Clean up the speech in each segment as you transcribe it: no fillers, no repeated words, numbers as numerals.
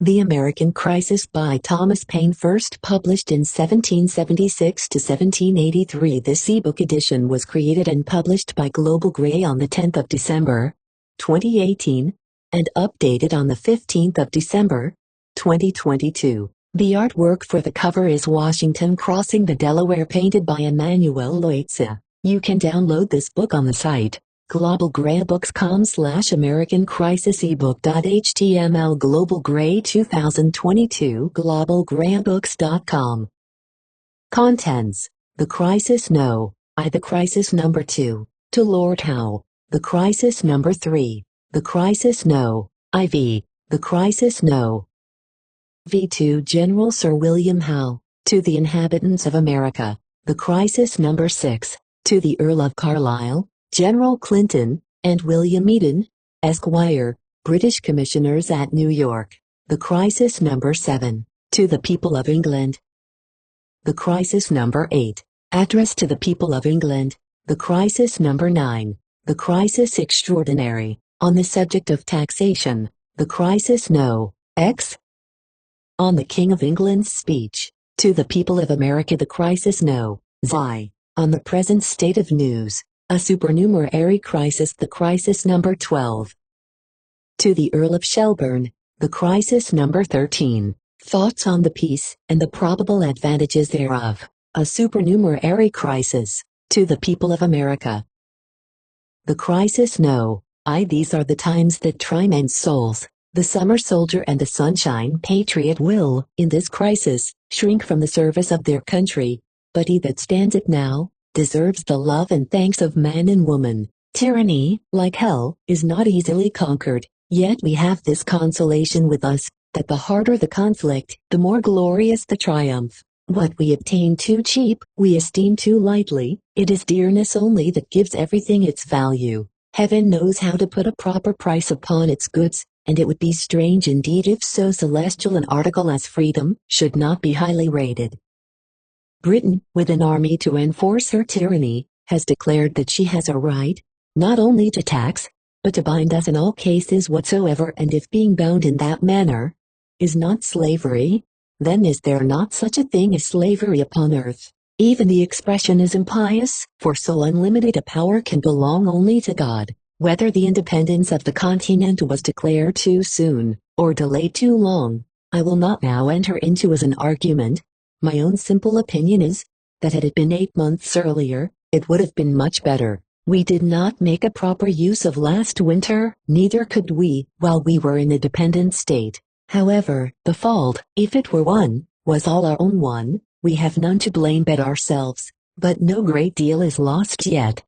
The American Crisis by Thomas Paine, first published in 1776 to 1783. This ebook edition was created and published by Global Gray on the 10th of December, 2018, and updated on the 15th of December, 2022. The artwork for the cover is Washington crossing the Delaware, painted by Emmanuel Loitza. You can download this book on the site globalgraybooks.com/American Crisis ebook.html. Global Gray 2022. globalgraybooks.com. Contents: The Crisis No. I. The Crisis Number 2. To Lord Howe. The Crisis Number 3. The Crisis No. IV. The Crisis No. V. To General Sir William Howe. To the Inhabitants of America. The Crisis Number 6. To the Earl of Carlisle, General Clinton, and William Eden, Esquire, British Commissioners at New York. The Crisis Number 7. To the People of England. The Crisis Number 8. Address to the People of England. The Crisis Number 9. The Crisis Extraordinary. On the subject of taxation. The Crisis No. X. On the King of England's speech. To the People of America. The Crisis No. Z. On the present state of news. A supernumerary crisis. The Crisis Number 12. To the Earl of Shelburne. The Crisis Number 13. Thoughts on the peace and the probable advantages thereof. A supernumerary crisis. To the People of America. The Crisis No. I. These are the times that try men's souls. The summer soldier and the sunshine patriot will, in this crisis, shrink from the service of their country. But he that stands it now, deserves the love and thanks of man and woman. Tyranny, like hell, is not easily conquered, yet we have this consolation with us, that the harder the conflict, the more glorious the triumph. What we obtain too cheap, we esteem too lightly. It is dearness only that gives everything its value. Heaven knows how to put a proper price upon its goods, and it would be strange indeed if so celestial an article as freedom should not be highly rated. Britain, with an army to enforce her tyranny, has declared that she has a right, not only to tax, but to bind us in all cases whatsoever, and if being bound in that manner is not slavery, then is there not such a thing as slavery upon earth? Even the expression is impious, for so unlimited a power can belong only to God. Whether the independence of the continent was declared too soon, or delayed too long, I will not now enter into as an argument. My own simple opinion is, that had it been 8 months earlier, it would have been much better. We did not make a proper use of last winter, neither could we, while we were in a dependent state. However, the fault, if it were one, was all our own one. We have none to blame but ourselves, but no great deal is lost yet.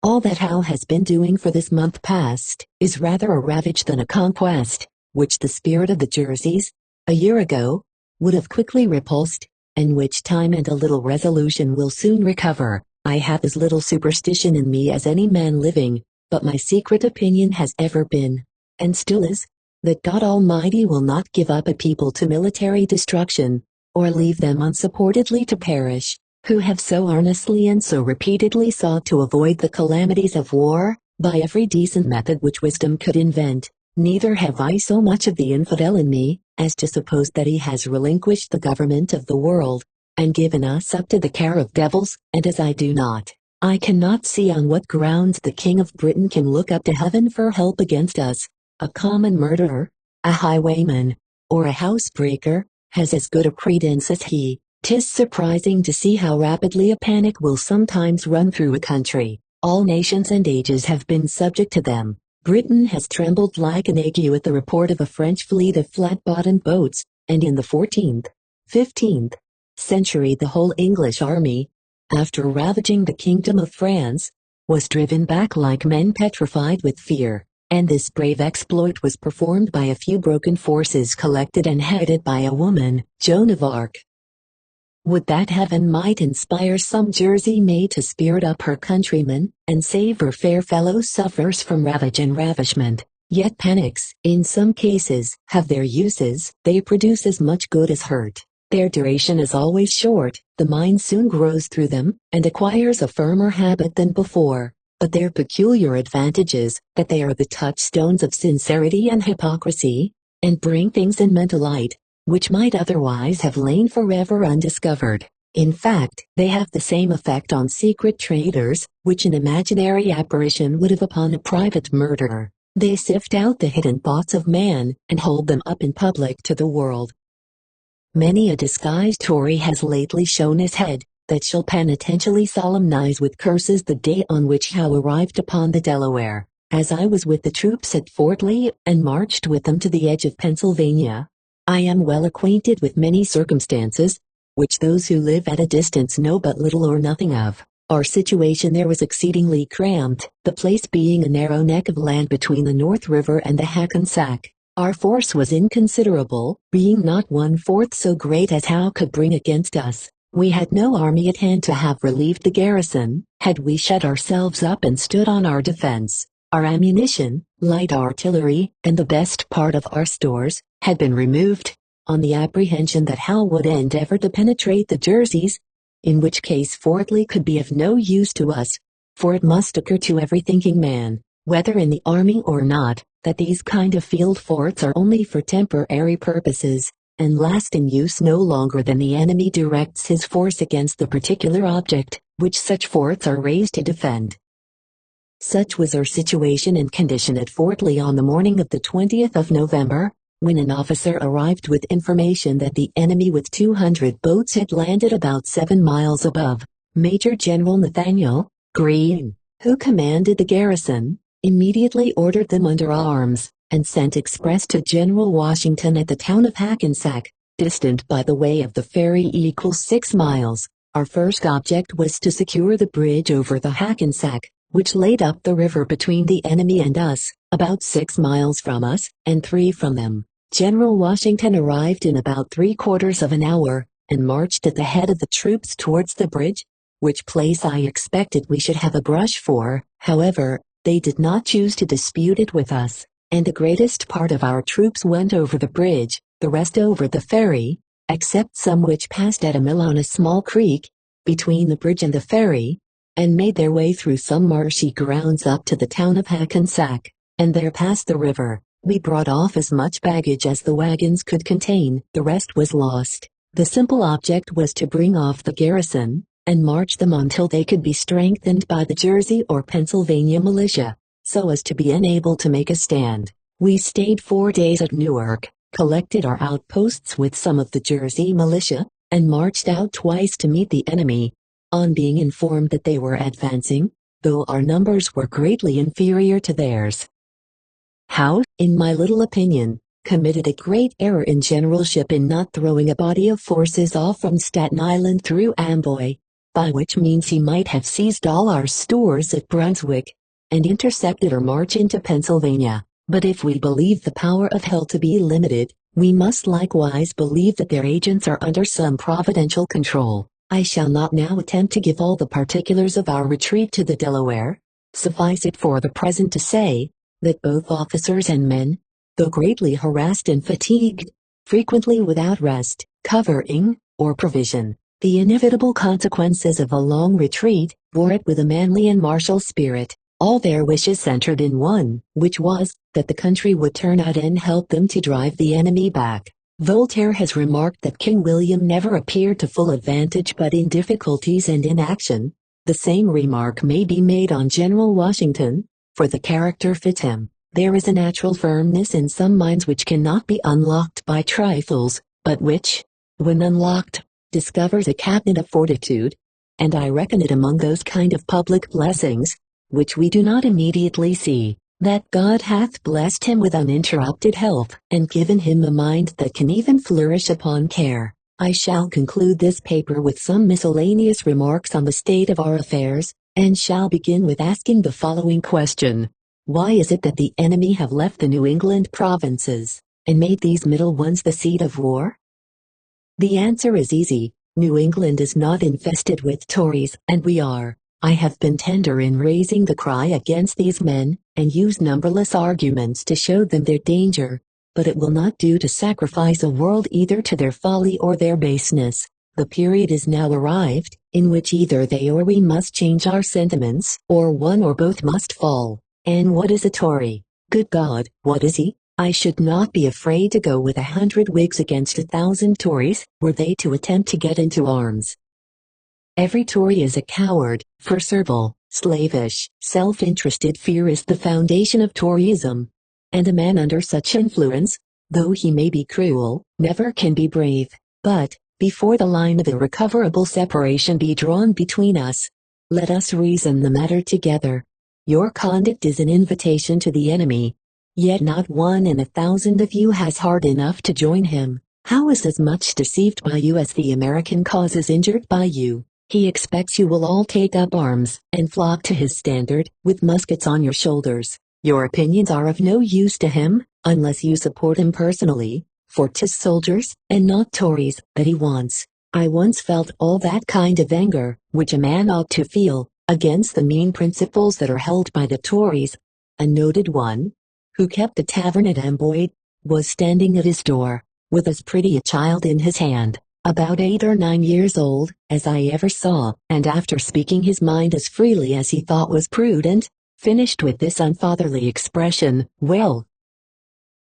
All that Howe has been doing for this month past, is rather a ravage than a conquest, which the spirit of the Jerseys, a year ago, would have quickly repulsed, and which time and a little resolution will soon recover. I have as little superstition in me as any man living, but my secret opinion has ever been, and still is, that God Almighty will not give up a people to military destruction, or leave them unsupportedly to perish, who have so earnestly and so repeatedly sought to avoid the calamities of war, by every decent method which wisdom could invent. Neither have I so much of the infidel in me, as to suppose that he has relinquished the government of the world, and given us up to the care of devils, and as I do not, I cannot see on what grounds the King of Britain can look up to heaven for help against us. A common murderer, a highwayman, or a housebreaker, has as good a credence as he. 'Tis surprising to see how rapidly a panic will sometimes run through a country. All nations and ages have been subject to them. Britain has trembled like an ague at the report of a French fleet of flat-bottomed boats, and in the 14th, 15th century the whole English army, after ravaging the kingdom of France, was driven back like men petrified with fear, and this brave exploit was performed by a few broken forces collected and headed by a woman, Joan of Arc. Would that heaven might inspire some Jersey maid to spirit up her countrymen, and save her fair fellow sufferers from ravage and ravishment. Yet panics, in some cases, have their uses. They produce as much good as hurt. Their duration is always short, the mind soon grows through them, and acquires a firmer habit than before. But their peculiar advantage is, that they are the touchstones of sincerity and hypocrisy, and bring things in mental light, which might otherwise have lain forever undiscovered. In fact, they have the same effect on secret traitors, which an imaginary apparition would have upon a private murderer. They sift out the hidden thoughts of man, and hold them up in public to the world. Many a disguised Tory has lately shown his head, that shall penitentially solemnize with curses the day on which Howe arrived upon the Delaware. As I was with the troops at Fort Lee, and marched with them to the edge of Pennsylvania, I am well acquainted with many circumstances, which those who live at a distance know but little or nothing of. Our situation there was exceedingly cramped, the place being a narrow neck of land between the North River and the Hackensack. Our force was inconsiderable, being not 1/4 so great as Howe could bring against us. We had no army at hand to have relieved the garrison, had we shut ourselves up and stood on our defense. Our ammunition, light artillery, and the best part of our stores, had been removed, on the apprehension that Howe would endeavor to penetrate the Jerseys, in which case Fort Lee could be of no use to us, for it must occur to every thinking man, whether in the army or not, that these kind of field forts are only for temporary purposes, and last in use no longer than the enemy directs his force against the particular object, which such forts are raised to defend. Such was our situation and condition at Fort Lee on the morning of the 20th of November, when an officer arrived with information that the enemy with 200 boats had landed about 7 miles above. Major General Nathaniel Greene, who commanded the garrison, immediately ordered them under arms, and sent express to General Washington at the town of Hackensack, distant by the way of the ferry = 6 miles. Our first object was to secure the bridge over the Hackensack, which laid up the river between the enemy and us, about 6 miles from us, and 3 from them. General Washington arrived in about 3/4 of an hour, and marched at the head of the troops towards the bridge, which place I expected we should have a brush for. However, they did not choose to dispute it with us, and the greatest part of our troops went over the bridge, the rest over the ferry, except some which passed at a mill on a small creek, between the bridge and the ferry, and made their way through some marshy grounds up to the town of Hackensack, and there past the river. We brought off as much baggage as the wagons could contain, the rest was lost. The simple object was to bring off the garrison, and march them until they could be strengthened by the Jersey or Pennsylvania militia, so as to be unable to make a stand. We stayed 4 days at Newark, collected our outposts with some of the Jersey militia, and marched out twice to meet the enemy. On being informed that they were advancing, though our numbers were greatly inferior to theirs, Howe, in my little opinion, committed a great error in generalship in not throwing a body of forces off from Staten Island through Amboy, by which means he might have seized all our stores at Brunswick, and intercepted our march into Pennsylvania. But if we believe the power of hell to be limited, we must likewise believe that their agents are under some providential control. I shall not now attempt to give all the particulars of our retreat to the Delaware. Suffice it for the present to say, that both officers and men, though greatly harassed and fatigued, frequently without rest, covering, or provision, the inevitable consequences of a long retreat, bore it with a manly and martial spirit. All their wishes centered in one, which was, that the country would turn out and help them to drive the enemy back. Voltaire has remarked that King William never appeared to full advantage but in difficulties and in action. The same remark may be made on General Washington, for the character fits him. There is a natural firmness in some minds which cannot be unlocked by trifles, but which, when unlocked, discovers a cabinet of fortitude, and I reckon it among those kind of public blessings, which we do not immediately see, that God hath blessed him with uninterrupted health, and given him a mind that can even flourish upon care. I shall conclude this paper with some miscellaneous remarks on the state of our affairs, and shall begin with asking the following question. Why is it that the enemy have left the New England provinces, and made these middle ones the seat of war? The answer is easy. New England is not infested with Tories, and we are. I have been tender in raising the cry against these men, and used numberless arguments to show them their danger, but it will not do to sacrifice a world either to their folly or their baseness. The period is now arrived, in which either they or we must change our sentiments, or one or both must fall. And what is a Tory? Good God, what is he? I should not be afraid to go with 100 Whigs against 1,000 Tories, were they to attempt to get into arms. Every Tory is a coward, for servile, slavish, self-interested fear is the foundation of Toryism. And a man under such influence, though he may be cruel, never can be brave. But, before the line of irrecoverable separation be drawn between us, let us reason the matter together. Your conduct is an invitation to the enemy. Yet not 1 in 1,000 of you has heart enough to join him. How is as much deceived by you as the American cause is injured by you? He expects you will all take up arms and flock to his standard, with muskets on your shoulders. Your opinions are of no use to him, unless you support him personally, for 'tis soldiers, and not Tories, that he wants. I once felt all that kind of anger, which a man ought to feel, against the mean principles that are held by the Tories. A noted one, who kept a tavern at Amboy, was standing at his door, with as pretty a child in his hand, about 8 or 9 years old, as I ever saw, and after speaking his mind as freely as he thought was prudent, finished with this unfatherly expression, "Well,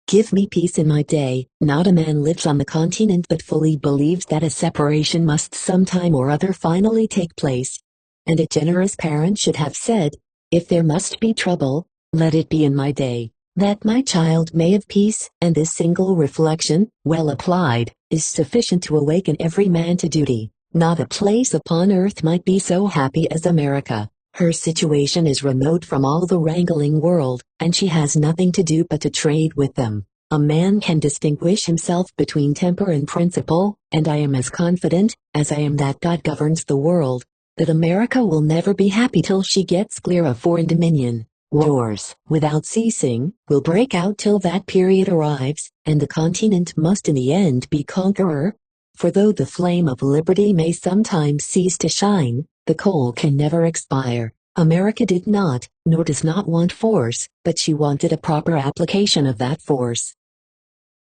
give me peace in my day." Not a man lives on the continent but fully believes that a separation must sometime or other finally take place. And a generous parent should have said, "If there must be trouble, let it be in my day, that my child may have peace." And this single reflection, well applied, is sufficient to awaken every man to duty. Not a place upon earth might be so happy as America. Her situation is remote from all the wrangling world, and she has nothing to do but to trade with them. A man can distinguish himself between temper and principle, and I am as confident, as I am that God governs the world, that America will never be happy till she gets clear of foreign dominion. Wars, without ceasing, will break out till that period arrives, and the continent must in the end be conqueror. For though the flame of liberty may sometimes cease to shine, the coal can never expire. America did not, nor does not want force, but she wanted a proper application of that force.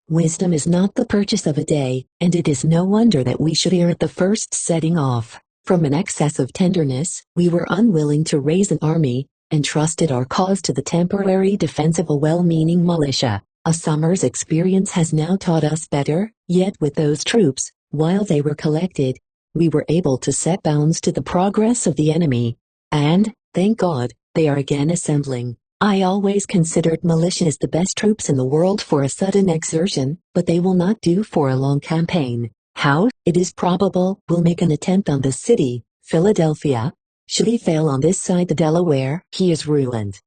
Wisdom is not the purchase of a day, and it is no wonder that we should err at the first setting off. From an excess of tenderness, we were unwilling to raise an army, and trusted our cause to the temporary defense of a well-meaning militia. A summer's experience has now taught us better, yet with those troops, while they were collected, we were able to set bounds to the progress of the enemy. And, thank God, they are again assembling. I always considered militia as the best troops in the world for a sudden exertion, but they will not do for a long campaign. Howe, it is probable, will make an attempt on the city, Philadelphia. Should he fail on this side the Delaware, he is ruined.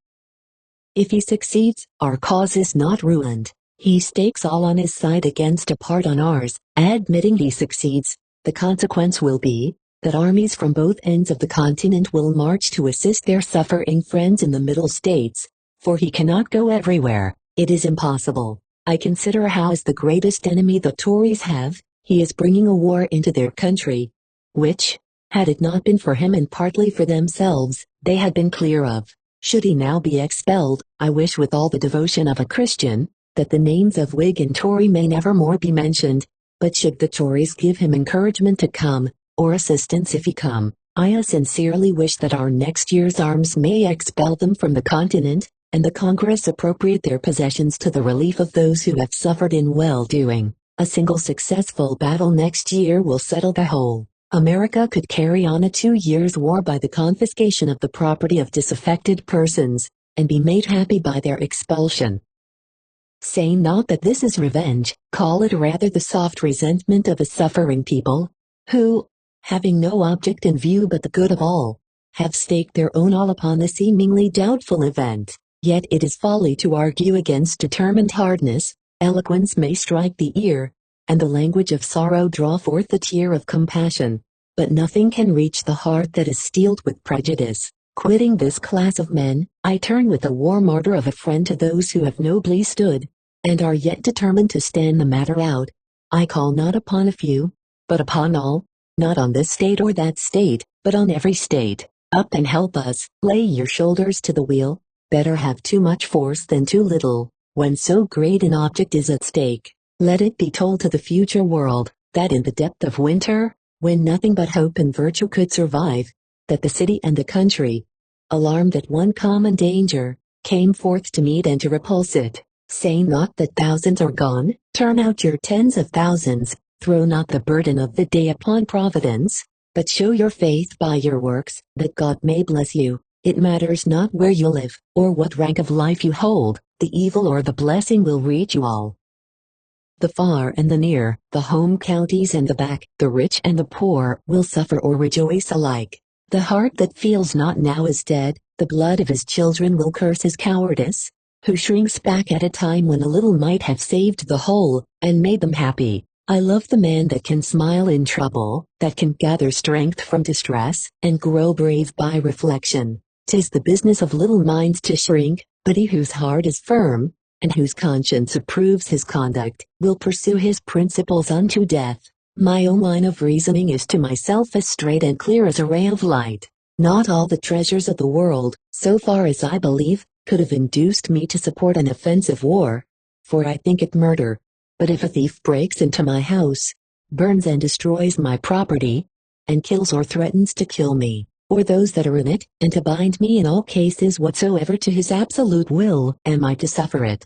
If he succeeds, our cause is not ruined. He stakes all on his side against a part on ours. Admitting he succeeds, the consequence will be that armies from both ends of the continent will march to assist their suffering friends in the Middle States, for he cannot go everywhere. It is impossible. I consider Howe as the greatest enemy the Tories have. He is bringing a war into their country, which, had it not been for him and partly for themselves, they had been clear of. Should he now be expelled, I wish with all the devotion of a Christian, that the names of Whig and Tory may never more be mentioned. But should the Tories give him encouragement to come, or assistance if he come, I sincerely wish that our next year's arms may expel them from the continent, and the Congress appropriate their possessions to the relief of those who have suffered in well-doing. A single successful battle next year will settle the whole. America could carry on a 2 years' war by the confiscation of the property of disaffected persons, and be made happy by their expulsion. Say not that this is revenge, call it rather the soft resentment of a suffering people, who, having no object in view but the good of all, have staked their own all upon the seemingly doubtful event. Yet it is folly to argue against determined hardness. Eloquence may strike the ear, and the language of sorrow draw forth the tear of compassion, but nothing can reach the heart that is steeled with prejudice. Quitting this class of men, I turn with the warm ardor of a friend to those who have nobly stood, and are yet determined to stand the matter out. I call not upon a few, but upon all, not on this state or that state, but on every state. Up and help us, lay your shoulders to the wheel. Better have too much force than too little, when so great an object is at stake. Let it be told to the future world, that in the depth of winter, when nothing but hope and virtue could survive, that the city and the country, alarmed at one common danger, came forth to meet and to repulse it. Say not that thousands are gone, turn out your tens of thousands, throw not the burden of the day upon Providence, but show your faith by your works, that God may bless you. It matters not where you live, or what rank of life you hold, the evil or the blessing will reach you all. The far and the near, the home counties and the back, the rich and the poor will suffer or rejoice alike. The heart that feels not now is dead, the blood of his children will curse his cowardice, who shrinks back at a time when a little might have saved the whole, and made them happy. I love the man that can smile in trouble, that can gather strength from distress, and grow brave by reflection. 'Tis the business of little minds to shrink, but he whose heart is firm, and whose conscience approves his conduct, will pursue his principles unto death. My own line of reasoning is to myself as straight and clear as a ray of light. Not all the treasures of the world, so far as I believe, could have induced me to support an offensive war, for I think it murder. But if a thief breaks into my house, burns and destroys my property, and kills or threatens to kill me, or those that are in it, and to bind me in all cases whatsoever to his absolute will, am I to suffer it?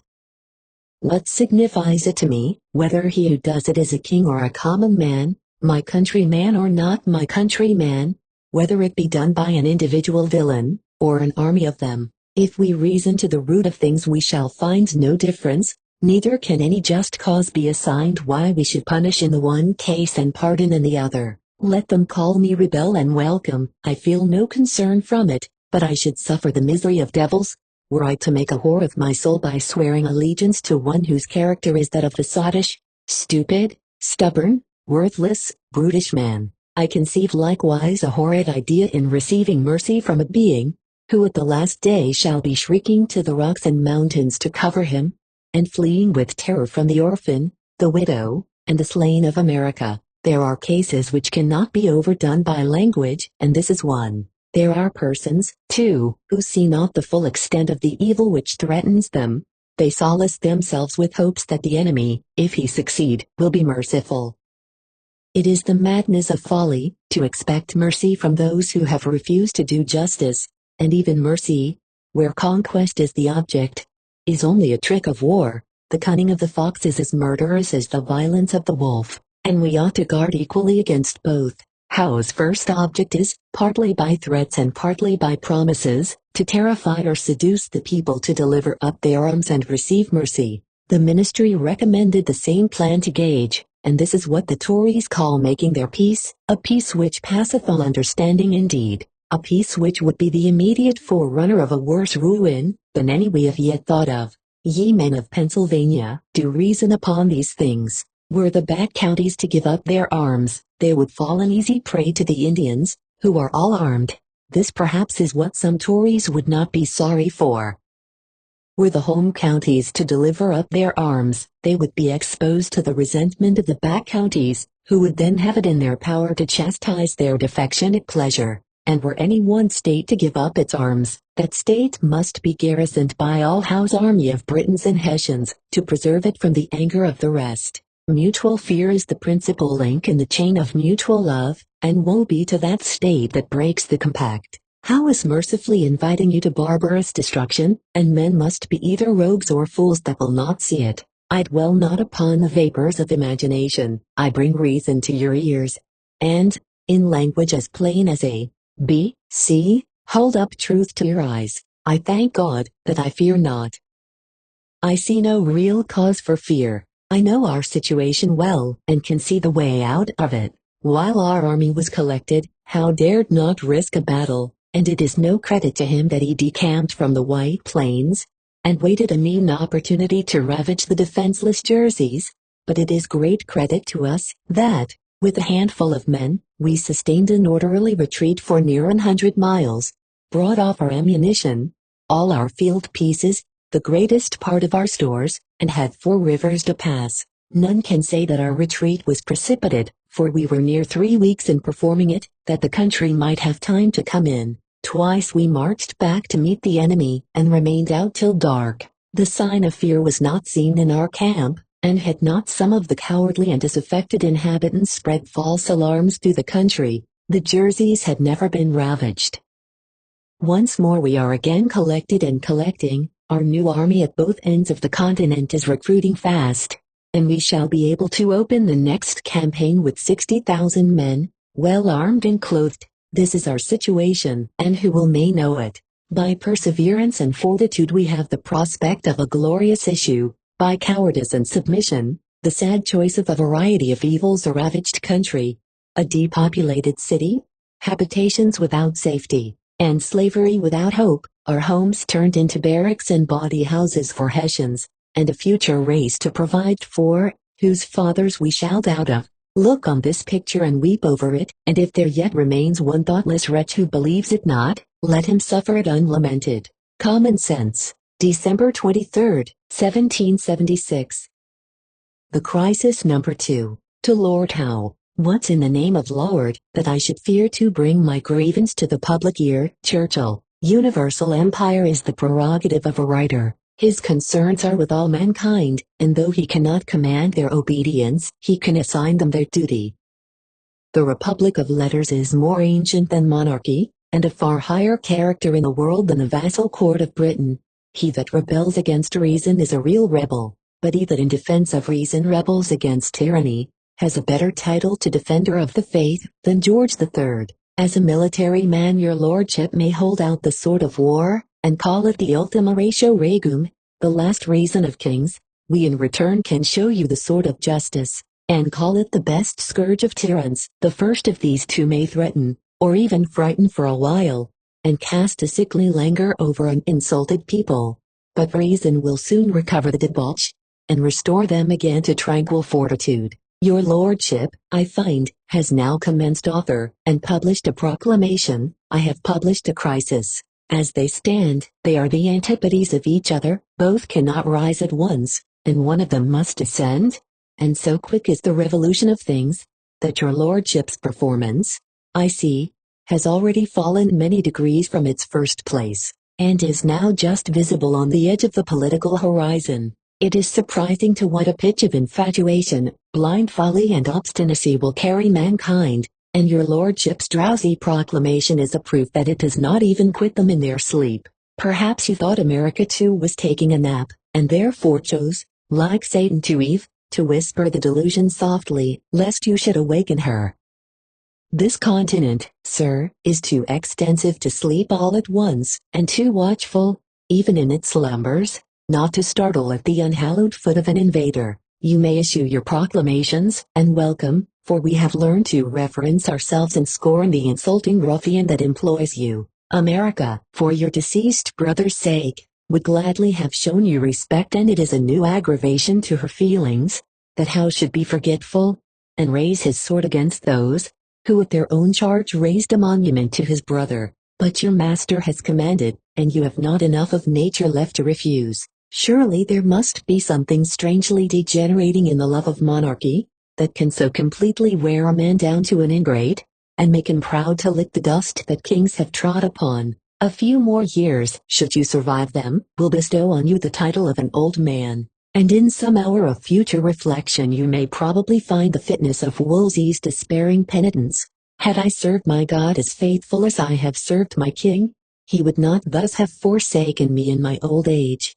What signifies it to me, whether he who does it is a king or a common man, my countryman or not my countryman, whether it be done by an individual villain, or an army of them? If we reason to the root of things we shall find no difference, neither can any just cause be assigned why we should punish in the one case and pardon in the other. Let them call me rebel and welcome, I feel no concern from it, but I should suffer the misery of devils, were I to make a whore of my soul by swearing allegiance to one whose character is that of the sottish, stupid, stubborn, worthless, brutish man. I conceive likewise a horrid idea in receiving mercy from a being, who at the last day shall be shrieking to the rocks and mountains to cover him, and fleeing with terror from the orphan, the widow, and the slain of America. There are cases which cannot be overdone by language, and this is one. There are persons, too, who see not the full extent of the evil which threatens them. They solace themselves with hopes that the enemy, if he succeed, will be merciful. It is the madness of folly, to expect mercy from those who have refused to do justice, and even mercy, where conquest is the object, is only a trick of war. The cunning of the fox is as murderous as the violence of the wolf, and we ought to guard equally against both. Howe's first object is, partly by threats and partly by promises, to terrify or seduce the people to deliver up their arms and receive mercy. The ministry recommended the same plan to Gage, and this is what the Tories call making their peace, a peace which passeth all understanding indeed, a peace which would be the immediate forerunner of a worse ruin than any we have yet thought of. Ye men of Pennsylvania, do reason upon these things. Were the back counties to give up their arms, they would fall an easy prey to the Indians, who are all armed. This perhaps is what some Tories would not be sorry for. Were the home counties to deliver up their arms, they would be exposed to the resentment of the back counties, who would then have it in their power to chastise their defection at pleasure. And were any one state to give up its arms, that state must be garrisoned by all Howe's army of Britons and Hessians, to preserve it from the anger of the rest. Mutual fear is the principal link in the chain of mutual love, and woe be to that state that breaks the compact. Howe is mercifully inviting you to barbarous destruction, and men must be either rogues or fools that will not see it. I dwell not upon the vapors of imagination, I bring reason to your ears, and, in language as plain as A, B, C, hold up truth to your eyes. I thank God that I fear not. I see no real cause for fear. I know our situation well, and can see the way out of it. While our army was collected, Howe dared not risk a battle, and it is no credit to him that he decamped from the White Plains, and waited a mean opportunity to ravage the defenseless Jerseys, but it is great credit to us, that, with a handful of men, we sustained an orderly retreat for near 100 miles, brought off our ammunition, all our field pieces, the greatest part of our stores, and had 4 rivers to pass. None can say that our retreat was precipitate, for we were near 3 weeks in performing it, that the country might have time to come in. Twice we marched back to meet the enemy, and remained out till dark. The sign of fear was not seen in our camp, and had not some of the cowardly and disaffected inhabitants spread false alarms through the country, the Jerseys had never been ravaged. Once more we are again collected and collecting, our new army at both ends of the continent is recruiting fast, and we shall be able to open the next campaign with 60,000 men, well armed and clothed. This is our situation, and who may know it? By perseverance and fortitude we have the prospect of a glorious issue. By cowardice and submission, the sad choice of a variety of evils: a ravaged country, a depopulated city, habitations without safety, and slavery without hope, our homes turned into barracks and bawdy houses for Hessians, and a future race to provide for, whose fathers we shall doubt of. Look on this picture and weep over it, and if there yet remains one thoughtless wretch who believes it not, let him suffer it unlamented. Common Sense, December 23, 1776. The Crisis Number 2. To Lord Howe. What's in the name of Lord, that I should fear to bring my grievance to the public ear? Churchill. Universal empire is the prerogative of a writer. His concerns are with all mankind, and though he cannot command their obedience, he can assign them their duty. The Republic of Letters is more ancient than monarchy, and of far higher character in the world than the vassal court of Britain. He that rebels against reason is a real rebel, but he that in defense of reason rebels against tyranny, has a better title to defender of the faith than George III. As a military man your lordship may hold out the sword of war, and call it the ultima ratio regum, the last reason of kings. We in return can show you the sword of justice, and call it the best scourge of tyrants. The first of these two may threaten, or even frighten for a while, and cast a sickly languor over an insulted people. But reason will soon recover the debauch, and restore them again to tranquil fortitude. Your lordship, I find, has now commenced author, and published a proclamation. I have published a crisis. As they stand, they are the antipodes of each other, both cannot rise at once, and one of them must descend. And so quick is the revolution of things, that your lordship's performance, I see, has already fallen many degrees from its first place, and is now just visible on the edge of the political horizon. It is surprising to what a pitch of infatuation, blind folly and obstinacy will carry mankind, and your lordship's drowsy proclamation is a proof that it does not even quit them in their sleep. Perhaps you thought America too was taking a nap, and therefore chose, like Satan to Eve, to whisper the delusion softly, lest you should awaken her. This continent, sir, is too extensive to sleep all at once, and too watchful, even in its slumbers, not to startle at the unhallowed foot of an invader. You may issue your proclamations, and welcome, for we have learned to reverence ourselves and scorn the insulting ruffian that employs you. America, for your deceased brother's sake, would gladly have shown you respect, and it is a new aggravation to her feelings, that Howe should be forgetful, and raise his sword against those, who at their own charge raised a monument to his brother. But your master has commanded, and you have not enough of nature left to refuse. Surely there must be something strangely degenerating in the love of monarchy, that can so completely wear a man down to an ingrate, and make him proud to lick the dust that kings have trod upon. A few more years, should you survive them, will bestow on you the title of an old man, and in some hour of future reflection you may probably find the fitness of Wolsey's despairing penitence. Had I served my God as faithful as I have served my king, he would not thus have forsaken me in my old age.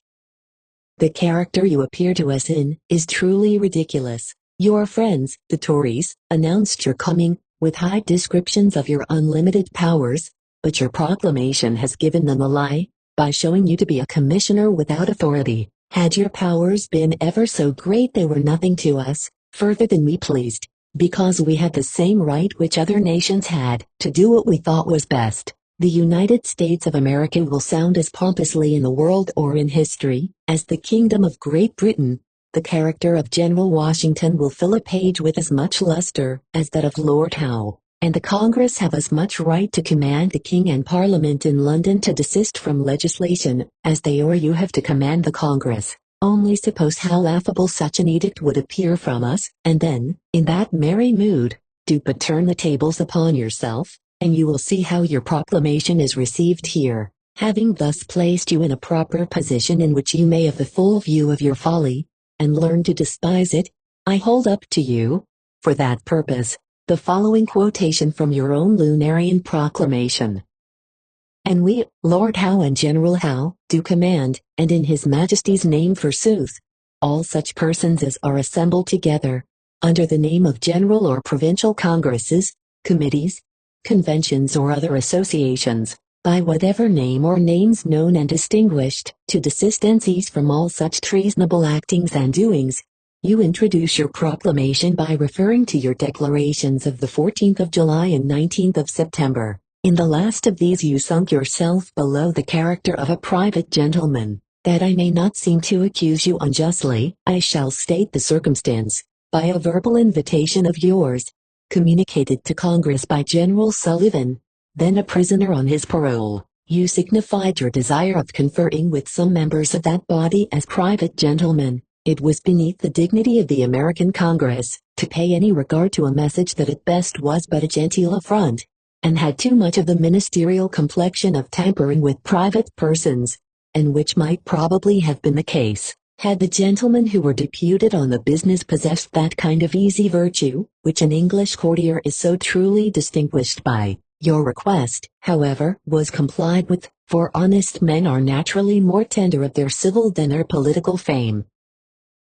The character you appear to us in is truly ridiculous. Your friends, the Tories, announced your coming, with high descriptions of your unlimited powers, but your proclamation has given them a lie, by showing you to be a commissioner without authority. Had your powers been ever so great, they were nothing to us, further than we pleased, because we had the same right which other nations had, to do what we thought was best. The United States of America will sound as pompously in the world or in history, as the Kingdom of Great Britain. The character of General Washington will fill a page with as much luster as that of Lord Howe, and the Congress have as much right to command the King and Parliament in London to desist from legislation, as they or you have to command the Congress. Only suppose how laughable such an edict would appear from us, and then, in that merry mood, do but turn the tables upon yourself, and you will see how your proclamation is received here. Having thus placed you in a proper position in which you may have a full view of your folly, and learn to despise it, I hold up to you, for that purpose, the following quotation from your own Lunarian proclamation. And we, Lord Howe and General Howe, do command, and in his Majesty's name forsooth, all such persons as are assembled together, under the name of general or provincial congresses, committees, conventions or other associations, by whatever name or names known and distinguished, to desist and cease from all such treasonable actings and doings. You introduce your proclamation by referring to your declarations of the 14th of July and 19th of September. In the last of these you sunk yourself below the character of a private gentleman. That I may not seem to accuse you unjustly, I shall state the circumstance. By a verbal invitation of yours, communicated to Congress by General Sullivan, then a prisoner on his parole, you signified your desire of conferring with some members of that body as private gentlemen. It was beneath the dignity of the American Congress to pay any regard to a message that at best was but a genteel affront, and had too much of the ministerial complexion of tampering with private persons, and which might probably have been the case, had the gentlemen who were deputed on the business possessed that kind of easy virtue, which an English courtier is so truly distinguished by. Your request, however, was complied with, for honest men are naturally more tender of their civil than their political fame.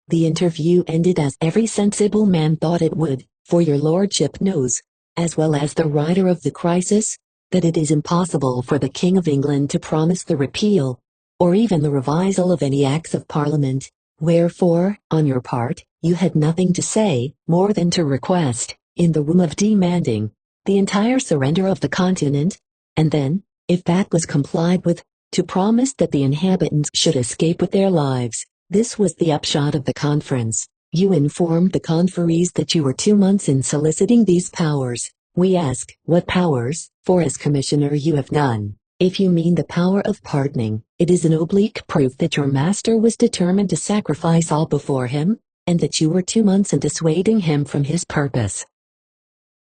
The interview ended as every sensible man thought it would, for your lordship knows, as well as the writer of the crisis, that it is impossible for the King of England to promise the repeal, or even the revisal of any acts of Parliament, wherefore, on your part, you had nothing to say, more than to request, in the room of demanding, the entire surrender of the continent, and then, if that was complied with, to promise that the inhabitants should escape with their lives. This was the upshot of the conference. You informed the conferees that you were 2 months in soliciting these powers. We ask, what powers? For as commissioner you have none. If you mean the power of pardoning, it is an oblique proof that your master was determined to sacrifice all before him, and that you were 2 months in dissuading him from his purpose.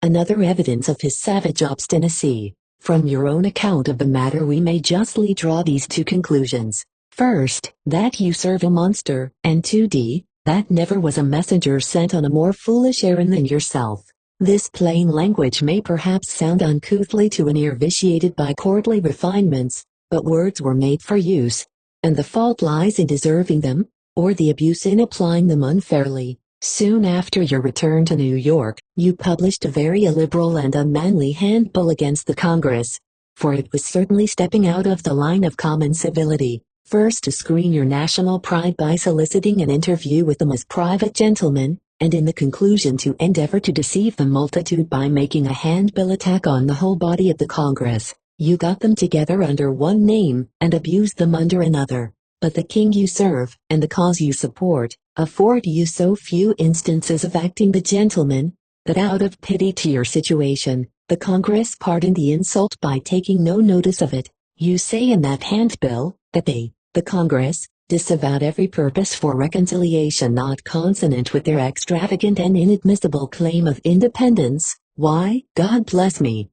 Another evidence of his savage obstinacy. From your own account of the matter we may justly draw these 2 conclusions. First, that you serve a monster, and 2d, that never was a messenger sent on a more foolish errand than yourself. This plain language may perhaps sound uncouthly to an ear vitiated by courtly refinements, but words were made for use, and the fault lies in deserving them, or the abuse in applying them unfairly. Soon after your return to New York, you published a very illiberal and unmanly handbill against the Congress, for it was certainly stepping out of the line of common civility. First to screen your national pride by soliciting an interview with them as private gentlemen, and in the conclusion to endeavor to deceive the multitude by making a handbill attack on the whole body of the Congress. You got them together under one name, and abused them under another. But the king you serve, and the cause you support, afford you so few instances of acting the gentleman, that out of pity to your situation, the Congress pardoned the insult by taking no notice of it. You say in that handbill, that they, the Congress, disavowed every purpose for reconciliation not consonant with their extravagant and inadmissible claim of independence. Why, God bless me!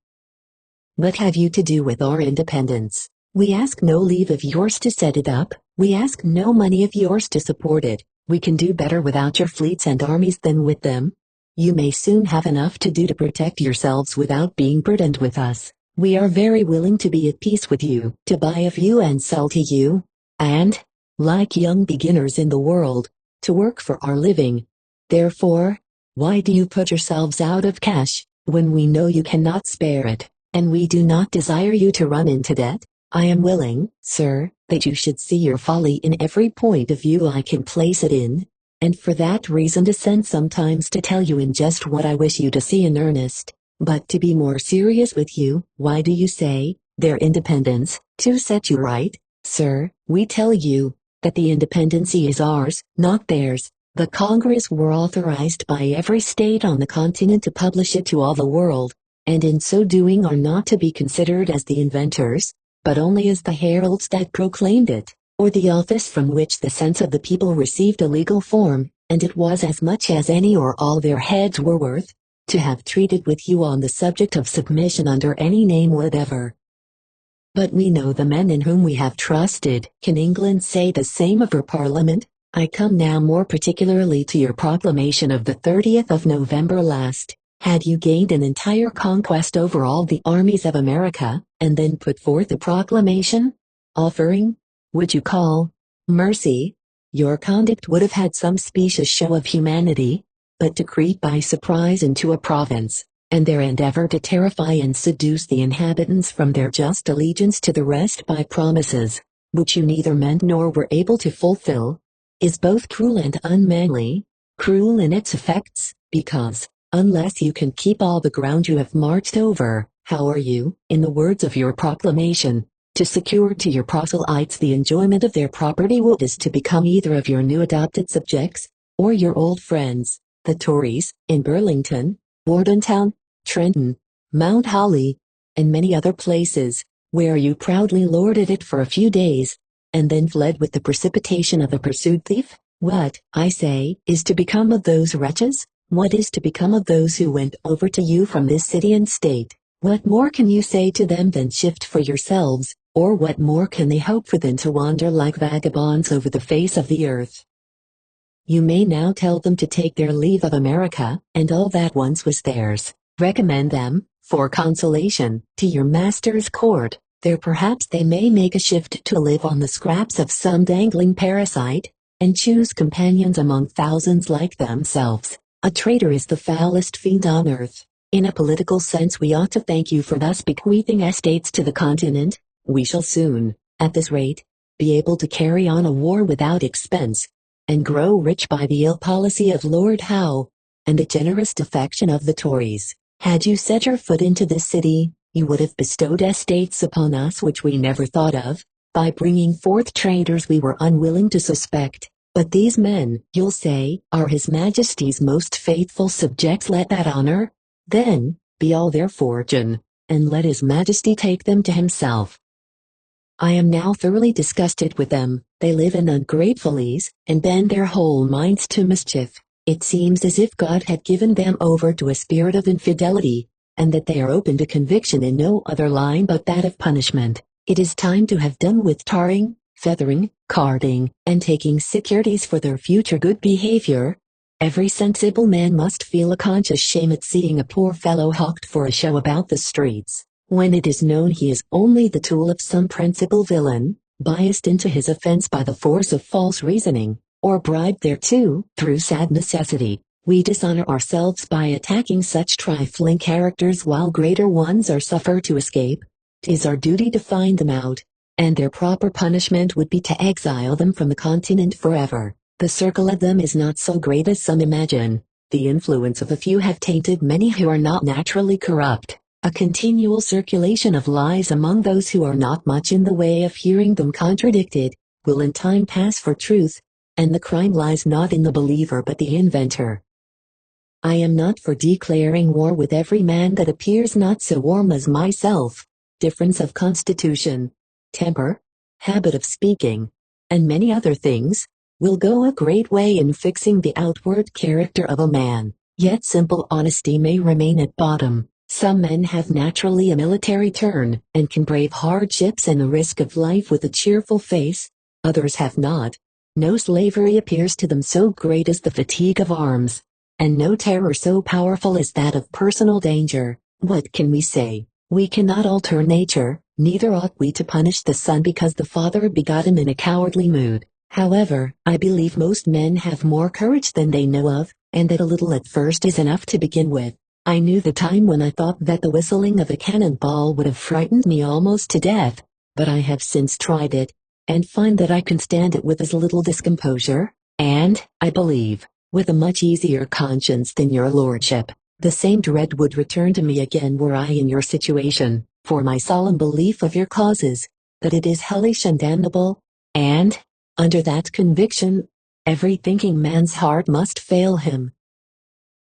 What have you to do with our independence? We ask no leave of yours to set it up, we ask no money of yours to support it. We can do better without your fleets and armies than with them. You may soon have enough to do to protect yourselves without being burdened with us. We are very willing to be at peace with you, to buy of you and sell to you, and, like young beginners in the world, to work for our living. Therefore, why do you put yourselves out of cash, when we know you cannot spare it, and we do not desire you to run into debt? I am willing, sir, that you should see your folly in every point of view I can place it in, and for that reason descend sometimes to tell you in jest what I wish you to see in earnest. But to be more serious with you, why do you say, their independence, to set you right? Sir, we tell you, that the independency is ours, not theirs. The Congress were authorized by every state on the continent to publish it to all the world, and in so doing are not to be considered as the inventors, but only as the heralds that proclaimed it, or the office from which the sense of the people received a legal form, and it was as much as any or all their heads were worth, to have treated with you on the subject of submission under any name whatever. But we know the men in whom we have trusted. Can England say the same of her Parliament? I come now more particularly to your proclamation of the 30th of November last. Had you gained an entire conquest over all the armies of America, and then put forth a proclamation, offering, would you call, Mercy! Your conduct would have had some specious show of humanity, but to creep by surprise into a province, and their endeavor to terrify and seduce the inhabitants from their just allegiance to the rest by promises, which you neither meant nor were able to fulfill, is both cruel and unmanly, cruel in its effects, because, unless you can keep all the ground you have marched over, how are you, in the words of your proclamation, to secure to your proselytes the enjoyment of their property? What is to become either of your new adopted subjects, or your old friends, the Tories, in Burlington, Bordentown, Trenton, Mount Holly, and many other places, where you proudly lorded it for a few days, and then fled with the precipitation of a pursued thief? What, I say, is to become of those wretches? What is to become of those who went over to you from this city and state? What more can you say to them than shift for yourselves, or what more can they hope for than to wander like vagabonds over the face of the earth? You may now tell them to take their leave of America, and all that once was theirs. Recommend them, for consolation, to your master's court. There perhaps they may make a shift to live on the scraps of some dangling parasite, and choose companions among thousands like themselves. A traitor is the foulest fiend on earth. In a political sense we ought to thank you for thus bequeathing estates to the continent. We shall soon, at this rate, be able to carry on a war without expense, and grow rich by the ill policy of Lord Howe, and the generous defection of the Tories. Had you set your foot into this city, you would have bestowed estates upon us which we never thought of, by bringing forth traitors we were unwilling to suspect. But these men, you'll say, are His Majesty's most faithful subjects. Let that honor, then, be all their fortune, and let His Majesty take them to himself. I am now thoroughly disgusted with them. They live in ungrateful ease, and bend their whole minds to mischief. It seems as if God had given them over to a spirit of infidelity, and that they are open to conviction in no other line but that of punishment. It is time to have done with tarring, feathering, carding, and taking securities for their future good behavior. Every sensible man must feel a conscious shame at seeing a poor fellow hawked for a show about the streets, when it is known he is only the tool of some principal villain, biased into his offense by the force of false reasoning, or bribed thereto through sad necessity. We dishonor ourselves by attacking such trifling characters while greater ones are suffered to escape. 'Tis our duty to find them out, and their proper punishment would be to exile them from the continent forever. The circle of them is not so great as some imagine. The influence of a few have tainted many who are not naturally corrupt. A continual circulation of lies among those who are not much in the way of hearing them contradicted, will in time pass for truth, and the crime lies not in the believer but the inventor. I am not for declaring war with every man that appears not so warm as myself. Difference of constitution, temper, habit of speaking, and many other things, will go a great way in fixing the outward character of a man. Yet simple honesty may remain at bottom. Some men have naturally a military turn, and can brave hardships and the risk of life with a cheerful face. Others have not. No slavery appears to them so great as the fatigue of arms, and no terror so powerful as that of personal danger. What can we say? We cannot alter nature, neither ought we to punish the son because the father begot him in a cowardly mood. However, I believe most men have more courage than they know of, and that a little at first is enough to begin with. I knew the time when I thought that the whistling of a cannonball would have frightened me almost to death, but I have since tried it, and find that I can stand it with as little discomposure, and, I believe, with a much easier conscience than your lordship. The same dread would return to me again were I in your situation, for my solemn belief of your causes, that it is hellish and damnable, and, under that conviction, every thinking man's heart must fail him.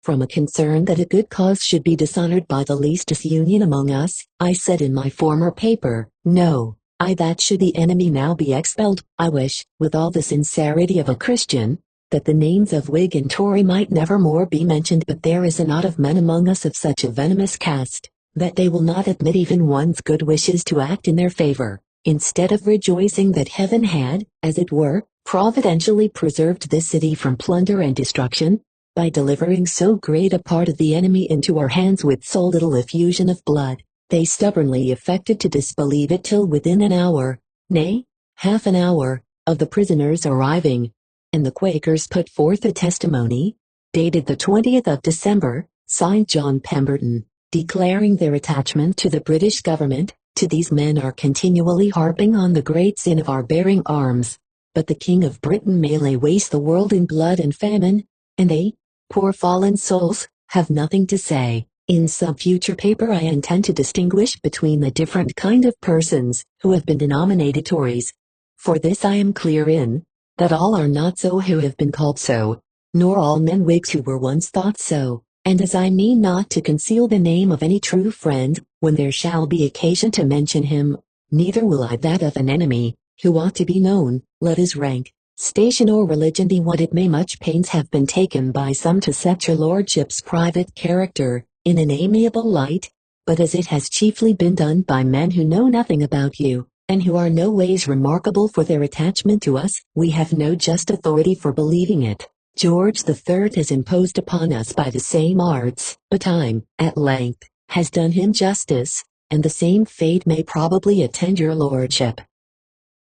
From a concern that a good cause should be dishonored by the least disunion among us, I said in my former paper, no, that should the enemy now be expelled. I wish, with all the sincerity of a Christian, that the names of Whig and Tory might never more be mentioned, but there is a knot of men among us of such a venomous cast, that they will not admit even one's good wishes to act in their favor. Instead of rejoicing that heaven had, as it were, providentially preserved this city from plunder and destruction, by delivering so great a part of the enemy into our hands with so little effusion of blood, they stubbornly affected to disbelieve it till within an hour, nay, half an hour, of the prisoners arriving, and the Quakers put forth a testimony, dated the 20th of December, signed John Pemberton, declaring their attachment to the British government. To these men are continually harping on the great sin of our bearing arms, but the King of Britain may lay waste the world in blood and famine, and they, poor fallen souls, have nothing to say. In some future paper I intend to distinguish between the different kind of persons who have been denominated Tories. For this I am clear in, that all are not so who have been called so, nor all men Whigs who were once thought so. And as I mean not to conceal the name of any true friend, when there shall be occasion to mention him, neither will I that of an enemy, who ought to be known, let his rank, station or religion be what it may. Much pains have been taken by some to set your lordship's private character in an amiable light, but as it has chiefly been done by men who know nothing about you, and who are no ways remarkable for their attachment to us, we have no just authority for believing it. George III has imposed upon us by the same arts, but time, at length, has done him justice, and the same fate may probably attend your lordship.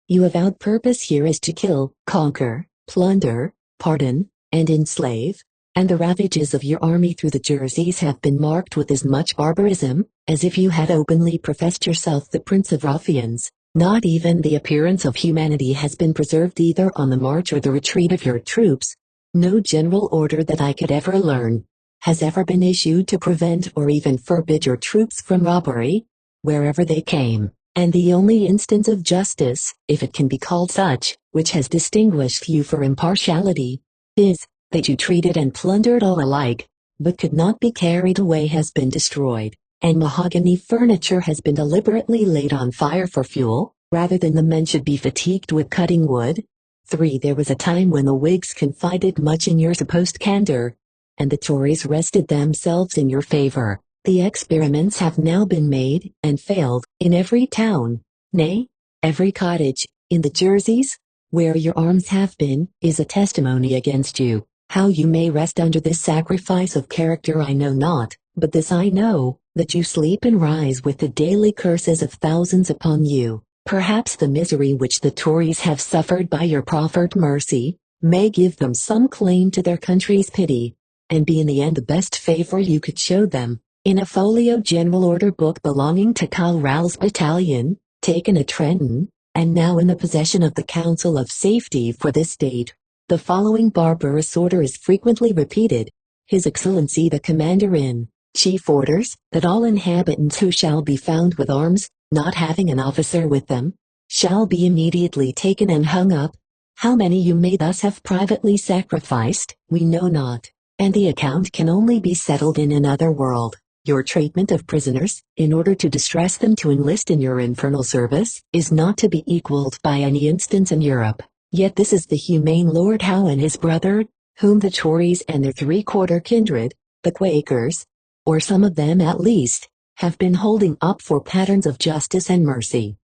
Your avowed purpose here is to kill, conquer, plunder, pardon, and enslave, and the ravages of your army through the Jerseys have been marked with as much barbarism, as if you had openly professed yourself the prince of ruffians. Not even the appearance of humanity has been preserved either on the march or the retreat of your troops. No general order that I could ever learn has ever been issued to prevent or even forbid your troops from robbery, wherever they came, and the only instance of justice, if it can be called such, which has distinguished you for impartiality, is, that you treated and plundered all alike, but could not be carried away has been destroyed, and mahogany furniture has been deliberately laid on fire for fuel, rather than the men should be fatigued with cutting wood. 3. There was a time when the Whigs confided much in your supposed candor, and the Tories rested themselves in your favor. The experiments have now been made, and failed, in every town, nay, every cottage, in the Jerseys, where your arms have been, is a testimony against you. How you may rest under this sacrifice of character I know not, but this I know, that you sleep and rise with the daily curses of thousands upon you. Perhaps the misery which the Tories have suffered by your proffered mercy, may give them some claim to their country's pity, and be in the end the best favor you could show them. In a folio general order book belonging to Colrall's battalion, taken at Trenton, and now in the possession of the Council of Safety for this date, the following barbarous order is frequently repeated. His Excellency the Commander-in-Chief orders that all inhabitants who shall be found with arms, not having an officer with them, shall be immediately taken and hung up. How many you may thus have privately sacrificed, we know not, and the account can only be settled in another world. Your treatment of prisoners, in order to distress them to enlist in your infernal service, is not to be equaled by any instance in Europe. Yet this is the humane Lord Howe and his brother, whom the Tories and their three-quarter kindred, the Quakers, or some of them at least, have been holding up for patterns of justice and mercy.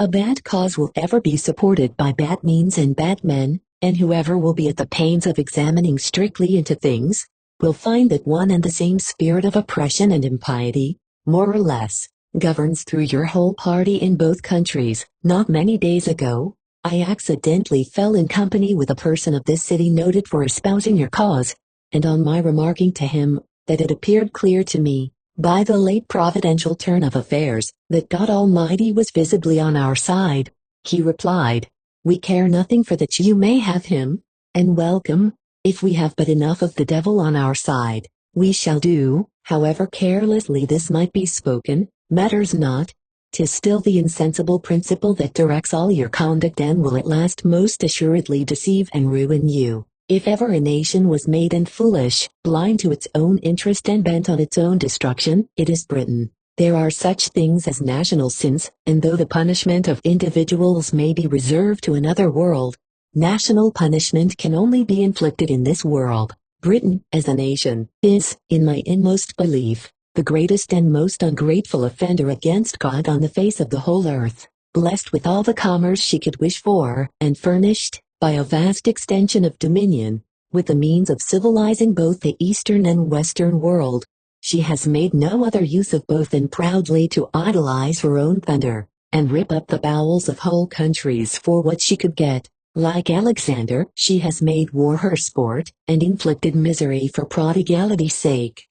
A bad cause will ever be supported by bad means and bad men, and whoever will be at the pains of examining strictly into things, will find that one and the same spirit of oppression and impiety, more or less, governs through your whole party in both countries. Not many days ago, I accidentally fell in company with a person of this city noted for espousing your cause, and on my remarking to him, that it appeared clear to me, by the late providential turn of affairs, that God Almighty was visibly on our side, he replied, "We care nothing for that you may have him, and welcome, if we have but enough of the devil on our side, we shall do." However carelessly this might be spoken, matters not, 'tis still the insensible principle that directs all your conduct and will at last most assuredly deceive and ruin you. If ever a nation was made and foolish, blind to its own interest and bent on its own destruction, it is Britain. There are such things as national sins, and though the punishment of individuals may be reserved to another world, national punishment can only be inflicted in this world. Britain, as a nation, is, in my inmost belief, the greatest and most ungrateful offender against God on the face of the whole earth, blessed with all the commerce she could wish for, and furnished, by a vast extension of dominion, with the means of civilizing both the eastern and western world. She has made no other use of both than proudly to idolize her own thunder. and rip up the bowels of whole countries for what she could get. Like Alexander, she has made war her sport, and inflicted misery for prodigality's sake.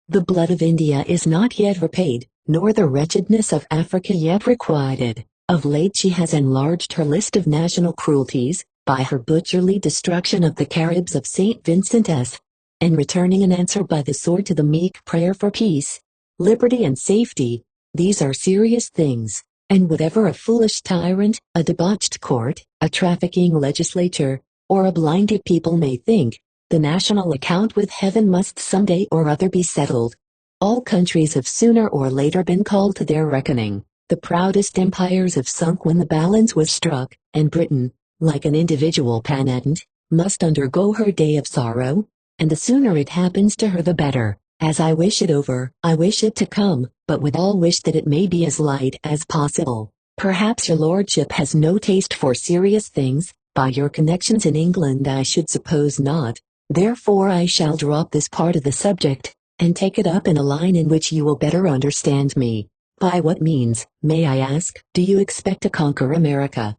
The blood of India is not yet repaid, nor the wretchedness of Africa yet requited. Of late she has enlarged her list of national cruelties, by her butcherly destruction of the Caribs of St. Vincent's, and returning an answer by the sword to the meek prayer for peace, liberty and safety. These are serious things, and whatever a foolish tyrant, a debauched court, a trafficking legislature, or a blinded people may think, the national account with heaven must someday or other be settled. All countries have sooner or later been called to their reckoning. The proudest empires have sunk when the balance was struck, and Britain, like an individual penitent, must undergo her day of sorrow, and the sooner it happens to her the better. As I wish it over, I wish it to come, but withal wish that it may be as light as possible. Perhaps your lordship has no taste for serious things, by your connections in England I should suppose not, therefore I shall drop this part of the subject, and take it up in a line in which you will better understand me. By what means, may I ask, do you expect to conquer America?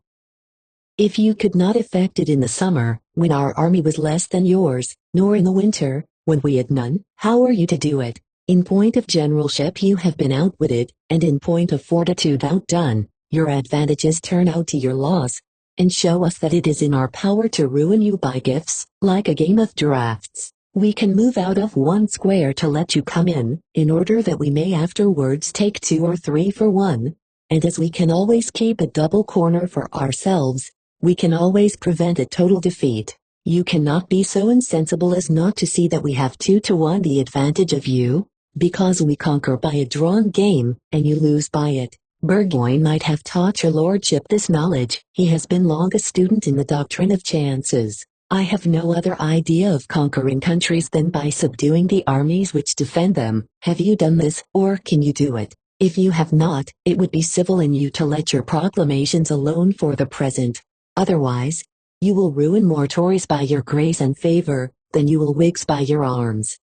If you could not effect it in the summer, when our army was less than yours, nor in the winter, when we had none, how are you to do it? In point of generalship you have been outwitted, and in point of fortitude outdone. Your advantages turn out to your loss, and show us that it is in our power to ruin you by gifts, like a game of draughts. We can move out of one square to let you come in order that we may afterwards take 2 or 3 for 1, and as we can always keep a double corner for ourselves, we can always prevent a total defeat. You cannot be so insensible as not to see that we have 2 to 1 the advantage of you, because we conquer by a drawn game, and you lose by it. Burgoyne might have taught your lordship this knowledge. He has been long a student in the doctrine of chances. I have no other idea of conquering countries than by subduing the armies which defend them. Have you done this, or can you do it? If you have not, it would be civil in you to let your proclamations alone for the present. Otherwise, you will ruin more Tories by your grace and favor, than you will Whigs by your arms.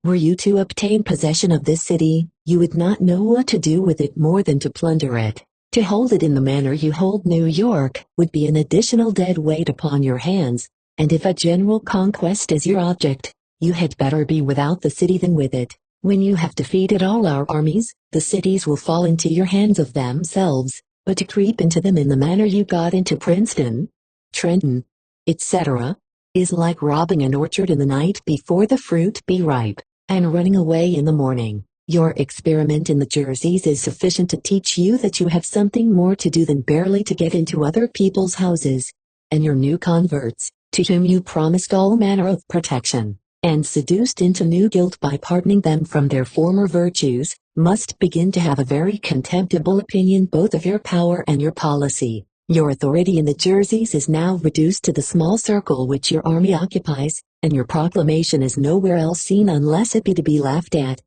Were you to obtain possession of this city, you would not know what to do with it more than to plunder it. To hold it in the manner you hold New York would be an additional dead weight upon your hands, and if a general conquest is your object, you had better be without the city than with it. When you have defeated all our armies, the cities will fall into your hands of themselves, but to creep into them in the manner you got into Princeton, Trenton, etc., is like robbing an orchard in the night before the fruit be ripe, and running away in the morning. Your experiment in the Jerseys is sufficient to teach you that you have something more to do than barely to get into other people's houses, and your new converts, to whom you promised all manner of protection, and seduced into new guilt by pardoning them from their former virtues, must begin to have a very contemptible opinion both of your power and your policy. Your authority in the Jerseys is now reduced to the small circle which your army occupies, and your proclamation is nowhere else seen unless it be to be laughed at.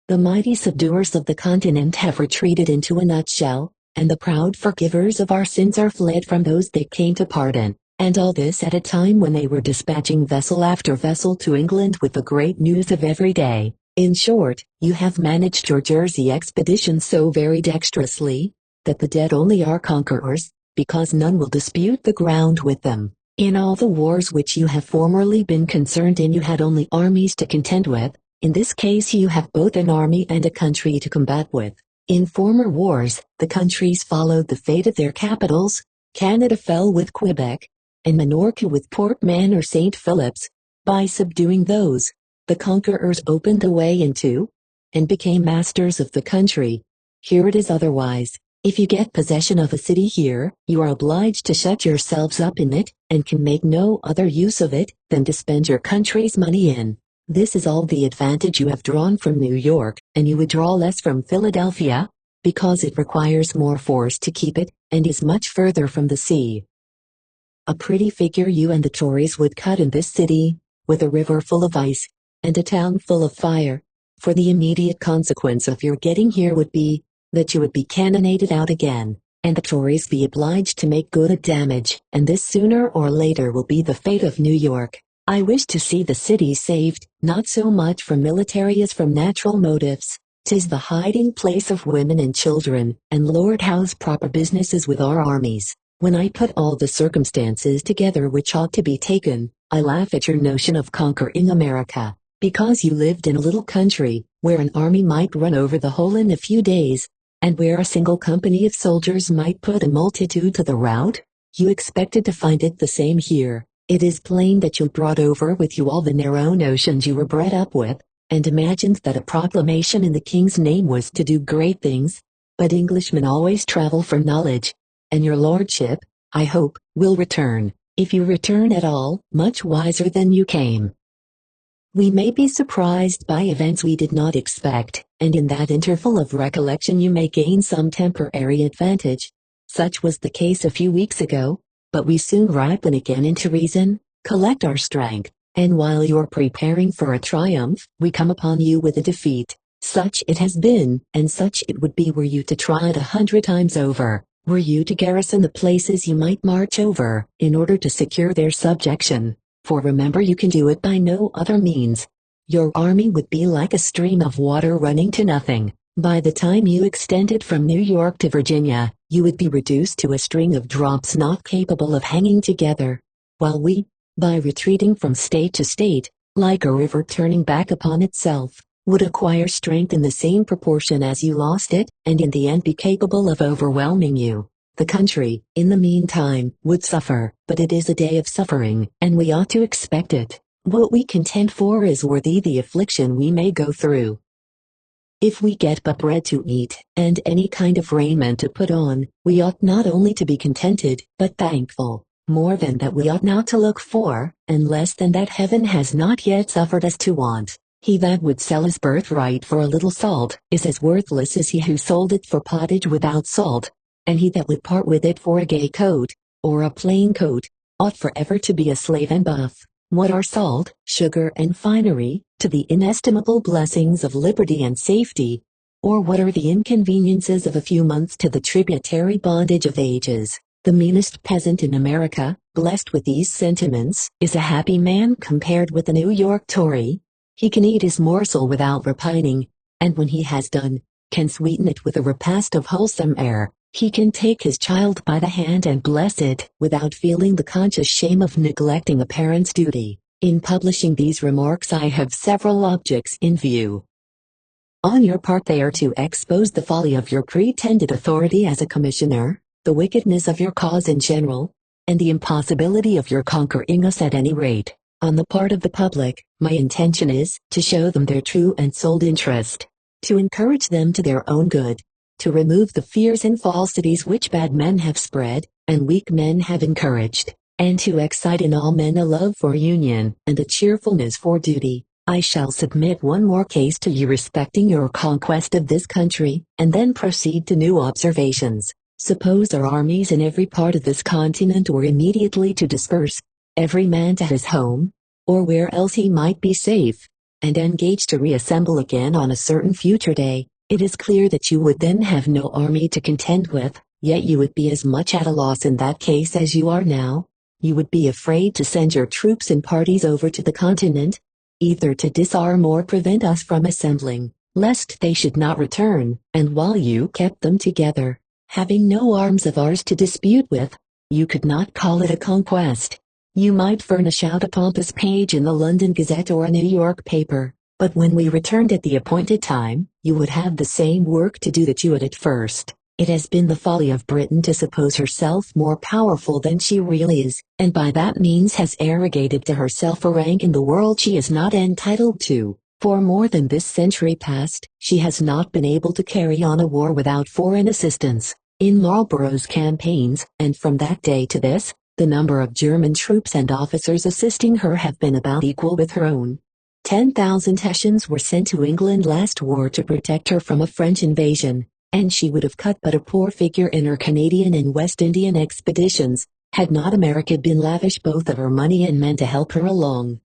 The mighty subduers of the continent have retreated into a nutshell, and the proud forgivers of our sins are fled from those they came to pardon, and all this at a time when they were dispatching vessel after vessel to England with the great news of every day. In short, you have managed your Jersey expedition so very dexterously, that the dead only are conquerors, because none will dispute the ground with them. In all the wars which you have formerly been concerned in you had only armies to contend with. In this case you have both an army and a country to combat with. In former wars, the countries followed the fate of their capitals. Canada fell with Quebec, and Minorca with Port Mahon or St. Philip's. By subduing those, the conquerors opened the way into, and became masters of the country. Here it is otherwise. If you get possession of a city here, you are obliged to shut yourselves up in it, and can make no other use of it than to spend your country's money in. This is all the advantage you have drawn from New York, and you would draw less from Philadelphia, because it requires more force to keep it, and is much further from the sea. A pretty figure you and the Tories would cut in this city, with a river full of ice, and a town full of fire, for the immediate consequence of your getting here would be, that you would be cannonaded out again, and the Tories be obliged to make good a damage, and this sooner or later will be the fate of New York. I wish to see the city saved, not so much from military as from natural motives. 'Tis the hiding place of women and children, and Lord how's proper business is with our armies. When I put all the circumstances together which ought to be taken, I laugh at your notion of conquering America, because you lived in a little country, where an army might run over the whole in a few days, and where a single company of soldiers might put a multitude to the rout. You expected to find it the same here. It is plain that you brought over with you all the narrow notions you were bred up with, and imagined that a proclamation in the king's name was to do great things. But Englishmen always travel for knowledge, and your lordship, I hope, will return, if you return at all, much wiser than you came. We may be surprised by events we did not expect, and in that interval of recollection you may gain some temporary advantage. Such was the case a few weeks ago, but we soon ripen again into reason, collect our strength, and while you're preparing for a triumph, we come upon you with a defeat. Such it has been, and such it would be were you to try it 100 times over, were you to garrison the places you might march over, in order to secure their subjection. For remember you can do it by no other means. Your army would be like a stream of water running to nothing. By the time you extended from New York to Virginia, you would be reduced to a string of drops not capable of hanging together. While we, by retreating from state to state, like a river turning back upon itself, would acquire strength in the same proportion as you lost it, and in the end be capable of overwhelming you. The country, in the meantime, would suffer, but it is a day of suffering, and we ought to expect it. What we contend for is worthy the affliction we may go through. If we get but bread to eat, and any kind of raiment to put on, we ought not only to be contented, but thankful. More than that we ought not to look for, and less than that heaven has not yet suffered us to want. He that would sell his birthright for a little salt, is as worthless as he who sold it for pottage without salt. And he that would part with it for a gay coat, or a plain coat, ought forever to be a slave and buff. What are salt, sugar and finery, to the inestimable blessings of liberty and safety? Or what are the inconveniences of a few months to the tributary bondage of ages? The meanest peasant in America, blessed with these sentiments, is a happy man compared with the New York Tory. He can eat his morsel without repining, and when he has done, can sweeten it with a repast of wholesome air. He can take his child by the hand and bless it, without feeling the conscious shame of neglecting a parent's duty. In publishing these remarks I have several objects in view. On your part they are to expose the folly of your pretended authority as a commissioner, the wickedness of your cause in general, and the impossibility of your conquering us at any rate. On the part of the public, my intention is, to show them their true and sole interest, to encourage them to their own good, to remove the fears and falsities which bad men have spread, and weak men have encouraged, and to excite in all men a love for union, and a cheerfulness for duty. I shall submit one more case to you respecting your conquest of this country, and then proceed to new observations. Suppose our armies in every part of this continent were immediately to disperse, every man to his home, or where else he might be safe, and engage to reassemble again on a certain future day. It is clear that you would then have no army to contend with, yet you would be as much at a loss in that case as you are now. You would be afraid to send your troops in parties over to the continent, either to disarm or prevent us from assembling, lest they should not return, and while you kept them together, having no arms of ours to dispute with, you could not call it a conquest. You might furnish out a pompous page in the London Gazette or a New York paper, but when we returned at the appointed time, you would have the same work to do that you had at first. It has been the folly of Britain to suppose herself more powerful than she really is, and by that means has arrogated to herself a rank in the world she is not entitled to. For more than this century past, she has not been able to carry on a war without foreign assistance. In Marlborough's campaigns, and from that day to this, the number of German troops and officers assisting her have been about equal with her own. 10,000 Hessians were sent to England last war to protect her from a French invasion, and she would have cut but a poor figure in her Canadian and West Indian expeditions, had not America been lavish both of her money and men to help her along.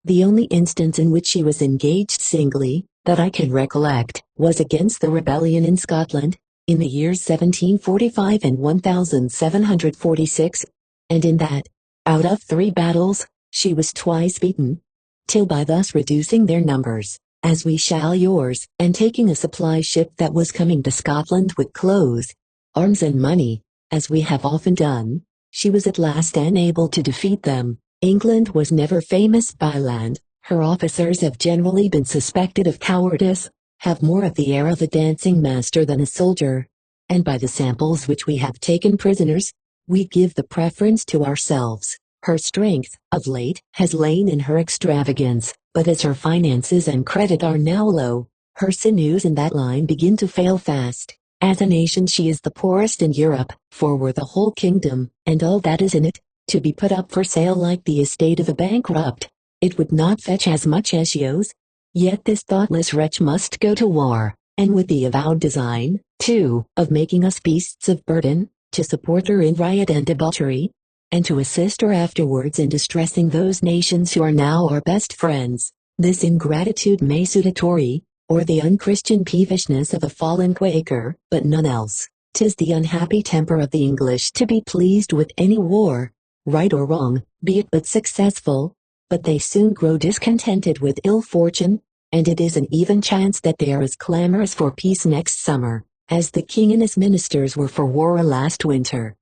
The only instance in which she was engaged singly, that I can recollect, was against the rebellion in Scotland, in the years 1745 and 1746, and in that, out of 3 battles, she was twice beaten, till by thus reducing their numbers, as we shall yours, and taking a supply ship that was coming to Scotland with clothes, arms and money, as we have often done, she was at last unable to defeat them. England was never famous by land, her officers have generally been suspected of cowardice, have more of the air of a dancing master than a soldier, and by the samples which we have taken prisoners, we give the preference to ourselves. Her strength, of late, has lain in her extravagance, but as her finances and credit are now low, her sinews in that line begin to fail fast. As a nation she is the poorest in Europe, for were the whole kingdom, and all that is in it, to be put up for sale like the estate of a bankrupt, it would not fetch as much as she owes. Yet this thoughtless wretch must go to war, and with the avowed design, too, of making us beasts of burden, to support her in riot and debauchery, and to assist her afterwards in distressing those nations who are now our best friends. This ingratitude may suit a Tory, or the unchristian peevishness of a fallen Quaker, but none else. 'Tis the unhappy temper of the English to be pleased with any war, right or wrong, be it but successful, but they soon grow discontented with ill fortune, and it is an even chance that they are as clamorous for peace next summer, as the king and his ministers were for war last winter.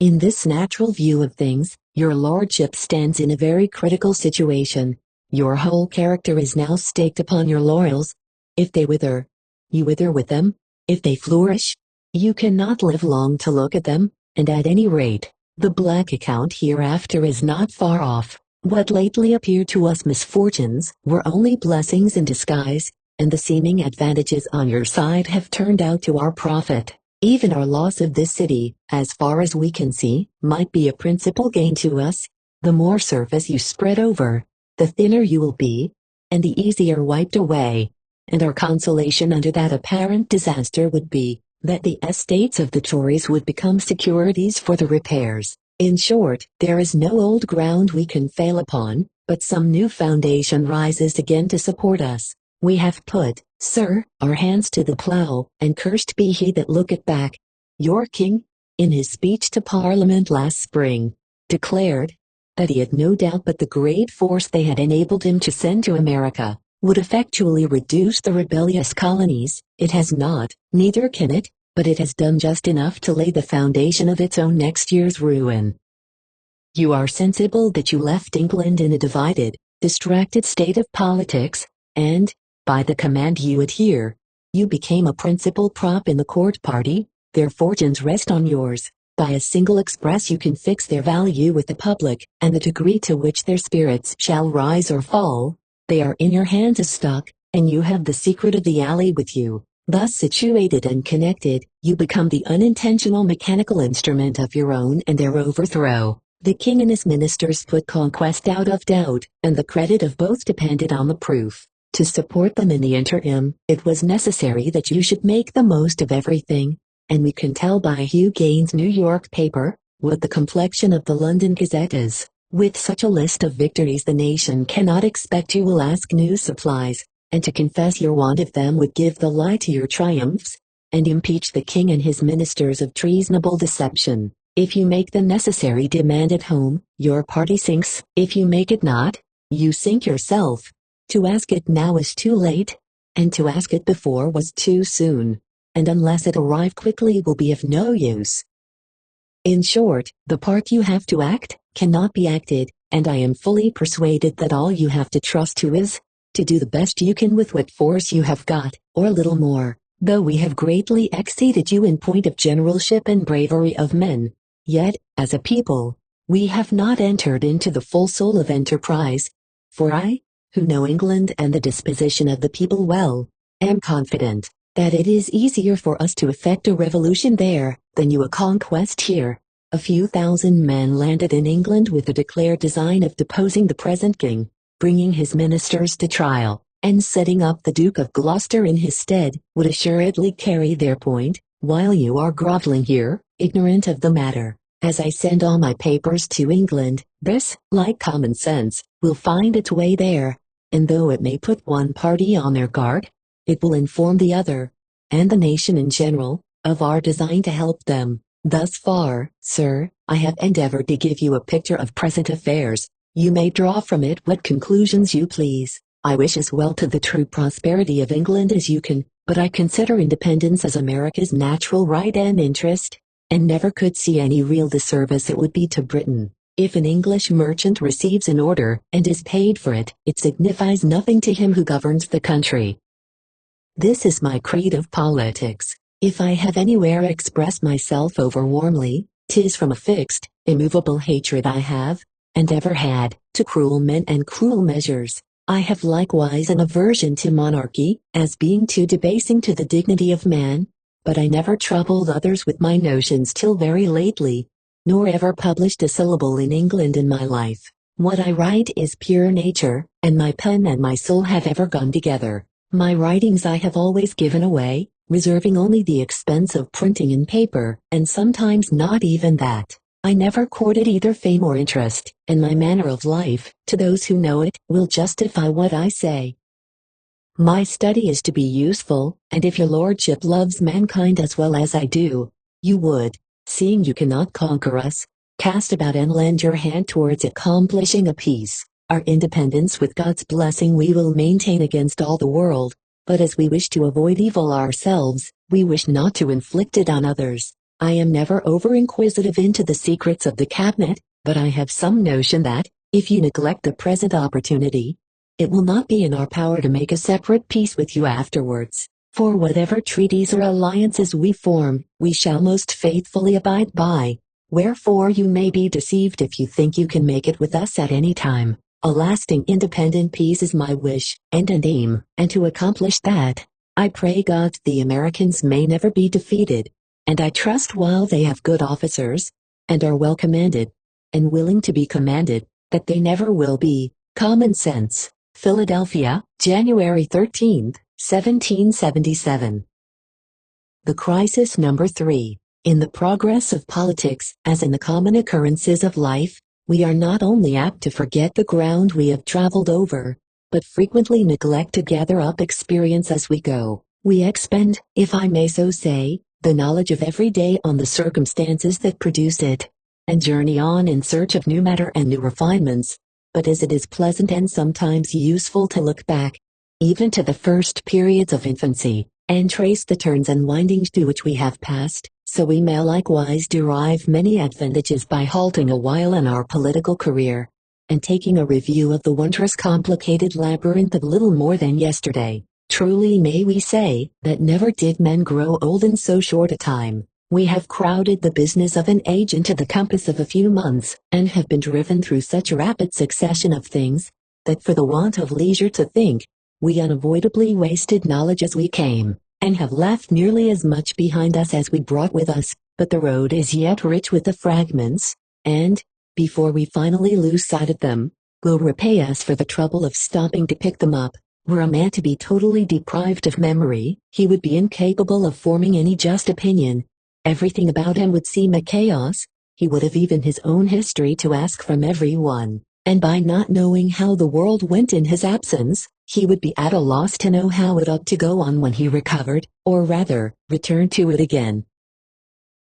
In this natural view of things, your lordship stands in a very critical situation. Your whole character is now staked upon your laurels. If they wither, you wither with them. If they flourish, you cannot live long to look at them, and at any rate, the black account hereafter is not far off. What lately appeared to us misfortunes were only blessings in disguise, and the seeming advantages on your side have turned out to our profit. Even our loss of this city, as far as we can see, might be a principal gain to us. The more surface you spread over, the thinner you will be, and the easier wiped away. And our consolation under that apparent disaster would be, that the estates of the Tories would become securities for the repairs. In short, there is no old ground we can fail upon, but some new foundation rises again to support us. We have put, sir, our hands to the plough, and cursed be he that looketh back. Your king, in his speech to Parliament last spring, declared that he had no doubt but the great force they had enabled him to send to America would effectually reduce the rebellious colonies. It has not, neither can it, but it has done just enough to lay the foundation of its own next year's ruin. You are sensible that you left England in a divided, distracted state of politics, and, by the command you adhere, you became a principal prop in the court party. Their fortunes rest on yours. By a single express you can fix their value with the public, and the degree to which their spirits shall rise or fall. They are in your hands as stock, and you have the secret of the alley with you. Thus situated and connected, you become the unintentional mechanical instrument of your own and their overthrow. The king and his ministers put conquest out of doubt, and the credit of both depended on the proof. To support them in the interim, it was necessary that you should make the most of everything, and we can tell by Hugh Gaines' New York paper, what the complexion of the London Gazette is. With such a list of victories the nation cannot expect you will ask new supplies, and to confess your want of them would give the lie to your triumphs, and impeach the king and his ministers of treasonable deception. If you make the necessary demand at home, your party sinks. If you make it not, you sink yourself. To ask it now is too late, and to ask it before was too soon, and unless it arrive quickly will be of no use. In short, the part you have to act cannot be acted, and I am fully persuaded that all you have to trust to is, to do the best you can with what force you have got, or a little more. Though we have greatly exceeded you in point of generalship and bravery of men, yet, as a people, we have not entered into the full soul of enterprise, for I, who know England and the disposition of the people well, am confident that it is easier for us to effect a revolution there than you a conquest here. A few thousand men landed in England with the declared design of deposing the present king, bringing his ministers to trial, and setting up the Duke of Gloucester in his stead, would assuredly carry their point, while you are groveling here, ignorant of the matter. As I send all my papers to England, this, like common sense, will find its way there, and though it may put one party on their guard, it will inform the other, and the nation in general, of our design to help them. Thus far, sir, I have endeavored to give you a picture of present affairs. You may draw from it what conclusions you please. I wish as well to the true prosperity of England as you can, but I consider independence as America's natural right and interest, and never could see any real disservice it would be to Britain. If an English merchant receives an order and is paid for it, it signifies nothing to him who governs the country. This is my creed of politics. If I have anywhere expressed myself over warmly, 'tis from a fixed, immovable hatred I have, and ever had, to cruel men and cruel measures. I have likewise an aversion to monarchy, as being too debasing to the dignity of man, but I never troubled others with my notions till very lately, nor ever published a syllable in England in my life. What I write is pure nature, and my pen and my soul have ever gone together. My writings I have always given away, reserving only the expense of printing in paper, and sometimes not even that. I never courted either fame or interest, and my manner of life, to those who know it, will justify what I say. My study is to be useful, and if your lordship loves mankind as well as I do, you would, seeing you cannot conquer us, cast about and lend your hand towards accomplishing a peace. Our independence with God's blessing we will maintain against all the world, but as we wish to avoid evil ourselves, we wish not to inflict it on others. I am never over-inquisitive into the secrets of the cabinet, but I have some notion that, if you neglect the present opportunity, it will not be in our power to make a separate peace with you afterwards. For whatever treaties or alliances we form, we shall most faithfully abide by. Wherefore you may be deceived if you think you can make it with us at any time. A lasting independent peace is my wish and an aim, and to accomplish that, I pray God the Americans may never be defeated, and I trust while they have good officers, and are well commanded, and willing to be commanded, that they never will be. Common Sense, Philadelphia, January 13, 1777. The crisis number 3. In the progress of politics, as in the common occurrences of life, we are not only apt to forget the ground we have traveled over, but frequently neglect to gather up experience as we go. We expend, if I may so say, the knowledge of every day on the circumstances that produce it, and journey on in search of new matter and new refinements. But as it is pleasant and sometimes useful to look back, even to the first periods of infancy, and trace the turns and windings to which we have passed, so we may likewise derive many advantages by halting a while in our political career, and taking a review of the wondrous complicated labyrinth of little more than yesterday. Truly may we say, that never did men grow old in so short a time. We have crowded the business of an age into the compass of a few months, and have been driven through such a rapid succession of things, that for the want of leisure to think, we unavoidably wasted knowledge as we came, and have left nearly as much behind us as we brought with us, but the road is yet rich with the fragments, and, before we finally lose sight of them, will repay us for the trouble of stopping to pick them up. Were a man to be totally deprived of memory, he would be incapable of forming any just opinion. Everything about him would seem a chaos. He would have even his own history to ask from every one, and by not knowing how the world went in his absence, he would be at a loss to know how it ought to go on when he recovered, or rather, returned to it again.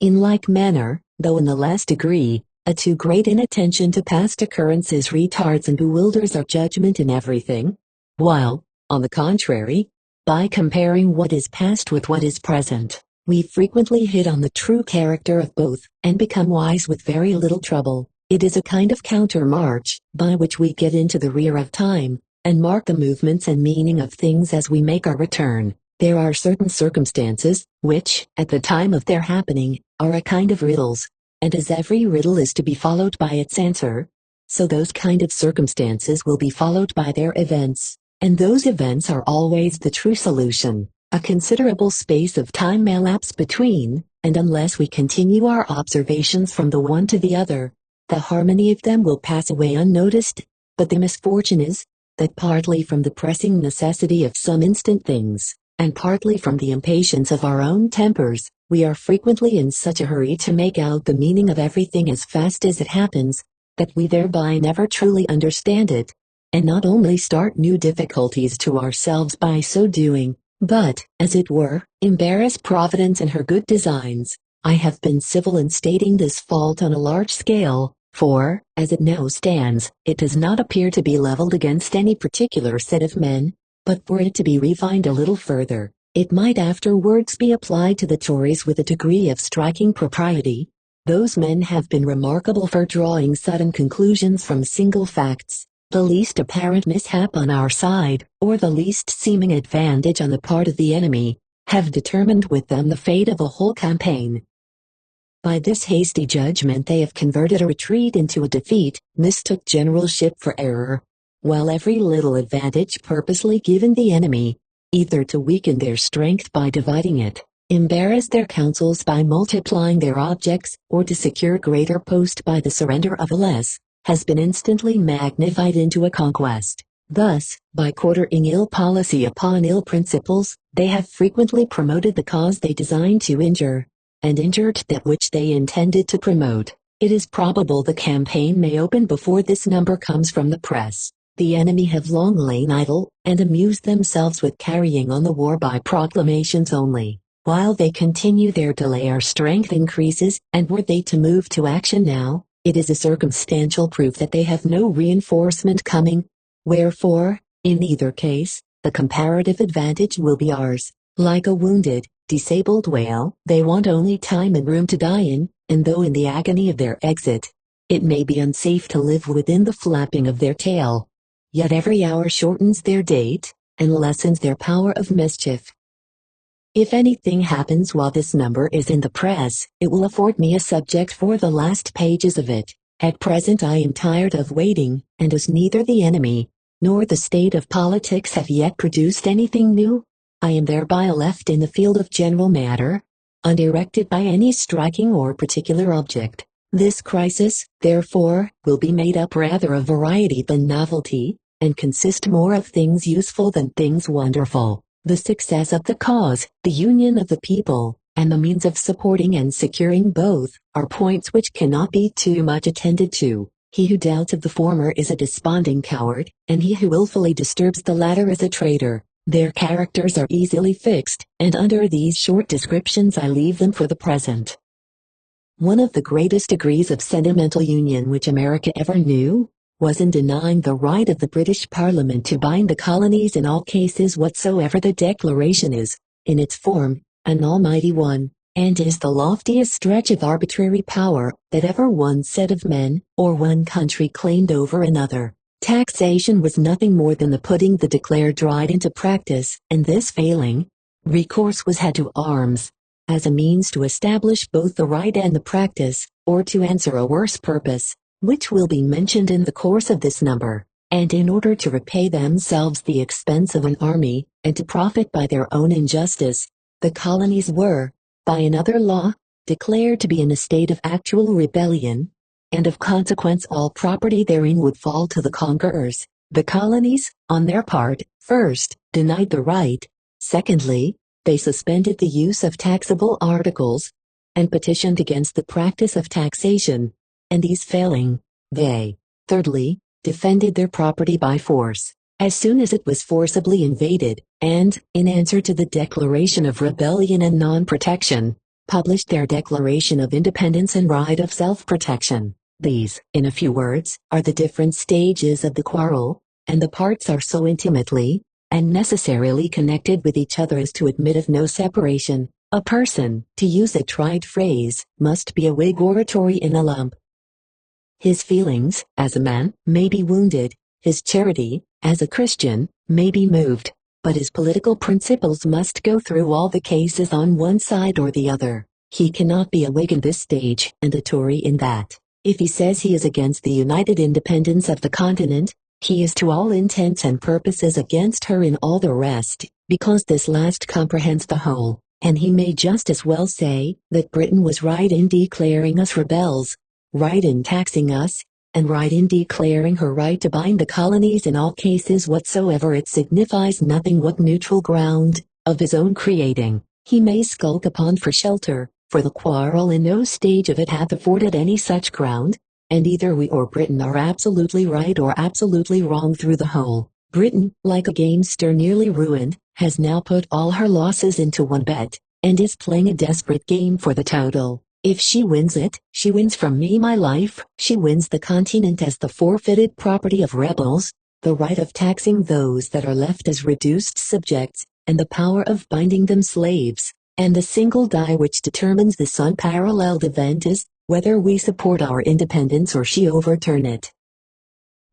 In like manner, though in the less degree, a too great inattention to past occurrences retards and bewilders our judgment in everything, while, on the contrary, by comparing what is past with what is present, we frequently hit on the true character of both, and become wise with very little trouble. It is a kind of counter-march, by which we get into the rear of time, and mark the movements and meaning of things as we make our return. There are certain circumstances, which, at the time of their happening, are a kind of riddles, and as every riddle is to be followed by its answer, so those kind of circumstances will be followed by their events, and those events are always the true solution. A considerable space of time may elapse between, and unless we continue our observations from the one to the other, the harmony of them will pass away unnoticed. But the misfortune is, that partly from the pressing necessity of some instant things, and partly from the impatience of our own tempers, we are frequently in such a hurry to make out the meaning of everything as fast as it happens, that we thereby never truly understand it, and not only start new difficulties to ourselves by so doing, but, as it were, embarrass Providence in her good designs. I have been civil in stating this fault on a large scale, For, as it now stands, it does not appear to be leveled against any particular set of men, but for it to be refined a little further, it might afterwards be applied to the Tories with a degree of striking propriety. Those men have been remarkable for drawing sudden conclusions from single facts. The least apparent mishap on our side, or the least seeming advantage on the part of the enemy, have determined with them the fate of a whole campaign. By this hasty judgment they have converted a retreat into a defeat, mistook generalship for error, while every little advantage purposely given the enemy, either to weaken their strength by dividing it, embarrass their counsels by multiplying their objects, or to secure greater post by the surrender of a less, has been instantly magnified into a conquest. Thus, by quartering ill policy upon ill principles, they have frequently promoted the cause they designed to injure, and injured that which they intended to promote. It is probable the campaign may open before this number comes from the press. The enemy have long lain idle, and amused themselves with carrying on the war by proclamations only. While they continue their delay our strength increases, and were they to move to action now, it is a circumstantial proof that they have no reinforcement coming. Wherefore, in either case, the comparative advantage will be ours. Like a wounded, disabled whale, they want only time and room to die in, and though in the agony of their exit, it may be unsafe to live within the flapping of their tail, yet every hour shortens their date, and lessens their power of mischief. If anything happens while this number is in the press, it will afford me a subject for the last pages of it. At present I am tired of waiting, and as neither the enemy, nor the state of politics have yet produced anything new, I am thereby left in the field of general matter, undirected by any striking or particular object. This crisis, therefore, will be made up rather of variety than novelty, and consist more of things useful than things wonderful. The success of the cause, the union of the people, and the means of supporting and securing both, are points which cannot be too much attended to. He who doubts of the former is a desponding coward, and he who wilfully disturbs the latter is a traitor. Their characters are easily fixed, and under these short descriptions I leave them for the present. One of the greatest degrees of sentimental union which America ever knew, was in denying the right of the British Parliament to bind the colonies in all cases whatsoever. The Declaration is, in its form, an almighty one, and is the loftiest stretch of arbitrary power that ever one set of men, or one country claimed over another. Taxation was nothing more than the putting the declared right into practice, and this failing, recourse was had to arms, as a means to establish both the right and the practice, or to answer a worse purpose, which will be mentioned in the course of this number, and in order to repay themselves the expense of an army, and to profit by their own injustice, the colonies were, by another law, declared to be in a state of actual rebellion, and of consequence all property therein would fall to the conquerors. The colonies, on their part, first, denied the right, secondly, they suspended the use of taxable articles, and petitioned against the practice of taxation, and these failing, they, thirdly, defended their property by force, as soon as it was forcibly invaded, and, in answer to the declaration of rebellion and non-protection, published their Declaration of Independence and right of self-protection. These, in a few words, are the different stages of the quarrel, and the parts are so intimately, and necessarily connected with each other as to admit of no separation. A person, to use a tried phrase, must be a Whig oratory in a lump. His feelings, as a man, may be wounded, his charity, as a Christian, may be moved, but his political principles must go through all the cases on one side or the other. He cannot be a Whig in this stage, and a Tory in that. If he says he is against the united independence of the continent, he is to all intents and purposes against her in all the rest, because this last comprehends the whole, and he may just as well say that Britain was right in declaring us rebels, right in taxing us, and right in declaring her right to bind the colonies in all cases whatsoever. It signifies nothing what neutral ground, of his own creating, he may skulk upon for shelter, for the quarrel in no stage of it hath afforded any such ground, and either we or Britain are absolutely right or absolutely wrong through the whole. Britain, like a gamester nearly ruined, has now put all her losses into one bet, and is playing a desperate game for the total. If she wins it, she wins from me my life, she wins the continent as the forfeited property of rebels, the right of taxing those that are left as reduced subjects, and the power of binding them slaves, and the single die which determines this unparalleled event is, whether we support our independence or she overturn it.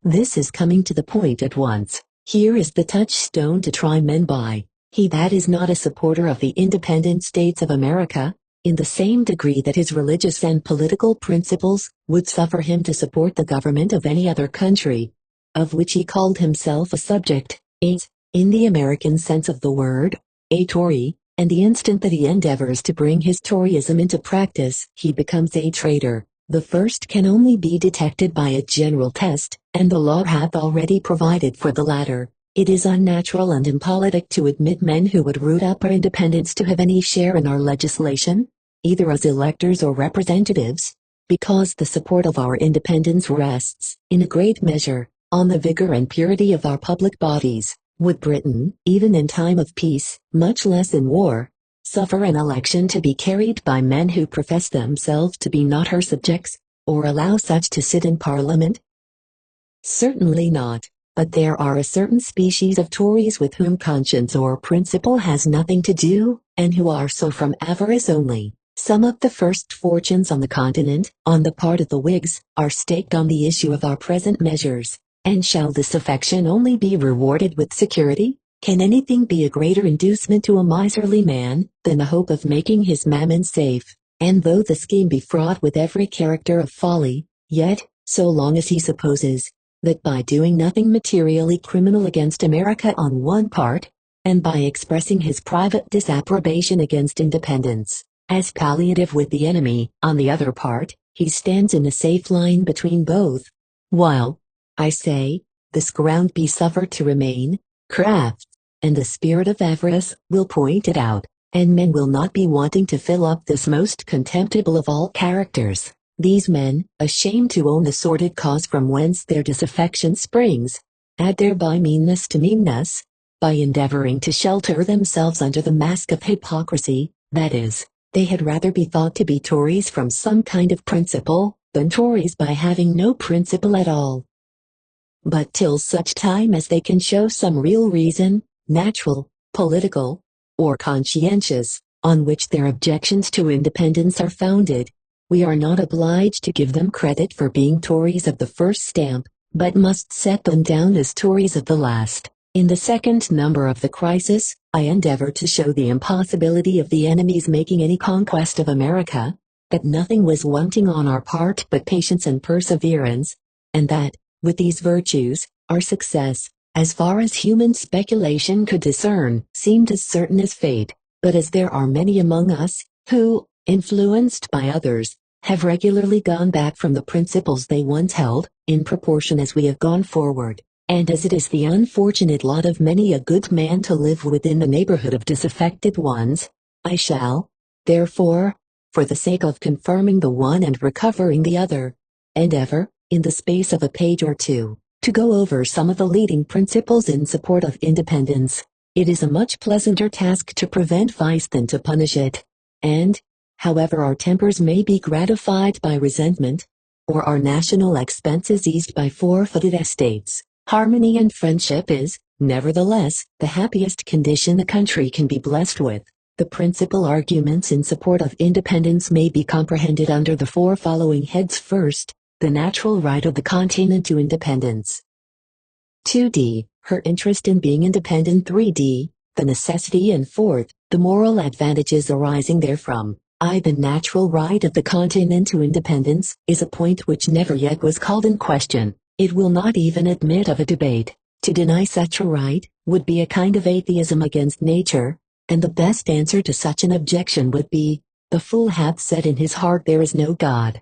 This is coming to the point at once. Here is the touchstone to try men by. He that is not a supporter of the independent states of America, in the same degree that his religious and political principles would suffer him to support the government of any other country, of which he called himself a subject, is, in the American sense of the word, a Tory, and the instant that he endeavors to bring his Toryism into practice, he becomes a traitor. The first can only be detected by a general test, and the law hath already provided for the latter. It is unnatural and impolitic to admit men who would root up our independence to have any share in our legislation, either as electors or representatives, because the support of our independence rests, in a great measure, on the vigor and purity of our public bodies. Would Britain, even in time of peace, much less in war, suffer an election to be carried by men who profess themselves to be not her subjects, or allow such to sit in Parliament? Certainly not. But there are a certain species of Tories with whom conscience or principle has nothing to do, and who are so from avarice only. Some of the first fortunes on the continent, on the part of the Whigs, are staked on the issue of our present measures. And shall this affection only be rewarded with security? Can anything be a greater inducement to a miserly man than the hope of making his mammon safe? And though the scheme be fraught with every character of folly, yet, so long as he supposes that by doing nothing materially criminal against America on one part, and by expressing his private disapprobation against independence, as palliative with the enemy, on the other part, he stands in a safe line between both. While, I say, this ground be suffered to remain, craft, and the spirit of avarice will point it out, and men will not be wanting to fill up this most contemptible of all characters. These men, ashamed to own the sordid cause from whence their disaffection springs, add thereby meanness to meanness, by endeavoring to shelter themselves under the mask of hypocrisy, that is, they had rather be thought to be Tories from some kind of principle, than Tories by having no principle at all. But till such time as they can show some real reason, natural, political, or conscientious, on which their objections to independence are founded, we are not obliged to give them credit for being Tories of the first stamp, but must set them down as Tories of the last. In the second number of the Crisis, I endeavor to show the impossibility of the enemy's making any conquest of America, that nothing was wanting on our part but patience and perseverance, and that, with these virtues, our success, as far as human speculation could discern, seemed as certain as fate. But as there are many among us, who, influenced by others, have regularly gone back from the principles they once held, in proportion as we have gone forward, and as it is the unfortunate lot of many a good man to live within the neighborhood of disaffected ones, I shall, therefore, for the sake of confirming the one and recovering the other, endeavor, in the space of a page or two, to go over some of the leading principles in support of independence. It is a much pleasanter task to prevent vice than to punish it, and, however our tempers may be gratified by resentment, or our national expenses eased by forfeited estates, harmony and friendship is, nevertheless, the happiest condition a country can be blessed with. The principal arguments in support of independence may be comprehended under the four following heads. First, the natural right of the continent to independence. 2d. Her interest in being independent. 3d. The necessity, and 4th, the moral advantages arising therefrom. The natural right of the continent to independence is a point which never yet was called in question. It will not even admit of a debate. To deny such a right would be a kind of atheism against nature, and the best answer to such an objection would be, the fool hath said in his heart there is no God.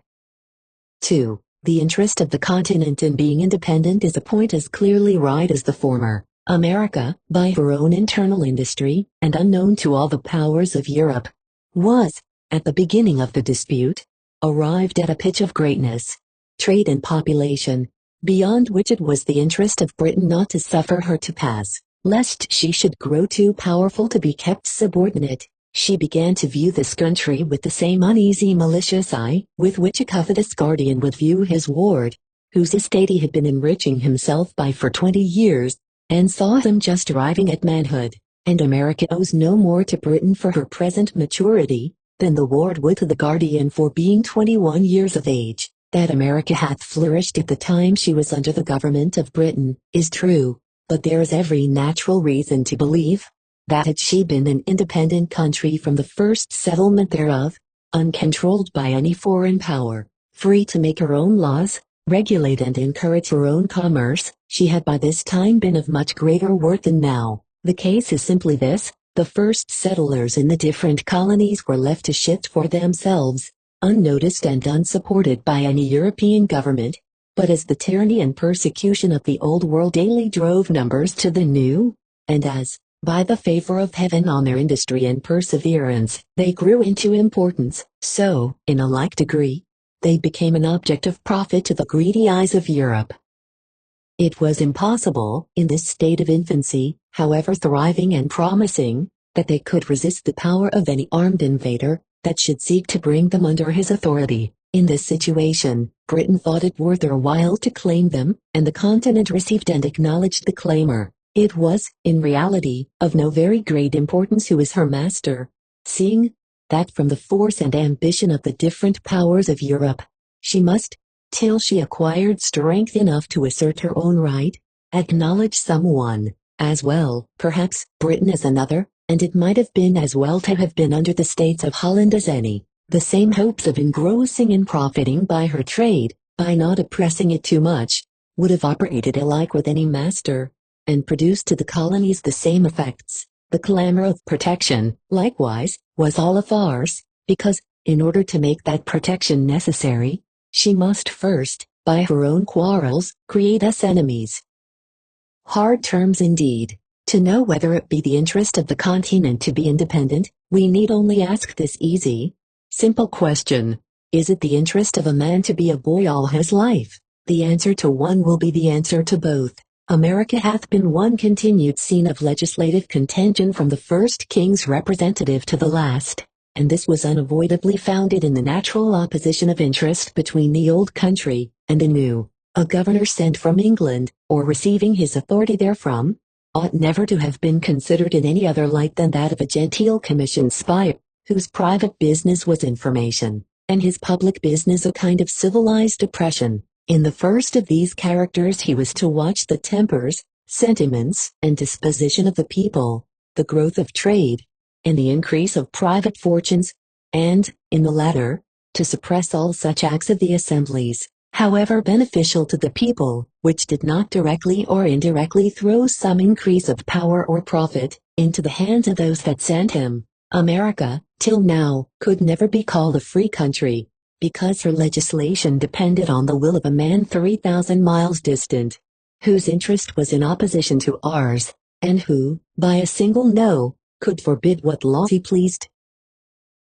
2. The interest of the continent in being independent is a point as clearly right as the former. America, by her own internal industry, and unknown to all the powers of Europe, was, at the beginning of the dispute, arrived at a pitch of greatness, trade and population, beyond which it was the interest of Britain not to suffer her to pass, lest she should grow too powerful to be kept subordinate. She began to view this country with the same uneasy malicious eye with which a covetous guardian would view his ward, whose estate he had been enriching himself by for 20 years, and saw him just arriving at manhood, and America owes no more to Britain for her present maturity, than the ward would to the guardian for being 21 years of age. That America hath flourished at the time she was under the government of Britain, is true, but there is every natural reason to believe that had she been an independent country from the first settlement thereof, uncontrolled by any foreign power, free to make her own laws, regulate and encourage her own commerce, she had by this time been of much greater worth than now. The case is simply this: the first settlers in the different colonies were left to shift for themselves, unnoticed and unsupported by any European government, but as the tyranny and persecution of the Old World daily drove numbers to the New, and as, by the favor of heaven on their industry and perseverance, they grew into importance, so, in a like degree, they became an object of profit to the greedy eyes of Europe. It was impossible, in this state of infancy, however thriving and promising, that they could resist the power of any armed invader that should seek to bring them under his authority. In this situation, Britain thought it worth her while to claim them, and the continent received and acknowledged the claimer. It was, in reality, of no very great importance who was her master, seeing that from the force and ambition of the different powers of Europe, she must, till she acquired strength enough to assert her own right, acknowledge someone, as well, perhaps, Britain as another, and it might have been as well to have been under the States of Holland as any. The same hopes of engrossing and profiting by her trade, by not oppressing it too much, would have operated alike with any master, and produced to the colonies the same effects. The clamor of protection, likewise, was all a farce, because, in order to make that protection necessary, she must first, by her own quarrels, create us enemies. Hard terms indeed. To know whether it be the interest of the continent to be independent, we need only ask this easy, simple question: is it the interest of a man to be a boy all his life? The answer to one will be the answer to both. America hath been one continued scene of legislative contention from the first king's representative to the last, and this was unavoidably founded in the natural opposition of interest between the old country and the new. A governor sent from England, or receiving his authority therefrom, ought never to have been considered in any other light than that of a genteel commissioned spy, whose private business was information, and his public business a kind of civilized oppression. In the first of these characters he was to watch the tempers, sentiments, and disposition of the people, the growth of trade, and the increase of private fortunes, and, in the latter, to suppress all such acts of the assemblies, however beneficial to the people, which did not directly or indirectly throw some increase of power or profit into the hands of those that sent him. America, till now, could never be called a free country, because her legislation depended on the will of a man 3,000 miles distant, whose interest was in opposition to ours, and who, by a single no, could forbid what law he pleased.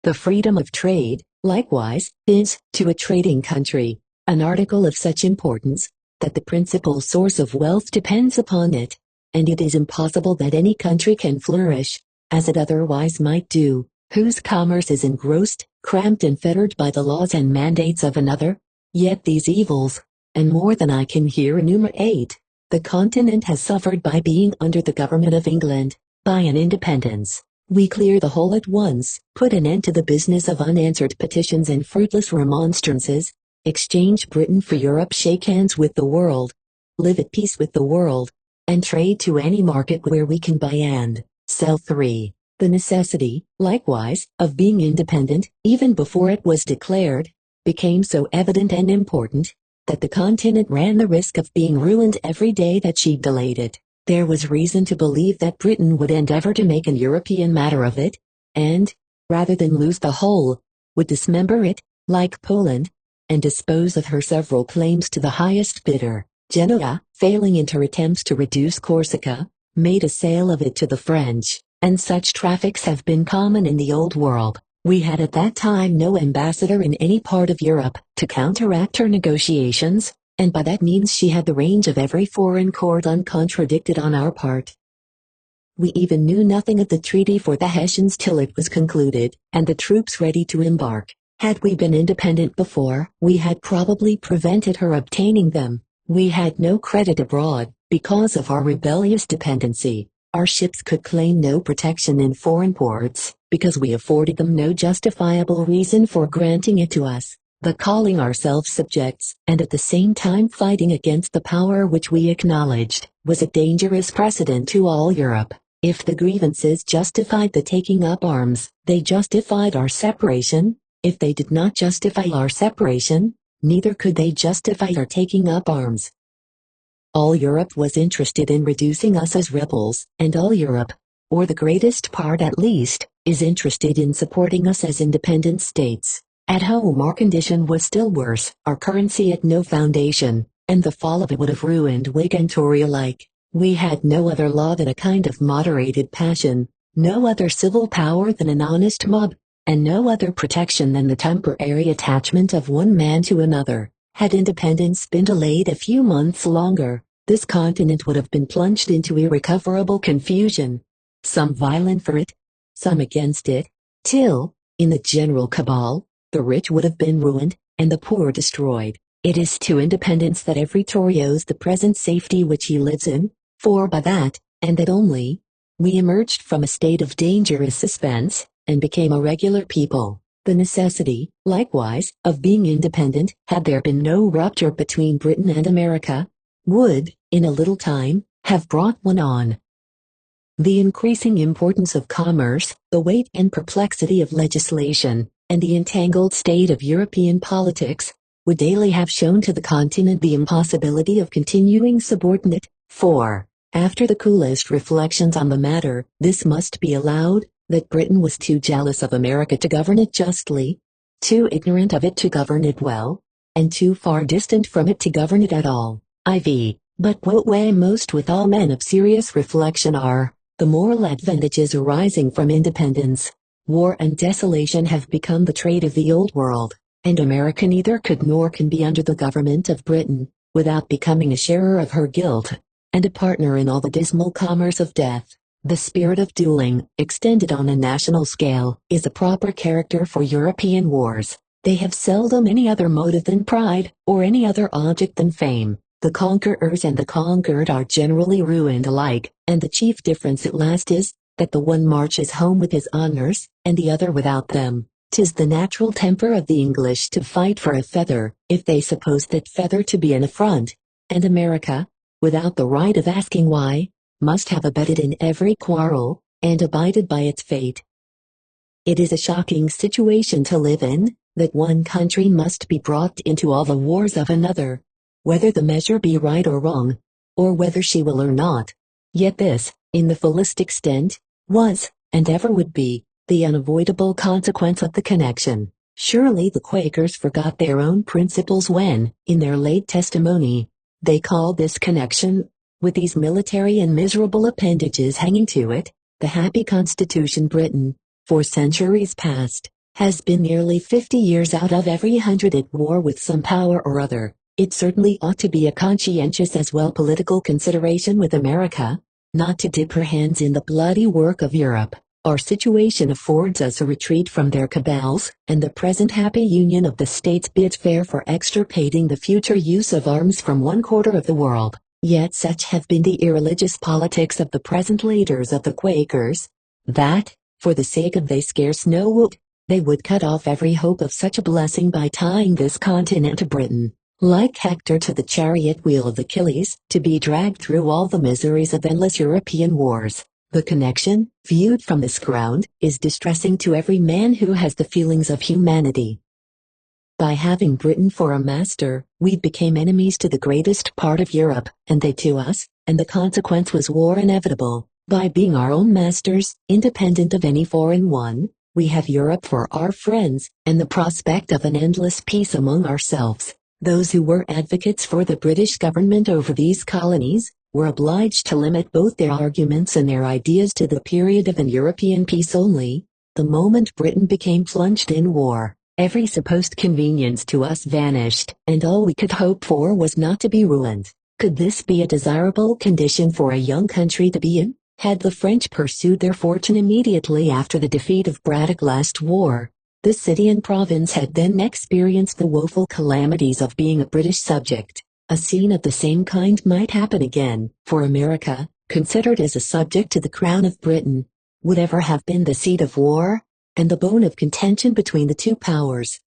The freedom of trade, likewise, is, to a trading country, an article of such importance, that the principal source of wealth depends upon it, and it is impossible that any country can flourish, as it otherwise might do, whose commerce is engrossed, cramped and fettered by the laws and mandates of another. Yet these evils, and more than I can here enumerate, the continent has suffered by being under the government of England. By an independence, we clear the whole at once, put an end to the business of unanswered petitions and fruitless remonstrances, exchange Britain for Europe, shake hands with the world, live at peace with the world, and trade to any market where we can buy and sell. 3. The necessity, likewise, of being independent, even before it was declared, became so evident and important, that the continent ran the risk of being ruined every day that she delayed it. There was reason to believe that Britain would endeavor to make an European matter of it, and, rather than lose the whole, would dismember it, like Poland, and dispose of her several claims to the highest bidder. Genoa, failing in her attempts to reduce Corsica, made a sale of it to the French, and such traffics have been common in the Old World. We had at that time no ambassador in any part of Europe to counteract her negotiations, and by that means she had the range of every foreign court uncontradicted on our part. We even knew nothing of the treaty for the Hessians till it was concluded, and the troops ready to embark. Had we been independent before, we had probably prevented her obtaining them. We had no credit abroad, because of our rebellious dependency. Our ships could claim no protection in foreign ports, because we afforded them no justifiable reason for granting it to us. But calling ourselves subjects, and at the same time fighting against the power which we acknowledged, was a dangerous precedent to all Europe. If the grievances justified the taking up arms, they justified our separation. If they did not justify our separation, neither could they justify our taking up arms. All Europe was interested in reducing us as rebels, and all Europe, or the greatest part at least, is interested in supporting us as independent states. At home our condition was still worse, our currency had no foundation, and the fall of it would have ruined Whig and Tory alike. We had no other law than a kind of moderated passion, no other civil power than an honest mob, and no other protection than the temporary attachment of one man to another. Had independence been delayed a few months longer, this continent would have been plunged into irrecoverable confusion, some violent for it, some against it, till, in the general cabal, the rich would have been ruined, and the poor destroyed. It is to independence that every Tory owes the present safety which he lives in, for by that, and that only, we emerged from a state of dangerous suspense, and became a regular people. The necessity, likewise, of being independent, had there been no rupture between Britain and America, would, in a little time, have brought one on. The increasing importance of commerce, the weight and perplexity of legislation, and the entangled state of European politics, would daily have shown to the continent the impossibility of continuing subordinate, for, after the coolest reflections on the matter, this must be allowed, that Britain was too jealous of America to govern it justly, too ignorant of it to govern it well, and too far distant from it to govern it at all. IV. But what weigh most with all men of serious reflection are, the moral advantages arising from independence. War and desolation have become the trade of the old world, and America neither could nor can be under the government of Britain, without becoming a sharer of her guilt, and a partner in all the dismal commerce of death. The spirit of dueling, extended on a national scale, is a proper character for European wars. They have seldom any other motive than pride, or any other object than fame. The conquerors and the conquered are generally ruined alike, and the chief difference at last is, that the one marches home with his honors, and the other without them. 'Tis the natural temper of the English to fight for a feather, if they suppose that feather to be an affront, and America, without the right of asking why, must have abetted in every quarrel, and abided by its fate. It is a shocking situation to live in, that one country must be brought into all the wars of another, whether the measure be right or wrong, or whether she will or not. Yet this, in the fullest extent, was, and ever would be, the unavoidable consequence of the connection. Surely the Quakers forgot their own principles when, in their late testimony, they called this connection, with these military and miserable appendages hanging to it, the happy Constitution. Britain, for centuries past, has been nearly 50 years out of every 100 at war with some power or other. It certainly ought to be a conscientious as well political consideration with America, not to dip her hands in the bloody work of Europe. Our situation affords us a retreat from their cabals, and the present happy union of the states bids fair for extirpating the future use of arms from one quarter of the world. Yet such have been the irreligious politics of the present leaders of the Quakers, that, for the sake of they scarce know what, they would cut off every hope of such a blessing by tying this continent to Britain, like Hector to the chariot wheel of Achilles, to be dragged through all the miseries of endless European wars. The connection, viewed from this ground, is distressing to every man who has the feelings of humanity. By having Britain for a master, we became enemies to the greatest part of Europe, and they to us, and the consequence was war inevitable. By being our own masters, independent of any foreign one, we have Europe for our friends, and the prospect of an endless peace among ourselves. Those who were advocates for the British government over these colonies, were obliged to limit both their arguments and their ideas to the period of an European peace only. The moment Britain became plunged in war, every supposed convenience to us vanished, and all we could hope for was not to be ruined. Could this be a desirable condition for a young country to be in? Had the French pursued their fortune immediately after the defeat of Braddock last war, the city and province had then experienced the woeful calamities of being a British subject. A scene of the same kind might happen again, for America, considered as a subject to the crown of Britain, would ever have been the seat of war, and the bone of contention between the two powers.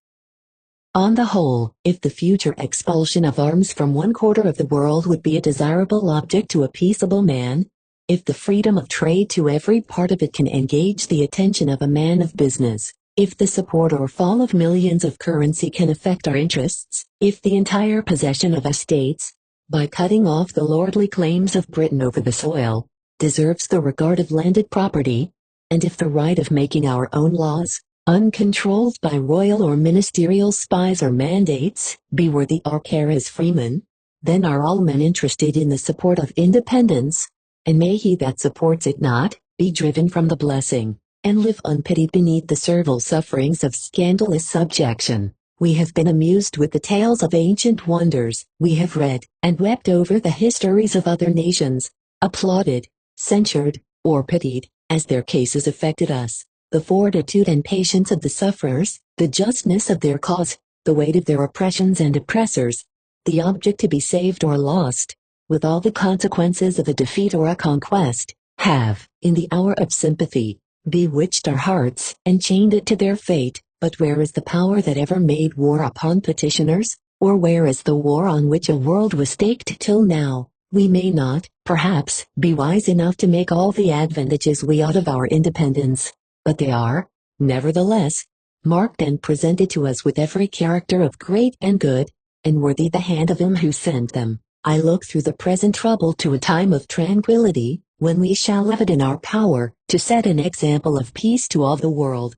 On the whole, if the future expulsion of arms from one quarter of the world would be a desirable object to a peaceable man, if the freedom of trade to every part of it can engage the attention of a man of business, if the support or fall of millions of currency can affect our interests, if the entire possession of estates, by cutting off the lordly claims of Britain over the soil, deserves the regard of landed property, and if the right of making our own laws, uncontrolled by royal or ministerial spies or mandates, be worthy our care as freemen, then are all men interested in the support of independence, and may he that supports it not, be driven from the blessing, and live unpitied beneath the servile sufferings of scandalous subjection. We have been amused with the tales of ancient wonders, we have read, and wept over the histories of other nations, applauded, censured, or pitied, as their cases affected us. The fortitude and patience of the sufferers, the justness of their cause, the weight of their oppressions and oppressors, the object to be saved or lost, with all the consequences of a defeat or a conquest, have, in the hour of sympathy, bewitched our hearts and chained it to their fate. But where is the power that ever made war upon petitioners, or where is the war on which a world was staked till now? We may not, perhaps, be wise enough to make all the advantages we ought of our independence, but they are, nevertheless, marked and presented to us with every character of great and good, and worthy the hand of him who sent them. I look through the present trouble to a time of tranquility, when we shall have it in our power to set an example of peace to all the world.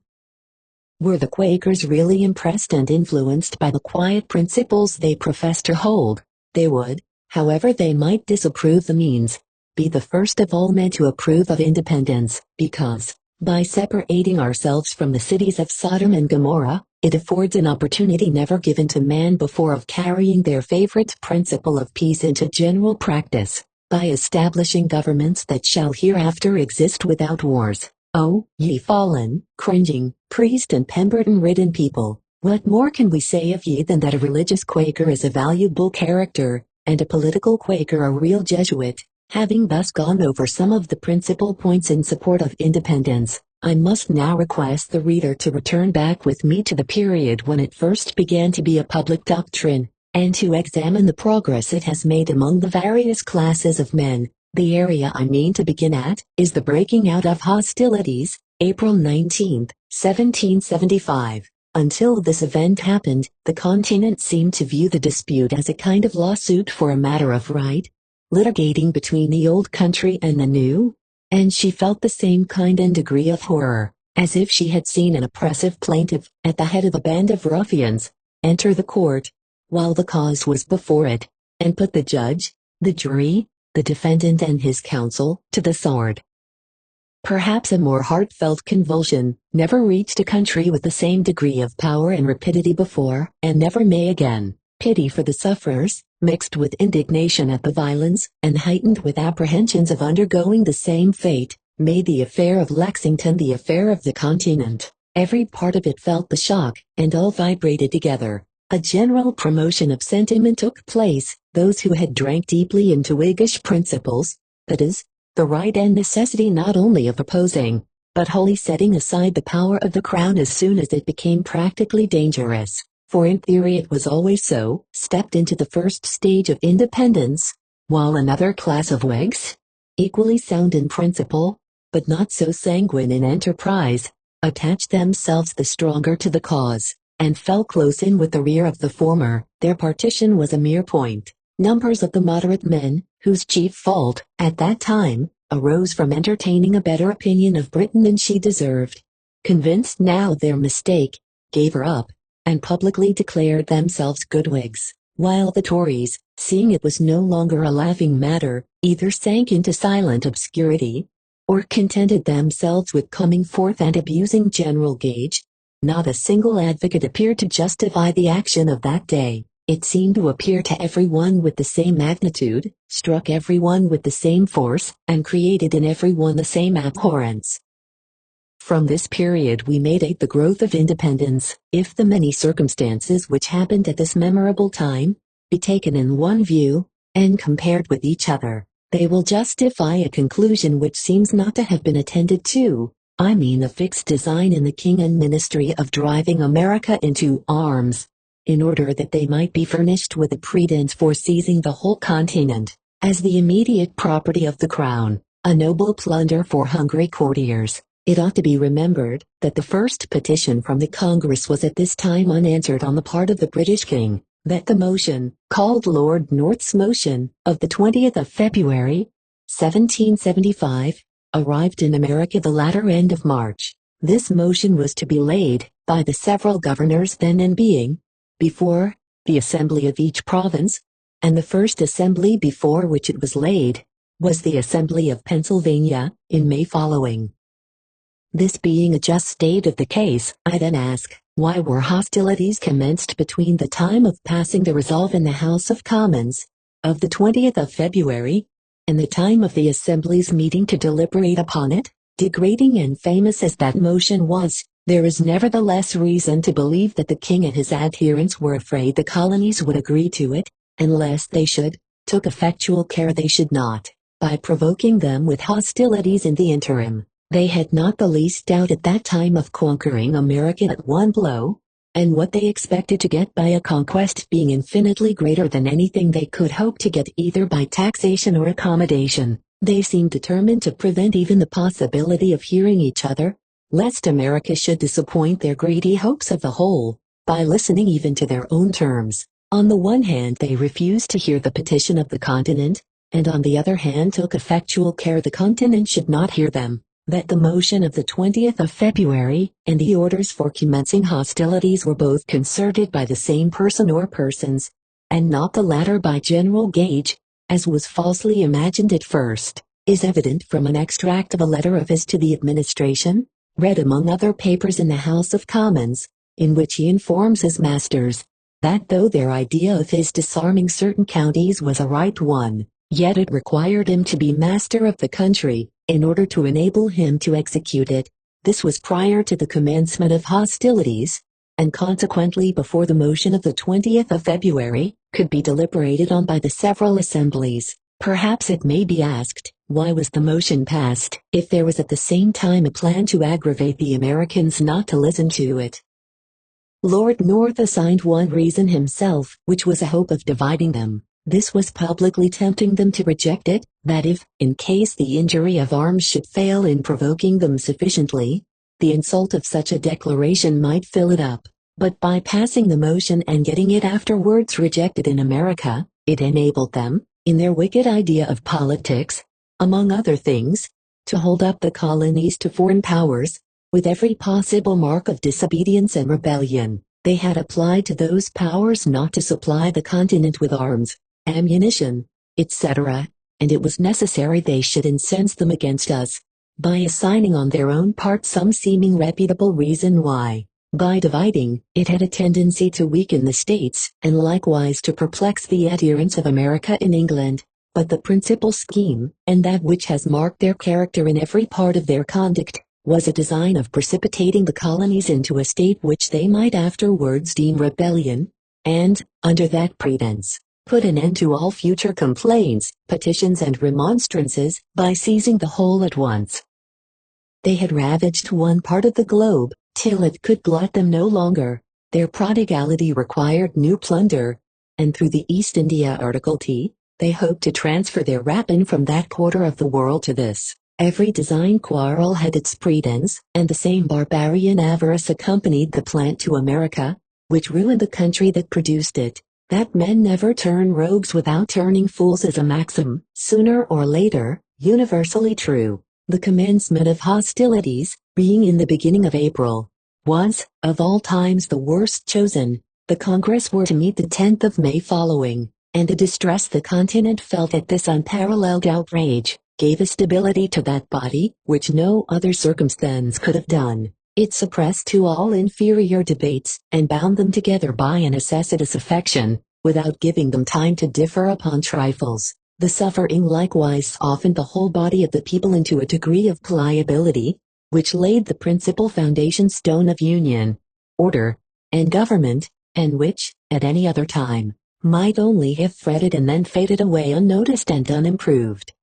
Were the Quakers really impressed and influenced by the quiet principles they profess to hold, they would, however they might disapprove the means, be the first of all men to approve of independence, because, by separating ourselves from the cities of Sodom and Gomorrah, it affords an opportunity never given to man before of carrying their favorite principle of peace into general practice, by establishing governments that shall hereafter exist without wars. Oh, ye fallen, cringing, priest and Pemberton-ridden people, what more can we say of ye than that a religious Quaker is a valuable character, and a political Quaker a real Jesuit? Having thus gone over some of the principal points in support of independence, I must now request the reader to return back with me to the period when it first began to be a public doctrine, and to examine the progress it has made among the various classes of men. The area I mean to begin at is the breaking out of hostilities, April 19, 1775. Until this event happened, the continent seemed to view the dispute as a kind of lawsuit for a matter of right, litigating between the old country and the new, and she felt the same kind and degree of horror, as if she had seen an oppressive plaintiff, at the head of a band of ruffians, enter the court, while the cause was before it, and put the judge, the jury, the defendant and his counsel, to the sword. Perhaps a more heartfelt convulsion never reached a country with the same degree of power and rapidity before, and never may again. Pity for the sufferers, mixed with indignation at the violence, and heightened with apprehensions of undergoing the same fate, made the affair of Lexington the affair of the continent. Every part of it felt the shock, and all vibrated together. A general promotion of sentiment took place. Those who had drank deeply into Whiggish principles, that is, the right and necessity not only of opposing, but wholly setting aside the power of the crown as soon as it became practically dangerous, for in theory it was always so, stepped into the first stage of independence, while another class of Whigs, equally sound in principle, but not so sanguine in enterprise, attached themselves the stronger to the cause, and fell close in with the rear of the former. Their partition was a mere point. Numbers of the moderate men, whose chief fault, at that time, arose from entertaining a better opinion of Britain than she deserved, convinced now of their mistake, gave her up, and publicly declared themselves good Whigs, while the Tories, seeing it was no longer a laughing matter, either sank into silent obscurity, or contented themselves with coming forth and abusing General Gage. Not a single advocate appeared to justify the action of that day. It seemed to appear to everyone with the same magnitude, struck everyone with the same force, and created in everyone the same abhorrence. From this period we may date the growth of independence, if the many circumstances which happened at this memorable time be taken in one view, and compared with each other. They will justify a conclusion which seems not to have been attended to, I mean a fixed design in the king and ministry of driving America into arms, in order that they might be furnished with a pretence for seizing the whole continent, as the immediate property of the crown, a noble plunder for hungry courtiers. It ought to be remembered that the first petition from the Congress was at this time unanswered on the part of the British king, that the motion, called Lord North's motion, of the 20th of February, 1775, arrived in America the latter end of March. This motion was to be laid, by the several governors then in being, before the assembly of each province, and the first assembly before which it was laid, was the Assembly of Pennsylvania, in May following. This being a just state of the case, I then ask, why were hostilities commenced between the time of passing the resolve in the House of Commons, of the 20th of February, and the time of the Assembly's meeting to deliberate upon it? Degrading and famous as that motion was, there is nevertheless reason to believe that the king and his adherents were afraid the colonies would agree to it, and lest they should, took effectual care they should not, by provoking them with hostilities in the interim. They had not the least doubt at that time of conquering America at one blow, and what they expected to get by a conquest being infinitely greater than anything they could hope to get either by taxation or accommodation, they seemed determined to prevent even the possibility of hearing each other, lest America should disappoint their greedy hopes of the whole, by listening even to their own terms. On the one hand they refused to hear the petition of the continent, and on the other hand took effectual care the continent should not hear them. That the motion of the 20th of February and the orders for commencing hostilities were both concerted by the same person or persons, and not the latter by General Gage, as was falsely imagined at first, is evident from an extract of a letter of his to the administration, read among other papers in the House of Commons, in which he informs his masters, that though their idea of his disarming certain counties was a right one, yet it required him to be master of the country, in order to enable him to execute it. This was prior to the commencement of hostilities, and consequently before the motion of the 20th of February could be deliberated on by the several assemblies. Perhaps it may be asked, why was the motion passed, if there was at the same time a plan to aggravate the Americans not to listen to it? Lord North assigned one reason himself, which was a hope of dividing them. This was publicly tempting them to reject it, that if, in case the injury of arms should fail in provoking them sufficiently, the insult of such a declaration might fill it up. But by passing the motion and getting it afterwards rejected in America, it enabled them, in their wicked idea of politics, among other things, to hold up the colonies to foreign powers, with every possible mark of disobedience and rebellion. They had applied to those powers not to supply the continent with arms, ammunition, etc., and it was necessary they should incense them against us, by assigning on their own part some seeming reputable reason why. By dividing, it had a tendency to weaken the states, and likewise to perplex the adherents of America in England. But the principal scheme, and that which has marked their character in every part of their conduct, was a design of precipitating the colonies into a state which they might afterwards deem rebellion, and, under that pretense, put an end to all future complaints, petitions and remonstrances, by seizing the whole at once. They had ravaged one part of the globe, till it could glut them no longer. Their prodigality required new plunder, and through the East India Article T, they hoped to transfer their rapine from that quarter of the world to this. Every design quarrel had its pretence, and the same barbarian avarice accompanied the plant to America, which ruined the country that produced it. That men never turn rogues without turning fools is a maxim, sooner or later, universally true. The commencement of hostilities, being in the beginning of April, was, of all times the worst chosen. The Congress were to meet the 10th of May following, and the distress the continent felt at this unparalleled outrage, gave a stability to that body, which no other circumstance could have done. It suppressed to all inferior debates, and bound them together by a necessitous affection, without giving them time to differ upon trifles. The suffering likewise softened the whole body of the people into a degree of pliability, which laid the principal foundation stone of union, order, and government, and which, at any other time, might only have fretted and then faded away unnoticed and unimproved.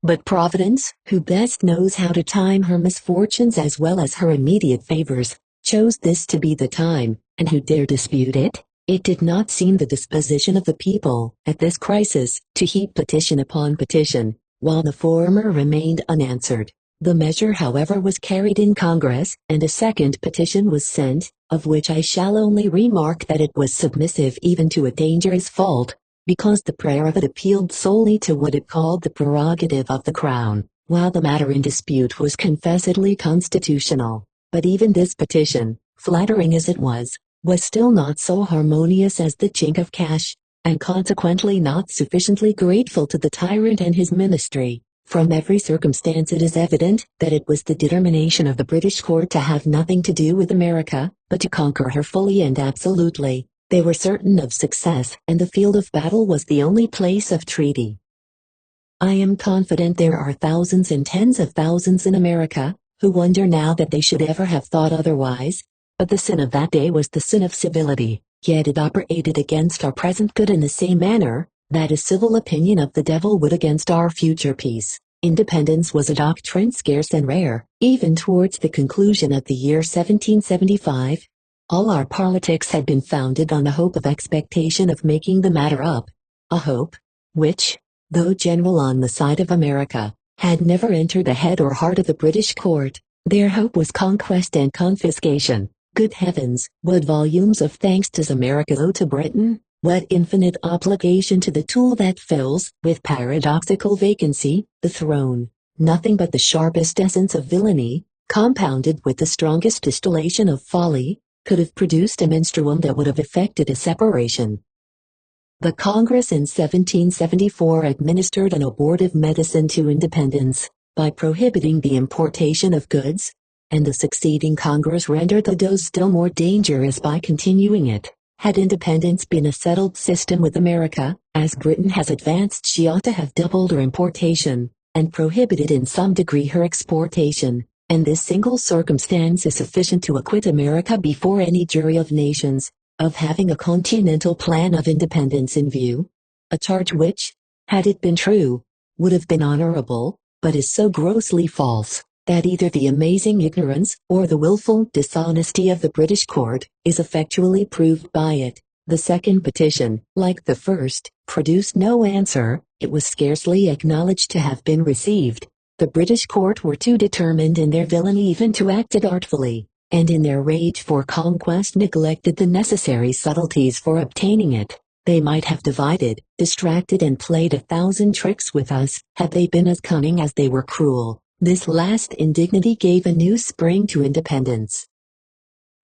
But Providence, who best knows how to time her misfortunes as well as her immediate favors, chose this to be the time, and who dare dispute it? It did not seem the disposition of the people, at this crisis, to heap petition upon petition, while the former remained unanswered. The measure however was carried in Congress, and a second petition was sent, of which I shall only remark that it was submissive even to a dangerous fault, because the prayer of it appealed solely to what it called the prerogative of the Crown, while the matter in dispute was confessedly constitutional. But even this petition, flattering as it was still not so harmonious as the chink of cash, and consequently not sufficiently grateful to the tyrant and his ministry. From every circumstance it is evident that it was the determination of the British court to have nothing to do with America, but to conquer her fully and absolutely. They were certain of success, and the field of battle was the only place of treaty. I am confident there are thousands and tens of thousands in America, who wonder now that they should ever have thought otherwise, but the sin of that day was the sin of civility, yet it operated against our present good in the same manner that a civil opinion of the devil would against our future peace. Independence was a doctrine scarce and rare, even towards the conclusion of the year 1775. All our politics had been founded on the hope of expectation of making the matter up, a hope which, though general on the side of America, had never entered the head or heart of the British court. Their hope was conquest and confiscation. Good heavens, what volumes of thanks does America owe to Britain? What infinite obligation to the tool that fills, with paradoxical vacancy, the throne. Nothing but the sharpest essence of villainy, compounded with the strongest distillation of folly, could have produced a menstruum that would have effected a separation. The Congress in 1774 administered an abortive medicine to independence, by prohibiting the importation of goods, and the succeeding Congress rendered the dose still more dangerous by continuing it. Had independence been a settled system with America, as Britain has advanced, she ought to have doubled her importation, and prohibited in some degree her exportation, and this single circumstance is sufficient to acquit America before any jury of nations, of having a continental plan of independence in view, a charge which, had it been true, would have been honorable, but is so grossly false, that either the amazing ignorance or the willful dishonesty of the British court is effectually proved by it. The second petition, like the first, produced no answer. It was scarcely acknowledged to have been received. The British court were too determined in their villainy even to act it artfully, and in their rage for conquest neglected the necessary subtleties for obtaining it. They might have divided, distracted and played 1,000 tricks with us, had they been as cunning as they were cruel. This last indignity gave a new spring to independence.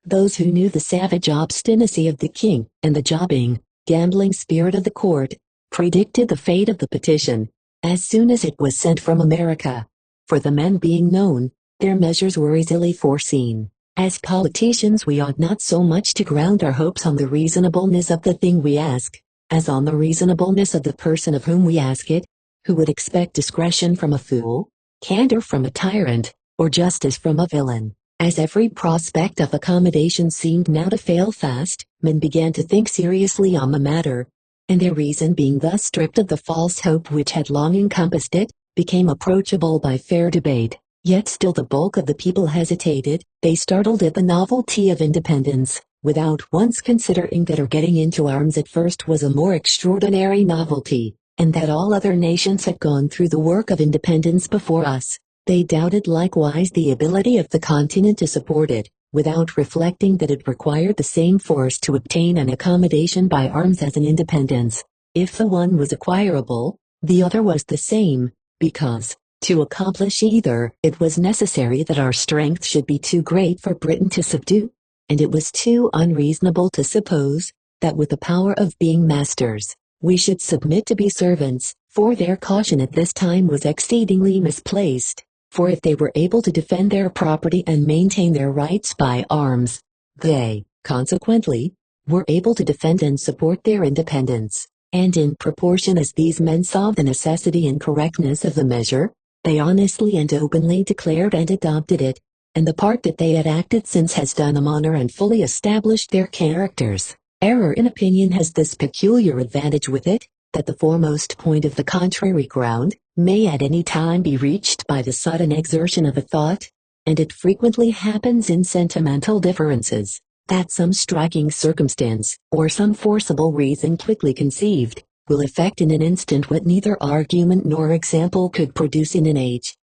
Those who knew the savage obstinacy of the king, and the jobbing, gambling spirit of the court, predicted the fate of the petition, as soon as it was sent from America. For the men being known, their measures were easily foreseen. As politicians we ought not so much to ground our hopes on the reasonableness of the thing we ask, as on the reasonableness of the person of whom we ask it. Who would expect discretion from a fool, candor from a tyrant, or justice from a villain? As every prospect of accommodation seemed now to fail fast, men began to think seriously on the matter, and their reason being thus stripped of the false hope which had long encompassed it, became approachable by fair debate. Yet still the bulk of the people hesitated. They startled at the novelty of independence, without once considering that our getting into arms at first was a more extraordinary novelty, and that all other nations had gone through the work of independence before us. They doubted likewise the ability of the continent to support it, without reflecting that it required the same force to obtain an accommodation by arms as an independence. If the one was acquirable, the other was the same, because, to accomplish either, it was necessary that our strength should be too great for Britain to subdue, and it was too unreasonable to suppose that with the power of being masters, we should submit to be servants, for their caution at this time was exceedingly misplaced. For if they were able to defend their property and maintain their rights by arms, they, consequently, were able to defend and support their independence, and in proportion as these men saw the necessity and correctness of the measure, they honestly and openly declared and adopted it, and the part that they had acted since has done them honor and fully established their characters. Error in opinion has this peculiar advantage with it, that the foremost point of the contrary ground may at any time be reached by the sudden exertion of a thought, and it frequently happens in sentimental differences, that some striking circumstance, or some forcible reason quickly conceived, will effect in an instant what neither argument nor example could produce in an age.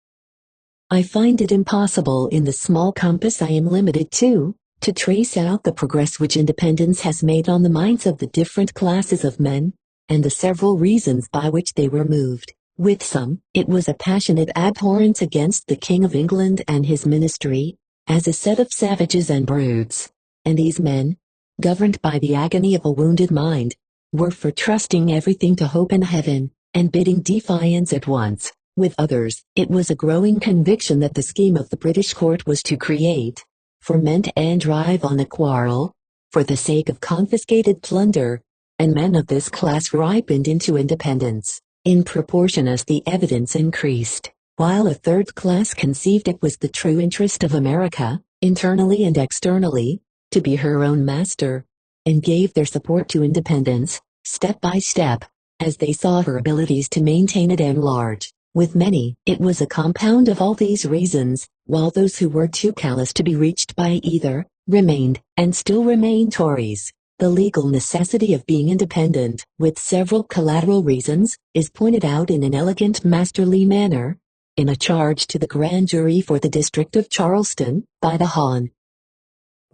I find it impossible in the small compass I am limited to trace out the progress which independence has made on the minds of the different classes of men, and the several reasons by which they were moved. With some, it was a passionate abhorrence against the King of England and his ministry, as a set of savages and brutes, and these men, governed by the agony of a wounded mind, were for trusting everything to hope and heaven, and bidding defiance at once. With others, it was a growing conviction that the scheme of the British court was to create, foment and drive on a quarrel, for the sake of confiscated plunder, and men of this class ripened into independence, in proportion as the evidence increased, while a third class conceived it was the true interest of America, internally and externally, to be her own master, and gave their support to independence, step by step, as they saw her abilities to maintain it enlarge. With many, it was a compound of all these reasons, while those who were too callous to be reached by either, remained, and still remain Tories. The legal necessity of being independent, with several collateral reasons, is pointed out in an elegant masterly manner, in a charge to the grand jury for the district of Charleston, by the Hon.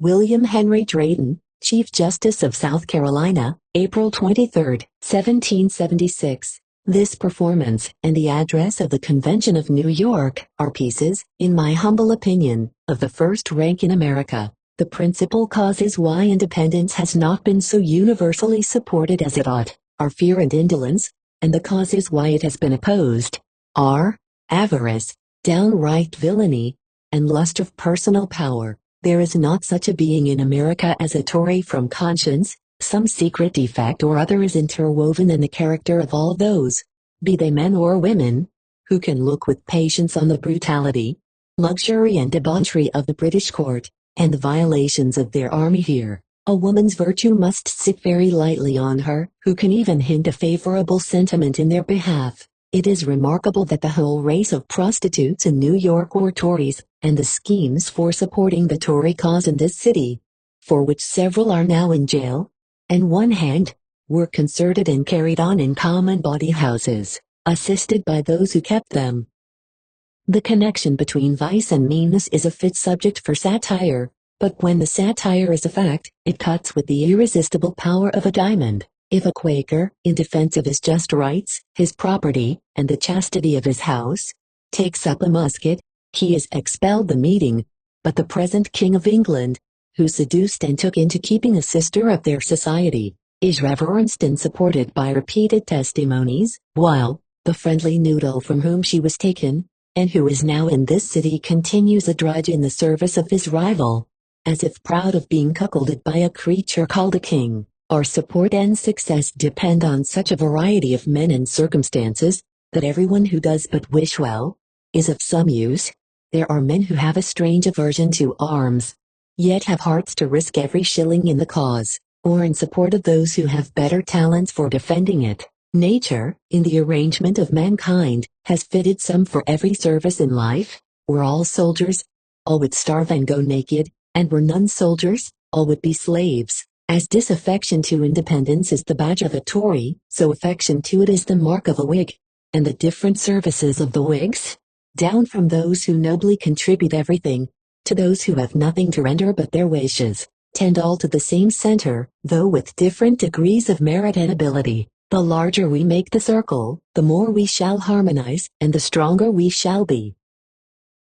William Henry Drayton, Chief Justice of South Carolina, April 23, 1776. This performance and the address of the Convention of New York are pieces, in my humble opinion, of the first rank in America. The principal causes why independence has not been so universally supported as it ought, are fear and indolence, and the causes why it has been opposed, are avarice, downright villainy, and lust of personal power. There is not such a being in America as a Tory from conscience. Some secret defect or other is interwoven in the character of all those, be they men or women, who can look with patience on the brutality, luxury and debauchery of the British court, and the violations of their army here. A woman's virtue must sit very lightly on her, who can even hint a favorable sentiment in their behalf. It is remarkable that the whole race of prostitutes in New York were Tories, and the schemes for supporting the Tory cause in this city, for which several are now in jail, and one hanged, were concerted and carried on in common bawdy houses, assisted by those who kept them. The connection between vice and meanness is a fit subject for satire, but when the satire is a fact, it cuts with the irresistible power of a diamond. If a Quaker, in defense of his just rights, his property, and the chastity of his house, takes up a musket, he is expelled the meeting, but the present King of England, who seduced and took into keeping a sister of their society, is reverenced and supported by repeated testimonies, while the friendly noodle from whom she was taken, and who is now in this city, continues a drudge in the service of his rival, as if proud of being cuckolded by a creature called a king. Our support and success depend on such a variety of men and circumstances, that everyone who does but wish well, is of some use. There are men who have a strange aversion to arms, yet have hearts to risk every shilling in the cause, or in support of those who have better talents for defending it. Nature, in the arrangement of mankind, has fitted some for every service in life. Were all soldiers, all would starve and go naked, and were none soldiers, all would be slaves. As disaffection to independence is the badge of a Tory, so affection to it is the mark of a Whig. And the different services of the Whigs, down from those who nobly contribute everything, to those who have nothing to render but their wishes, tend all to the same center, though with different degrees of merit and ability. The larger we make the circle, the more we shall harmonize, and the stronger we shall be.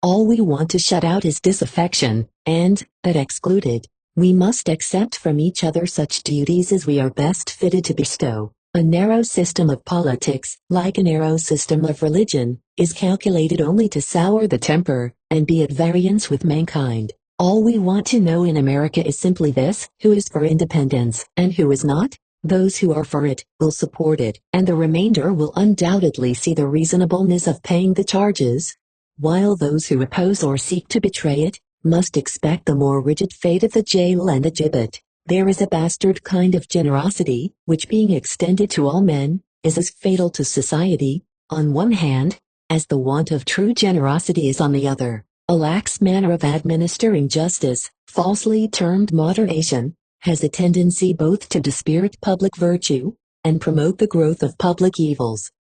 All we want to shut out is disaffection, and, that excluded, we must accept from each other such duties as we are best fitted to bestow. A narrow system of politics, like a narrow system of religion, is calculated only to sour the temper, and be at variance with mankind. All we want to know in America is simply this: who is for independence and who is not? Those who are for it will support it, and the remainder will undoubtedly see the reasonableness of paying the charges, while those who oppose or seek to betray it must expect the more rigid fate of the jail and the gibbet. There is a bastard kind of generosity, which being extended to all men, is as fatal to society, on one hand, as the want of true generosity is on the other. A lax manner of administering justice, falsely termed moderation, has a tendency both to dispirit public virtue and promote the growth of public evils.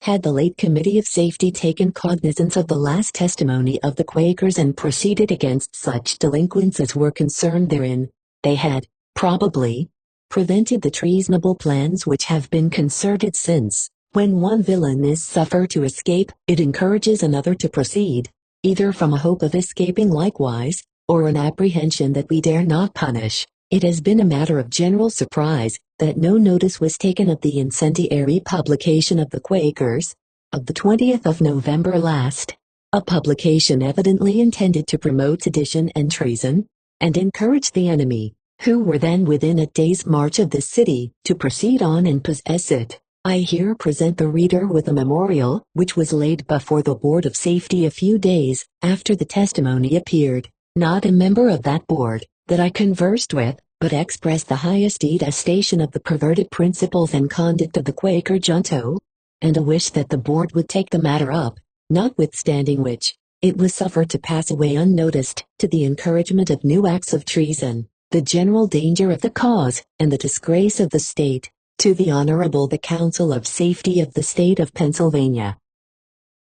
Had the late Committee of Safety taken cognizance of the last testimony of the Quakers and proceeded against such delinquents as were concerned therein, they had, probably, prevented the treasonable plans which have been concerted since. When one villain is suffered to escape, it encourages another to proceed, either from a hope of escaping likewise, or an apprehension that we dare not punish. It has been a matter of general surprise that no notice was taken of the incendiary publication of the Quakers, of the 20th of November last, a publication evidently intended to promote sedition and treason, and encourage the enemy, who were then within a day's march of the city, to proceed on and possess it. I here present the reader with a memorial, which was laid before the Board of Safety a few days after the testimony appeared. Not a member of that board that I conversed with, but expressed the highest detestation of the perverted principles and conduct of the Quaker junto, and a wish that the board would take the matter up, notwithstanding which, it was suffered to pass away unnoticed, to the encouragement of new acts of treason, the general danger of the cause, and the disgrace of the state, to the Honorable the Council of Safety of the State of Pennsylvania.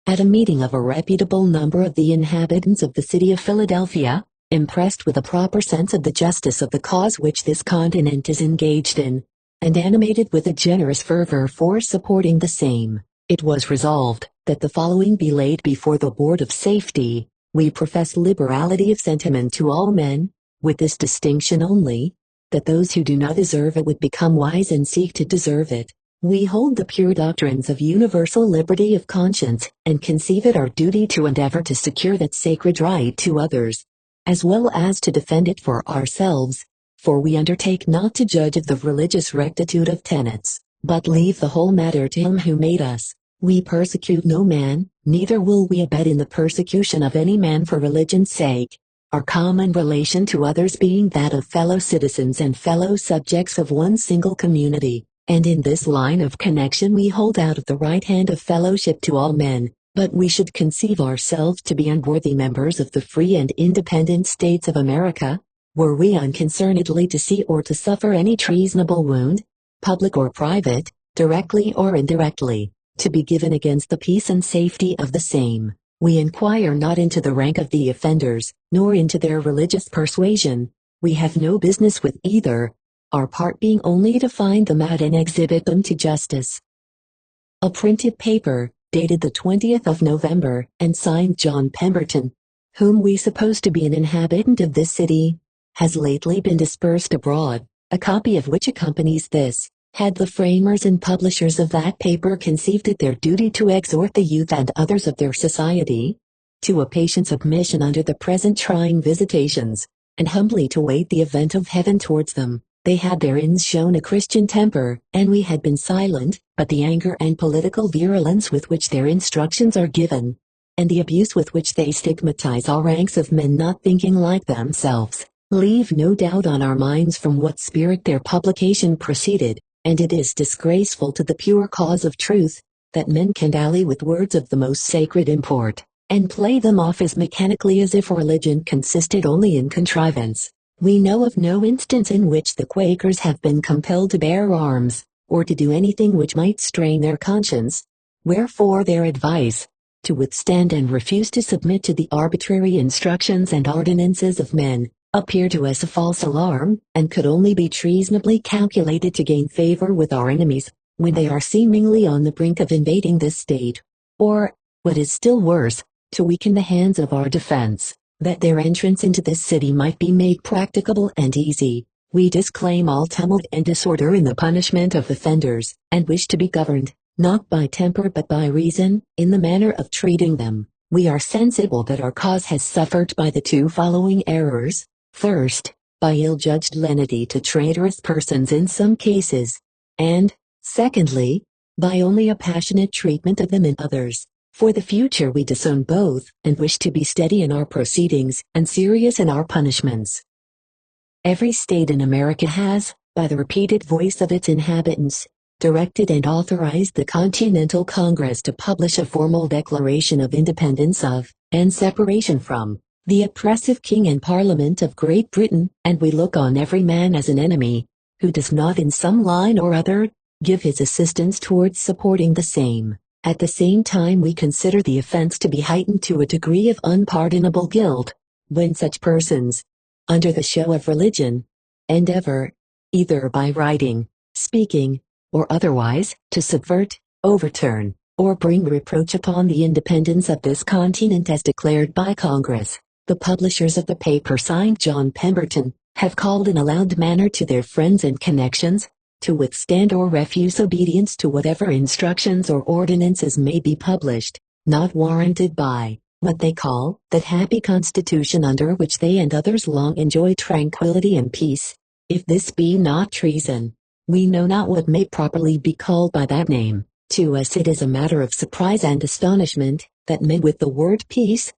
At a meeting of a reputable number of the inhabitants of the city of Philadelphia, impressed with a proper sense of the justice of the cause which this continent is engaged in, and animated with a generous fervor for supporting the same, it was resolved that the following be laid before the Board of Safety. We profess liberality of sentiment to all men, with this distinction only, that those who do not deserve it would become wise and seek to deserve it. We hold the pure doctrines of universal liberty of conscience, and conceive it our duty to endeavor to secure that sacred right to others, as well as to defend it for ourselves, for we undertake not to judge of the religious rectitude of tenets, but leave the whole matter to Him who made us. We persecute no man, neither will we abet in the persecution of any man for religion's sake, our common relation to others being that of fellow citizens and fellow subjects of one single community, and in this line of connection we hold out of the right hand of fellowship to all men. But we should conceive ourselves to be unworthy members of the free and independent states of America, were we unconcernedly to see or to suffer any treasonable wound, public or private, directly or indirectly, to be given against the peace and safety of the same. We inquire not into the rank of the offenders, nor into their religious persuasion. We have no business with either, our part being only to find them out and exhibit them to justice. A printed paper, dated the 20th of November, and signed John Pemberton, whom we suppose to be an inhabitant of this city, has lately been dispersed abroad, a copy of which accompanies this. Had the framers and publishers of that paper conceived it their duty to exhort the youth and others of their society to a patient submission under the present trying visitations, and humbly to wait the event of heaven towards them, they had therein shown a Christian temper, and we had been silent, but the anger and political virulence with which their instructions are given, and the abuse with which they stigmatize all ranks of men not thinking like themselves, leave no doubt on our minds from what spirit their publication proceeded, and it is disgraceful to the pure cause of truth, that men can dally with words of the most sacred import, and play them off as mechanically as if religion consisted only in contrivance. We know of no instance in which the Quakers have been compelled to bear arms, or to do anything which might strain their conscience, wherefore their advice, to withstand and refuse to submit to the arbitrary instructions and ordinances of men, appear to us a false alarm, and could only be treasonably calculated to gain favor with our enemies, when they are seemingly on the brink of invading this state, or, what is still worse, to weaken the hands of our defense, that their entrance into this city might be made practicable and easy. We disclaim all tumult and disorder in the punishment of offenders, and wish to be governed, not by temper but by reason, in the manner of treating them. We are sensible that our cause has suffered by the two following errors. First, by ill-judged lenity to traitorous persons in some cases, and, secondly, by only a passionate treatment of them in others. For the future we disown both, and wish to be steady in our proceedings, and serious in our punishments. Every state in America has, by the repeated voice of its inhabitants, directed and authorized the Continental Congress to publish a formal declaration of independence of, and separation from, the oppressive King and Parliament of Great Britain, and we look on every man as an enemy, who does not in some line or other, give his assistance towards supporting the same. At the same time we consider the offense to be heightened to a degree of unpardonable guilt, when such persons, under the show of religion, endeavor, either by writing, speaking, or otherwise, to subvert, overturn, or bring reproach upon the independence of this continent as declared by Congress. The publishers of the paper signed John Pemberton have called in a loud manner to their friends and connections, to withstand or refuse obedience to whatever instructions or ordinances may be published, not warranted by what they call that happy constitution under which they and others long enjoy tranquility and peace. If this be not treason, we know not what may properly be called by that name. To us it is a matter of surprise and astonishment, that men with the word peace,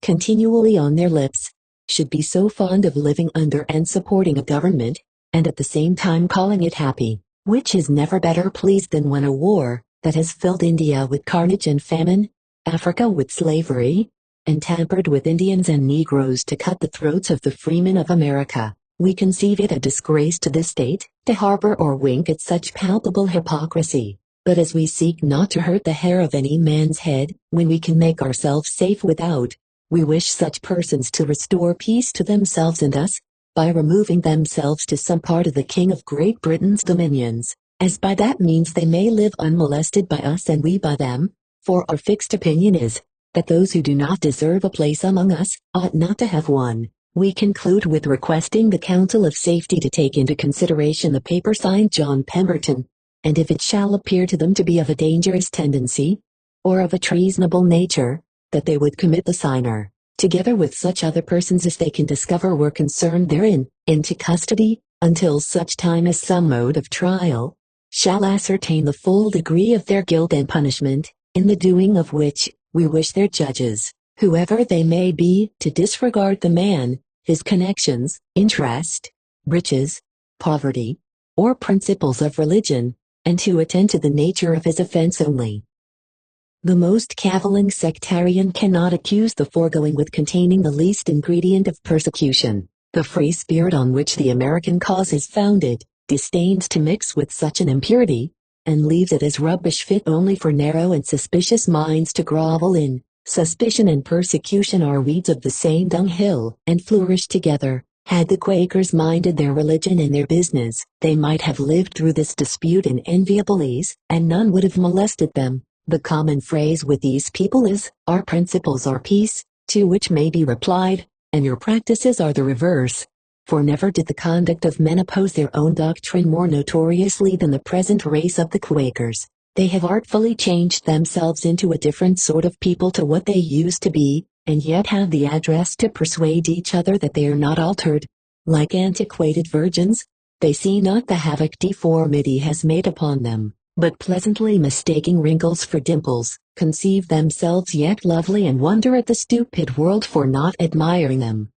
continually on their lips, should be so fond of living under and supporting a government, and at the same time calling it happy, which is never better pleased than when a war, that has filled India with carnage and famine, Africa with slavery, and tampered with Indians and Negroes to cut the throats of the freemen of America. We conceive it a disgrace to the state, to harbor or wink at such palpable hypocrisy. But as we seek not to hurt the hair of any man's head, when we can make ourselves safe without, we wish such persons to restore peace to themselves and us, by removing themselves to some part of the King of Great Britain's dominions, as by that means they may live unmolested by us and we by them, for our fixed opinion is, that those who do not deserve a place among us, ought not to have one. We conclude with requesting the Council of Safety to take into consideration the paper signed John Pemberton, and if it shall appear to them to be of a dangerous tendency, or of a treasonable nature, that they would commit the signer, together with such other persons as they can discover were concerned therein, into custody, until such time as some mode of trial shall ascertain the full degree of their guilt and punishment, in the doing of which, we wish their judges, whoever they may be, to disregard the man, his connections, interest, riches, poverty, or principles of religion, and to attend to the nature of his offense only. The most cavilling sectarian cannot accuse the foregoing with containing the least ingredient of persecution. The free spirit on which the American cause is founded, disdains to mix with such an impurity, and leaves it as rubbish fit only for narrow and suspicious minds to grovel in. Suspicion and persecution are weeds of the same dunghill, and flourish together. Had the Quakers minded their religion and their business, they might have lived through this dispute in enviable ease, and none would have molested them. The common phrase with these people is, "Our principles are peace," to which may be replied, "And your practices are the reverse." For never did the conduct of men oppose their own doctrine more notoriously than the present race of the Quakers. They have artfully changed themselves into a different sort of people to what they used to be, and yet have the address to persuade each other that they are not altered. Like antiquated virgins, they see not the havoc deformity has made upon them, but pleasantly mistaking wrinkles for dimples, conceive themselves yet lovely and wonder at the stupid world for not admiring them.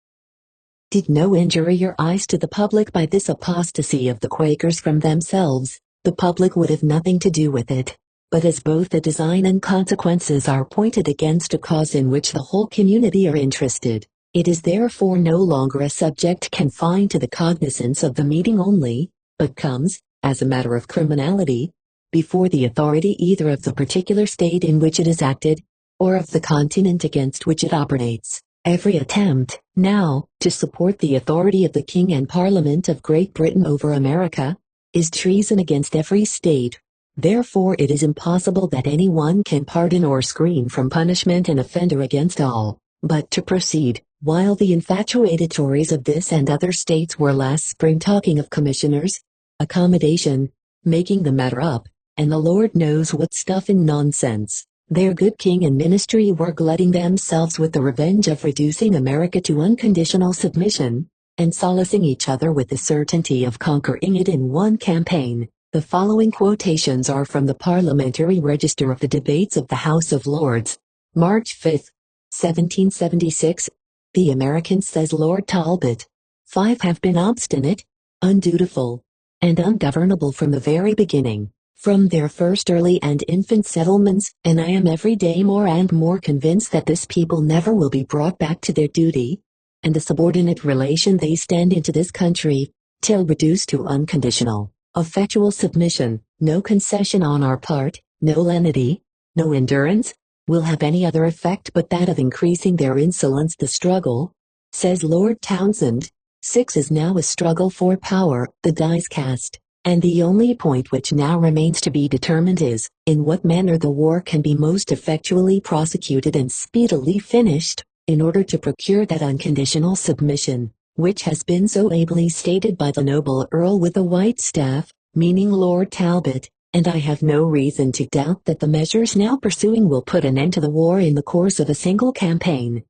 Did no injurious eyes to the public by this apostasy of the Quakers from themselves, the public would have nothing to do with it. But as both the design and consequences are pointed against a cause in which the whole community are interested, it is therefore no longer a subject confined to the cognizance of the meeting only, but comes, as a matter of criminality, before the authority either of the particular state in which it is acted, or of the continent against which it operates. Every attempt, now, to support the authority of the King and Parliament of Great Britain over America, is treason against every state. Therefore it is impossible that any one can pardon or screen from punishment an offender against all. But to proceed, while the infatuated Tories of this and other states were last spring talking of commissioners, accommodation, making the matter up, and the Lord knows what stuff and nonsense, Their good king and ministry were glutting themselves with the revenge of reducing America to unconditional submission, and solacing each other with the certainty of conquering it in one campaign. The following quotations are from the Parliamentary Register of the Debates of the House of Lords, March 5, 1776. The Americans, says Lord Talbot, 5 have been obstinate, undutiful, and ungovernable from the very beginning, from their first early and infant settlements, and I am every day more and more convinced that this people never will be brought back to their duty, and the subordinate relation they stand into this country, till reduced to unconditional, effectual submission, no concession on our part, no lenity, no endurance, will have any other effect but that of increasing their insolence. The struggle, says Lord Townshend, 6 is now a struggle for power, the dice cast, and the only point which now remains to be determined is, in what manner the war can be most effectually prosecuted and speedily finished, in order to procure that unconditional submission, which has been so ably stated by the noble Earl with the white staff, meaning Lord Talbot, and I have no reason to doubt that the measures now pursuing will put an end to the war in the course of a single campaign.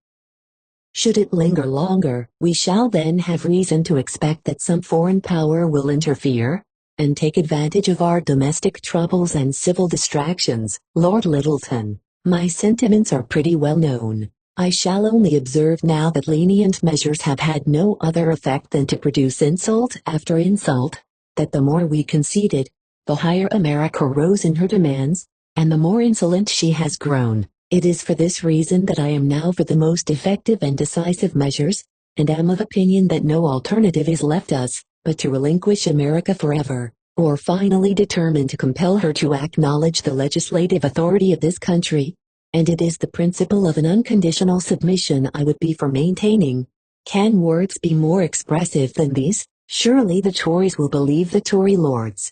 Should it linger longer, we shall then have reason to expect that some foreign power will interfere, and take advantage of our domestic troubles and civil distractions. Lord Lyttelton, my sentiments are pretty well known. I shall only observe now that lenient measures have had no other effect than to produce insult after insult, that the more we conceded, the higher America rose in her demands, and the more insolent she has grown. It is for this reason that I am now for the most effective and decisive measures, and am of opinion that no alternative is left us, but to relinquish America forever, or finally determine to compel her to acknowledge the legislative authority of this country, and it is the principle of an unconditional submission I would be for maintaining. Can words be more expressive than these? Surely the Tories will believe the Tory lords.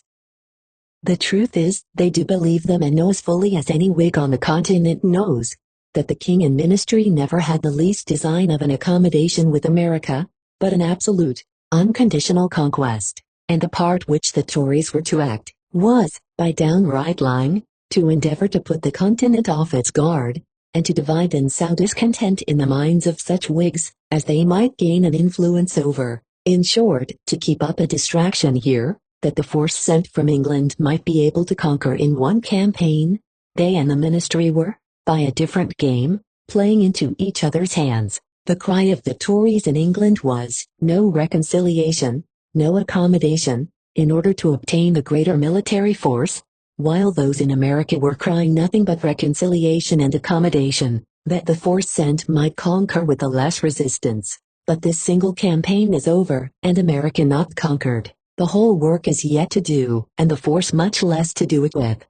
The truth is, they do believe them and know as fully as any Whig on the continent knows, that the King and Ministry never had the least design of an accommodation with America, but an absolute, unconditional conquest, and the part which the Tories were to act, was, by downright lying, to endeavor to put the continent off its guard, and to divide and sow discontent in the minds of such Whigs, as they might gain an influence over, in short, to keep up a distraction here, that the force sent from England might be able to conquer in one campaign. They and the ministry were, by a different game, playing into each other's hands. The cry of the Tories in England was, no reconciliation, no accommodation, in order to obtain the greater military force, while those in America were crying nothing but reconciliation and accommodation, that the force sent might conquer with the less resistance. But this single campaign is over, and America not conquered. The whole work is yet to do, and the force much less to do it with.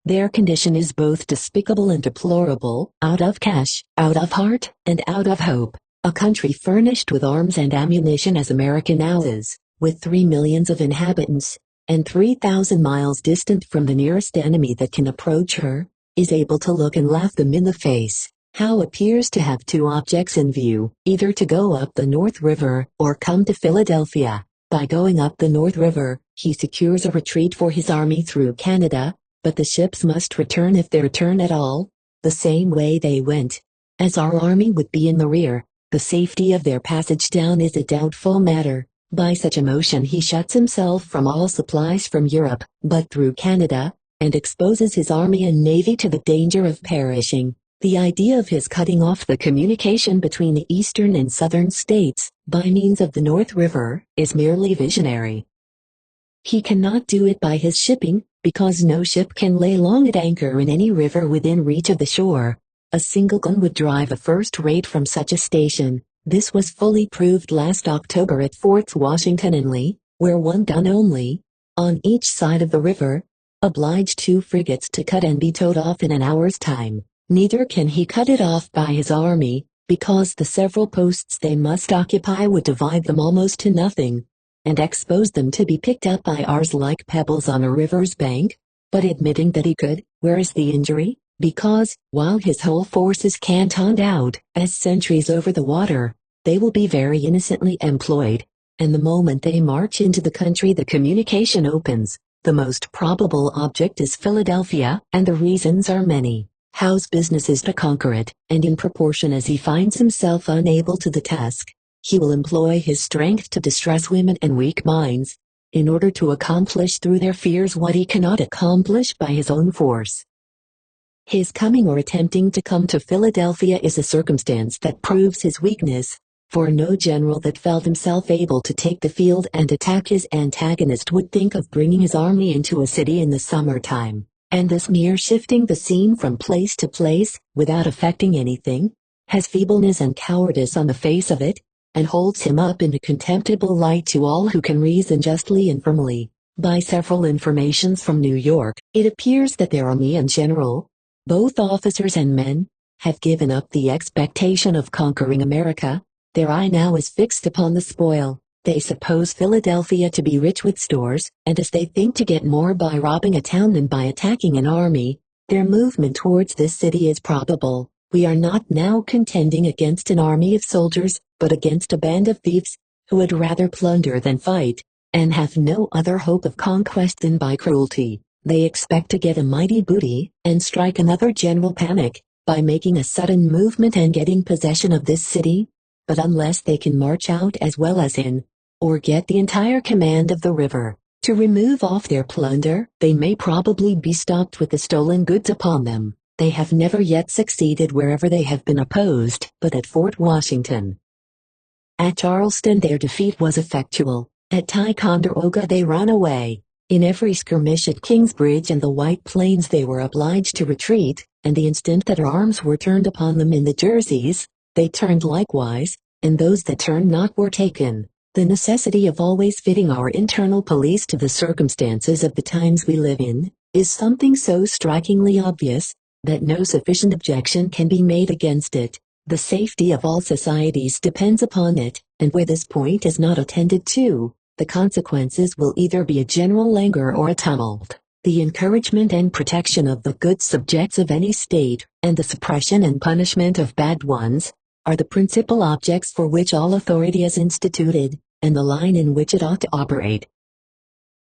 Their condition is both despicable and deplorable, out of cash, out of heart, and out of hope. A country furnished with arms and ammunition as America now is, with 3 millions of inhabitants, and 3,000 miles distant from the nearest enemy that can approach her, is able to look and laugh them in the face. Howe appears to have 2 objects in view, either to go up the North River, or come to Philadelphia. By going up the North River, he secures a retreat for his army through Canada, but the ships must return if they return at all, the same way they went. As our army would be in the rear, the safety of their passage down is a doubtful matter. By such a motion he shuts himself from all supplies from Europe, but through Canada, and exposes his army and navy to the danger of perishing. The idea of his cutting off the communication between the eastern and southern states, by means of the North River, is merely visionary. He cannot do it by his shipping, because no ship can lay long at anchor in any river within reach of the shore. A single gun would drive a first rate from such a station. This was fully proved last October at Forts Washington and Lee, where one gun only, on each side of the river, obliged 2 frigates to cut and be towed off in an hour's time. Neither can he cut it off by his army, because the several posts they must occupy would divide them almost to nothing, and expose them to be picked up by ours like pebbles on a river's bank. But admitting that he could, where is the injury? Because, while his whole force is cantoned out, as sentries over the water, they will be very innocently employed, and the moment they march into the country the communication opens. The most probable object is Philadelphia, and the reasons are many. Howe's business is to conquer it, and in proportion as he finds himself unable to the task, he will employ his strength to distress women and weak minds, in order to accomplish through their fears what he cannot accomplish by his own force. His coming or attempting to come to Philadelphia is a circumstance that proves his weakness, for no general that felt himself able to take the field and attack his antagonist would think of bringing his army into a city in the summertime, and this mere shifting the scene from place to place, without effecting anything, has feebleness and cowardice on the face of it, and holds him up in a contemptible light to all who can reason justly and firmly. By several informations from New York, it appears that their army in general, both officers and men, have given up the expectation of conquering America. Their eye now is fixed upon the spoil. They suppose Philadelphia to be rich with stores, and as they think to get more by robbing a town than by attacking an army, their movement towards this city is probable. We are not now contending against an army of soldiers, but against a band of thieves, who would rather plunder than fight, and have no other hope of conquest than by cruelty. They expect to get a mighty booty, and strike another general panic, by making a sudden movement and getting possession of this city. But unless they can march out as well as in, or get the entire command of the river, to remove off their plunder, they may probably be stopped with the stolen goods upon them. They have never yet succeeded wherever they have been opposed, but at Fort Washington. At Charleston their defeat was effectual. At Ticonderoga they ran away. In every skirmish at Kingsbridge and the White Plains they were obliged to retreat, and the instant that arms were turned upon them in the Jerseys, they turned likewise, and those that turned not were taken. The necessity of always fitting our internal police to the circumstances of the times we live in, is something so strikingly obvious, that no sufficient objection can be made against it. The safety of all societies depends upon it, and where this point is not attended to, the consequences will either be a general languor or a tumult. The encouragement and protection of the good subjects of any state, and the suppression and punishment of bad ones, are the principal objects for which all authority is instituted, and the line in which it ought to operate.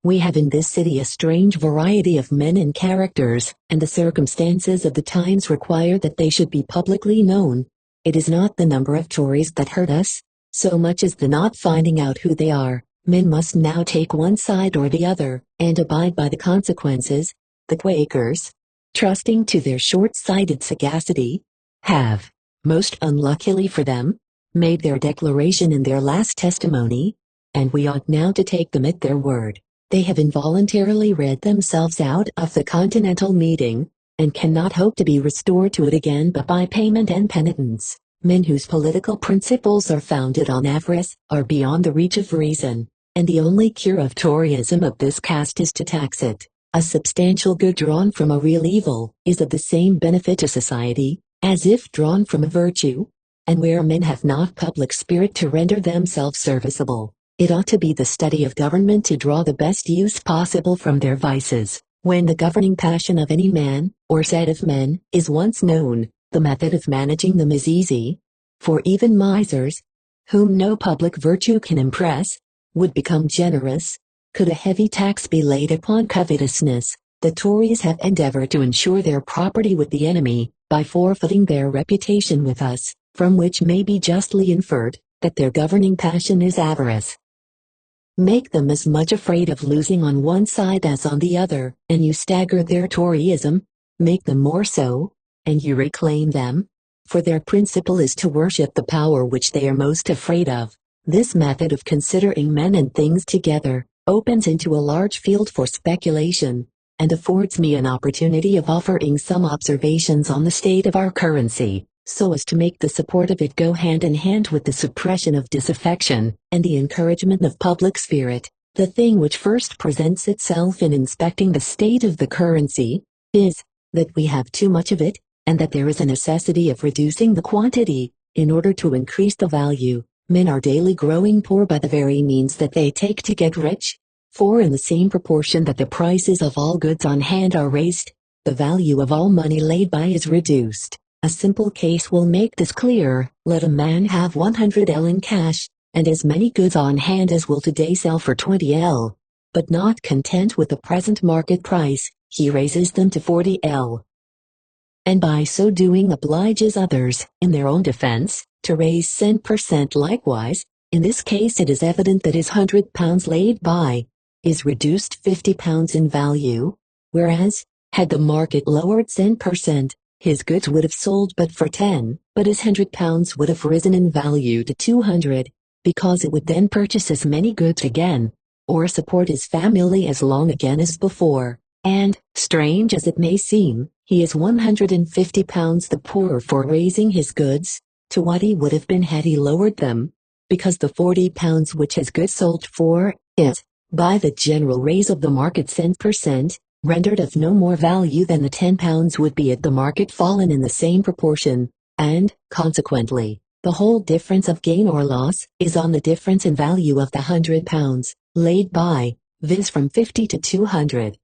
We have in this city a strange variety of men and characters, and the circumstances of the times require that they should be publicly known. It is not the number of Tories that hurt us, so much as the not finding out who they are. Men must now take one side or the other, and abide by the consequences. The Quakers, trusting to their short-sighted sagacity, have, most unluckily for them, made their declaration in their last testimony, and we ought now to take them at their word. They have involuntarily read themselves out of the Continental meeting, and cannot hope to be restored to it again but by payment and penitence. Men whose political principles are founded on avarice are beyond the reach of reason, and the only cure of Toryism of this cast is to tax it. A substantial good drawn from a real evil is of the same benefit to society, as if drawn from a virtue, and where men have not public spirit to render themselves serviceable, it ought to be the study of government to draw the best use possible from their vices. When the governing passion of any man, or set of men, is once known, the method of managing them is easy, for even misers, whom no public virtue can impress, would become generous, could a heavy tax be laid upon covetousness. The Tories have endeavored to ensure their property with the enemy, by forfeiting their reputation with us, from which may be justly inferred, that their governing passion is avarice. Make them as much afraid of losing on one side as on the other, and you stagger their Toryism. Make them more so, and you reclaim them, for their principle is to worship the power which they are most afraid of. This method of considering men and things together, opens into a large field for speculation, and affords me an opportunity of offering some observations on the state of our currency, so as to make the support of it go hand in hand with the suppression of disaffection, and the encouragement of public spirit. The thing which first presents itself in inspecting the state of the currency, is, that we have too much of it, and that there is a necessity of reducing the quantity, in order to increase the value. Men are daily growing poor by the very means that they take to get rich, for in the same proportion that the prices of all goods on hand are raised, the value of all money laid by is reduced. A simple case will make this clear. Let a man have 100 L in cash, and as many goods on hand as will today sell for 20 L. But not content with the present market price, he raises them to 40 L. and by so doing obliges others, in their own defense, to raise cent per cent likewise. In this case it is evident that his £100 laid by is reduced £50 in value, whereas, had the market lowered cent per cent, his goods would have sold but for 10, but his £100 would have risen in value to 200, because it would then purchase as many goods again, or support his family as long again as before, and, strange as it may seem, he is £150 the poorer for raising his goods, to what he would have been had he lowered them, because the £40 which his goods sold for, is, by the general raise of the market cent per cent, rendered of no more value than the £10 would be had the market fallen in the same proportion, and, consequently, the whole difference of gain or loss is on the difference in value of the £100 laid by, viz. From 50 to 200.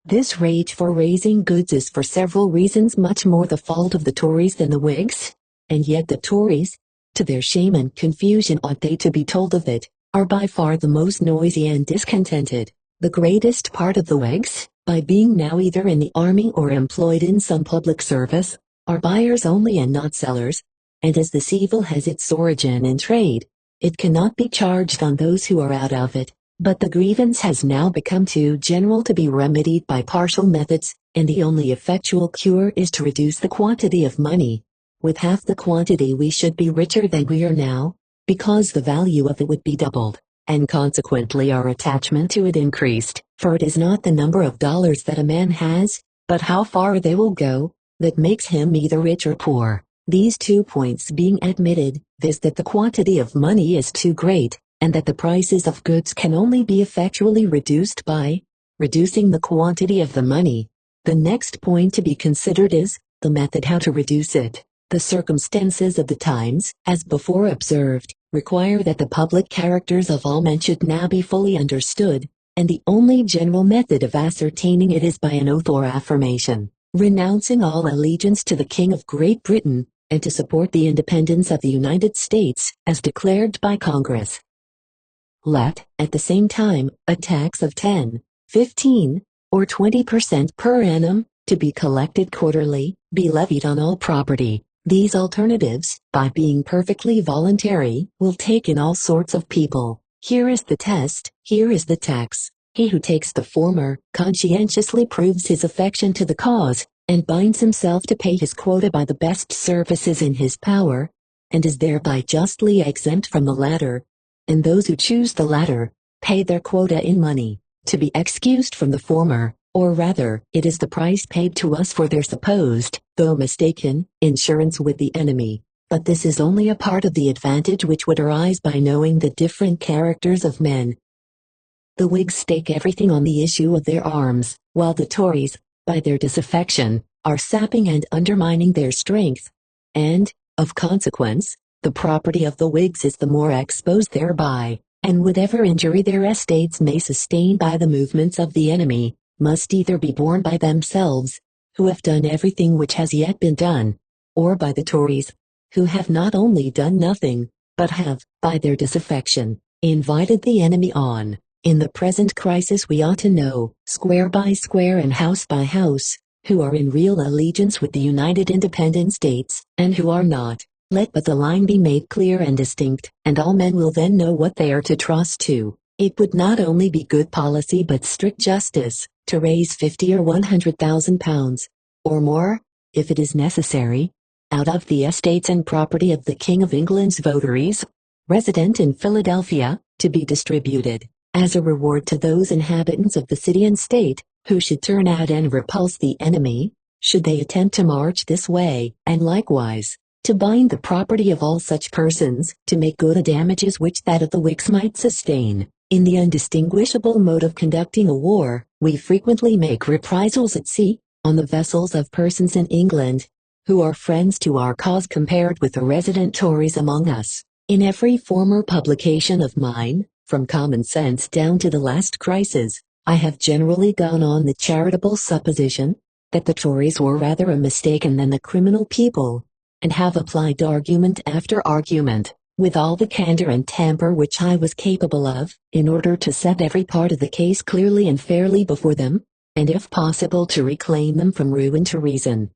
This rage for raising goods is for several reasons much more the fault of the Tories than the Whigs, and yet the Tories, to their shame and confusion ought they to be told of it, are by far the most noisy and discontented. The greatest part of the Whigs, by being now either in the army or employed in some public service, are buyers only and not sellers, and as this evil has its origin in trade, it cannot be charged on those who are out of it, but the grievance has now become too general to be remedied by partial methods, and the only effectual cure is to reduce the quantity of money. With half the quantity we should be richer than we are now, because the value of it would be doubled, and consequently our attachment to it increased, for it is not the number of dollars that a man has, but how far they will go, that makes him either rich or poor. These 2 points being admitted, viz. That the quantity of money is too great, and that the prices of goods can only be effectually reduced by reducing the quantity of the money. The next point to be considered is the method how to reduce it. The circumstances of the times, as before observed, require that the public characters of all men should now be fully understood, and the only general method of ascertaining it is by an oath or affirmation, renouncing all allegiance to the King of Great Britain, and to support the independence of the United States, as declared by Congress. Let, at the same time, a tax of 10, 15, or 20% per annum, to be collected quarterly, be levied on all property. These alternatives, by being perfectly voluntary, will take in all sorts of people. Here is the test, here is the tax. He who takes the former, conscientiously proves his affection to the cause, and binds himself to pay his quota by the best services in his power, and is thereby justly exempt from the latter. And those who choose the latter, pay their quota in money, to be excused from the former, or rather, it is the price paid to us for their supposed, though mistaken, insurance with the enemy. But this is only a part of the advantage which would arise by knowing the different characters of men. The Whigs stake everything on the issue of their arms, while the Tories, by their disaffection, are sapping and undermining their strength. And, of consequence, the property of the Whigs is the more exposed thereby, and whatever injury their estates may sustain by the movements of the enemy, must either be borne by themselves, who have done everything which has yet been done, or by the Tories, who have not only done nothing, but have, by their disaffection, invited the enemy on. In the present crisis we ought to know, square by square and house by house, who are in real allegiance with the United Independent States, and who are not. Let but the line be made clear and distinct, and all men will then know what they are to trust to. It would not only be good policy but strict justice, to raise 50 or 100,000 pounds, or more, if it is necessary, out of the estates and property of the King of England's votaries, resident in Philadelphia, to be distributed, as a reward to those inhabitants of the city and state, who should turn out and repulse the enemy, should they attempt to march this way, and likewise, to bind the property of all such persons, to make good the damages which that of the Whigs might sustain. In the undistinguishable mode of conducting a war, we frequently make reprisals at sea, on the vessels of persons in England, who are friends to our cause compared with the resident Tories among us. In every former publication of mine, from Common Sense down to the last crisis, I have generally gone on the charitable supposition, that the Tories were rather a mistaken than the criminal people, and have applied argument after argument, with all the candor and temper which I was capable of, in order to set every part of the case clearly and fairly before them, and if possible to reclaim them from ruin to reason.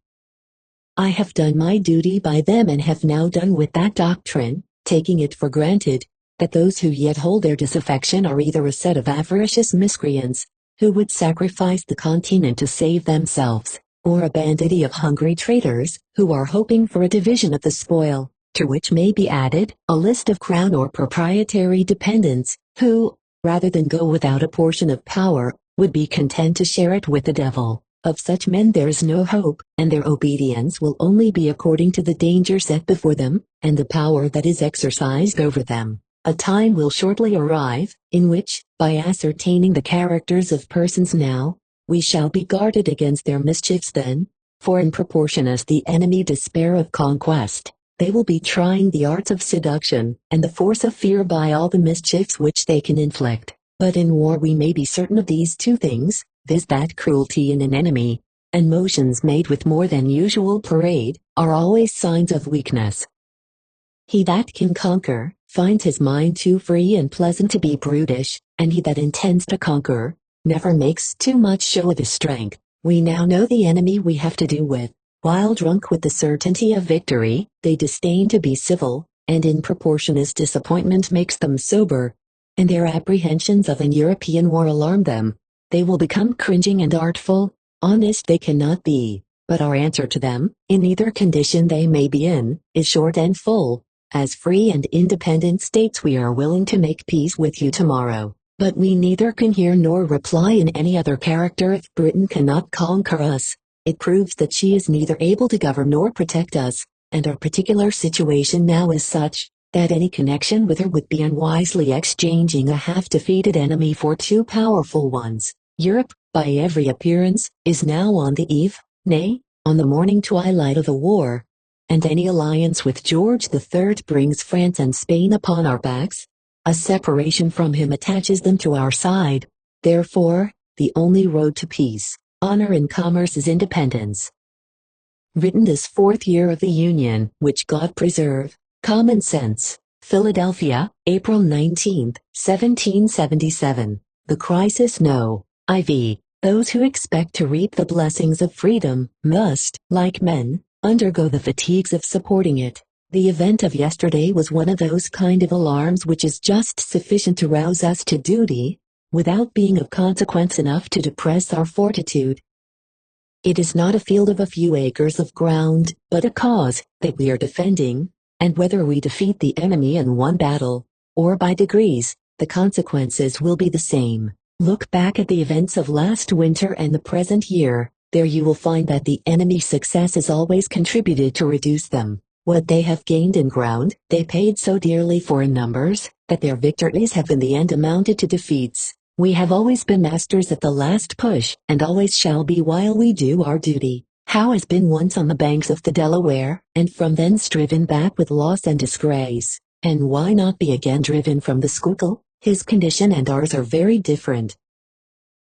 I have done my duty by them and have now done with that doctrine, taking it for granted that those who yet hold their disaffection are either a set of avaricious miscreants, who would sacrifice the continent to save themselves, or a banditti of hungry traitors, who are hoping for a division of the spoil, to which may be added a list of crown or proprietary dependents, who, rather than go without a portion of power, would be content to share it with the devil. Of such men there is no hope, and their obedience will only be according to the danger set before them, and the power that is exercised over them. A time will shortly arrive, in which, by ascertaining the characters of persons now, we shall be guarded against their mischiefs then, for in proportion as the enemy despair of conquest, they will be trying the arts of seduction, and the force of fear by all the mischiefs which they can inflict. But in war we may be certain of these two things, viz. That cruelty in an enemy, and motions made with more than usual parade, are always signs of weakness. He that can conquer, finds his mind too free and pleasant to be brutish, and he that intends to conquer, never makes too much show of his strength. We now know the enemy we have to do with. While drunk with the certainty of victory, they disdain to be civil, and in proportion as disappointment makes them sober, and their apprehensions of an European war alarm them, they will become cringing and artful. Honest they cannot be, but our answer to them, in either condition they may be in, is short and full. As free and independent states we are willing to make peace with you tomorrow, but we neither can hear nor reply in any other character if Britain cannot conquer us. It proves that she is neither able to govern nor protect us, and our particular situation now is such, that any connection with her would be unwisely exchanging a half-defeated enemy for two powerful ones. Europe, by every appearance, is now on the eve, nay, on the morning twilight of a war, and any alliance with George III brings France and Spain upon our backs. A separation from him attaches them to our side. Therefore, the only road to peace, honor and commerce is independence. Written this 4th year of the Union, which God preserve. Common Sense. Philadelphia, April 19, 1777. The crisis no. IV. Those who expect to reap the blessings of freedom must, like men, undergo the fatigues of supporting it. The event of yesterday was one of those kind of alarms which is just sufficient to rouse us to duty, without being of consequence enough to depress our fortitude. It is not a field of a few acres of ground, but a cause that we are defending, and whether we defeat the enemy in one battle, or by degrees, the consequences will be the same. Look back at the events of last winter and the present year. There you will find that the enemy's success has always contributed to reduce them. What they have gained in ground, they paid so dearly for in numbers, that their victories have in the end amounted to defeats. We have always been masters at the last push, and always shall be while we do our duty. Howe has been once on the banks of the Delaware, and from thence driven back with loss and disgrace. And why not be again driven from the Schuylkill? His condition and ours are very different.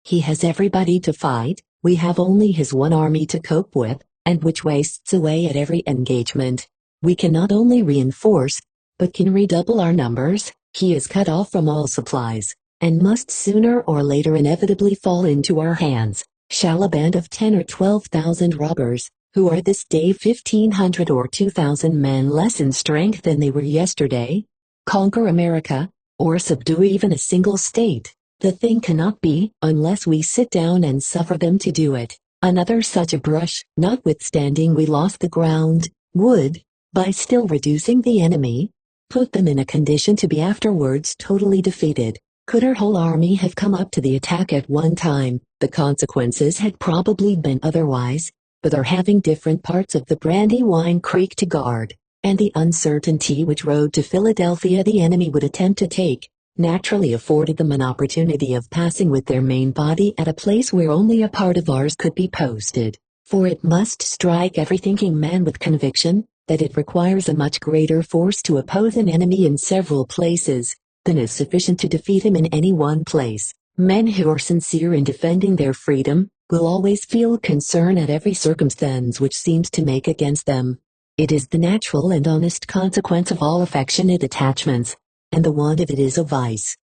He has everybody to fight. We have only his one army to cope with, and which wastes away at every engagement. We can not only reinforce, but can redouble our numbers. He is cut off from all supplies, and must sooner or later inevitably fall into our hands. Shall a band of 10 or 12,000 robbers, who are this day 1,500 or 2,000 men less in strength than they were yesterday, conquer America, or subdue even a single state? The thing cannot be, unless we sit down and suffer them to do it. Another such a brush, notwithstanding we lost the ground, would, by still reducing the enemy, put them in a condition to be afterwards totally defeated. Could our whole army have come up to the attack at one time, the consequences had probably been otherwise, but our having different parts of the Brandywine Creek to guard, and the uncertainty which road to Philadelphia the enemy would attempt to take, naturally afforded them an opportunity of passing with their main body at a place where only a part of ours could be posted, for it must strike every thinking man with conviction that it requires a much greater force to oppose an enemy in several places than is sufficient to defeat him in any one place. Men who are sincere in defending their freedom will always feel concern at every circumstance which seems to make against them. It is the natural and honest consequence of all affectionate attachments, and the want of it is a vice.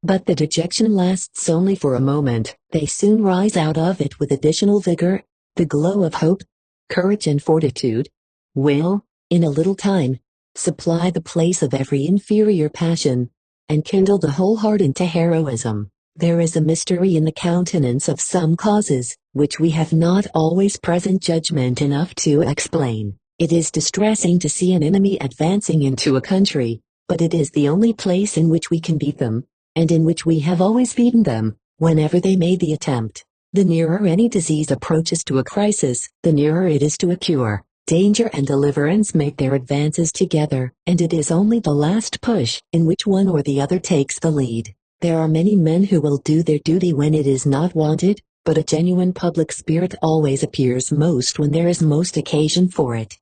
But the dejection lasts only for a moment. They soon rise out of it with additional vigor. The glow of hope, courage and fortitude, will, in a little time, supply the place of every inferior passion, and kindle the whole heart into heroism. There is a mystery in the countenance of some causes, which we have not always present judgment enough to explain. It is distressing to see an enemy advancing into a country, but it is the only place in which we can beat them, and in which we have always beaten them, whenever they made the attempt. The nearer any disease approaches to a crisis, the nearer it is to a cure. Danger and deliverance make their advances together, and it is only the last push, in which one or the other takes the lead. There are many men who will do their duty when it is not wanted, but a genuine public spirit always appears most when there is most occasion for it.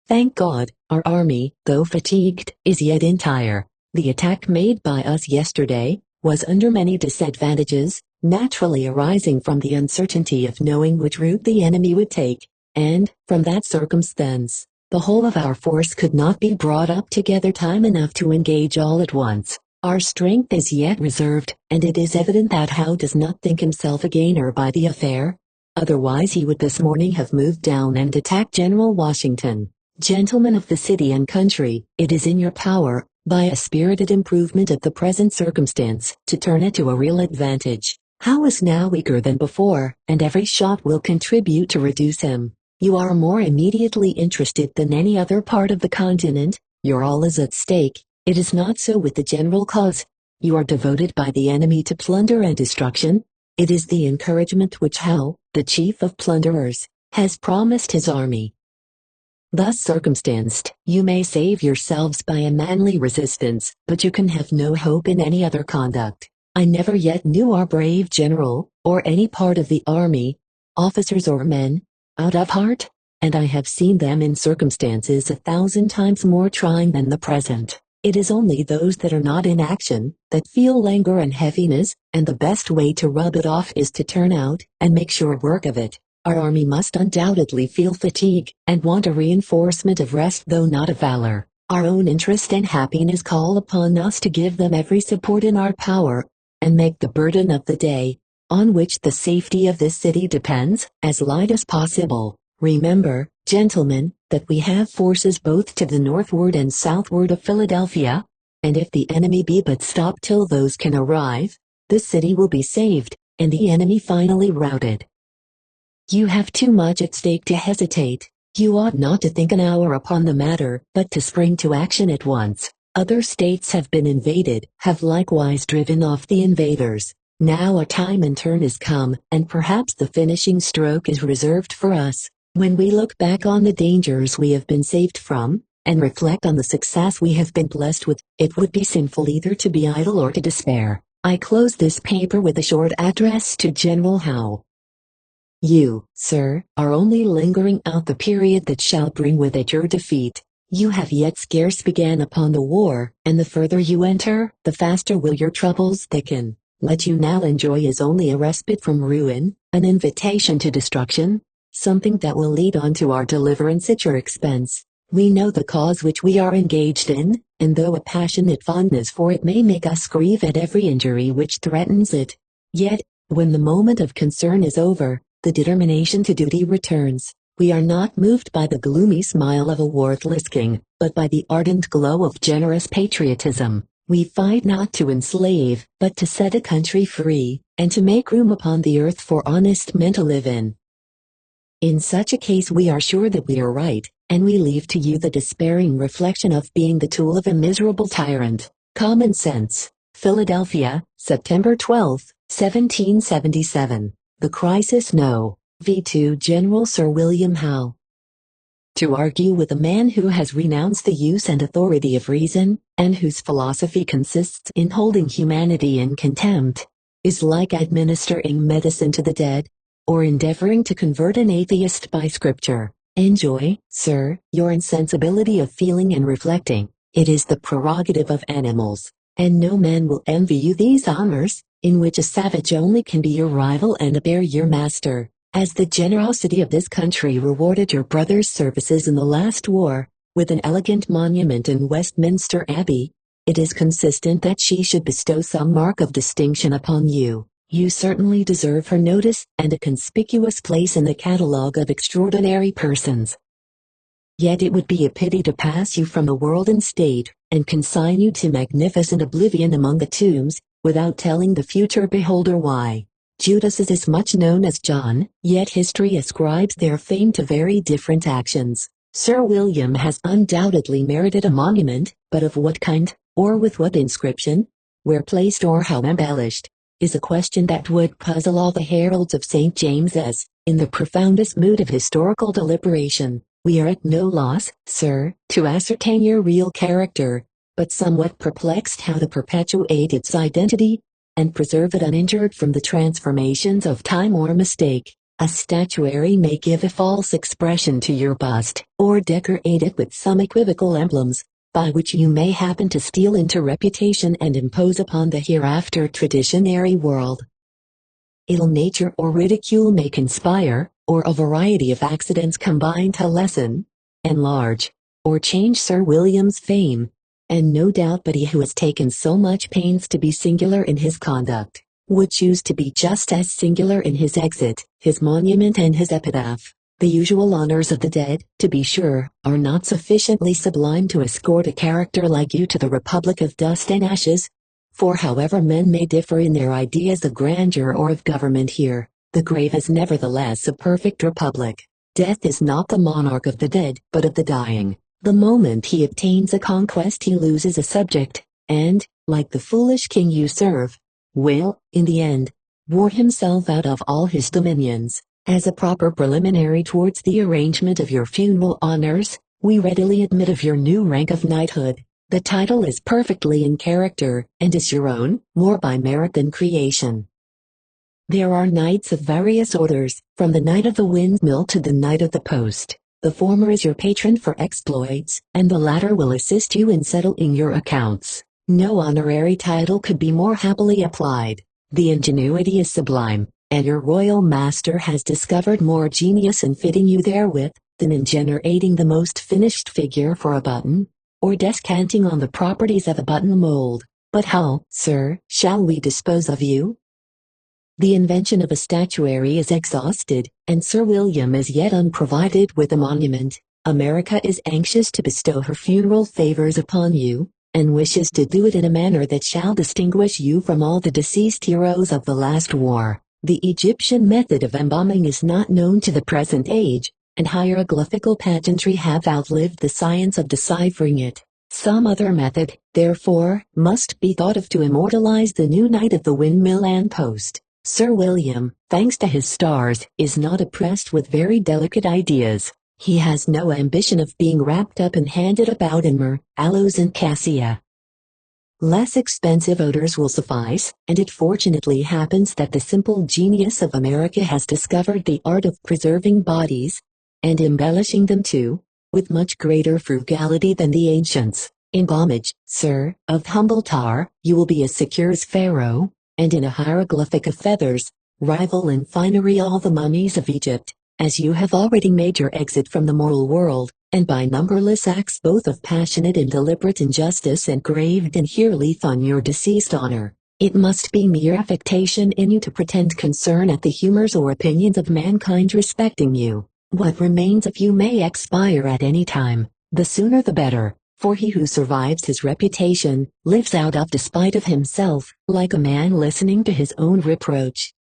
Thank God, our army, though fatigued, is yet entire. The attack made by us yesterday was under many disadvantages, naturally arising from the uncertainty of knowing which route the enemy would take, and, from that circumstance, the whole of our force could not be brought up together time enough to engage all at once. Our strength is yet reserved, and it is evident that Howe does not think himself a gainer by the affair. Otherwise he would this morning have moved down and attacked General Washington. Gentlemen of the city and country, it is in your power, by a spirited improvement of the present circumstance, to turn it to a real advantage. Howe is now weaker than before, and every shot will contribute to reduce him. You are more immediately interested than any other part of the continent, your all is at stake. It is not so with the general cause. You are devoted by the enemy to plunder and destruction. It is the encouragement which Howe, the chief of plunderers, has promised his army. Thus circumstanced, you may save yourselves by a manly resistance, but you can have no hope in any other conduct. I never yet knew our brave general, or any part of the army, officers or men, out of heart, and I have seen them in circumstances 1,000 times more trying than the present. It is only those that are not in action, that feel languor and heaviness, and the best way to rub it off is to turn out, and make sure work of it. Our army must undoubtedly feel fatigue, and want a reinforcement of rest though not of valor. Our own interest and happiness call upon us to give them every support in our power, and make the burden of the day, on which the safety of this city depends, as light as possible. Remember, gentlemen, that we have forces both to the northward and southward of Philadelphia, and if the enemy be but stopped till those can arrive, this city will be saved, and the enemy finally routed. You have too much at stake to hesitate. You ought not to think an hour upon the matter, but to spring to action at once. Other states have been invaded, have likewise driven off the invaders. Now our time and turn is come, and perhaps the finishing stroke is reserved for us. When we look back on the dangers we have been saved from, and reflect on the success we have been blessed with, it would be sinful either to be idle or to despair. I close this paper with a short address to General Howe. You, sir, are only lingering out the period that shall bring with it your defeat. You have yet scarce began upon the war, and the further you enter, the faster will your troubles thicken. What you now enjoy is only a respite from ruin, an invitation to destruction, something that will lead on to our deliverance at your expense. We know the cause which we are engaged in, and though a passionate fondness for it may make us grieve at every injury which threatens it, yet, when the moment of concern is over, the determination to duty returns. We are not moved by the gloomy smile of a worthless king, but by the ardent glow of generous patriotism. We fight not to enslave, but to set a country free, and to make room upon the earth for honest men to live in. In such a case we are sure that we are right, and we leave to you the despairing reflection of being the tool of a miserable tyrant. Common Sense, Philadelphia, September 12, 1777. The Crisis No. V. General Sir William Howe. To argue with a man who has renounced the use and authority of reason, and whose philosophy consists in holding humanity in contempt, is like administering medicine to the dead, or endeavoring to convert an atheist by scripture. Enjoy, sir, your insensibility of feeling and reflecting. It is the prerogative of animals, and no man will envy you these honors, in which a savage only can be your rival and a bear your master. As the generosity of this country rewarded your brother's services in the last war, with an elegant monument in Westminster Abbey, it is consistent that she should bestow some mark of distinction upon you. You certainly deserve her notice and a conspicuous place in the catalogue of extraordinary persons. Yet it would be a pity to pass you from the world in state, and consign you to magnificent oblivion among the tombs, without telling the future beholder why. Judas is as much known as John, yet history ascribes their fame to very different actions. Sir William has undoubtedly merited a monument, but of what kind, or with what inscription, where placed or how embellished, is a question that would puzzle all the heralds of St. James's. In the profoundest mood of historical deliberation, we are at no loss, sir, to ascertain your real character, but somewhat perplexed how to perpetuate its identity, and preserve it uninjured from the transformations of time or mistake. A statuary may give a false expression to your bust, or decorate it with some equivocal emblems, by which you may happen to steal into reputation and impose upon the hereafter traditionary world. Ill nature or ridicule may conspire, or a variety of accidents combine to lessen, enlarge, or change Sir William's fame, and no doubt but he who has taken so much pains to be singular in his conduct, would choose to be just as singular in his exit, his monument and his epitaph. The usual honors of the dead, to be sure, are not sufficiently sublime to escort a character like you to the republic of dust and ashes, for however men may differ in their ideas of grandeur or of government here, the grave is nevertheless a perfect republic. Death is not the monarch of the dead, but of the dying. The moment he obtains a conquest he loses a subject, and, like the foolish king you serve, will, in the end, bore himself out of all his dominions. As a proper preliminary towards the arrangement of your funeral honors, we readily admit of your new rank of knighthood. The title is perfectly in character, and is your own, more by merit than creation. There are knights of various orders, from the Knight of the Windmill to the Knight of the Post. The former is your patron for exploits, and the latter will assist you in settling your accounts. No honorary title could be more happily applied. The ingenuity is sublime, and your royal master has discovered more genius in fitting you therewith, than in generating the most finished figure for a button, or descanting on the properties of a button mold. But how, sir, shall we dispose of you? The invention of a statuary is exhausted, and Sir William is yet unprovided with a monument. America is anxious to bestow her funeral favors upon you, and wishes to do it in a manner that shall distinguish you from all the deceased heroes of the last war. The Egyptian method of embalming is not known to the present age, and hieroglyphical pageantry have outlived the science of deciphering it. Some other method, therefore, must be thought of to immortalize the new Knight of the Windmill and Post. Sir William, thanks to his stars, is not oppressed with very delicate ideas. He has no ambition of being wrapped up and handed about in myrrh, aloes and cassia. Less expensive odors will suffice, and it fortunately happens that the simple genius of America has discovered the art of preserving bodies, and embellishing them too, with much greater frugality than the ancients. In homage, sir, of humble tar, you will be as secure as Pharaoh, and in a hieroglyphic of feathers, rival in finery all the mummies of Egypt, as you have already made your exit from the moral world, and by numberless acts both of passionate and deliberate injustice engraved in here leaf on your deceased honor. It must be mere affectation in you to pretend concern at the humors or opinions of mankind respecting you. What remains of you may expire at any time, the sooner the better, for he who survives his reputation, lives out of despite of himself, like a man listening to his own reproach.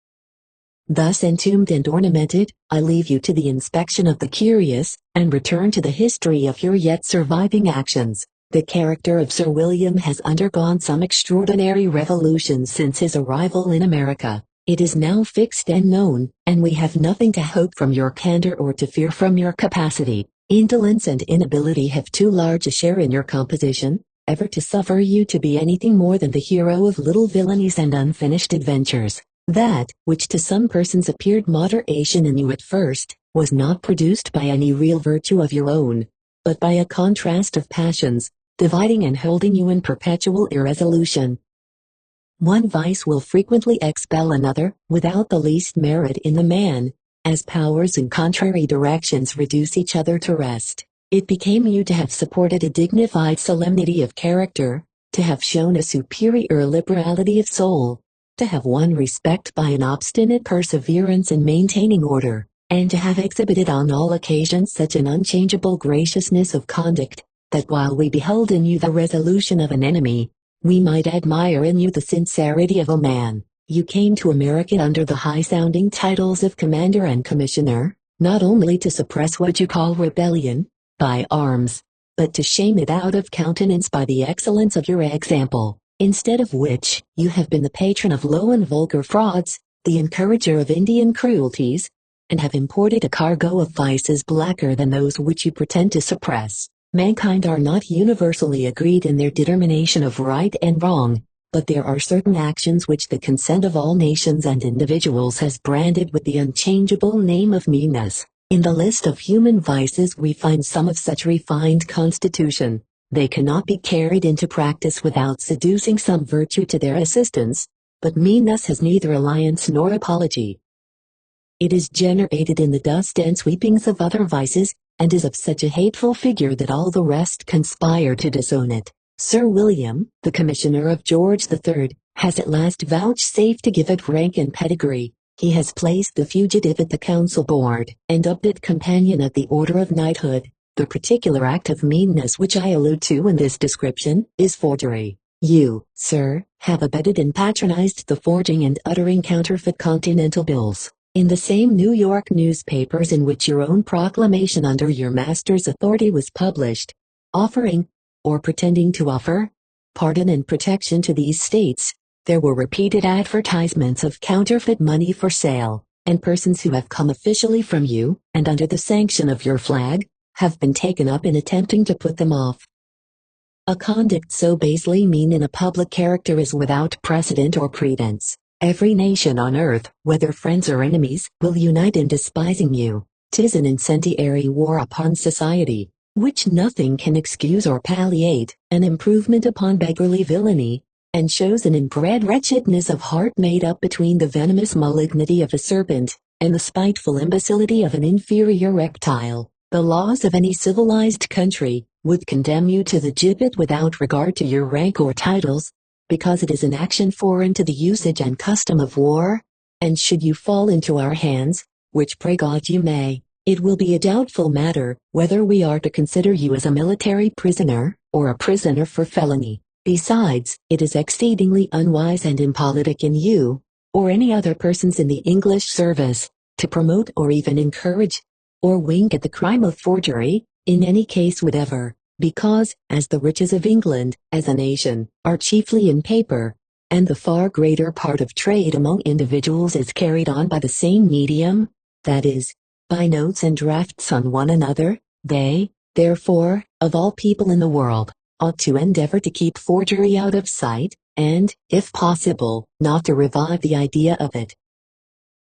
Thus entombed and ornamented, I leave you to the inspection of the curious, and return to the history of your yet surviving actions. The character of Sir William has undergone some extraordinary revolutions since his arrival in America. It is now fixed and known, and we have nothing to hope from your candor or to fear from your capacity. Indolence and inability have too large a share in your composition, ever to suffer you to be anything more than the hero of little villainies and unfinished adventures. That, which to some persons appeared moderation in you at first, was not produced by any real virtue of your own, but by a contrast of passions, dividing and holding you in perpetual irresolution. One vice will frequently expel another, without the least merit in the man, as powers in contrary directions reduce each other to rest. It became you to have supported a dignified solemnity of character, to have shown a superior liberality of soul, to have won respect by an obstinate perseverance in maintaining order, and to have exhibited on all occasions such an unchangeable graciousness of conduct, that while we behold in you the resolution of an enemy, we might admire in you the sincerity of a man. You came to America under the high-sounding titles of commander and commissioner, not only to suppress what you call rebellion, by arms, but to shame it out of countenance by the excellence of your example, instead of which, you have been the patron of low and vulgar frauds, the encourager of Indian cruelties, and have imported a cargo of vices blacker than those which you pretend to suppress. Mankind are not universally agreed in their determination of right and wrong, but there are certain actions which the consent of all nations and individuals has branded with the unchangeable name of meanness. In the list of human vices we find some of such refined constitution. They cannot be carried into practice without seducing some virtue to their assistance, but meanness has neither alliance nor apology. It is generated in the dust and sweepings of other vices, and is of such a hateful figure that all the rest conspire to disown it. Sir William, the commissioner of George III, has at last vouchsafed to give it rank and pedigree. He has placed the fugitive at the council board, and dubbed it companion of the order of knighthood. The particular act of meanness which I allude to in this description is forgery. You, sir, have abetted and patronized the forging and uttering counterfeit continental bills, in the same New York newspapers in which your own proclamation under your master's authority was published, offering, or pretending to offer, pardon and protection to these states. There were repeated advertisements of counterfeit money for sale, and persons who have come officially from you, and under the sanction of your flag, have been taken up in attempting to put them off. A conduct so basely mean in a public character is without precedent or credence. Every nation on earth, whether friends or enemies, will unite in despising you. 'Tis an incendiary war upon society, which nothing can excuse or palliate, an improvement upon beggarly villainy, and shows an inbred wretchedness of heart made up between the venomous malignity of a serpent, and the spiteful imbecility of an inferior reptile. The laws of any civilized country would condemn you to the gibbet without regard to your rank or titles, because it is an action foreign to the usage and custom of war, and should you fall into our hands, which pray God you may, it will be a doubtful matter whether we are to consider you as a military prisoner, or a prisoner for felony. Besides, it is exceedingly unwise and impolitic in you, or any other persons in the English service, to promote or even encourage, or wink at the crime of forgery, in any case whatever, because, as the riches of England, as a nation, are chiefly in paper, and the far greater part of trade among individuals is carried on by the same medium, that is, by notes and drafts on one another, they, therefore, of all people in the world, ought to endeavor to keep forgery out of sight, and, if possible, not to revive the idea of it.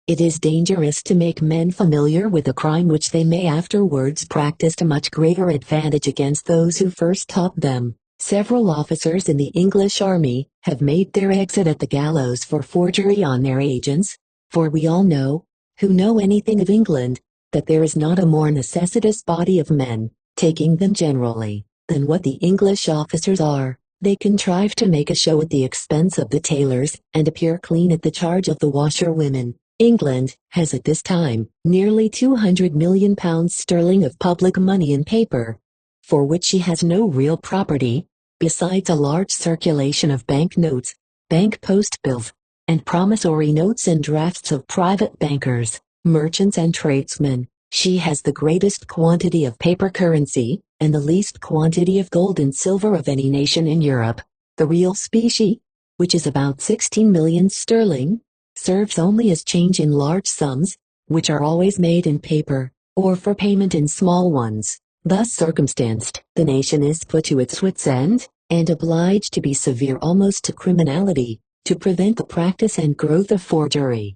It is dangerous to make men familiar with a crime which they may afterwards practice to much greater advantage against those who first taught them. Several officers in the English army have made their exit at the gallows for forgery on their agents, for we all know, who know anything of England, that there is not a more necessitous body of men, taking them generally, than what the English officers are. They contrive to make a show at the expense of the tailors, and appear clean at the charge of the washerwomen. England has at this time nearly £200 million sterling of public money in paper, for which she has no real property, besides a large circulation of bank notes, bank post bills, and promissory notes and drafts of private bankers, merchants and tradesmen. She has the greatest quantity of paper currency, and the least quantity of gold and silver of any nation in Europe. The real specie, which is about 16 millions sterling, serves only as change in large sums, which are always made in paper, or for payment in small ones. Thus circumstanced, the nation is put to its wits' end, and obliged to be severe almost to criminality, to prevent the practice and growth of forgery.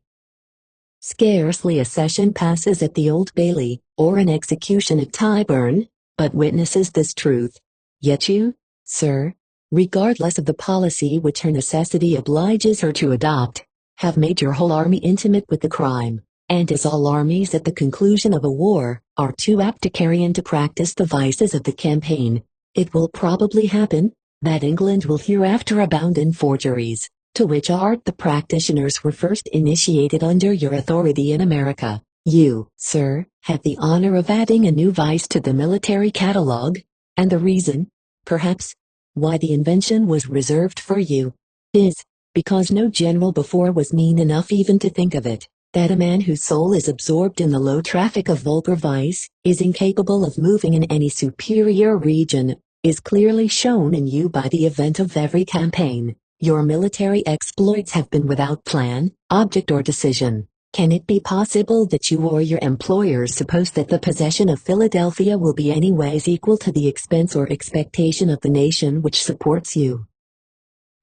Scarcely a session passes at the Old Bailey, or an execution at Tyburn, but witnesses this truth. Yet you, sir, regardless of the policy which her necessity obliges her to adopt, have made your whole army intimate with the crime, and as all armies at the conclusion of a war are too apt to carry into practice the vices of the campaign, it will probably happen that England will hereafter abound in forgeries. to which art the practitioners were first initiated under your authority in America. You, sir, had the honor of adding a new vice to the military catalogue, and the reason, perhaps, why the invention was reserved for you, is, because no general before was mean enough even to think of it. That a man whose soul is absorbed in the low traffic of vulgar vice, is incapable of moving in any superior region, is clearly shown in you by the event of every campaign. Your military exploits have been without plan, object or decision. Can it be possible that you or your employers suppose that the possession of Philadelphia will be anyways equal to the expense or expectation of the nation which supports you?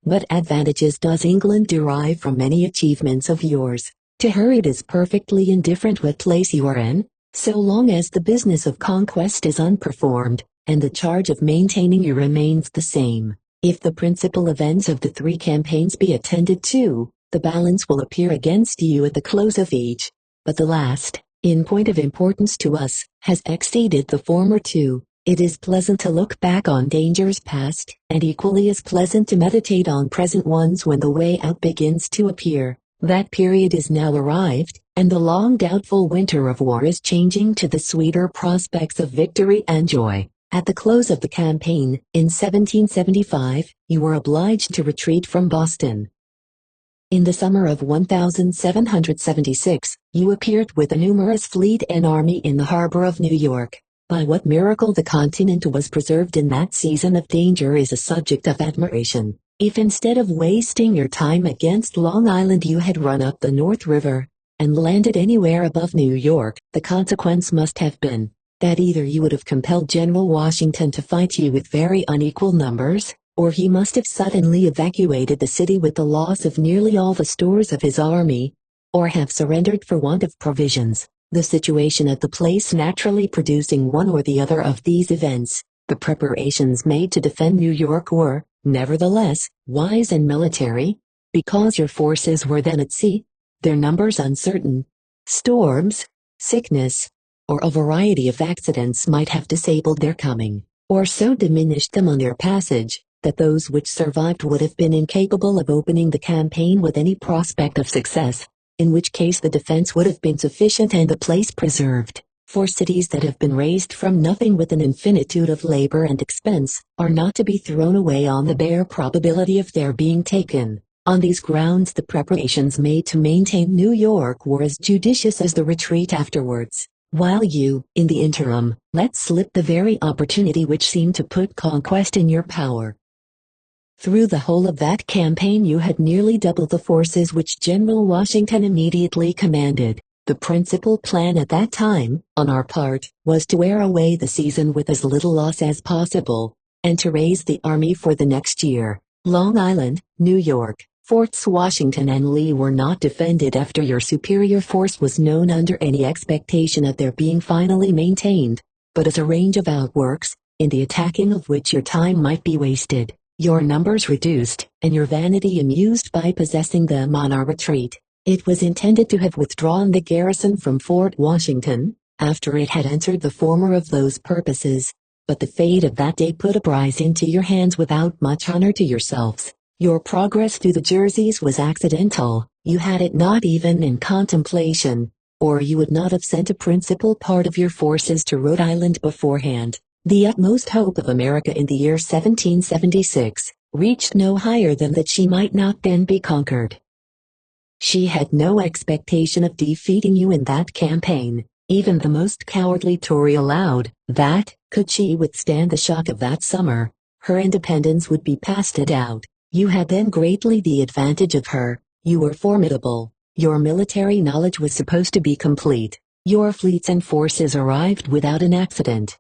What advantages does England derive from many achievements of yours? To her it is perfectly indifferent what place you are in, so long as the business of conquest is unperformed, and the charge of maintaining you remains the same. If the principal events of the 3 campaigns be attended to, the balance will appear against you at the close of each, but the last, in point of importance to us, has exceeded the former 2. It is pleasant to look back on dangers past, and equally as pleasant to meditate on present ones when the way out begins to appear. That period is now arrived, and the long doubtful winter of war is changing to the sweeter prospects of victory and joy. At the close of the campaign, in 1775, you were obliged to retreat from Boston. In the summer of 1776, you appeared with a numerous fleet and army in the harbor of New York. By what miracle the continent was preserved in that season of danger is a subject of admiration. If instead of wasting your time against Long Island you had run up the North River, and landed anywhere above New York, the consequence must have been that either you would have compelled General Washington to fight you with very unequal numbers, or he must have suddenly evacuated the city with the loss of nearly all the stores of his army, or have surrendered for want of provisions. The situation at the place naturally producing one or the other of these events, the preparations made to defend New York were, nevertheless, wise and military, because your forces were then at sea, their numbers uncertain. Storms, sickness, or a variety of accidents might have disabled their coming, or so diminished them on their passage, that those which survived would have been incapable of opening the campaign with any prospect of success, in which case the defense would have been sufficient and the place preserved. For cities that have been raised from nothing with an infinitude of labor and expense, are not to be thrown away on the bare probability of their being taken. On these grounds the preparations made to maintain New York were as judicious as the retreat afterwards, while you, in the interim, let slip the very opportunity which seemed to put conquest in your power. Through the whole of that campaign you had nearly doubled the forces which General Washington immediately commanded. The principal plan at that time, on our part, was to wear away the season with as little loss as possible, and to raise the army for the next year. Long Island, New York, Forts Washington and Lee were not defended after your superior force was known under any expectation of their being finally maintained, but as a range of outworks, in the attacking of which your time might be wasted, your numbers reduced, and your vanity amused by possessing them on our retreat. It was intended to have withdrawn the garrison from Fort Washington, after it had answered the former of those purposes, but the fate of that day put a prize into your hands without much honor to yourselves. Your progress through the Jerseys was accidental, you had it not even in contemplation, or you would not have sent a principal part of your forces to Rhode Island beforehand. The utmost hope of America in the year 1776 reached no higher than that she might not then be conquered. She had no expectation of defeating you in that campaign. Even the most cowardly Tory allowed that, could she withstand the shock of that summer, her independence would be past a doubt. You had then greatly the advantage of her. You were formidable. Your military knowledge was supposed to be complete. Your fleets and forces arrived without an accident.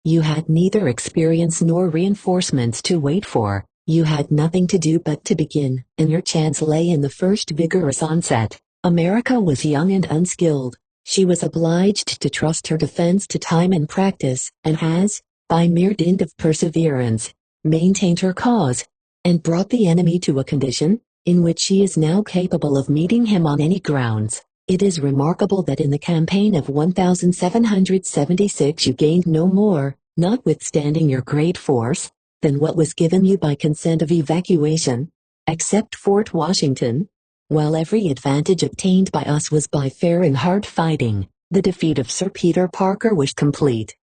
You had neither experience nor reinforcements to wait for. You had nothing to do but to begin, and your chance lay in the first vigorous onset. America was young and unskilled. She was obliged to trust her defense to time and practice, and has, by mere dint of perseverance, maintained her cause, and brought the enemy to a condition in which she is now capable of meeting him on any grounds. It is remarkable that in the campaign of 1776 you gained no more, notwithstanding your great force, than what was given you by consent of evacuation. except Fort Washington. While every advantage obtained by us was by fair and hard fighting, the defeat of Sir Peter Parker was complete.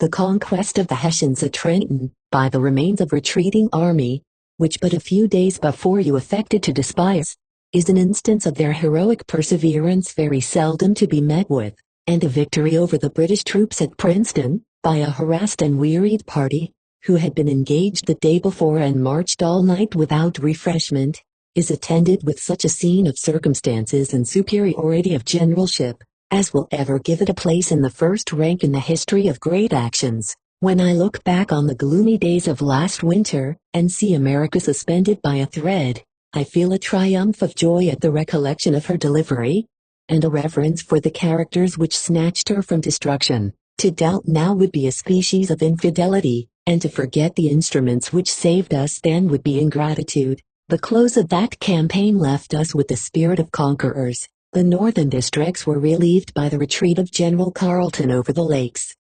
The conquest of the Hessians at Trenton, by the remains of retreating army, which but a few days before you affected to despise, is an instance of their heroic perseverance very seldom to be met with, and a victory over the British troops at Princeton, by a harassed and wearied party, who had been engaged the day before and marched all night without refreshment, is attended with such a scene of circumstances and superiority of generalship, as will ever give it a place in the first rank in the history of great actions. When I look back on the gloomy days of last winter, and see America suspended by a thread, I feel a triumph of joy at the recollection of her delivery, and a reverence for the characters which snatched her from destruction. To doubt now would be a species of infidelity, and to forget the instruments which saved us then would be ingratitude. The close of that campaign left us with the spirit of conquerors. The northern districts were relieved by the retreat of General Carleton over the lakes.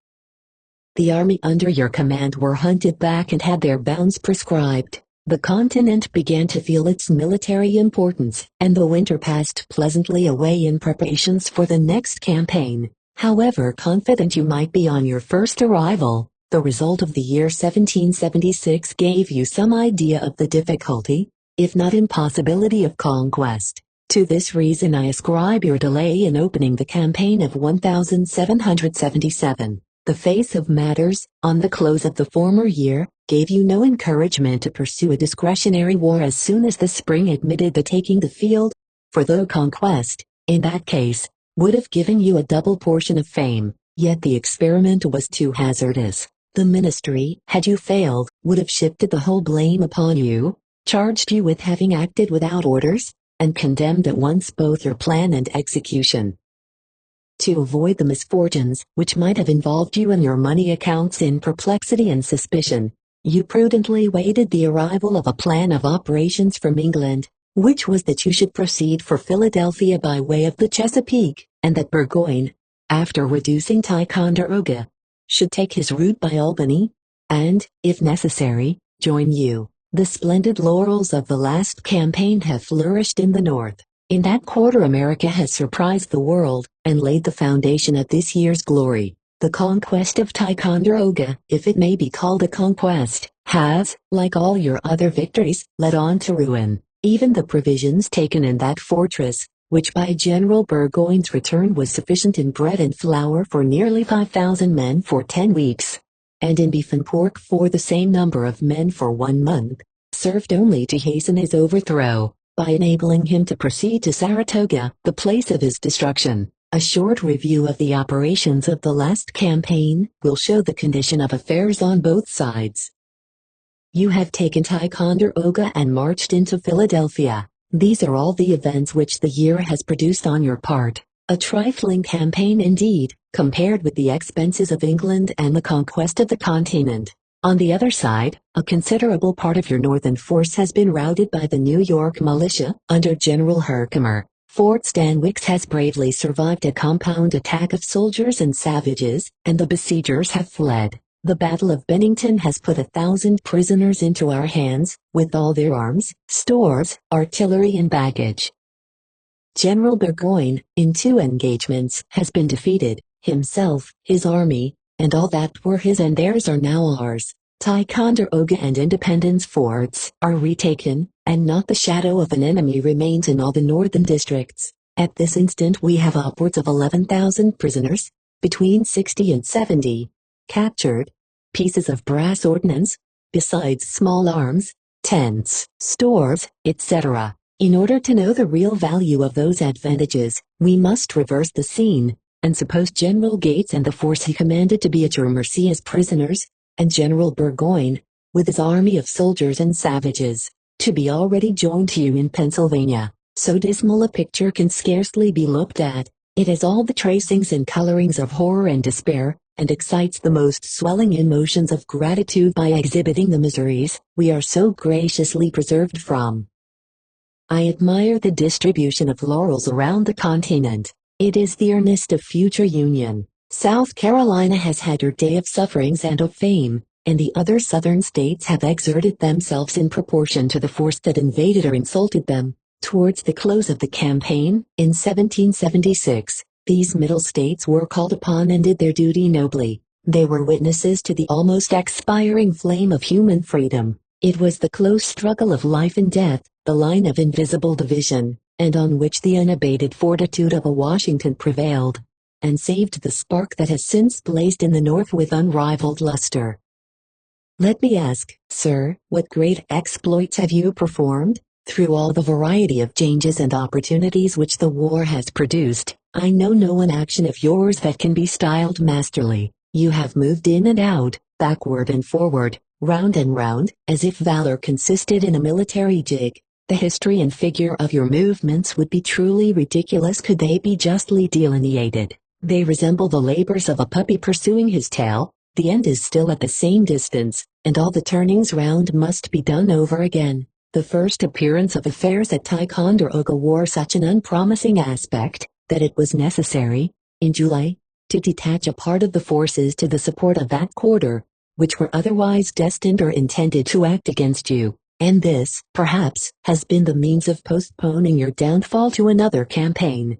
The army under your command were hunted back and had their bounds prescribed. The continent began to feel its military importance, and the winter passed pleasantly away in preparations for the next campaign. However confident you might be on your first arrival, the result of the year 1776 gave you some idea of the difficulty, if not impossibility of conquest. To this reason I ascribe your delay in opening the campaign of 1777. The face of matters, on the close of the former year, gave you no encouragement to pursue a discretionary war as soon as the spring admitted the taking the field, for though conquest, in that case, would have given you a double portion of fame, yet the experiment was too hazardous. The ministry, had you failed, would have shifted the whole blame upon you, charged you with having acted without orders, and condemned at once both your plan and execution. To avoid the misfortunes which might have involved you and your money accounts in perplexity and suspicion, you prudently waited the arrival of a plan of operations from England, which was that you should proceed for Philadelphia by way of the Chesapeake, and that Burgoyne, after reducing Ticonderoga, should take his route by Albany, and, if necessary, join you. The splendid laurels of the last campaign have flourished in the North. In that quarter America has surprised the world, and laid the foundation of this year's glory. The conquest of Ticonderoga, if it may be called a conquest, has, like all your other victories, led on to ruin. Even the provisions taken in that fortress, which by General Burgoyne's return was sufficient in bread and flour for nearly 5,000 men for 10 weeks, and in beef and pork for the same number of men for 1 month, served only to hasten his overthrow, by enabling him to proceed to Saratoga, the place of his destruction. A short review of the operations of the last campaign will show the condition of affairs on both sides. You have taken Ticonderoga and marched into Philadelphia. These are all the events which the year has produced on your part. A trifling campaign indeed, compared with the expenses of England and the conquest of the continent. On the other side, a considerable part of your northern force has been routed by the New York militia, under General Herkimer. Fort Stanwix has bravely survived a compound attack of soldiers and savages, and the besiegers have fled. The Battle of Bennington has put 1,000 prisoners into our hands, with all their arms, stores, artillery and baggage. General Burgoyne, in 2 engagements, has been defeated. Himself, his army, and all that were his and theirs are now ours. Ticonderoga and Independence forts are retaken, and not the shadow of an enemy remains in all the northern districts. At this instant we have upwards of 11,000 prisoners, between 60 and 70, captured, pieces of brass ordnance, besides small arms, tents, stores, etc. In order to know the real value of those advantages, we must reverse the scene, and suppose General Gates and the force he commanded to be at your mercy as prisoners, and General Burgoyne, with his army of soldiers and savages, to be already joined to you in Pennsylvania. So dismal a picture can scarcely be looked at. It has all the tracings and colorings of horror and despair, and excites the most swelling emotions of gratitude by exhibiting the miseries we are so graciously preserved from. I admire the distribution of laurels around the continent. It is the earnest of future union. South Carolina has had her day of sufferings and of fame. and the other southern states have exerted themselves in proportion to the force that invaded or insulted them. Towards the close of the campaign, in 1776, these middle states were called upon and did their duty nobly. They were witnesses to the almost expiring flame of human freedom. It was the close struggle of life and death, the line of invisible division, and on which the unabated fortitude of a Washington prevailed, and saved the spark that has since blazed in the North with unrivaled luster. Let me ask, sir, what great exploits have you performed? Through all the variety of changes and opportunities which the war has produced, I know no one action of yours that can be styled masterly. You have moved in and out, backward and forward, round and round, as if valor consisted in a military jig. The history and figure of your movements would be truly ridiculous could they be justly delineated. They resemble the labors of a puppy pursuing his tail. The end is still at the same distance, and all the turnings round must be done over again. The first appearance of affairs at Ticonderoga wore such an unpromising aspect, that it was necessary, in July, to detach a part of the forces to the support of that quarter, which were otherwise destined or intended to act against you, and this, perhaps, has been the means of postponing your downfall to another campaign.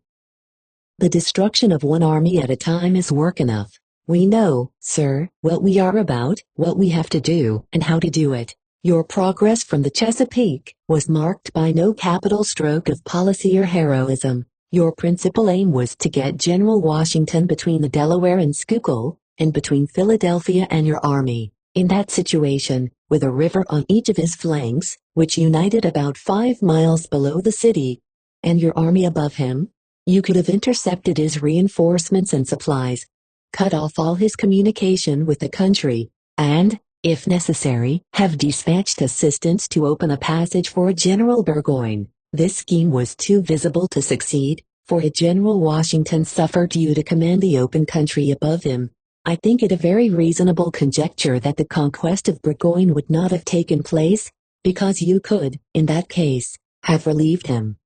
The destruction of one army at a time is work enough. We know, sir, what we are about, what we have to do, and how to do it. Your progress from the Chesapeake was marked by no capital stroke of policy or heroism. Your principal aim was to get General Washington between the Delaware and Schuylkill, and between Philadelphia and your army. In that situation, with a river on each of his flanks, which united about 5 miles below the city, and your army above him, you could have intercepted his reinforcements and supplies, cut off all his communication with the country, and, if necessary, have dispatched assistants to open a passage for General Burgoyne. This scheme was too visible to succeed, for General Washington suffered you to command the open country above him. I think it a very reasonable conjecture that the conquest of Burgoyne would not have taken place, because you could, in that case, have relieved him.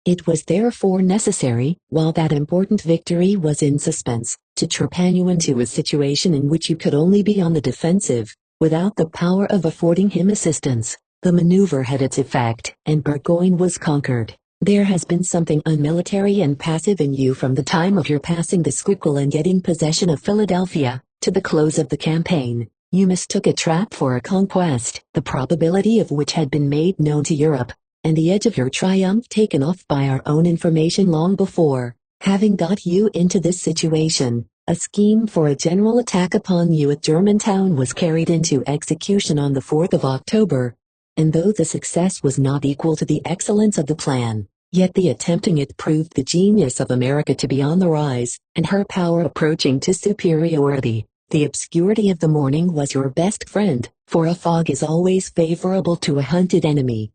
It was therefore necessary, while that important victory was in suspense, to trepan you into a situation in which you could only be on the defensive, without the power of affording him assistance. The maneuver had its effect, and Burgoyne was conquered. There has been something unmilitary and passive in you from the time of your passing the Schuylkill and getting possession of Philadelphia, to the close of the campaign. You mistook a trap for a conquest, the probability of which had been made known to Europe, and the edge of your triumph taken off by our own information long before. Having got you into this situation, a scheme for a general attack upon you at Germantown was carried into execution on the 4th of October, and though the success was not equal to the excellence of the plan, yet the attempting it proved the genius of America to be on the rise, and her power approaching to superiority. The obscurity of the morning was your best friend, for a fog is always favorable to a hunted enemy.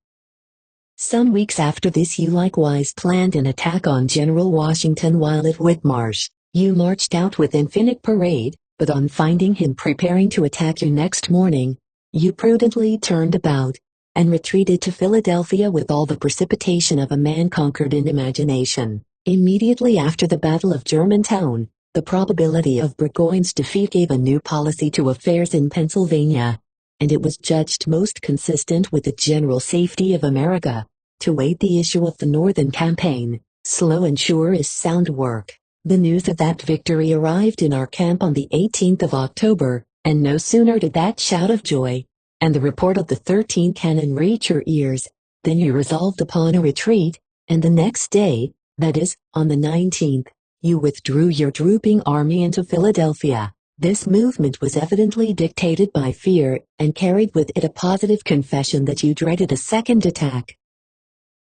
Some weeks after this you likewise planned an attack on General Washington while at Whitmarsh. You marched out with infinite parade, but on finding him preparing to attack you next morning, you prudently turned about, and retreated to Philadelphia with all the precipitation of a man conquered in imagination. Immediately after the Battle of Germantown, the probability of Burgoyne's defeat gave a new policy to affairs in Pennsylvania, and it was judged most consistent with the general safety of America, to wait the issue of the Northern campaign. Slow and sure is sound work. The news of that victory arrived in our camp on the 18th of October, and no sooner did that shout of joy, and the report of the 13 cannon reach your ears, than you resolved upon a retreat, and the next day, that is, on the 19th, you withdrew your drooping army into Philadelphia. This movement was evidently dictated by fear, and carried with it a positive confession that you dreaded a second attack.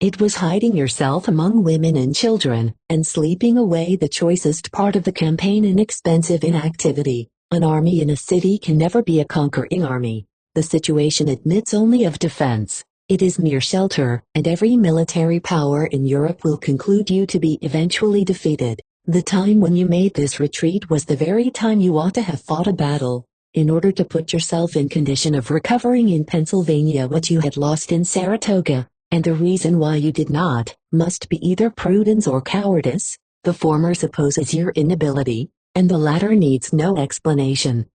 It was hiding yourself among women and children, and sleeping away the choicest part of the campaign in expensive inactivity. An army in a city can never be a conquering army. The situation admits only of defense. It is mere shelter, and every military power in Europe will conclude you to be eventually defeated. The time when you made this retreat was the very time you ought to have fought a battle, in order to put yourself in condition of recovering in Pennsylvania what you had lost in Saratoga, and the reason why you did not, must be either prudence or cowardice. The former supposes your inability, and the latter needs no explanation.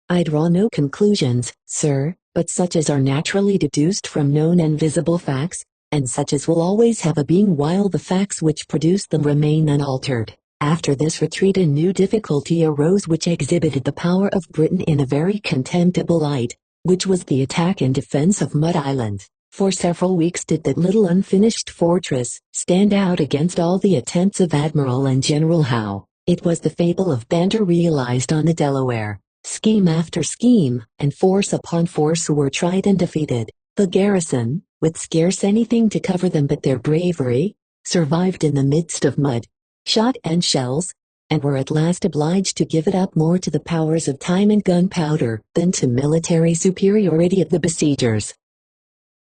I draw no conclusions, sir, but such as are naturally deduced from known and visible facts, and such as will always have a being while the facts which produce them remain unaltered. After this retreat a new difficulty arose which exhibited the power of Britain in a very contemptible light, which was the attack and defense of Mud Island. For several weeks did that little unfinished fortress stand out against all the attempts of Admiral and General Howe. It was the fable of Banter realized on the Delaware. Scheme after scheme, and force upon force were tried and defeated. The garrison, with scarce anything to cover them but their bravery, survived in the midst of mud, shot and shells, and were at last obliged to give it up more to the powers of time and gunpowder than to military superiority of the besiegers.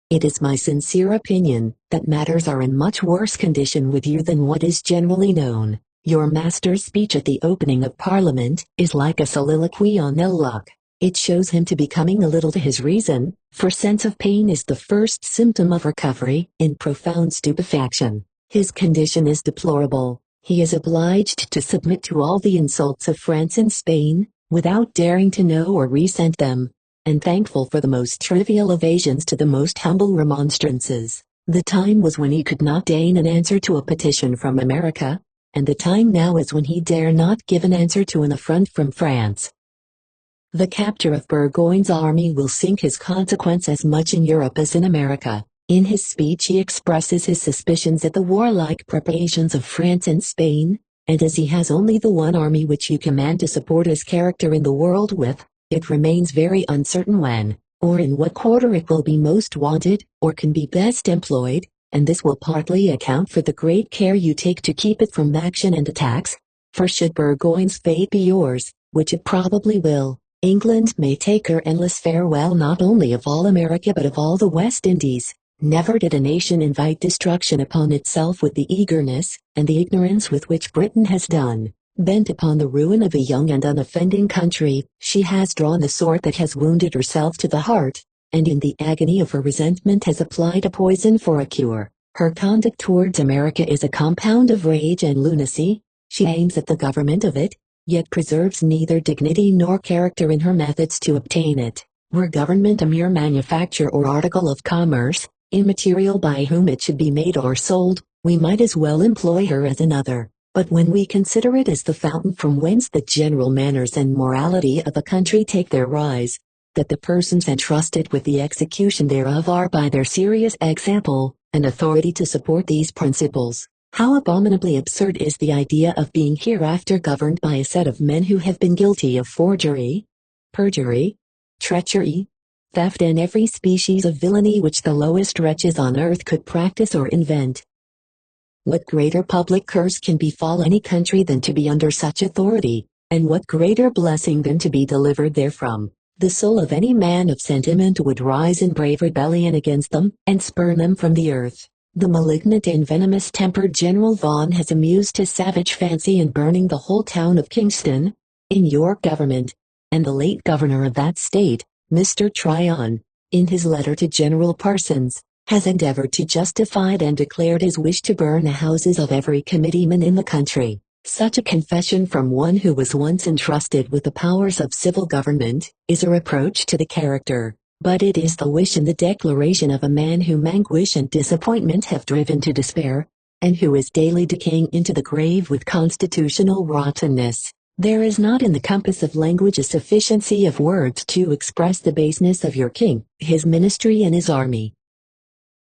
It is my sincere opinion that matters are in much worse condition with you than what is generally known. Your master's speech at the opening of Parliament is like a soliloquy on ill luck. It shows him to be coming a little to his reason, for sense of pain is the first symptom of recovery in profound stupefaction. His condition is deplorable. He is obliged to submit to all the insults of France and Spain, without daring to know or resent them, and thankful for the most trivial evasions to the most humble remonstrances. The time was when he could not deign an answer to a petition from America, and the time now is when he dare not give an answer to an affront from France. The capture of Burgoyne's army will sink his consequence as much in Europe as in America. In his speech he expresses his suspicions at the warlike preparations of France and Spain, and as he has only the one army which you command to support his character in the world with, it remains very uncertain when, or in what quarter it will be most wanted, or can be best employed, and this will partly account for the great care you take to keep it from action and attacks, for should Burgoyne's fate be yours, which it probably will, England may take her endless farewell not only of all America but of all the West Indies. Never did a nation invite destruction upon itself with the eagerness and the ignorance with which Britain has done. Bent upon the ruin of a young and unoffending country, she has drawn the sword that has wounded herself to the heart, and in the agony of her resentment has applied a poison for a cure. Her conduct towards America is a compound of rage and lunacy. She aims at the government of it, yet preserves neither dignity nor character in her methods to obtain it. Were government a mere manufacture or article of commerce, immaterial by whom it should be made or sold, we might as well employ her as another. But when we consider it as the fountain from whence the general manners and morality of a country take their rise, that the persons entrusted with the execution thereof are by their serious example, an authority to support these principles, how abominably absurd is the idea of being hereafter governed by a set of men who have been guilty of forgery, perjury, treachery, theft and every species of villainy which the lowest wretches on earth could practice or invent. What greater public curse can befall any country than to be under such authority, and what greater blessing than to be delivered therefrom? The soul of any man of sentiment would rise in brave rebellion against them, and spurn them from the earth. The malignant and venomous-tempered General Vaughan has amused his savage fancy in burning the whole town of Kingston, in your government, and the late governor of that state, Mr. Tryon, in his letter to General Parsons, has endeavored to justify it and declared his wish to burn the houses of every committeeman in the country. Such a confession from one who was once entrusted with the powers of civil government is a reproach to the character, but it is the wish and the declaration of a man whom anguish and disappointment have driven to despair, and who is daily decaying into the grave with constitutional rottenness. There is not in the compass of language a sufficiency of words to express the baseness of your king, his ministry and his army.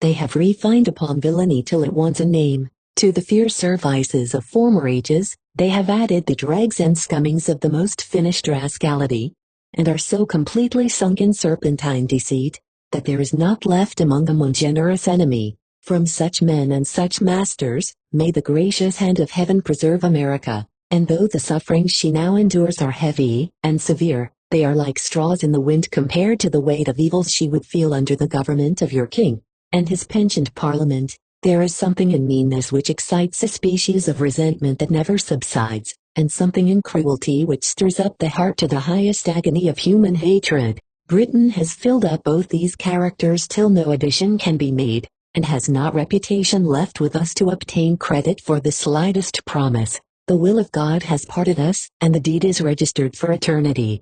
They have refined upon villainy till it wants a name. To the fiercer vices of former ages, they have added the dregs and scummings of the most finished rascality, and are so completely sunk in serpentine deceit, that there is not left among them one generous enemy. From such men and such masters, may the gracious hand of heaven preserve America, and though the sufferings she now endures are heavy and severe, they are like straws in the wind compared to the weight of evils she would feel under the government of your king, and his pensioned parliament. There is something in meanness which excites a species of resentment that never subsides, and something in cruelty which stirs up the heart to the highest agony of human hatred. Britain has filled up both these characters till no addition can be made, and has not reputation left with us to obtain credit for the slightest promise. The will of God has parted us, and the deed is registered for eternity.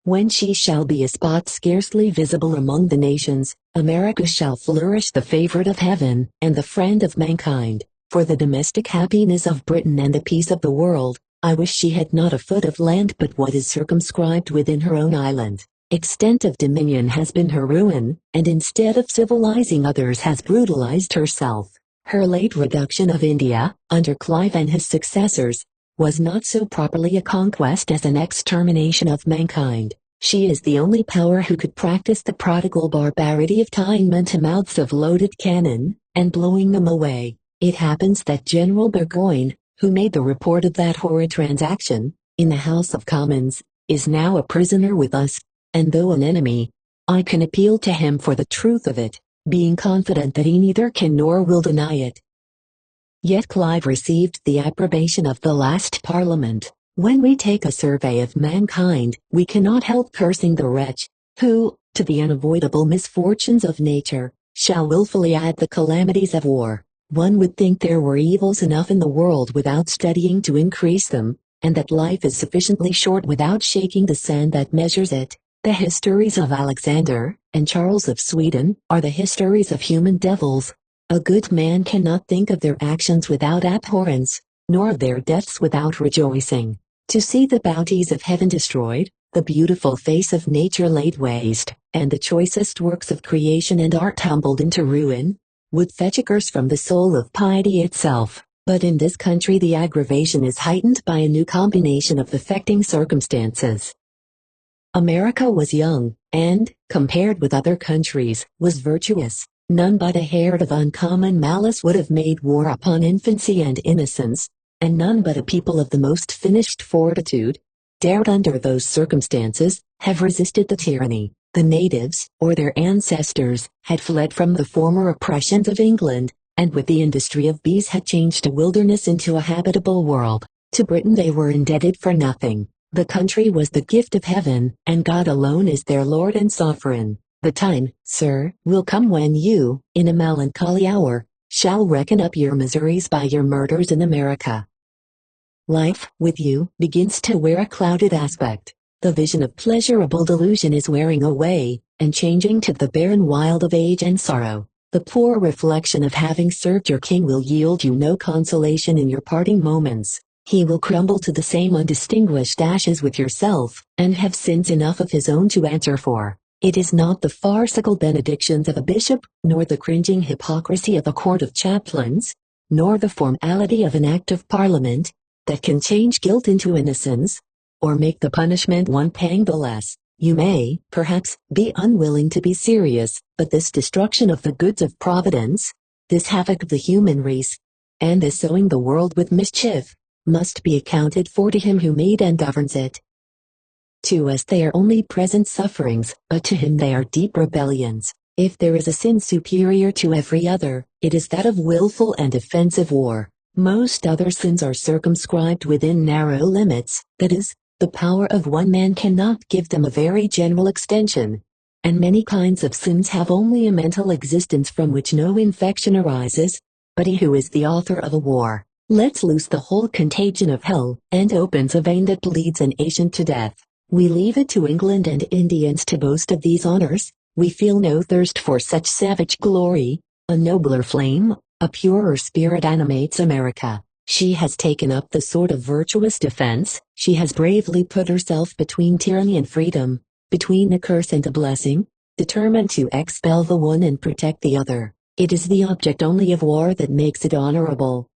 When she shall be a spot scarcely visible among the nations, America shall flourish, the favorite of heaven, and the friend of mankind. For the domestic happiness of Britain and the peace of the world, I wish she had not a foot of land but what is circumscribed within her own island. Extent of dominion has been her ruin, and instead of civilizing others has brutalized herself. Her late reduction of India, under Clive and his successors, was not so properly a conquest as an extermination of mankind. She is the only power who could practice the prodigal barbarity of tying men to mouths of loaded cannon, and blowing them away. It happens that General Burgoyne, who made the report of that horrid transaction, in the House of Commons, is now a prisoner with us, and though an enemy, I can appeal to him for the truth of it, being confident that he neither can nor will deny it. Yet Clive received the approbation of the last Parliament. When we take a survey of mankind, we cannot help cursing the wretch, who, to the unavoidable misfortunes of nature, shall wilfully add the calamities of war. One would think there were evils enough in the world without studying to increase them, and that life is sufficiently short without shaking the sand that measures it. The histories of Alexander and Charles of Sweden are the histories of human devils. A good man cannot think of their actions without abhorrence, nor of their deaths without rejoicing. To see the bounties of heaven destroyed, the beautiful face of nature laid waste, and the choicest works of creation and art tumbled into ruin, would fetch a curse from the soul of piety itself. But in this country the aggravation is heightened by a new combination of affecting circumstances. America was young, and, compared with other countries, was virtuous. None but a herd of uncommon malice would have made war upon infancy and innocence, and none but a people of the most finished fortitude, dared under those circumstances, have resisted the tyranny. The natives, or their ancestors, had fled from the former oppressions of England, and with the industry of bees had changed a wilderness into a habitable world. To Britain they were indebted for nothing. The country was the gift of heaven, and God alone is their Lord and Sovereign. The time, sir, will come when you, in a melancholy hour, shall reckon up your miseries by your murders in America. Life, with you, begins to wear a clouded aspect. The vision of pleasurable delusion is wearing away, and changing to the barren wild of age and sorrow. The poor reflection of having served your king will yield you no consolation in your parting moments. He will crumble to the same undistinguished ashes with yourself, and have sins enough of his own to answer for. It is not the farcical benedictions of a bishop, nor the cringing hypocrisy of a court of chaplains, nor the formality of an act of parliament, that can change guilt into innocence, or make the punishment one pang the less. You may, perhaps, be unwilling to be serious, but this destruction of the goods of Providence, this havoc of the human race, and this sowing the world with mischief, must be accounted for to him who made and governs it. To us they are only present sufferings, but to him they are deep rebellions. If there is a sin superior to every other, it is that of willful and offensive war. Most other sins are circumscribed within narrow limits, that is, the power of one man cannot give them a very general extension, and many kinds of sins have only a mental existence from which no infection arises. But he who is the author of a war, lets loose the whole contagion of hell, and opens a vein that bleeds an nation to death. We leave it to England and Indians to boast of these honors. We feel no thirst for such savage glory. A nobler flame, a purer spirit animates America. She has taken up the sword of virtuous defense. She has bravely put herself between tyranny and freedom, between a curse and a blessing, determined to expel the one and protect the other. It is the object only of war that makes it honorable.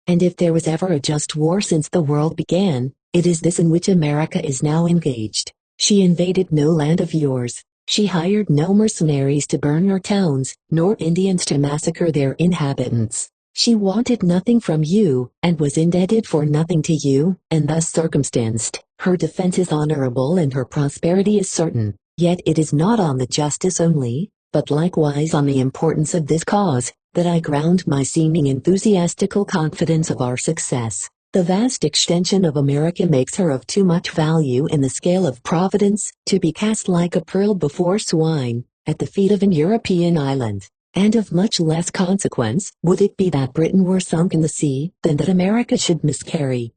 And if there was ever a just war since the world began, it is this in which America is now engaged. She invaded no land of yours. She hired no mercenaries to burn your towns, nor Indians to massacre their inhabitants. She wanted nothing from you, and was indebted for nothing to you, and thus circumstanced, her defense is honorable and her prosperity is certain. Yet it is not on the justice only, but likewise on the importance of this cause, that I ground my seeming enthusiastical confidence of our success. The vast extension of America makes her of too much value in the scale of Providence, to be cast like a pearl before swine, at the feet of an European island. And of much less consequence would it be that Britain were sunk in the sea, than that America should miscarry.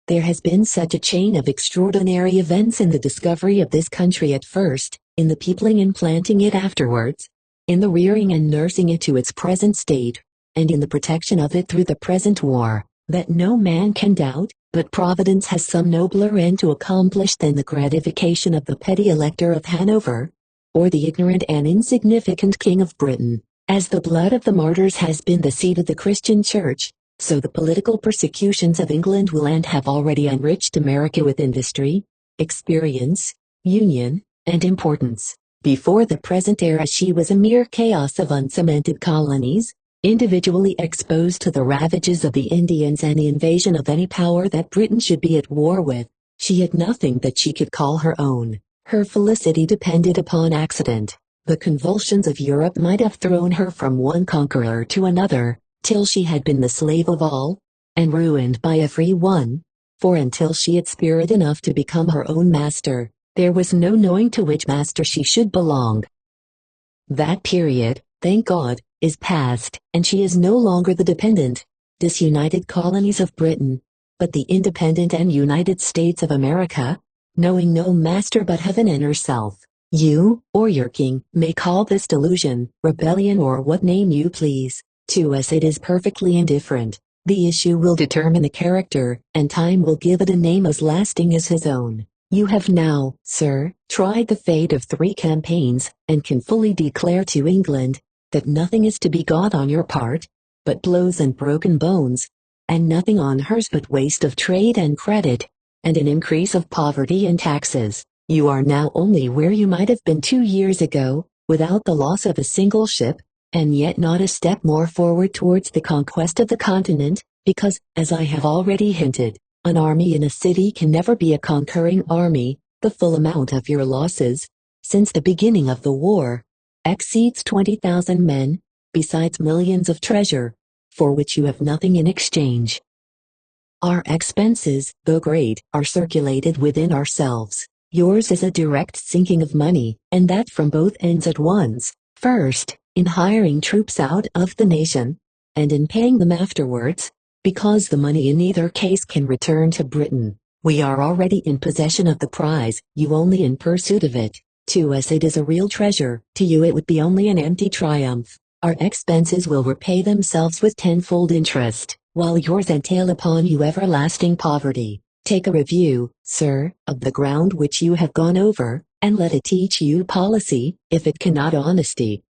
There has been such a chain of extraordinary events in the discovery of this country at first, in the peopling and planting it afterwards, in the rearing and nursing it to its present state, and in the protection of it through the present war, that no man can doubt, but Providence has some nobler end to accomplish than the gratification of the petty Elector of Hanover, or the ignorant and insignificant King of Britain. As the blood of the martyrs has been the seed of the Christian Church, so the political persecutions of England will and have already enriched America with industry, experience, union, and importance. Before the present era she was a mere chaos of uncemented colonies, individually exposed to the ravages of the Indians and the invasion of any power that Britain should be at war with. She had nothing that she could call her own. Her felicity depended upon accident. The convulsions of Europe might have thrown her from one conqueror to another, till she had been the slave of all, and ruined by every one, for until she had spirit enough to become her own master, there was no knowing to which master she should belong. That period, thank God, is past, and she is no longer the dependent, disunited colonies of Britain, but the independent and United States of America, knowing no master but heaven and herself. You, or your king, may call this delusion, rebellion, or what name you please. To us it is perfectly indifferent. The issue will determine the character, and time will give it a name as lasting as his own. You have now, sir, tried the fate of 3 campaigns, and can fully declare to England, that nothing is to be got on your part, but blows and broken bones, and nothing on hers but waste of trade and credit, and an increase of poverty and taxes. You are now only where you might have been 2 years ago, without the loss of a single ship, and yet not a step more forward towards the conquest of the continent, because, as I have already hinted, an army in a city can never be a conquering army. The full amount of your losses, since the beginning of the war, exceeds 20,000 men, besides millions of treasure, for which you have nothing in exchange. Our expenses, though great, are circulated within ourselves. Yours is a direct sinking of money, and that from both ends at once. First, in hiring troops out of the nation, and in paying them afterwards, because the money in either case can return to Britain. We are already in possession of the prize, you only in pursuit of it. To us it is a real treasure, to you it would be only an empty triumph. Our expenses will repay themselves with tenfold interest, while yours entail upon you everlasting poverty. Take a review, sir, of the ground which you have gone over, and let it teach you policy, if it cannot honesty.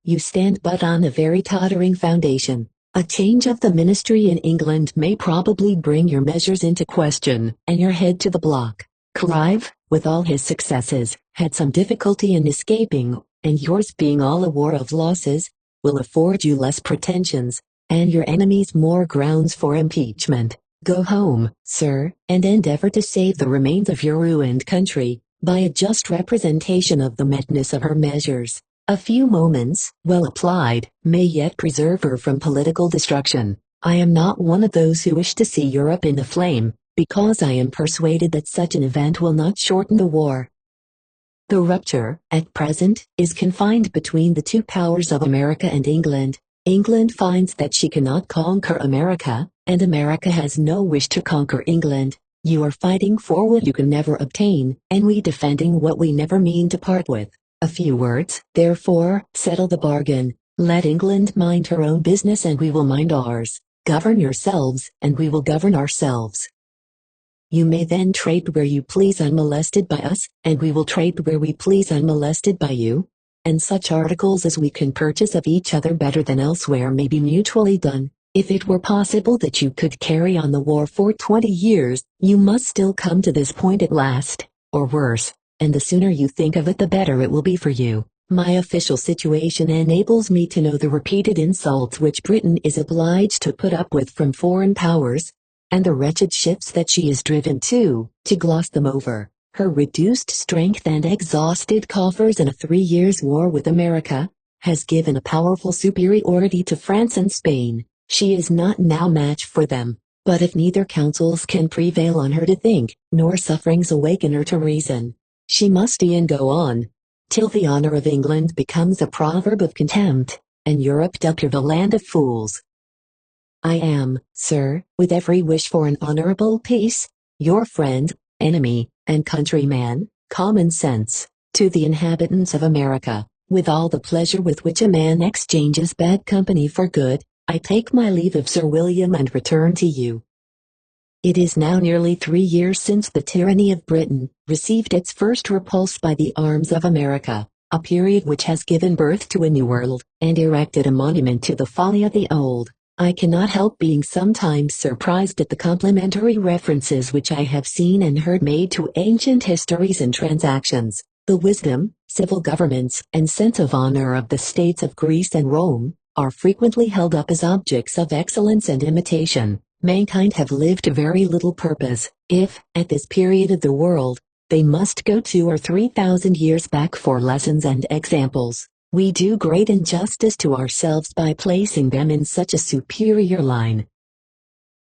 You stand but on a very tottering foundation. A change of the ministry in England may probably bring your measures into question, and your head to the block. Clive, with all his successes, had some difficulty in escaping, and yours being all a war of losses, will afford you less pretensions, and your enemies more grounds for impeachment. Go home, sir, and endeavor to save the remains of your ruined country, by a just representation of the madness of her measures. A few moments, well applied, may yet preserve her from political destruction. I am not one of those who wish to see Europe in a flame, because I am persuaded that such an event will not shorten the war. The rupture, at present, is confined between the 2 powers of America and England. England finds that she cannot conquer America, and America has no wish to conquer England. You are fighting for what you can never obtain, and we defending what we never mean to part with. A few words, therefore, settle the bargain. Let England mind her own business and we will mind ours. Govern yourselves, and we will govern ourselves. You may then trade where you please unmolested by us, and we will trade where we please unmolested by you. And such articles as we can purchase of each other better than elsewhere may be mutually done. If it were possible that you could carry on the war for 20 years, you must still come to this point at last, or worse, and the sooner you think of it the better it will be for you. My official situation enables me to know the repeated insults which Britain is obliged to put up with from foreign powers, and the wretched ships that she is driven to gloss them over. Her reduced strength and exhausted coffers in a 3 years' war with America has given a powerful superiority to France and Spain. She is not now match for them, but if neither counsels can prevail on her to think, nor sufferings awaken her to reason, she must e'en go on, till the honor of England becomes a proverb of contempt, and Europe declare the land of fools. I am, sir, with every wish for an honorable peace, your friend, enemy, and countryman, Common Sense, to the inhabitants of America, with all the pleasure with which a man exchanges bad company for good, I take my leave of Sir William and return to you. It is now nearly 3 years since the tyranny of Britain received its first repulse by the arms of America, a period which has given birth to a new world, and erected a monument to the folly of the old. I cannot help being sometimes surprised at the complimentary references which I have seen and heard made to ancient histories and transactions. The wisdom, civil governments, and sense of honor of the states of Greece and Rome are frequently held up as objects of excellence and imitation. Mankind have lived to very little purpose, if, at this period of the world, they must go 2,000 or 3,000 years back for lessons and examples. We do great injustice to ourselves by placing them in such a superior line.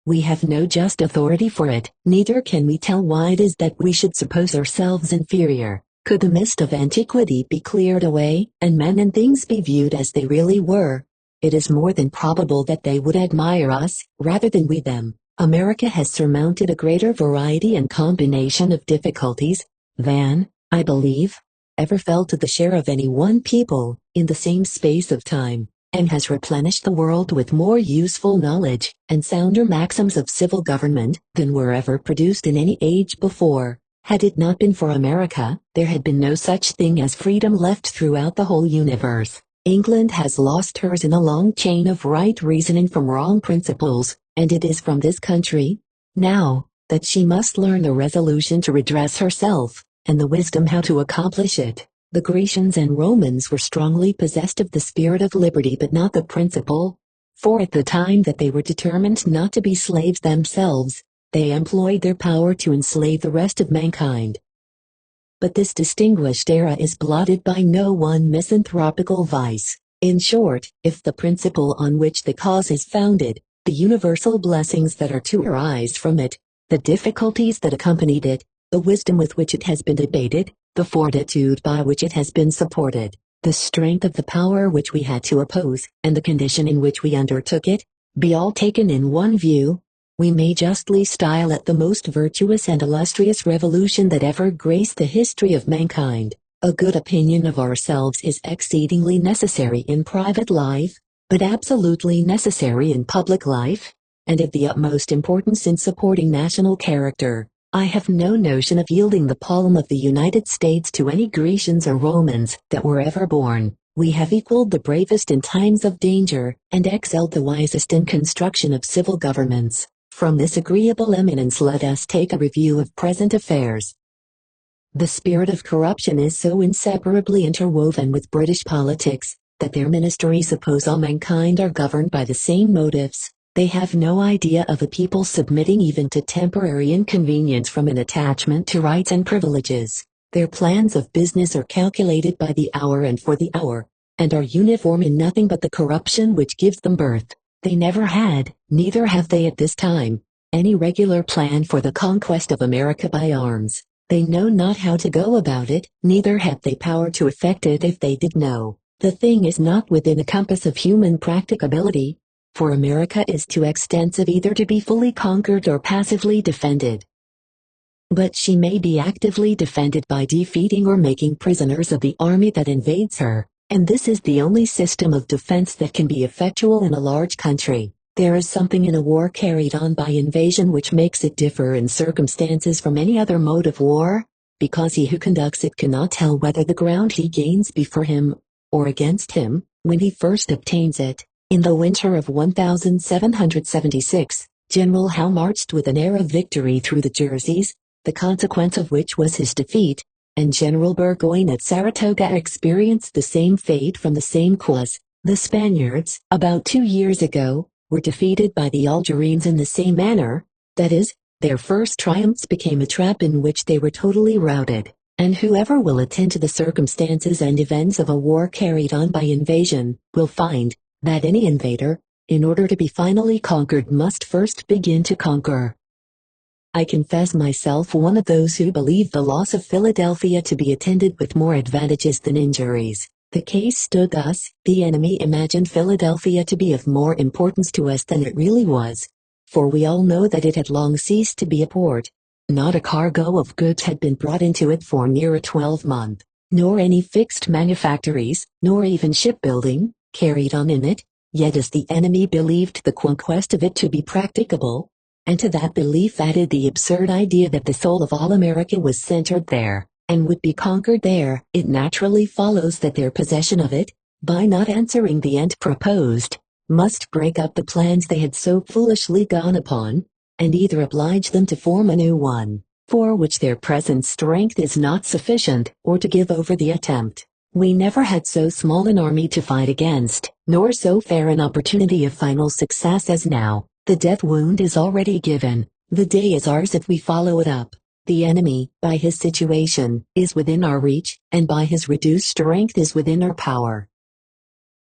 We have no just authority for it, neither can we tell why it is that we should suppose ourselves inferior. Could the mist of antiquity be cleared away, and men and things be viewed as they really were, it is more than probable that they would admire us, rather than we them. America has surmounted a greater variety and combination of difficulties than, I believe, ever fell to the share of any one people, in the same space of time, and has replenished the world with more useful knowledge, and sounder maxims of civil government, than were ever produced in any age before. Had it not been for America, there had been no such thing as freedom left throughout the whole universe. England has lost hers in a long chain of right reasoning from wrong principles, and it is from this country, now, that she must learn the resolution to redress herself, and the wisdom how to accomplish it. The Grecians and Romans were strongly possessed of the spirit of liberty but not the principle, for at the time that they were determined not to be slaves themselves, they employed their power to enslave the rest of mankind. But this distinguished era is blotted by no one misanthropical vice. In short, if the principle on which the cause is founded, the universal blessings that are to arise from it, the difficulties that accompanied it, the wisdom with which it has been debated, the fortitude by which it has been supported, the strength of the power which we had to oppose, and the condition in which we undertook it, be all taken in one view, we may justly style it the most virtuous and illustrious revolution that ever graced the history of mankind. A good opinion of ourselves is exceedingly necessary in private life, but absolutely necessary in public life, and of the utmost importance in supporting national character. I have no notion of yielding the palm of the United States to any Grecians or Romans that were ever born. We have equaled the bravest in times of danger, and excelled the wisest in construction of civil governments. From this agreeable eminence let us take a review of present affairs. The spirit of corruption is so inseparably interwoven with British politics, that their ministries suppose all mankind are governed by the same motives. They have no idea of a people submitting even to temporary inconvenience from an attachment to rights and privileges. Their plans of business are calculated by the hour and for the hour, and are uniform in nothing but the corruption which gives them birth. They never had, neither have they at this time, any regular plan for the conquest of America by arms. They know not how to go about it, neither have they power to effect it if they did know. The thing is not within a compass of human practicability, for America is too extensive either to be fully conquered or passively defended. But she may be actively defended by defeating or making prisoners of the army that invades her. And this is the only system of defense that can be effectual in a large country. There is something in a war carried on by invasion which makes it differ in circumstances from any other mode of war, because he who conducts it cannot tell whether the ground he gains be for him, or against him, when he first obtains it. In the winter of 1776, General Howe marched with an air of victory through the Jerseys, the consequence of which was his defeat, and General Burgoyne at Saratoga experienced the same fate from the same cause. The Spaniards, about 2 years ago, were defeated by the Algerines in the same manner, that is, their first triumphs became a trap in which they were totally routed, and whoever will attend to the circumstances and events of a war carried on by invasion, will find that any invader, in order to be finally conquered, must first begin to conquer. I confess myself one of those who believe the loss of Philadelphia to be attended with more advantages than injuries. The case stood thus: the enemy imagined Philadelphia to be of more importance to us than it really was, for we all know that it had long ceased to be a port. Not a cargo of goods had been brought into it for near a 12-month, nor any fixed manufactories, nor even shipbuilding, carried on in it, yet as the enemy believed the conquest of it to be practicable, and to that belief added the absurd idea that the soul of all America was centered there, and would be conquered there, it naturally follows that their possession of it, by not answering the end proposed, must break up the plans they had so foolishly gone upon, and either oblige them to form a new one, for which their present strength is not sufficient, or to give over the attempt. We never had so small an army to fight against, nor so fair an opportunity of final success as now. The death wound is already given, the day is ours if we follow it up. The enemy, by his situation, is within our reach, and by his reduced strength is within our power.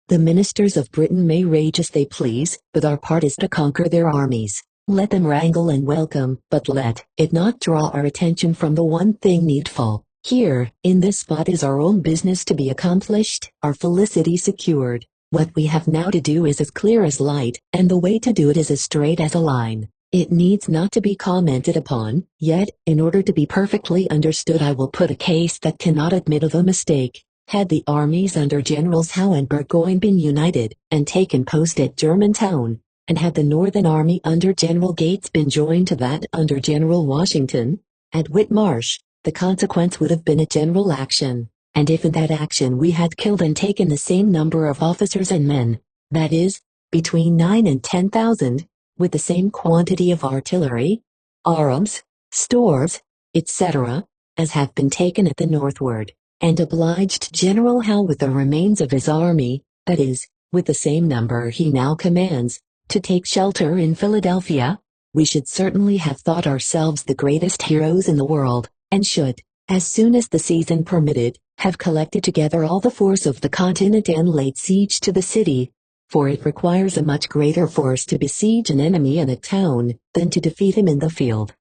The ministers of Britain may rage as they please, but our part is to conquer their armies. Let them wrangle and welcome, but let it not draw our attention from the one thing needful. Here, in this spot is our own business to be accomplished, our felicity secured. What we have now to do is as clear as light, and the way to do it is as straight as a line. It needs not to be commented upon, yet, in order to be perfectly understood, I will put a case that cannot admit of a mistake. Had the armies under Generals Howe and Burgoyne been united, and taken post at Germantown, and had the Northern Army under General Gates been joined to that under General Washington, at Whitmarsh, the consequence would have been a general action, and if in that action we had killed and taken the same number of officers and men, that is, between 9 and 10,000, with the same quantity of artillery, arms, stores, etc., as have been taken at the northward, and obliged General Howe with the remains of his army, that is, with the same number he now commands, to take shelter in Philadelphia, we should certainly have thought ourselves the greatest heroes in the world, and should, as soon as the season permitted, have collected together all the force of the continent and laid siege to the city, for it requires a much greater force to besiege an enemy in a town than to defeat him in the field.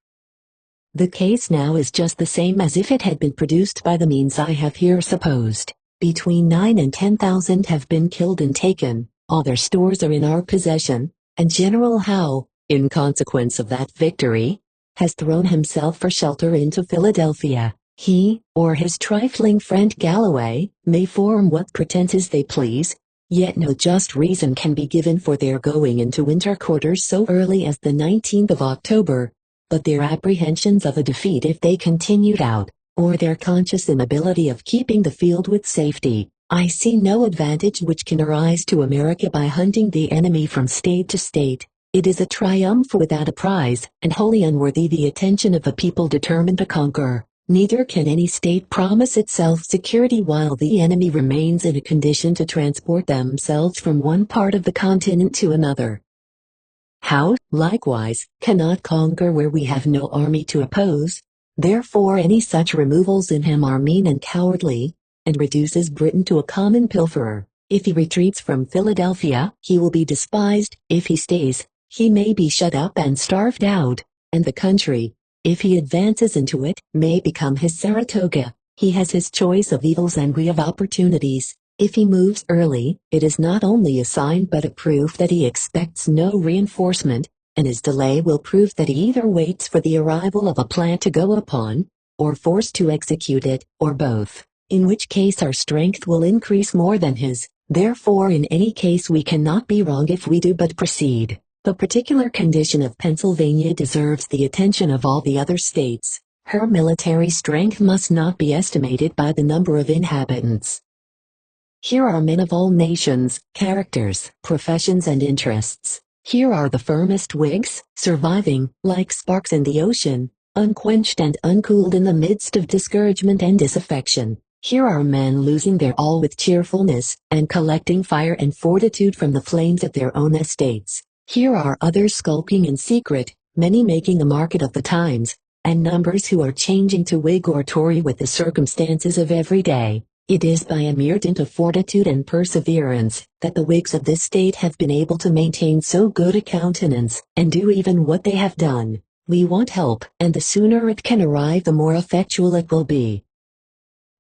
The case now is just the same as if it had been produced by the means I have here supposed. Between 9 and 10,000 have been killed and taken, all their stores are in our possession, and General Howe, in consequence of that victory, has thrown himself for shelter into Philadelphia. He, or his trifling friend Galloway, may form what pretenses they please, yet no just reason can be given for their going into winter quarters so early as the 19th of October, but their apprehensions of a defeat if they continued out, or their conscious inability of keeping the field with safety. I see no advantage which can arise to America by hunting the enemy from state to state. It is a triumph without a prize, and wholly unworthy the attention of a people determined to conquer. Neither can any state promise itself security while the enemy remains in a condition to transport themselves from one part of the continent to another. Howe, likewise, cannot conquer where we have no army to oppose. Therefore any such removals in him are mean and cowardly, and reduces Britain to a common pilferer. If he retreats from Philadelphia, he will be despised. If he stays, he may be shut up and starved out, and the country, if he advances into it, may become his Saratoga. He has his choice of evils and we of opportunities. If he moves early, it is not only a sign but a proof that he expects no reinforcement, and his delay will prove that he either waits for the arrival of a plan to go upon, or forced to execute it, or both, in which case our strength will increase more than his. Therefore in any case we cannot be wrong if we do but proceed. The particular condition of Pennsylvania deserves the attention of all the other states. Her military strength must not be estimated by the number of inhabitants. Here are men of all nations, characters, professions and interests. Here are the firmest Whigs, surviving, like sparks in the ocean, unquenched and uncooled in the midst of discouragement and disaffection. Here are men losing their all with cheerfulness, and collecting fire and fortitude from the flames of their own estates. Here are others skulking in secret, many making a market of the times, and numbers who are changing to Whig or Tory with the circumstances of every day. It is by a mere dint of fortitude and perseverance that the Whigs of this state have been able to maintain so good a countenance, and do even what they have done. We want help, and the sooner it can arrive the more effectual it will be.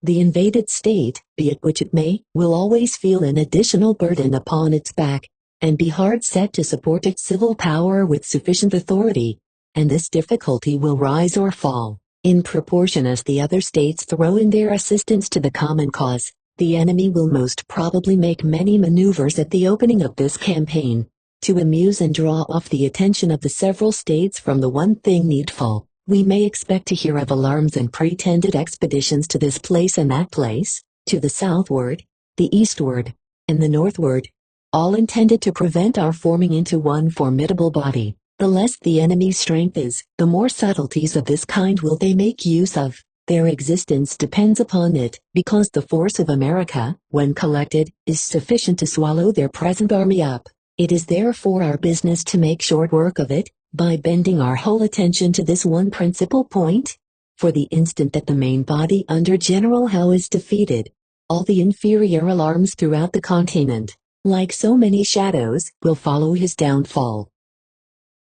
The invaded state, be it which it may, will always feel an additional burden upon its back, and be hard set to support its civil power with sufficient authority, and this difficulty will rise or fall, in proportion as the other states throw in their assistance to the common cause. The enemy will most probably make many maneuvers at the opening of this campaign, to amuse and draw off the attention of the several states from the one thing needful. We may expect to hear of alarms and pretended expeditions to this place and that place, to the southward, the eastward, and the northward, all intended to prevent our forming into one formidable body. The less the enemy's strength is, the more subtleties of this kind will they make use of. Their existence depends upon it, because the force of America, when collected, is sufficient to swallow their present army up. It is therefore our business to make short work of it, by bending our whole attention to this one principal point. For the instant that the main body under General Howe is defeated, all the inferior alarms throughout the continent, like so many shadows, will follow his downfall.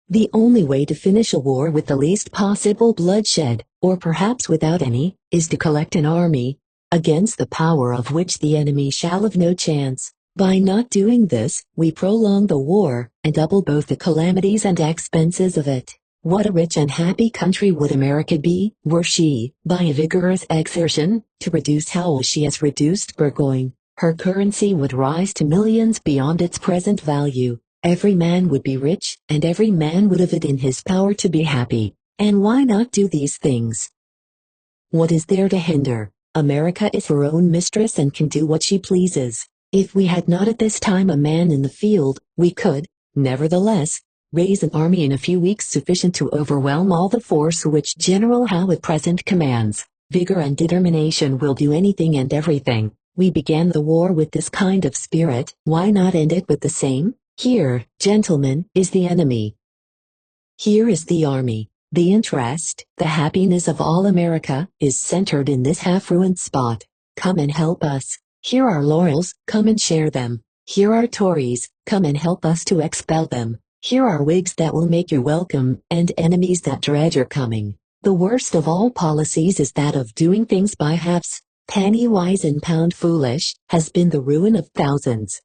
The only way to finish a war with the least possible bloodshed, or perhaps without any, is to collect an army, against the power of which the enemy shall have no chance. By not doing this, we prolong the war, and double both the calamities and expenses of it. What a rich and happy country would America be, were she, by a vigorous exertion, to reduce how she has reduced Burgoyne. Her currency would rise to millions beyond its present value. Every man would be rich, and every man would have it in his power to be happy. And why not do these things? What is there to hinder? America is her own mistress and can do what she pleases. If we had not at this time a man in the field, we could, nevertheless, raise an army in a few weeks sufficient to overwhelm all the force which General Howe at present commands. Vigor and determination will do anything and everything. We began the war with this kind of spirit, why not end it with the same? Here, gentlemen, is the enemy. Here is the army. The interest, the happiness of all America, is centered in this half-ruined spot. Come and help us. Here are laurels, come and share them. Here are Tories, come and help us to expel them. Here are Whigs that will make you welcome, and enemies that dread your coming. The worst of all policies is that of doing things by halves. Penny wise and pound foolish, has been the ruin of thousands.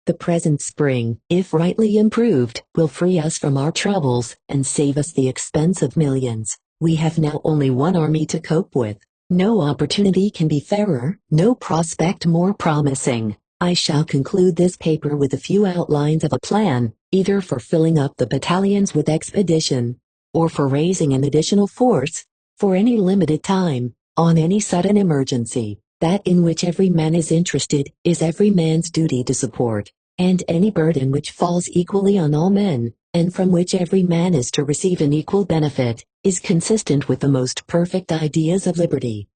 The present spring, if rightly improved, will free us from our troubles, and save us the expense of millions. We have now only one army to cope with. No opportunity can be fairer, no prospect more promising. I shall conclude this paper with a few outlines of a plan, either for filling up the battalions with expedition, or for raising an additional force, for any limited time, on any sudden emergency. That in which every man is interested, is every man's duty to support, and any burden which falls equally on all men, and from which every man is to receive an equal benefit, is consistent with the most perfect ideas of liberty.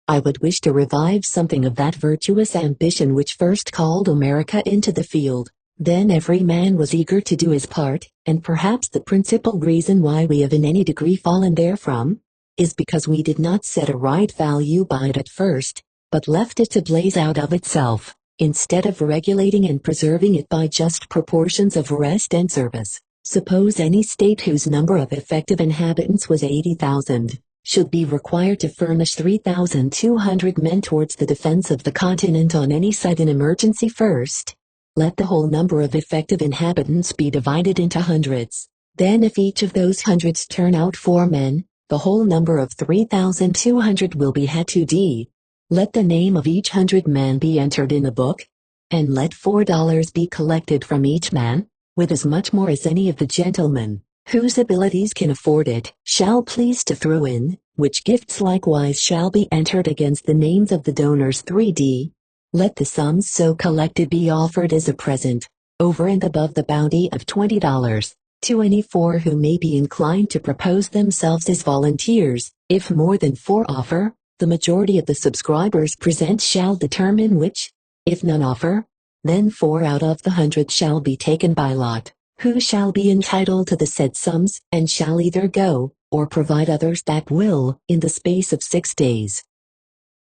I would wish to revive something of that virtuous ambition which first called America into the field. Then every man was eager to do his part, and perhaps the principal reason why we have in any degree fallen therefrom, is because we did not set a right value by it at first, but left it to blaze out of itself, instead of regulating and preserving it by just proportions of rest and service. Suppose any state whose number of effective inhabitants was 80,000, should be required to furnish 3,200 men towards the defense of the continent on any sudden emergency first. Let the whole number of effective inhabitants be divided into hundreds. Then if each of those hundreds turn out 4 men, the whole number of 3,200 will be had to d. Let the name of each 100 man be entered in a book, and let $4 be collected from each man, with as much more as any of the gentlemen, whose abilities can afford it, shall please to throw in, which gifts likewise shall be entered against the names of the donors 3d. Let the sums so collected be offered as a present, over and above the bounty of $20, to any 4 who may be inclined to propose themselves as volunteers. If more than 4 offer, the majority of the subscribers present shall determine which. If none offer, then 4 out of the 100 shall be taken by lot, who shall be entitled to the said sums, and shall either go, or provide others that will, in the space of 6 days.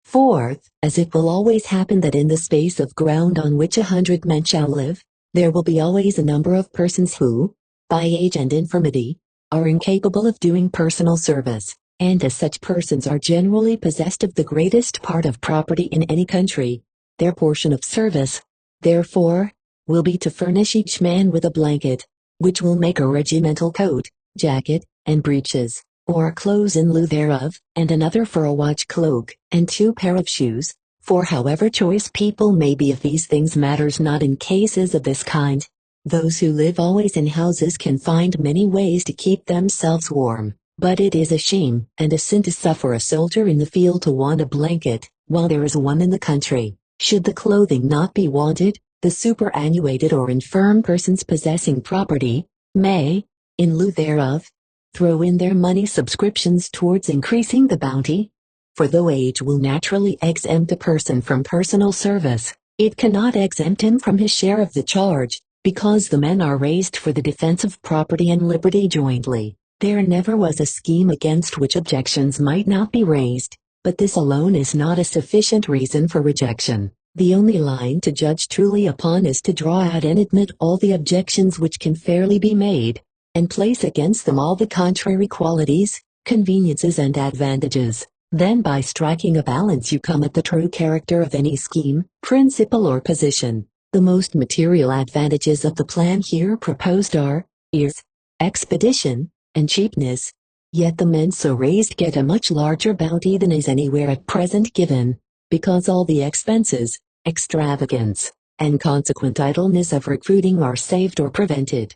Fourth, as it will always happen that in the space of ground on which 100 men shall live, there will be always a number of persons who, by age and infirmity, are incapable of doing personal service, and as such persons are generally possessed of the greatest part of property in any country. Their portion of service, therefore, will be to furnish each man with a blanket, which will make a regimental coat, jacket, and breeches, or clothes in lieu thereof, and another for a watch cloak, and 2 pair of shoes, for however choice people may be of these things matters not in cases of this kind. Those who live always in houses can find many ways to keep themselves warm, but it is a shame and a sin to suffer a soldier in the field to want a blanket, while there is one in the country. Should the clothing not be wanted, the superannuated or infirm persons possessing property may, in lieu thereof, throw in their money subscriptions towards increasing the bounty. For though age will naturally exempt a person from personal service, it cannot exempt him from his share of the charge, because the men are raised for the defense of property and liberty jointly. There never was a scheme against which objections might not be raised, but this alone is not a sufficient reason for rejection. The only line to judge truly upon is to draw out and admit all the objections which can fairly be made, and place against them all the contrary qualities, conveniences and advantages. Then by striking a balance you come at the true character of any scheme, principle or position. The most material advantages of the plan here proposed are, ease, expedition, and cheapness. Yet the men so raised get a much larger bounty than is anywhere at present given, because all the expenses, extravagance, and consequent idleness of recruiting are saved or prevented.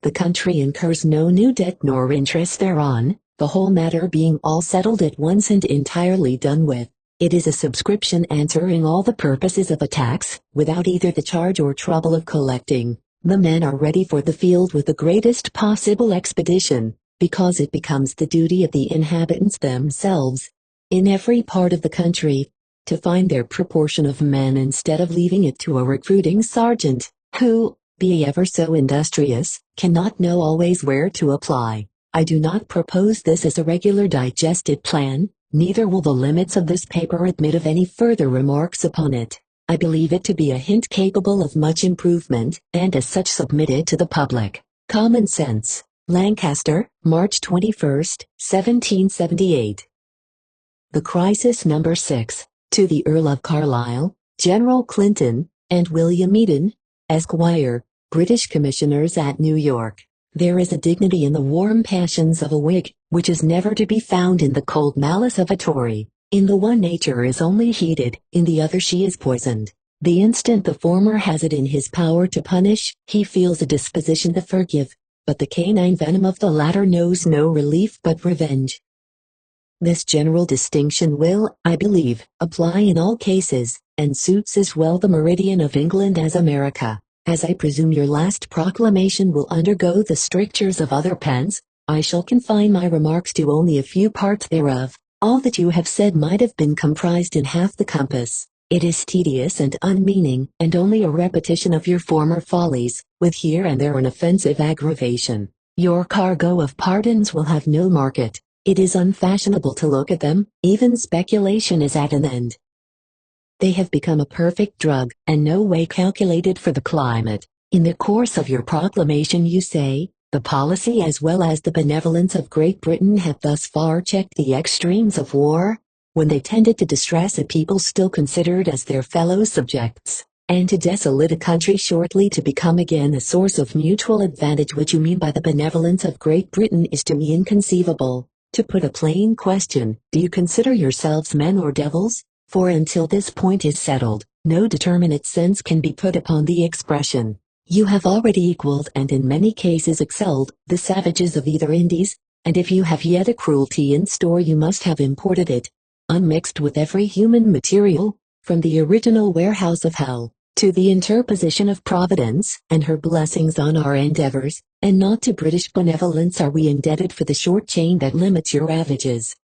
The country incurs no new debt nor interest thereon, the whole matter being all settled at once and entirely done with. It is a subscription answering all the purposes of a tax, without either the charge or trouble of collecting. The men are ready for the field with the greatest possible expedition, because it becomes the duty of the inhabitants themselves, in every part of the country, to find their proportion of men instead of leaving it to a recruiting sergeant, who, be he ever so industrious, cannot know always where to apply. I do not propose this as a regular digested plan, neither will the limits of this paper admit of any further remarks upon it. I believe it to be a hint capable of much improvement, and as such submitted to the public. Common Sense. Lancaster, March 21, 1778. The Crisis Number 6. To the Earl of Carlisle, General Clinton, and William Eden, Esquire, British Commissioners at New York. There is a dignity in the warm passions of a Whig, which is never to be found in the cold malice of a Tory. In the one nature is only heated, in the other she is poisoned. The instant the former has it in his power to punish, he feels a disposition to forgive, but the canine venom of the latter knows no relief but revenge. This general distinction will, I believe, apply in all cases, and suits as well the meridian of England as America. As I presume your last proclamation will undergo the strictures of other pens, I shall confine my remarks to only a few parts thereof. All that you have said might have been comprised in half the compass. It is tedious and unmeaning, and only a repetition of your former follies, with here and there an offensive aggravation. Your cargo of pardons will have no market. It is unfashionable to look at them, even speculation is at an end. They have become a perfect drug, and no way calculated for the climate. In the course of your proclamation you say, the policy as well as the benevolence of Great Britain have thus far checked the extremes of war, when they tended to distress a people still considered as their fellow subjects, and to desolate a country shortly to become again a source of mutual advantage. What you mean by the benevolence of Great Britain is to me inconceivable. To put a plain question, do you consider yourselves men or devils? For until this point is settled, no determinate sense can be put upon the expression. You have already equaled and in many cases excelled the savages of either Indies, and if you have yet a cruelty in store you must have imported it, unmixed with every human material, from the original warehouse of hell, to the interposition of Providence and her blessings on our endeavors, and not to British benevolence are we indebted for the short chain that limits your ravages.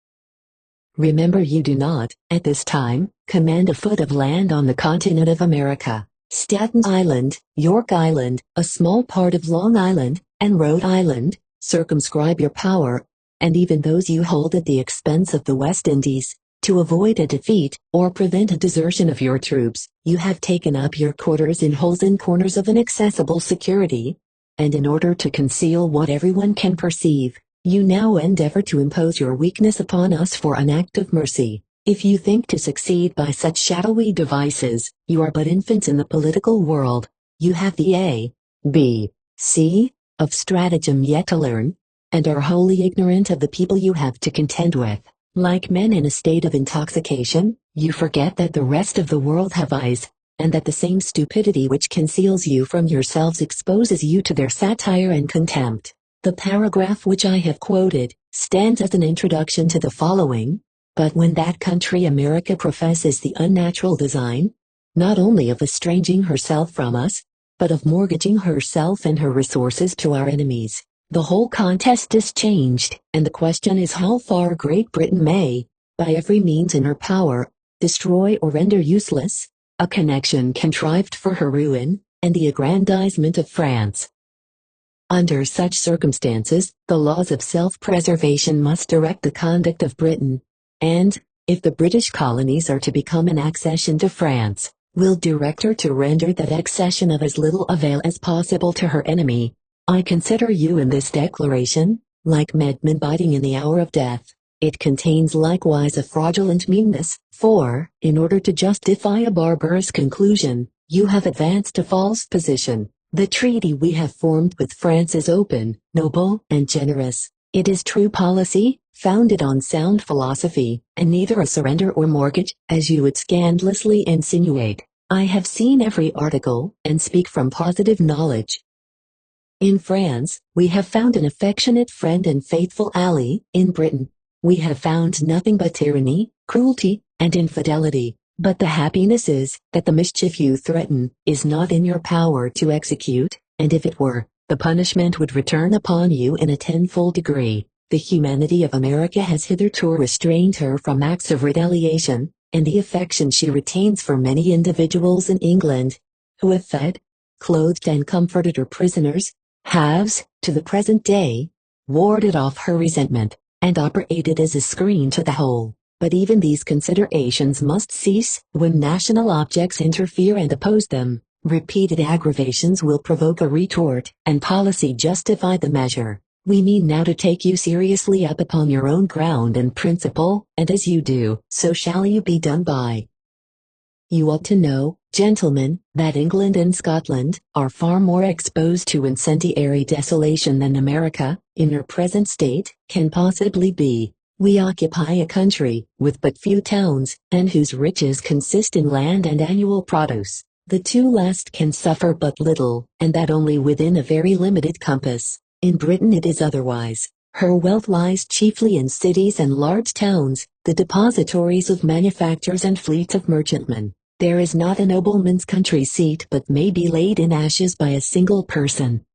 Remember you do not, at this time, command a foot of land on the continent of America. Staten Island, York Island, a small part of Long Island, and Rhode Island, circumscribe your power, and even those you hold at the expense of the West Indies. To avoid a defeat, or prevent a desertion of your troops, you have taken up your quarters in holes and corners of inaccessible security, and in order to conceal what everyone can perceive, You now endeavor to impose your weakness upon us for an act of mercy. If you think to succeed by such shadowy devices, you are but infants in the political world. You have the A, B, C, of stratagem yet to learn, and are wholly ignorant of the people you have to contend with. Like men in a state of intoxication, you forget that the rest of the world have eyes, and that the same stupidity which conceals you from yourselves exposes you to their satire and contempt. The paragraph which I have quoted stands as an introduction to the following. But when that country America professes the unnatural design, not only of estranging herself from us, but of mortgaging herself and her resources to our enemies, the whole contest is changed, and the question is how far Great Britain may, by every means in her power, destroy or render useless, a connection contrived for her ruin, and the aggrandizement of France. Under such circumstances, the laws of self-preservation must direct the conduct of Britain, and, if the British colonies are to become an accession to France, will direct her to render that accession of as little avail as possible to her enemy. I consider you in this declaration, like madmen biting in the hour of death. It contains likewise a fraudulent meanness, for, in order to justify a barbarous conclusion, you have advanced a false position. The treaty we have formed with France is open, noble, and generous. It is true policy, founded on sound philosophy, and neither a surrender or mortgage, as you would scandalously insinuate. I have seen every article, and speak from positive knowledge. In France, we have found an affectionate friend and faithful ally. In Britain, we have found nothing but tyranny, cruelty, and infidelity. But the happiness is, that the mischief you threaten, is not in your power to execute, and if it were, the punishment would return upon you in a tenfold degree. The humanity of America has hitherto restrained her from acts of retaliation, and the affection she retains for many individuals in England, who have fed, clothed and comforted her prisoners, has, to the present day, warded off her resentment, and operated as a screen to the whole. But even these considerations must cease when national objects interfere and oppose them. Repeated aggravations will provoke a retort, and policy justify the measure. We mean now to take you seriously up upon your own ground and principle, and as you do, so shall you be done by. You ought to know, gentlemen, that England and Scotland are far more exposed to incendiary desolation than America, in her present state, can possibly be. We occupy a country with but few towns, and whose riches consist in land and annual produce. The two last can suffer but little, and that only within a very limited compass. In Britain it is otherwise. Her wealth lies chiefly in cities and large towns, the depositories of manufactures and fleets of merchantmen. There is not a nobleman's country seat but may be laid in ashes by a single person.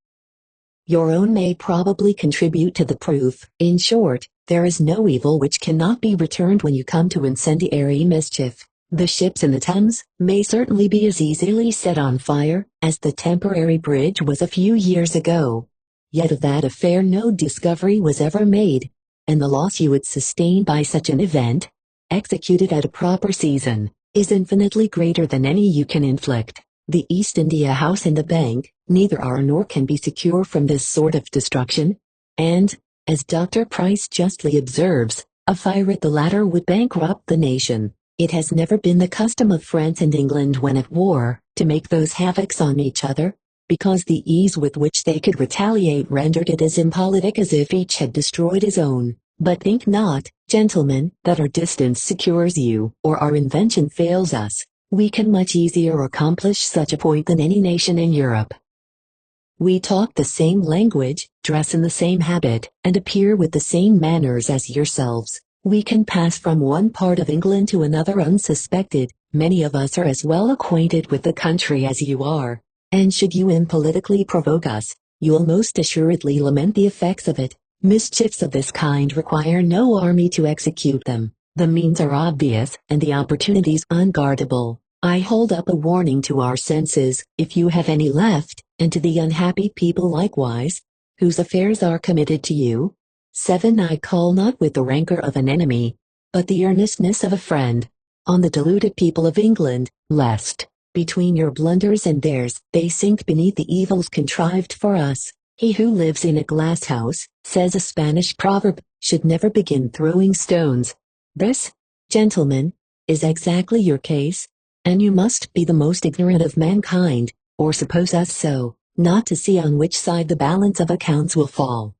Your own may probably contribute to the proof. In short, there is no evil which cannot be returned when you come to incendiary mischief. The ships in the Thames may certainly be as easily set on fire as the temporary bridge was a few years ago. Yet of that affair no discovery was ever made, and the loss you would sustain by such an event, executed at a proper season, is infinitely greater than any you can inflict. The East India House and the Bank, neither are nor can be secure from this sort of destruction, and, as Dr. Price justly observes, a fire at the latter would bankrupt the nation. It has never been the custom of France and England when at war, to make those havocs on each other, because the ease with which they could retaliate rendered it as impolitic as if each had destroyed his own. But think not, gentlemen, that our distance secures you, or our invention fails us. We can much easier accomplish such a point than any nation in Europe. We talk the same language, dress in the same habit, and appear with the same manners as yourselves. We can pass from one part of England to another unsuspected. Many of us are as well acquainted with the country as you are, and should you impoliticly provoke us, you will most assuredly lament the effects of it. Mischiefs of this kind require no army to execute them. The means are obvious, and the opportunities unguardable. I hold up a warning to our senses, if you have any left, and to the unhappy people likewise, whose affairs are committed to you. 7. I call not with the rancor of an enemy, but the earnestness of a friend, on the deluded people of England, lest, between your blunders and theirs, they sink beneath the evils contrived for us. He who lives in a glass house, says a Spanish proverb, should never begin throwing stones. This, gentlemen, is exactly your case, and you must be the most ignorant of mankind, or suppose us so, not to see on which side the balance of accounts will fall.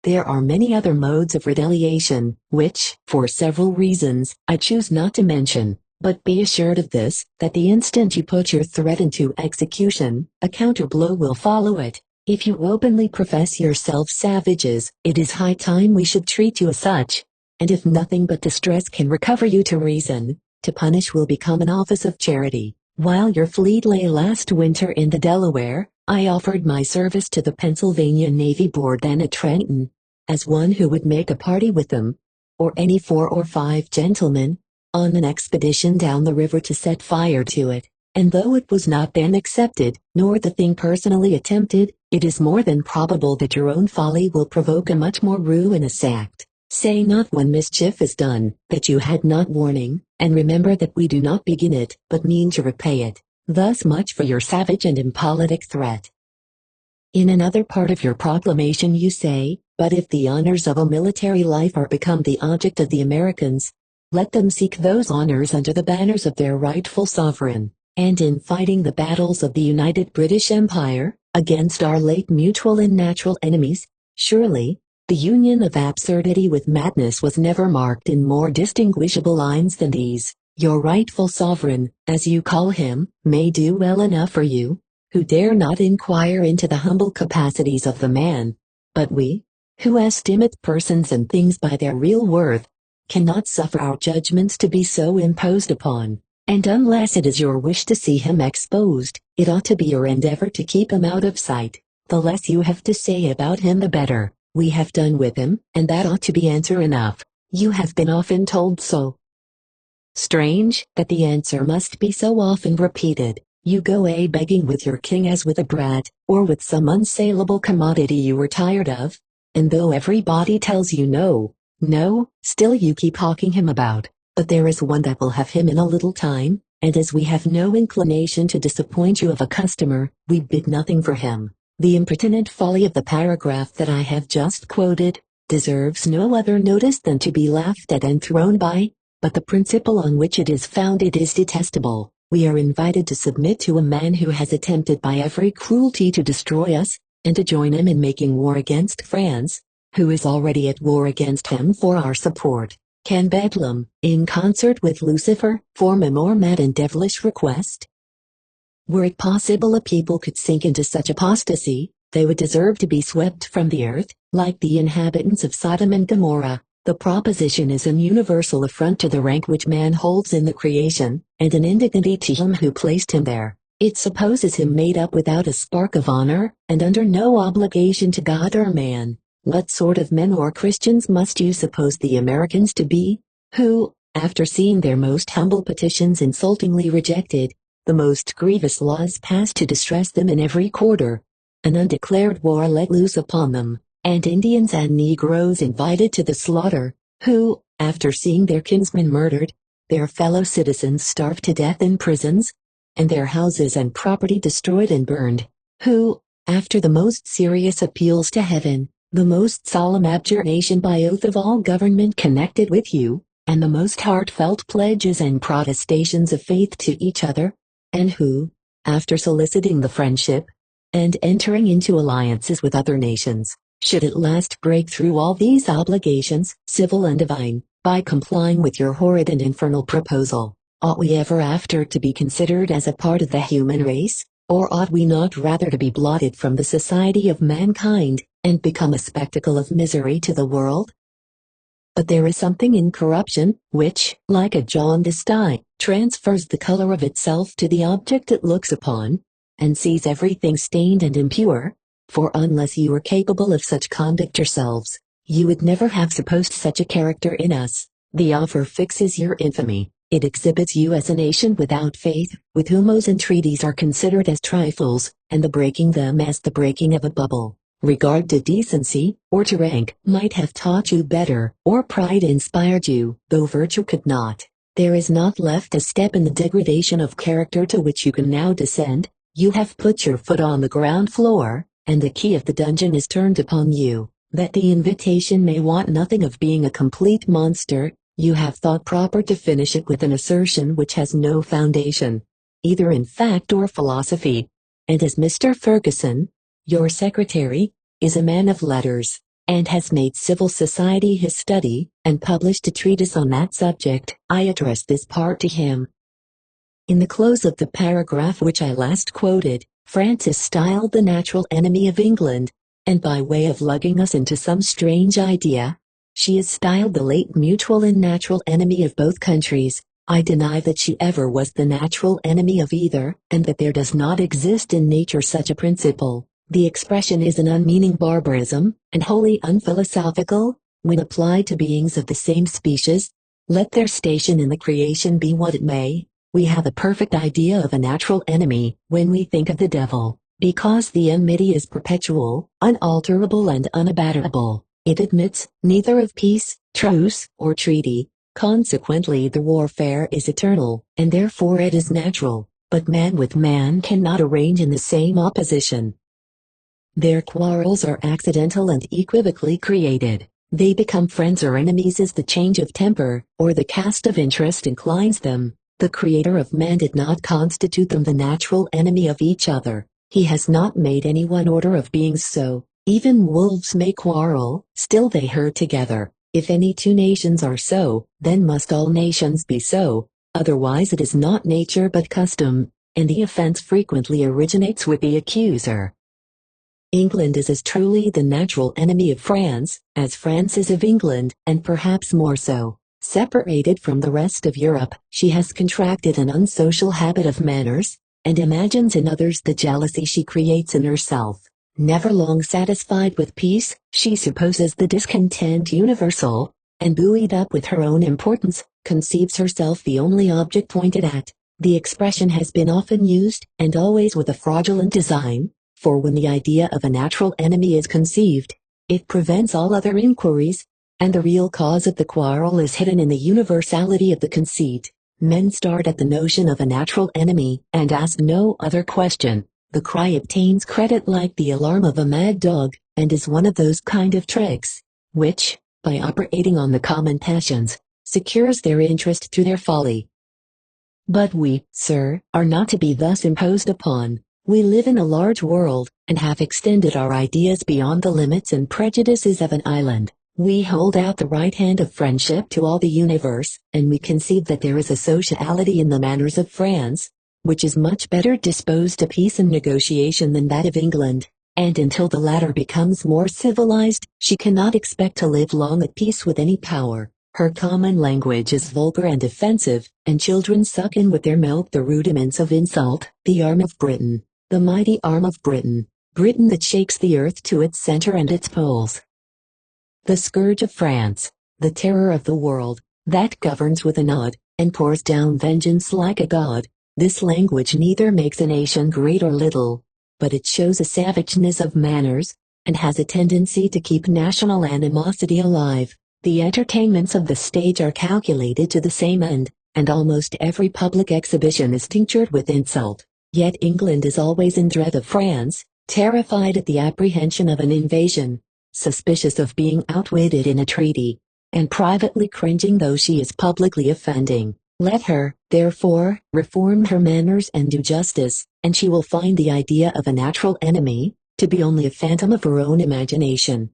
There are many other modes of retaliation, which, for several reasons, I choose not to mention, but be assured of this, that the instant you put your threat into execution, a counter-blow will follow it. If you openly profess yourselves savages, it is high time we should treat you as such, and if nothing but distress can recover you to reason, to punish will become an office of charity. While your fleet lay last winter in the Delaware, I offered my service to the Pennsylvania Navy Board then at Trenton, as one who would make a party with them, or any 4 or 5 gentlemen, on an expedition down the river to set fire to it, and though it was not then accepted, nor the thing personally attempted, it is more than probable that your own folly will provoke a much more ruinous act. Say not when mischief is done, that you had not warning, and remember that we do not begin it, but mean to repay it. Thus much for your savage and impolitic threat. In another part of your proclamation you say, but if the honors of a military life are become the object of the Americans, let them seek those honors under the banners of their rightful sovereign, and in fighting the battles of the United British Empire, against our late mutual and natural enemies, surely, the union of absurdity with madness was never marked in more distinguishable lines than these. Your rightful sovereign, as you call him, may do well enough for you, who dare not inquire into the humble capacities of the man, but we, who estimate persons and things by their real worth, cannot suffer our judgments to be so imposed upon, and unless it is your wish to see him exposed, it ought to be your endeavor to keep him out of sight. The less you have to say about him the better. We have done with him, and that ought to be answer enough. You have been often told so. Strange, that the answer must be so often repeated. You go begging with your king as with a brat, or with some unsaleable commodity you were tired of, and though everybody tells you no, no, still you keep hawking him about. But there is one that will have him in a little time, and as we have no inclination to disappoint you of a customer, we bid nothing for him. The impertinent folly of the paragraph that I have just quoted deserves no other notice than to be laughed at and thrown by, but the principle on which it is founded is detestable. We are invited to submit to a man who has attempted by every cruelty to destroy us, and to join him in making war against France, who is already at war against him for our support. Can Bedlam, in concert with Lucifer, form a more mad and devilish request? Were it possible a people could sink into such apostasy, they would deserve to be swept from the earth, like the inhabitants of Sodom and Gomorrah. The proposition is an universal affront to the rank which man holds in the creation, and an indignity to him who placed him there. It supposes him made up without a spark of honor, and under no obligation to God or man. What sort of men or Christians must you suppose the Americans to be, who, after seeing their most humble petitions insultingly rejected, the most grievous laws passed to distress them in every quarter, an undeclared war let loose upon them, and Indians and Negroes invited to the slaughter, who, after seeing their kinsmen murdered, their fellow citizens starved to death in prisons, and their houses and property destroyed and burned, who, after the most serious appeals to heaven, the most solemn abjuration by oath of all government connected with you, and the most heartfelt pledges and protestations of faith to each other, and who, after soliciting the friendship, and entering into alliances with other nations, should at last break through all these obligations, civil and divine, by complying with your horrid and infernal proposal, ought we ever after to be considered as a part of the human race, or ought we not rather to be blotted from the society of mankind, and become a spectacle of misery to the world? But there is something in corruption, which, like a jaundiced eye, transfers the color of itself to the object it looks upon, and sees everything stained and impure, for unless you were capable of such conduct yourselves, you would never have supposed such a character in us. The offer fixes your infamy, it exhibits you as a nation without faith, with whom whose entreaties are considered as trifles, and the breaking them as the breaking of a bubble. Regard to decency, or to rank, might have taught you better, or pride inspired you, though virtue could not. There is not left a step in the degradation of character to which you can now descend. You have put your foot on the ground floor, and the key of the dungeon is turned upon you, that the invitation may want nothing of being a complete monster, you have thought proper to finish it with an assertion which has no foundation, either in fact or philosophy. And as Mr. Ferguson, your secretary, is a man of letters, and has made civil society his study, and published a treatise on that subject, I address this part to him. In the close of the paragraph which I last quoted, Francis styled the natural enemy of England, and by way of lugging us into some strange idea, she is styled the late mutual and natural enemy of both countries. I deny that she ever was the natural enemy of either, and that there does not exist in nature such a principle. The expression is an unmeaning barbarism, and wholly unphilosophical, when applied to beings of the same species. Let their station in the creation be what it may, we have a perfect idea of a natural enemy when we think of the devil, because the enmity is perpetual, unalterable and unabattable. It admits neither of peace, truce, or treaty. Consequently the warfare is eternal, and therefore it is natural, but man with man cannot arrange in the same opposition. Their quarrels are accidental and equivocally created. They become friends or enemies as the change of temper, or the cast of interest inclines them. The Creator of man did not constitute them the natural enemy of each other. He has not made any one order of beings so. Even wolves may quarrel, still they herd together. If any two nations are so, then must all nations be so. Otherwise it is not nature but custom, and the offense frequently originates with the accuser. England is as truly the natural enemy of France, as France is of England, and perhaps more so. Separated from the rest of Europe, she has contracted an unsocial habit of manners, and imagines in others the jealousy she creates in herself. Never long satisfied with peace, she supposes the discontent universal, and buoyed up with her own importance, conceives herself the only object pointed at. The expression has been often used, and always with a fraudulent design, for when the idea of a natural enemy is conceived, it prevents all other inquiries, and the real cause of the quarrel is hidden in the universality of the conceit. Men start at the notion of a natural enemy, and ask no other question. The cry obtains credit like the alarm of a mad dog, and is one of those kind of tricks, which, by operating on the common passions, secures their interest to their folly. But we, sir, are not to be thus imposed upon. We live in a large world, and have extended our ideas beyond the limits and prejudices of an island. We hold out the right hand of friendship to all the universe, and we conceive that there is a sociality in the manners of France, which is much better disposed to peace and negotiation than that of England, and until the latter becomes more civilized, she cannot expect to live long at peace with any power. Her common language is vulgar and offensive, and children suck in with their milk the rudiments of insult. The arm of Britain, the mighty arm of Britain, Britain that shakes the earth to its center and its poles. The scourge of France, the terror of the world, that governs with a nod, and pours down vengeance like a god. This language neither makes a nation great or little, but it shows a savageness of manners, and has a tendency to keep national animosity alive. The entertainments of the stage are calculated to the same end, and almost every public exhibition is tinctured with insult. Yet England is always in dread of France, terrified at the apprehension of an invasion, suspicious of being outwitted in a treaty, and privately cringing though she is publicly offending. Let her, therefore, reform her manners and do justice, and she will find the idea of a natural enemy to be only a phantom of her own imagination.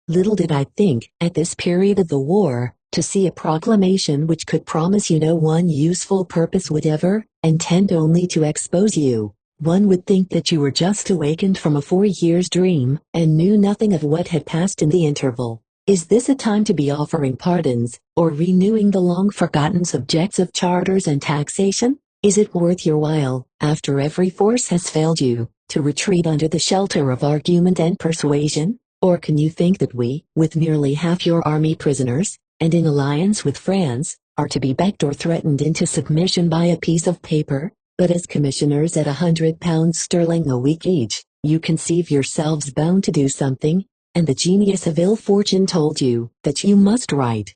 Little did I think, at this period of the war, to see a proclamation which could promise you no one useful purpose whatever, and tend only to expose you. One would think that you were just awakened from a 4-years' dream, and knew nothing of what had passed in the interval. Is this a time to be offering pardons, or renewing the long-forgotten subjects of charters and taxation? Is it worth your while, after every force has failed you, to retreat under the shelter of argument and persuasion? Or can you think that we, with nearly half your army prisoners, and in alliance with France, are to be begged or threatened into submission by a piece of paper? But as commissioners at £100 sterling a week each, you conceive yourselves bound to do something, and the genius of ill fortune told you that you must write.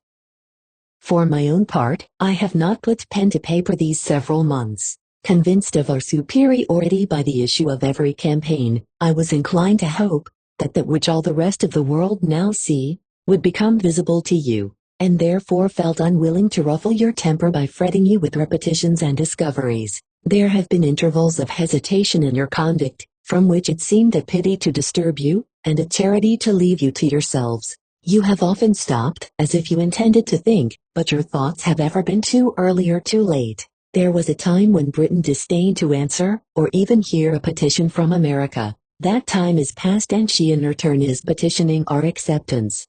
For my own part, I have not put pen to paper these several months. Convinced of our superiority by the issue of every campaign, I was inclined to hope that which all the rest of the world now see, would become visible to you, and therefore felt unwilling to ruffle your temper by fretting you with repetitions and discoveries. There have been intervals of hesitation in your conduct, from which it seemed a pity to disturb you, and a charity to leave you to yourselves. You have often stopped, as if you intended to think, but your thoughts have ever been too early or too late. There was a time when Britain disdained to answer, or even hear a petition from America. That time is past, and she in her turn is petitioning our acceptance.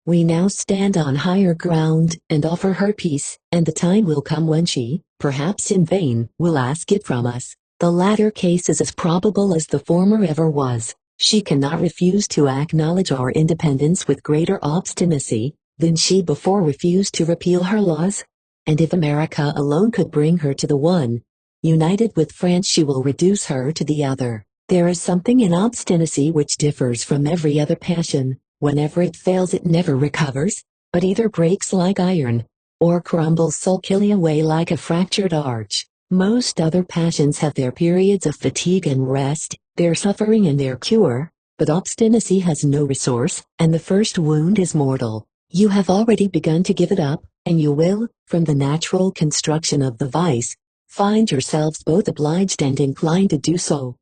We now stand on higher ground, and offer her peace, and the time will come when she, perhaps in vain, will ask it from us. The latter case is as probable as the former ever was. She cannot refuse to acknowledge our independence with greater obstinacy than she before refused to repeal her laws. And if America alone could bring her to the one, united with France she will reduce her to the other. There is something in obstinacy which differs from every other passion. Whenever it fails it never recovers, but either breaks like iron, or crumbles sulkily away like a fractured arch. Most other passions have their periods of fatigue and rest, their suffering and their cure, but obstinacy has no resource, and the first wound is mortal. You have already begun to give it up, and you will, from the natural construction of the vice, find yourselves both obliged and inclined to do so.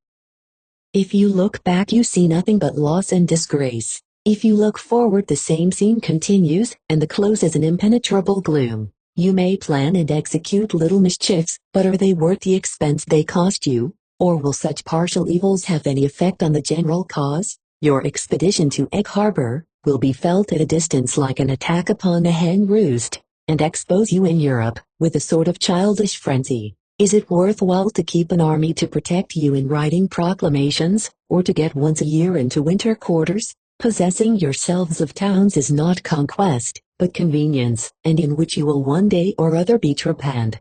If you look back you see nothing but loss and disgrace. If you look forward the same scene continues, and the close is an impenetrable gloom. You may plan and execute little mischiefs, but are they worth the expense they cost you, or will such partial evils have any effect on the general cause? Your expedition to Egg Harbor will be felt at a distance like an attack upon a hen roost, and expose you in Europe, with a sort of childish frenzy. Is it worthwhile to keep an army to protect you in writing proclamations, or to get once a year into winter quarters? Possessing yourselves of towns is not conquest, but convenience, and in which you will one day or other be trepanned.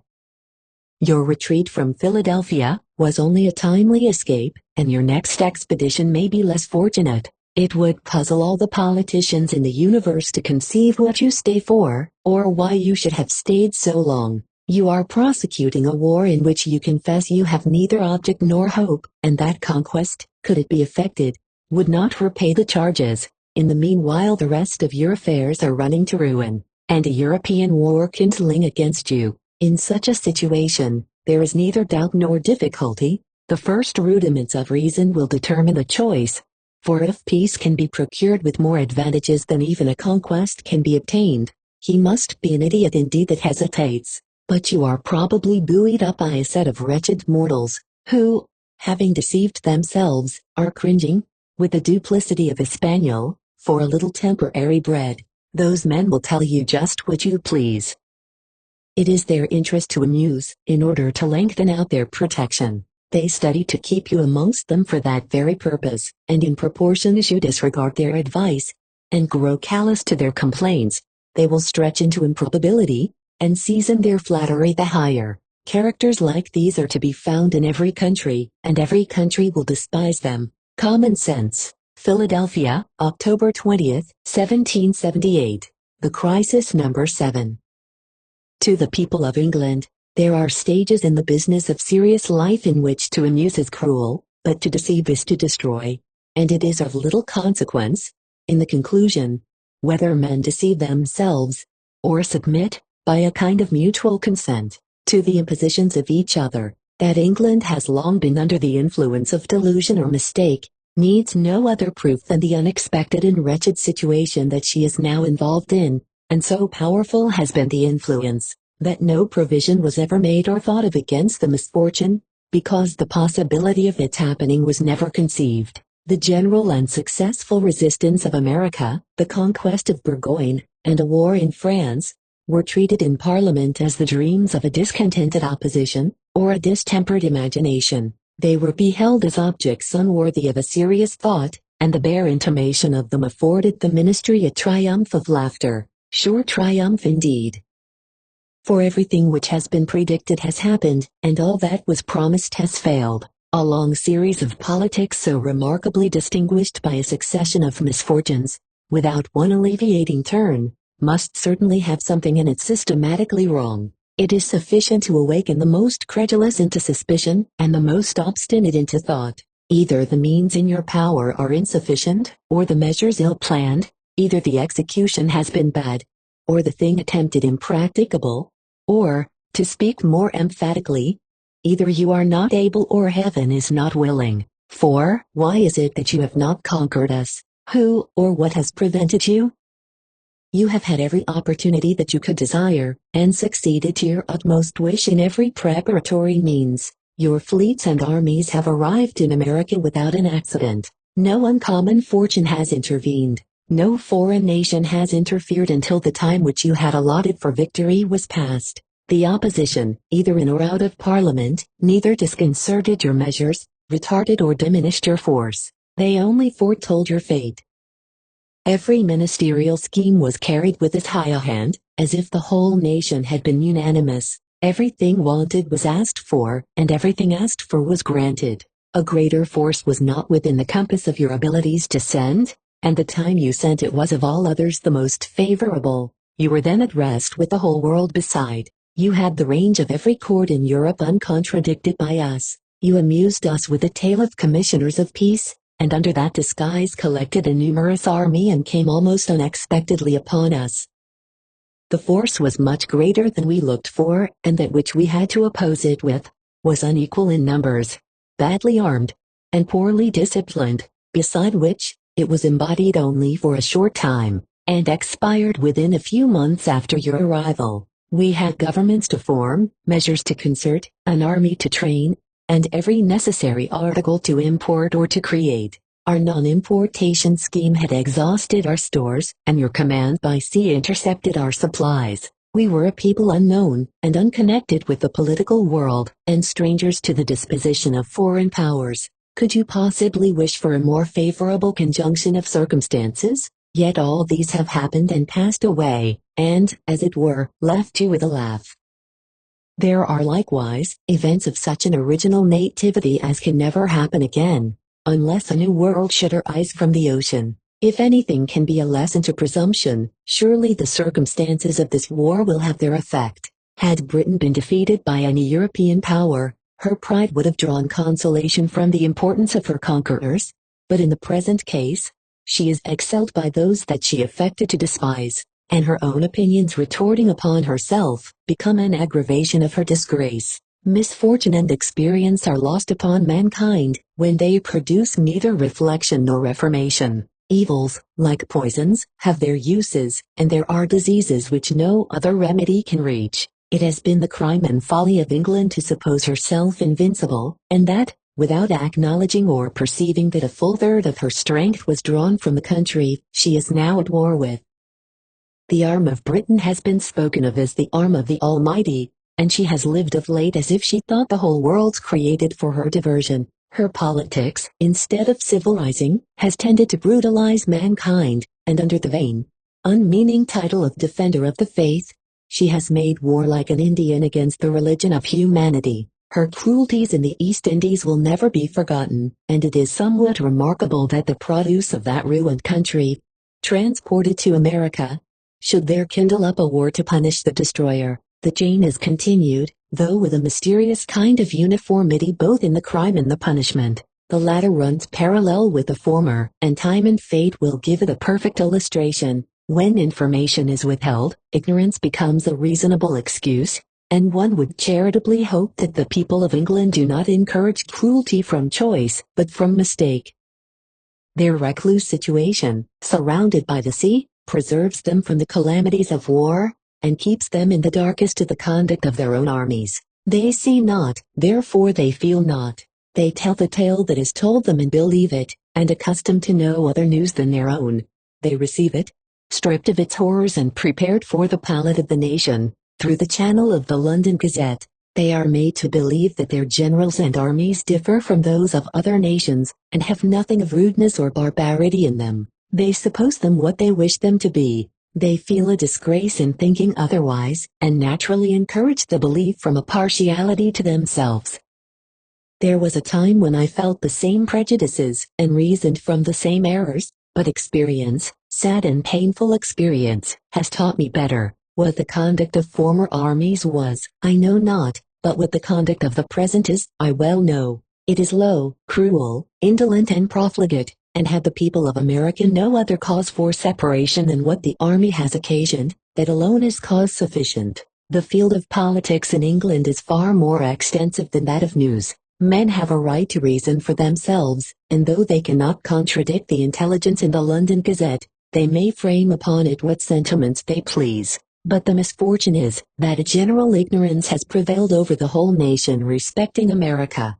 Your retreat from Philadelphia was only a timely escape, and your next expedition may be less fortunate. It would puzzle all the politicians in the universe to conceive what you stay for, or why you should have stayed so long. You are prosecuting a war in which you confess you have neither object nor hope, and that conquest, could it be effected, would not repay the charges. In the meanwhile the rest of your affairs are running to ruin, and a European war kindling against you. In such a situation, there is neither doubt nor difficulty. The first rudiments of reason will determine the choice. For if peace can be procured with more advantages than even a conquest can be obtained, he must be an idiot indeed that hesitates. But you are probably buoyed up by a set of wretched mortals, who, having deceived themselves, are cringing, with the duplicity of a spaniel, for a little temporary bread. Those men will tell you just what you please. It is their interest to amuse, in order to lengthen out their protection. They study to keep you amongst them for that very purpose, and in proportion as you disregard their advice, and grow callous to their complaints, they will stretch into improbability, and season their flattery the higher. Characters like these are to be found in every country, and every country will despise them. Common Sense. Philadelphia, October 20th, 1778. The Crisis Number 7. To the people of England, there are stages in the business of serious life in which to amuse is cruel, but to deceive is to destroy, and it is of little consequence, in the conclusion, whether men deceive themselves, or submit, by a kind of mutual consent, to the impositions of each other. That England has long been under the influence of delusion or mistake, needs no other proof than the unexpected and wretched situation that she is now involved in, and so powerful has been the influence, that no provision was ever made or thought of against the misfortune, because the possibility of its happening was never conceived. The general and successful resistance of America, the conquest of Burgoyne, and a war in France, were treated in Parliament as the dreams of a discontented opposition, or a distempered imagination. They were beheld as objects unworthy of a serious thought, and the bare intimation of them afforded the ministry a triumph of laughter, sure triumph indeed. For everything which has been predicted has happened, and all that was promised has failed. A long series of politics so remarkably distinguished by a succession of misfortunes, without one alleviating turn, must certainly have something in it systematically wrong. It is sufficient to awaken the most credulous into suspicion, and the most obstinate into thought. Either the means in your power are insufficient, or the measures ill-planned, either the execution has been bad, or the thing attempted impracticable, or, to speak more emphatically, either you are not able or heaven is not willing. For, why is it that you have not conquered us? Who or what has prevented you? You have had every opportunity that you could desire, and succeeded to your utmost wish in every preparatory means. Your fleets and armies have arrived in America without an accident. No uncommon fortune has intervened. No foreign nation has interfered until the time which you had allotted for victory was past. The opposition, either in or out of Parliament, neither disconcerted your measures, retarded or diminished your force. They only foretold your fate. Every ministerial scheme was carried with as high a hand, as if the whole nation had been unanimous. Everything wanted was asked for, and everything asked for was granted. A greater force was not within the compass of your abilities to send, and the time you sent it was of all others the most favorable. You were then at rest with the whole world beside. You had the range of every court in Europe uncontradicted by us. You amused us with a tale of commissioners of peace, and under that disguise collected a numerous army and came almost unexpectedly upon us. The force was much greater than we looked for, and that which we had to oppose it with was unequal in numbers, badly armed, and poorly disciplined, beside which, it was embodied only for a short time, and expired within a few months after your arrival. We had governments to form, measures to concert, an army to train, and every necessary article to import or to create. Our non-importation scheme had exhausted our stores, and your command by sea intercepted our supplies. We were a people unknown and unconnected with the political world, and strangers to the disposition of foreign powers. Could you possibly wish for a more favorable conjunction of circumstances? Yet all these have happened and passed away, and, as it were, left you with a laugh. There are likewise events of such an original nativity as can never happen again, unless a new world should arise from the ocean. If anything can be a lesson to presumption, surely the circumstances of this war will have their effect. Had Britain been defeated by any European power, her pride would have drawn consolation from the importance of her conquerors, but in the present case, she is excelled by those that she affected to despise, and her own opinions retorting upon herself, become an aggravation of her disgrace. Misfortune and experience are lost upon mankind, when they produce neither reflection nor reformation. Evils, like poisons, have their uses, and there are diseases which no other remedy can reach. It has been the crime and folly of England to suppose herself invincible, and that, without acknowledging or perceiving that a full third of her strength was drawn from the country she is now at war with. The arm of Britain has been spoken of as the arm of the Almighty, and she has lived of late as if she thought the whole world created for her diversion. Her politics, instead of civilizing, has tended to brutalize mankind, and under the vain, unmeaning title of defender of the faith, she has made war like an Indian against the religion of humanity. Her cruelties in the East Indies will never be forgotten, and it is somewhat remarkable that the produce of that ruined country, transported to America, should there kindle up a war to punish the destroyer. The chain is continued, though with a mysterious kind of uniformity both in the crime and the punishment. The latter runs parallel with the former, and time and fate will give it a perfect illustration. When information is withheld, ignorance becomes a reasonable excuse, and one would charitably hope that the people of England do not encourage cruelty from choice, but from mistake. Their recluse situation, surrounded by the sea, preserves them from the calamities of war, and keeps them in the darkest to the conduct of their own armies. They see not, therefore they feel not. They tell the tale that is told them and believe it, and accustomed to no other news than their own, they receive it, stripped of its horrors and prepared for the palate of the nation, through the channel of the London Gazette. They are made to believe that their generals and armies differ from those of other nations, and have nothing of rudeness or barbarity in them. They suppose them what they wish them to be. They feel a disgrace in thinking otherwise, and naturally encourage the belief from a partiality to themselves. There was a time when I felt the same prejudices, and reasoned from the same errors, but experience, sad and painful experience, has taught me better. What the conduct of former armies was, I know not, but what the conduct of the present is, I well know. It is low, cruel, indolent and profligate, and had the people of America no other cause for separation than what the army has occasioned, that alone is cause sufficient. The field of politics in England is far more extensive than that of news. Men have a right to reason for themselves, and though they cannot contradict the intelligence in the London Gazette, they may frame upon it what sentiments they please. But the misfortune is, that a general ignorance has prevailed over the whole nation respecting America.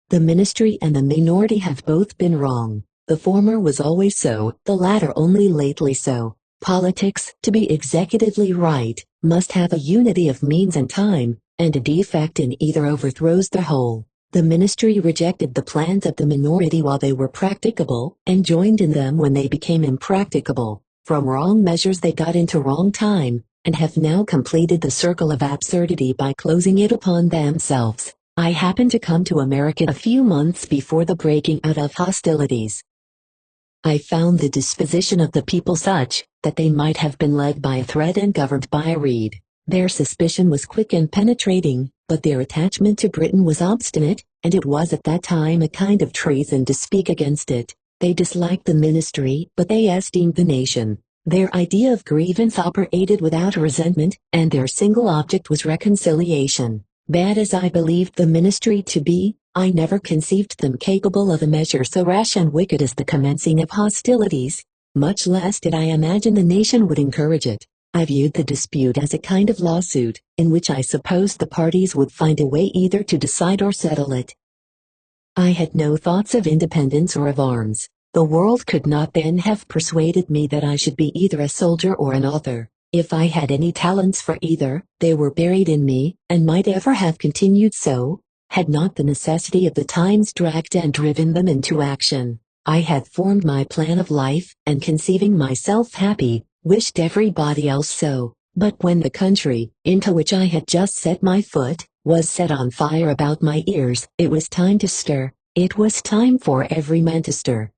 The ministry and the minority have both been wrong. The former was always so, the latter only lately so. Politics, to be executively right, must have a unity of means and time, and a defect in either overthrows the whole. The ministry rejected the plans of the minority while they were practicable, and joined in them when they became impracticable. From wrong measures they got into wrong time, and have now completed the circle of absurdity by closing it upon themselves. I happened to come to America a few months before the breaking out of hostilities. I found the disposition of the people such, that they might have been led by a thread and governed by a reed. Their suspicion was quick and penetrating, but their attachment to Britain was obstinate, and it was at that time a kind of treason to speak against it. They disliked the ministry, but they esteemed the nation. Their idea of grievance operated without resentment, and their single object was reconciliation. Bad as I believed the ministry to be, I never conceived them capable of a measure so rash and wicked as the commencing of hostilities, much less did I imagine the nation would encourage it. I viewed the dispute as a kind of lawsuit, in which I supposed the parties would find a way either to decide or settle it. I had no thoughts of independence or of arms. The world could not then have persuaded me that I should be either a soldier or an author. If I had any talents for either, they were buried in me, and might ever have continued so, had not the necessity of the times dragged and driven them into action. I had formed my plan of life, and conceiving myself happy, wished everybody else so. But when the country, into which I had just set my foot, was set on fire about my ears, it was time to stir. It was time for every man to stir.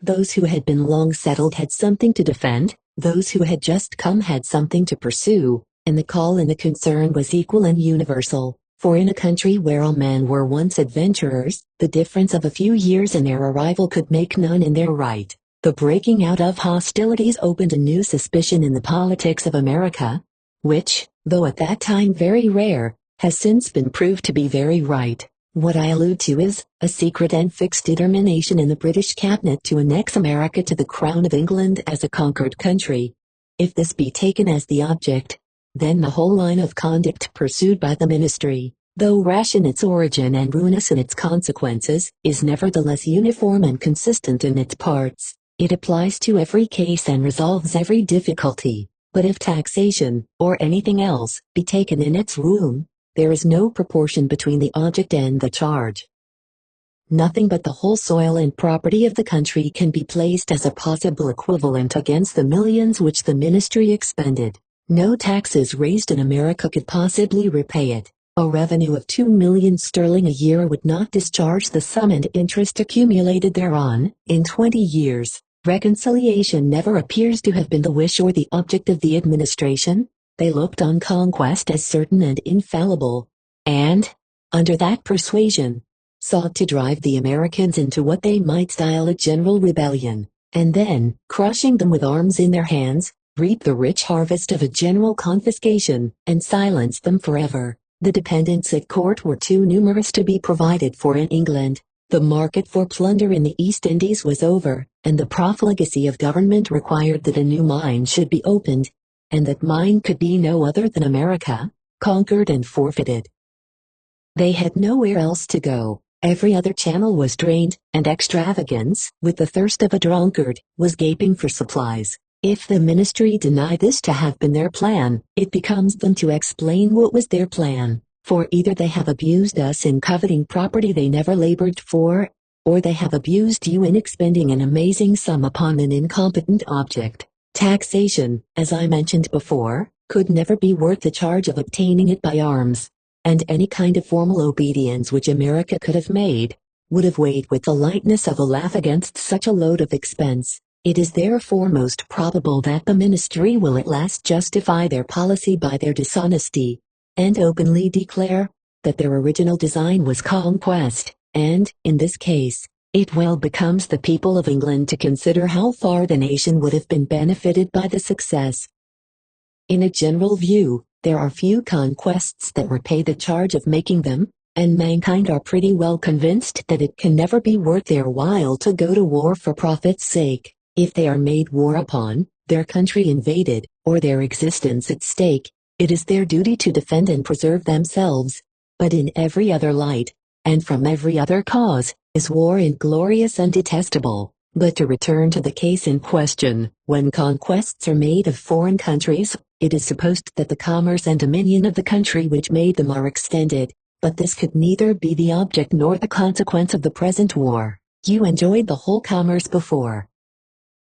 Those who had been long settled had something to defend, those who had just come had something to pursue, and the call and the concern was equal and universal. For in a country where all men were once adventurers, the difference of a few years in their arrival could make none in their right. The breaking out of hostilities opened a new suspicion in the politics of America, which, though at that time very rare, has since been proved to be very right. What I allude to is a secret and fixed determination in the British cabinet to annex America to the crown of England as a conquered country. If this be taken as the object, then the whole line of conduct pursued by the ministry, though rash in its origin and ruinous in its consequences, is nevertheless uniform and consistent in its parts. It applies to every case and resolves every difficulty. But if taxation, or anything else, be taken in its room, there is no proportion between the object and the charge. Nothing but the whole soil and property of the country can be placed as a possible equivalent against the millions which the ministry expended. No taxes raised in America could possibly repay it. A revenue of 2 million sterling a year would not discharge the sum and interest accumulated thereon. In 20 years, reconciliation never appears to have been the wish or the object of the administration. They looked on conquest as certain and infallible, and, under that persuasion, sought to drive the Americans into what they might style a general rebellion, and then, crushing them with arms in their hands, reap the rich harvest of a general confiscation, and silence them forever. The dependents at court were too numerous to be provided for in England. The market for plunder in the East Indies was over, and the profligacy of government required that a new mine should be opened, and that mine could be no other than America, conquered and forfeited. They had nowhere else to go. Every other channel was drained, and extravagance, with the thirst of a drunkard, was gaping for supplies. If the ministry deny this to have been their plan, it becomes them to explain what was their plan, for either they have abused us in coveting property they never labored for, or they have abused you in expending an amazing sum upon an incompetent object. Taxation, as I mentioned before, could never be worth the charge of obtaining it by arms, and any kind of formal obedience which America could have made, would have weighed with the lightness of a laugh against such a load of expense. It is therefore most probable that the ministry will at last justify their policy by their dishonesty, and openly declare that their original design was conquest, and, in this case, it well becomes the people of England to consider how far the nation would have been benefited by the success. In a general view, there are few conquests that repay the charge of making them, and mankind are pretty well convinced that it can never be worth their while to go to war for profit's sake. If they are made war upon, their country invaded, or their existence at stake, it is their duty to defend and preserve themselves. But in every other light, and from every other cause, is war inglorious and detestable. But to return to the case in question, when conquests are made of foreign countries, it is supposed that the commerce and dominion of the country which made them are extended, but this could neither be the object nor the consequence of the present war. You enjoyed the whole commerce before.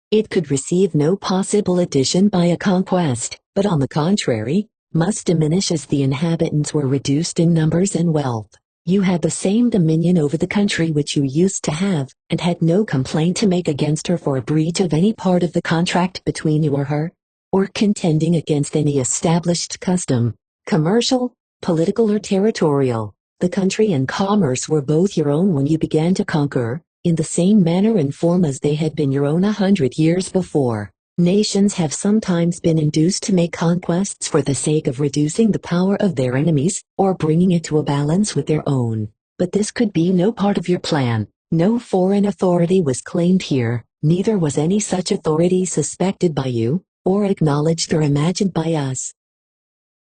It could receive no possible addition by a conquest, but on the contrary, must diminish as the inhabitants were reduced in numbers and wealth. You had the same dominion over the country which you used to have, and had no complaint to make against her for a breach of any part of the contract between you or her, or contending against any established custom, commercial, political or territorial. The country and commerce were both your own when you began to conquer, in the same manner and form as they had been your own 100 years before. Nations have sometimes been induced to make conquests for the sake of reducing the power of their enemies, or bringing it to a balance with their own. But this could be no part of your plan. No foreign authority was claimed here, neither was any such authority suspected by you, or acknowledged or imagined by us.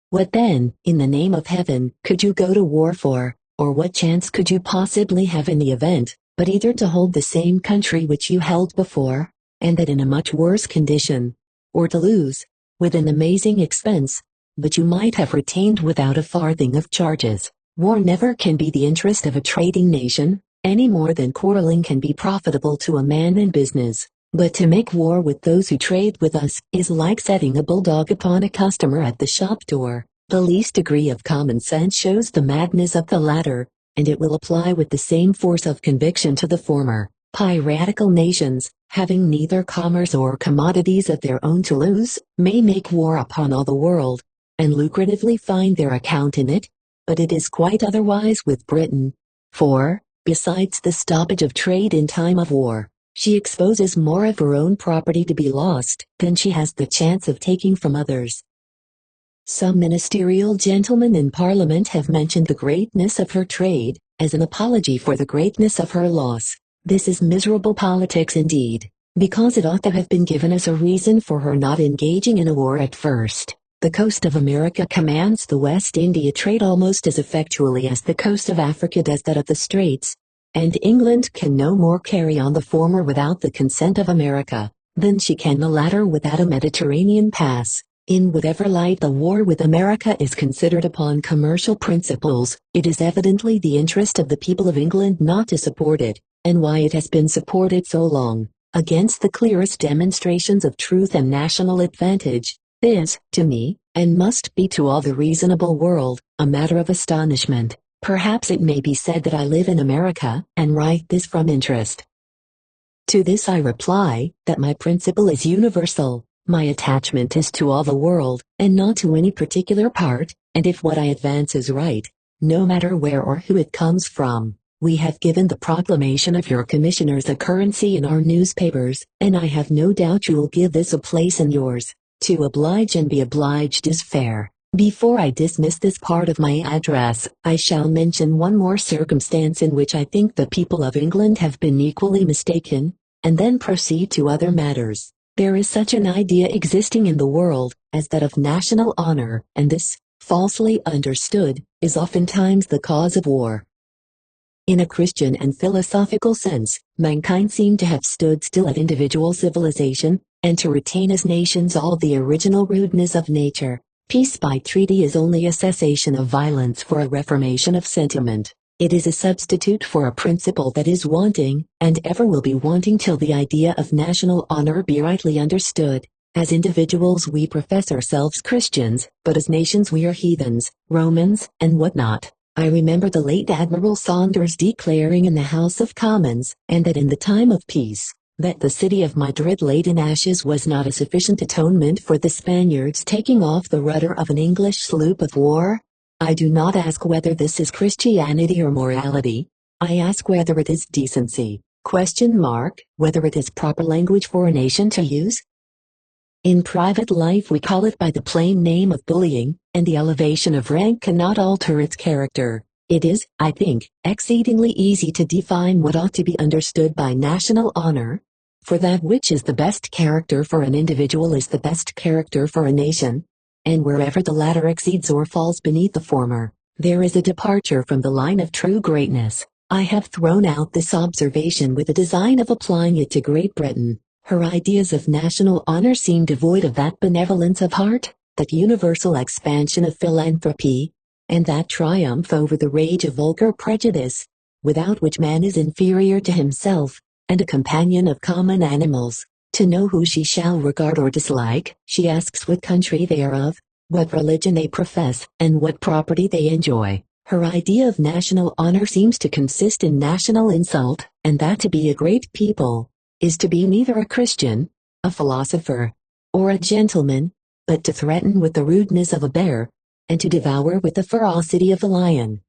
What then, in the name of heaven, could you go to war for, or what chance could you possibly have in the event, but either to hold the same country which you held before, and that in a much worse condition, or to lose, with an amazing expense, but you might have retained without a farthing of charges. War never can be the interest of a trading nation, any more than quarreling can be profitable to a man in business. But to make war with those who trade with us is like setting a bulldog upon a customer at the shop door. The least degree of common sense shows the madness of the latter, and it will apply with the same force of conviction to the former. Piratical nations, having neither commerce or commodities of their own to lose, may make war upon all the world, and lucratively find their account in it, but it is quite otherwise with Britain. For, besides the stoppage of trade in time of war, she exposes more of her own property to be lost than she has the chance of taking from others. Some ministerial gentlemen in Parliament have mentioned the greatness of her trade, as an apology for the greatness of her loss. This is miserable politics indeed, because it ought to have been given as a reason for her not engaging in a war at first. The coast of America commands the West India trade almost as effectually as the coast of Africa does that of the Straits, and England can no more carry on the former without the consent of America, than she can the latter without a Mediterranean pass. In whatever light the war with America is considered upon commercial principles, it is evidently the interest of the people of England not to support it, and why it has been supported so long, against the clearest demonstrations of truth and national advantage, is, to me, and must be to all the reasonable world, a matter of astonishment. Perhaps it may be said that I live in America, and write this from interest. To this I reply, that my principle is universal. My attachment is to all the world, and not to any particular part, and if what I advance is right, no matter where or who it comes from. We have given the proclamation of your commissioners a currency in our newspapers, and I have no doubt you will give this a place in yours. To oblige and be obliged is fair. Before I dismiss this part of my address, I shall mention one more circumstance in which I think the people of England have been equally mistaken, and then proceed to other matters. There is such an idea existing in the world, as that of national honor, and this, falsely understood, is oftentimes the cause of war. In a Christian and philosophical sense, mankind seem to have stood still at individual civilization, and to retain as nations all the original rudeness of nature. Peace by treaty is only a cessation of violence for a reformation of sentiment. It is a substitute for a principle that is wanting, and ever will be wanting till the idea of national honor be rightly understood. As individuals we profess ourselves Christians, but as nations we are heathens, Romans, and what not. I remember the late Admiral Saunders declaring in the House of Commons, and that in the time of peace, that the city of Madrid laid in ashes was not a sufficient atonement for the Spaniards taking off the rudder of an English sloop of war? I do not ask whether this is Christianity or morality. I ask whether it is decency, whether it is proper language for a nation to use. In private life we call it by the plain name of bullying, and the elevation of rank cannot alter its character. It is, I think, exceedingly easy to define what ought to be understood by national honor. For that which is the best character for an individual is the best character for a nation, and wherever the latter exceeds or falls beneath the former, there is a departure from the line of true greatness. I have thrown out this observation with the design of applying it to Great Britain. Her ideas of national honor seem devoid of that benevolence of heart, that universal expansion of philanthropy, and that triumph over the rage of vulgar prejudice, without which man is inferior to himself, and a companion of common animals. To know who she shall regard or dislike, she asks what country they are of, what religion they profess, and what property they enjoy. Her idea of national honor seems to consist in national insult, and that to be a great people is to be neither a Christian, a philosopher, or a gentleman, but to threaten with the rudeness of a bear, and to devour with the ferocity of a lion.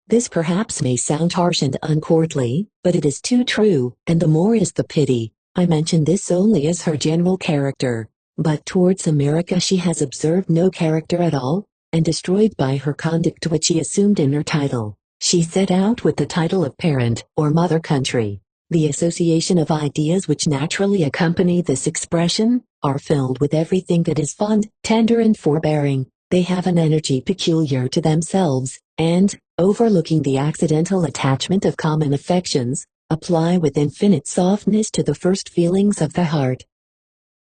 This perhaps may sound harsh and uncourtly, but it is too true, and the more is the pity. I mention this only as her general character, but towards America she has observed no character at all, and destroyed by her conduct what she assumed in her title. She set out with the title of parent or mother country. The association of ideas which naturally accompany this expression are filled with everything that is fond, tender and forbearing. They have an energy peculiar to themselves, and, overlooking the accidental attachment of common affections, apply with infinite softness to the first feelings of the heart.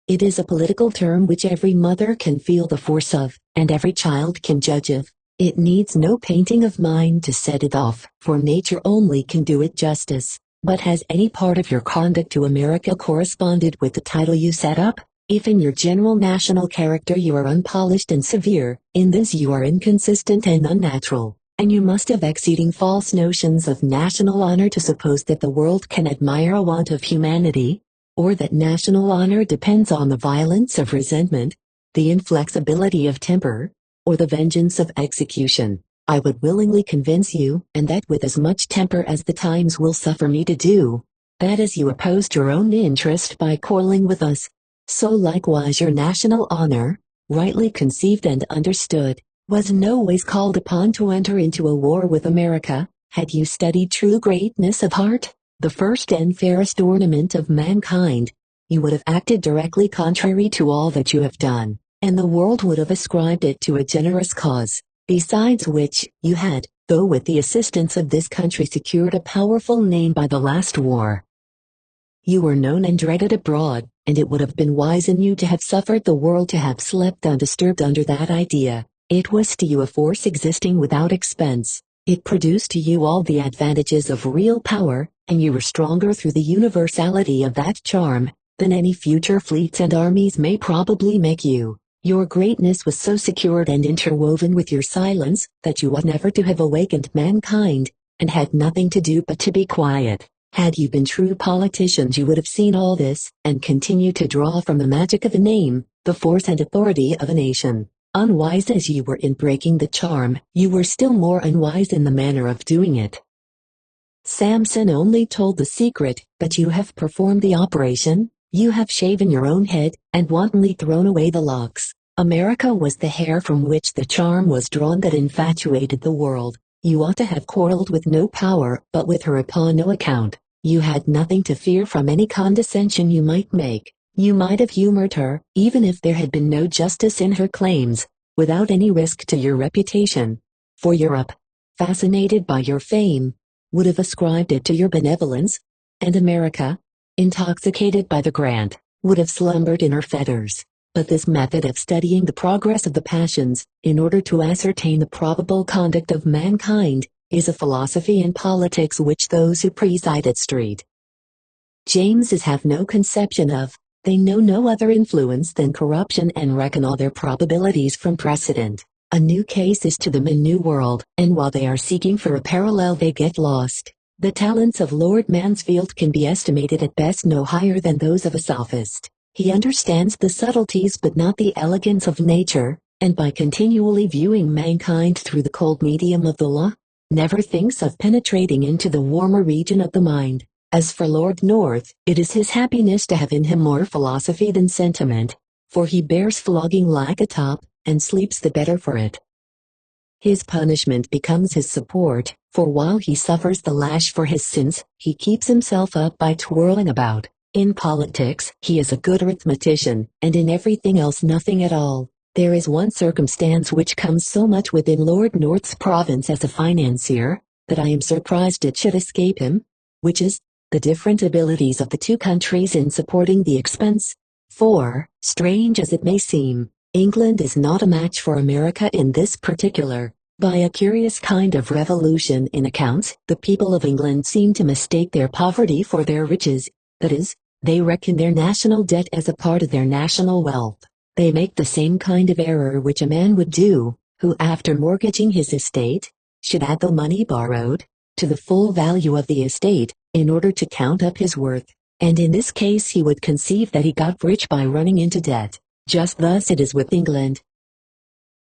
It is a political term which every mother can feel the force of, and every child can judge of. It needs no painting of mine to set it off, for nature only can do it justice. But has any part of your conduct to America corresponded with the title you set up? If in your general national character you are unpolished and severe, in this you are inconsistent and unnatural, and you must have exceeding false notions of national honor to suppose that the world can admire a want of humanity, or that national honor depends on the violence of resentment, the inflexibility of temper, or the vengeance of execution. I would willingly convince you, and that with as much temper as the times will suffer me to do, that as you opposed your own interest by quarreling with us, so likewise your national honor, rightly conceived and understood, was no ways called upon to enter into a war with America. Had you studied true greatness of heart, the first and fairest ornament of mankind, you would have acted directly contrary to all that you have done, and the world would have ascribed it to a generous cause. Besides which, you had, though with the assistance of this country, secured a powerful name by the last war. You were known and dreaded abroad, and it would have been wise in you to have suffered the world to have slept undisturbed under that idea. It was to you a force existing without expense. It produced to you all the advantages of real power, and you were stronger through the universality of that charm than any future fleets and armies may probably make you. Your greatness was so secured and interwoven with your silence, that you ought never to have awakened mankind, and had nothing to do but to be quiet. Had you been true politicians you would have seen all this, and continued to draw from the magic of a name, the force and authority of a nation. Unwise as you were in breaking the charm, you were still more unwise in the manner of doing it. Samson only told the secret, but you have performed the operation. You have shaven your own head, and wantonly thrown away the locks. America was the hair from which the charm was drawn that infatuated the world. You ought to have quarreled with no power, but with her upon no account. You had nothing to fear from any condescension you might make. You might have humored her, even if there had been no justice in her claims, without any risk to your reputation. For Europe, fascinated by your fame, would have ascribed it to your benevolence, and America, intoxicated by the grant, would have slumbered in her fetters. But this method of studying the progress of the passions, in order to ascertain the probable conduct of mankind, is a philosophy in politics which those who preside at St. James's have no conception of. They know no other influence than corruption and reckon all their probabilities from precedent. A new case is to them a new world, and while they are seeking for a parallel they get lost. The talents of Lord Mansfield can be estimated at best no higher than those of a sophist. He understands the subtleties but not the elegance of nature, and by continually viewing mankind through the cold medium of the law, never thinks of penetrating into the warmer region of the mind. As for Lord North, it is his happiness to have in him more philosophy than sentiment, for he bears flogging like a top, and sleeps the better for it. His punishment becomes his support, for while he suffers the lash for his sins, he keeps himself up by twirling about. In politics, he is a good arithmetician, and in everything else nothing at all. There is one circumstance which comes so much within Lord North's province as a financier, that I am surprised it should escape him, which is, the different abilities of the two countries in supporting the expense. For, strange as it may seem, England is not a match for America in this particular. By a curious kind of revolution in accounts, the people of England seem to mistake their poverty for their riches, that is, they reckon their national debt as a part of their national wealth. They make the same kind of error which a man would do, who after mortgaging his estate, should add the money borrowed, to the full value of the estate, in order to count up his worth, and in this case he would conceive that he got rich by running into debt. Just thus it is with England.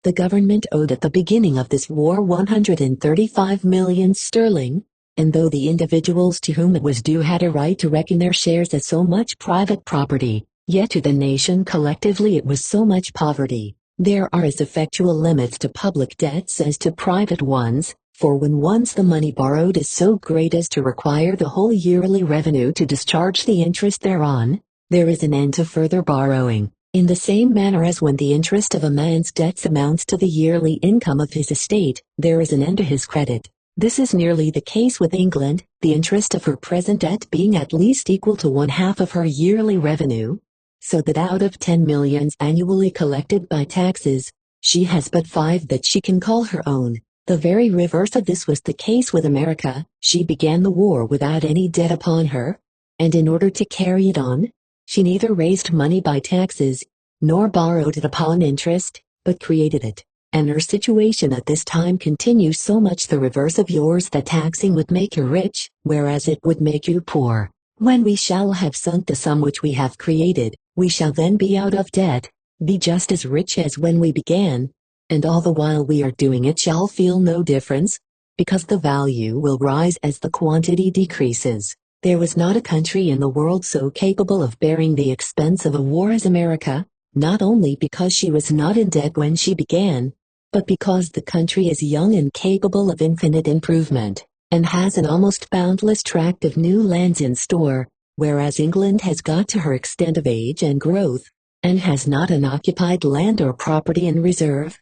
The government owed at the beginning of this war 135 millions sterling, and though the individuals to whom it was due had a right to reckon their shares as so much private property, yet to the nation collectively it was so much poverty. There are as effectual limits to public debts as to private ones, for when once the money borrowed is so great as to require the whole yearly revenue to discharge the interest thereon, there is an end to further borrowing. In the same manner as when the interest of a man's debts amounts to the yearly income of his estate, there is an end to his credit. This is nearly the case with England, the interest of her present debt being at least equal to 1/2 of her yearly revenue, so that out of 10 millions annually collected by taxes, she has but 5 that she can call her own. The very reverse of this was the case with America. She began the war without any debt upon her, and in order to carry it on, she neither raised money by taxes, nor borrowed it upon interest, but created it. And her situation at this time continues so much the reverse of yours that taxing would make you rich, whereas it would make you poor. When we shall have sunk the sum which we have created, we shall then be out of debt, be just as rich as when we began, and all the while we are doing it shall feel no difference, because the value will rise as the quantity decreases. There was not a country in the world so capable of bearing the expense of a war as America, not only because she was not in debt when she began, but because the country is young and capable of infinite improvement, and has an almost boundless tract of new lands in store, whereas England has got to her extent of age and growth, and has not an occupied land or property in reserve.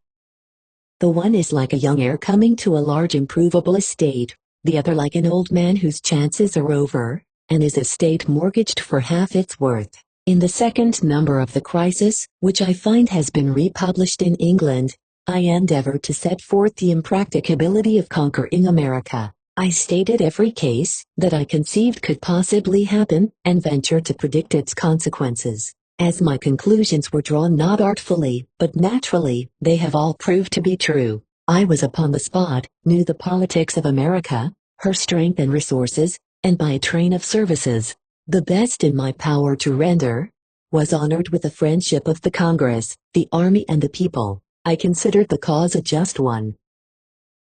The one is like a young heir coming to a large improvable estate, the other like an old man whose chances are over, and his estate mortgaged for half its worth. In the second number of the Crisis, which I find has been republished in England, I endeavor to set forth the impracticability of conquering America. I stated every case that I conceived could possibly happen, and venture to predict its consequences. As my conclusions were drawn not artfully, but naturally, they have all proved to be true. I was upon the spot, knew the politics of America, her strength and resources, and by a train of services, the best in my power to render, was honored with the friendship of the Congress, the army and the people. I considered the cause a just one.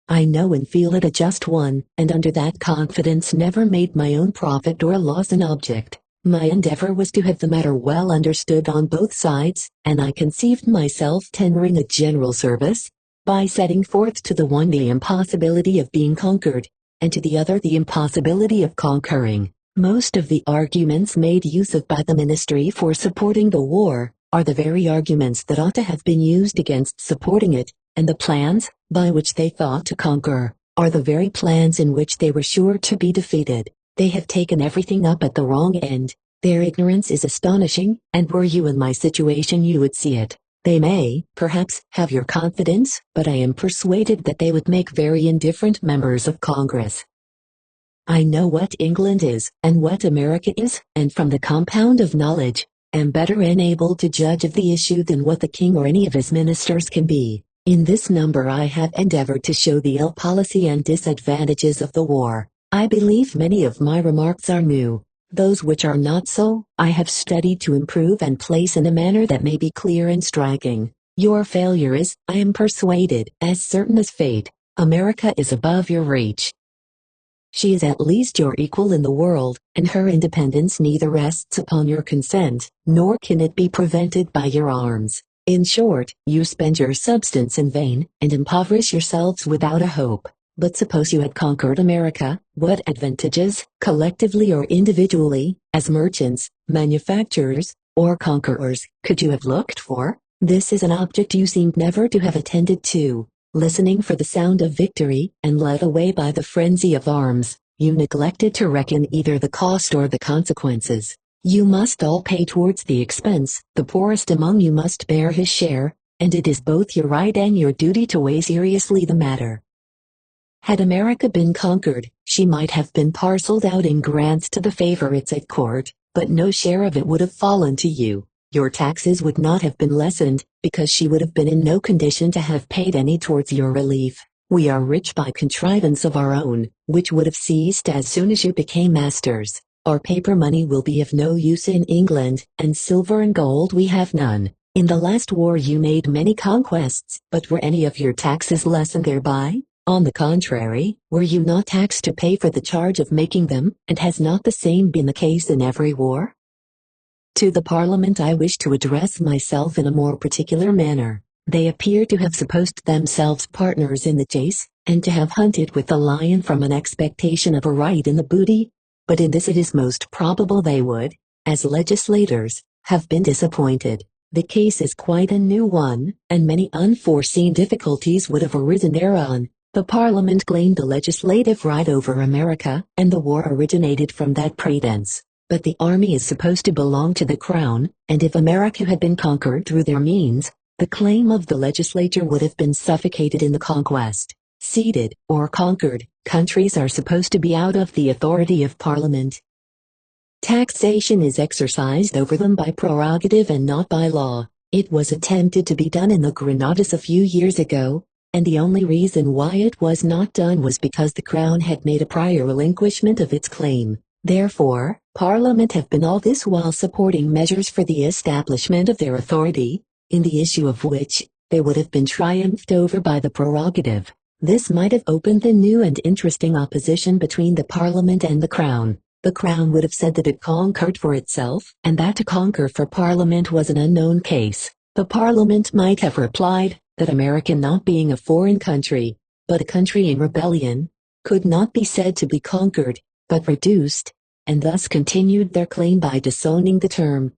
I know and feel it a just one, and under that confidence never made my own profit or loss an object. My endeavor was to have the matter well understood on both sides, and I conceived myself tendering a general service, by setting forth to the one the impossibility of being conquered, and to the other the impossibility of conquering. Most of the arguments made use of by the ministry for supporting the war, are the very arguments that ought to have been used against supporting it, and the plans, by which they thought to conquer, are the very plans in which they were sure to be defeated. They have taken everything up at the wrong end. Their ignorance is astonishing, and were you in my situation you would see it. They may, perhaps, have your confidence, but I am persuaded that they would make very indifferent members of Congress. I know what England is, and what America is, and from the compound of knowledge, am better enabled to judge of the issue than what the king or any of his ministers can be. In this number I have endeavored to show the ill policy and disadvantages of the war. I believe many of my remarks are new. Those which are not so, I have studied to improve and place in a manner that may be clear and striking. Your failure is, I am persuaded, as certain as fate. America is above your reach. She is at least your equal in the world, and her independence neither rests upon your consent, nor can it be prevented by your arms. In short, you spend your substance in vain, and impoverish yourselves without a hope. But suppose you had conquered America, what advantages, collectively or individually, as merchants, manufacturers, or conquerors, could you have looked for? This is an object you seem never to have attended to. Listening for the sound of victory, and led away by the frenzy of arms, you neglected to reckon either the cost or the consequences. You must all pay towards the expense, the poorest among you must bear his share, and it is both your right and your duty to weigh seriously the matter. Had America been conquered, she might have been parceled out in grants to the favorites at court, but no share of it would have fallen to you. Your taxes would not have been lessened, because she would have been in no condition to have paid any towards your relief. We are rich by contrivance of our own, which would have ceased as soon as you became masters. Our paper money will be of no use in England, and silver and gold we have none. In the last war you made many conquests, but were any of your taxes lessened thereby? On the contrary, were you not taxed to pay for the charge of making them, and has not the same been the case in every war? To the Parliament I wish to address myself in a more particular manner. They appear to have supposed themselves partners in the chase, and to have hunted with the lion from an expectation of a right in the booty, but in this it is most probable they would, as legislators, have been disappointed. The case is quite a new one, and many unforeseen difficulties would have arisen thereon. The Parliament claimed the legislative right over America, and the war originated from that pretence. But the army is supposed to belong to the crown, and if America had been conquered through their means, the claim of the legislature would have been suffocated in the conquest. Ceded, or conquered, countries are supposed to be out of the authority of Parliament. Taxation is exercised over them by prerogative and not by law. It was attempted to be done in the Granadas a few years ago, and the only reason why it was not done was because the crown had made a prior relinquishment of its claim. Therefore, Parliament have been all this while supporting measures for the establishment of their authority, in the issue of which, they would have been triumphed over by the prerogative. This might have opened a new and interesting opposition between the Parliament and the Crown. The Crown would have said that it conquered for itself, and that to conquer for Parliament was an unknown case. The Parliament might have replied, that America not being a foreign country, but a country in rebellion, could not be said to be conquered, but reduced, and thus continued their claim by disowning the term.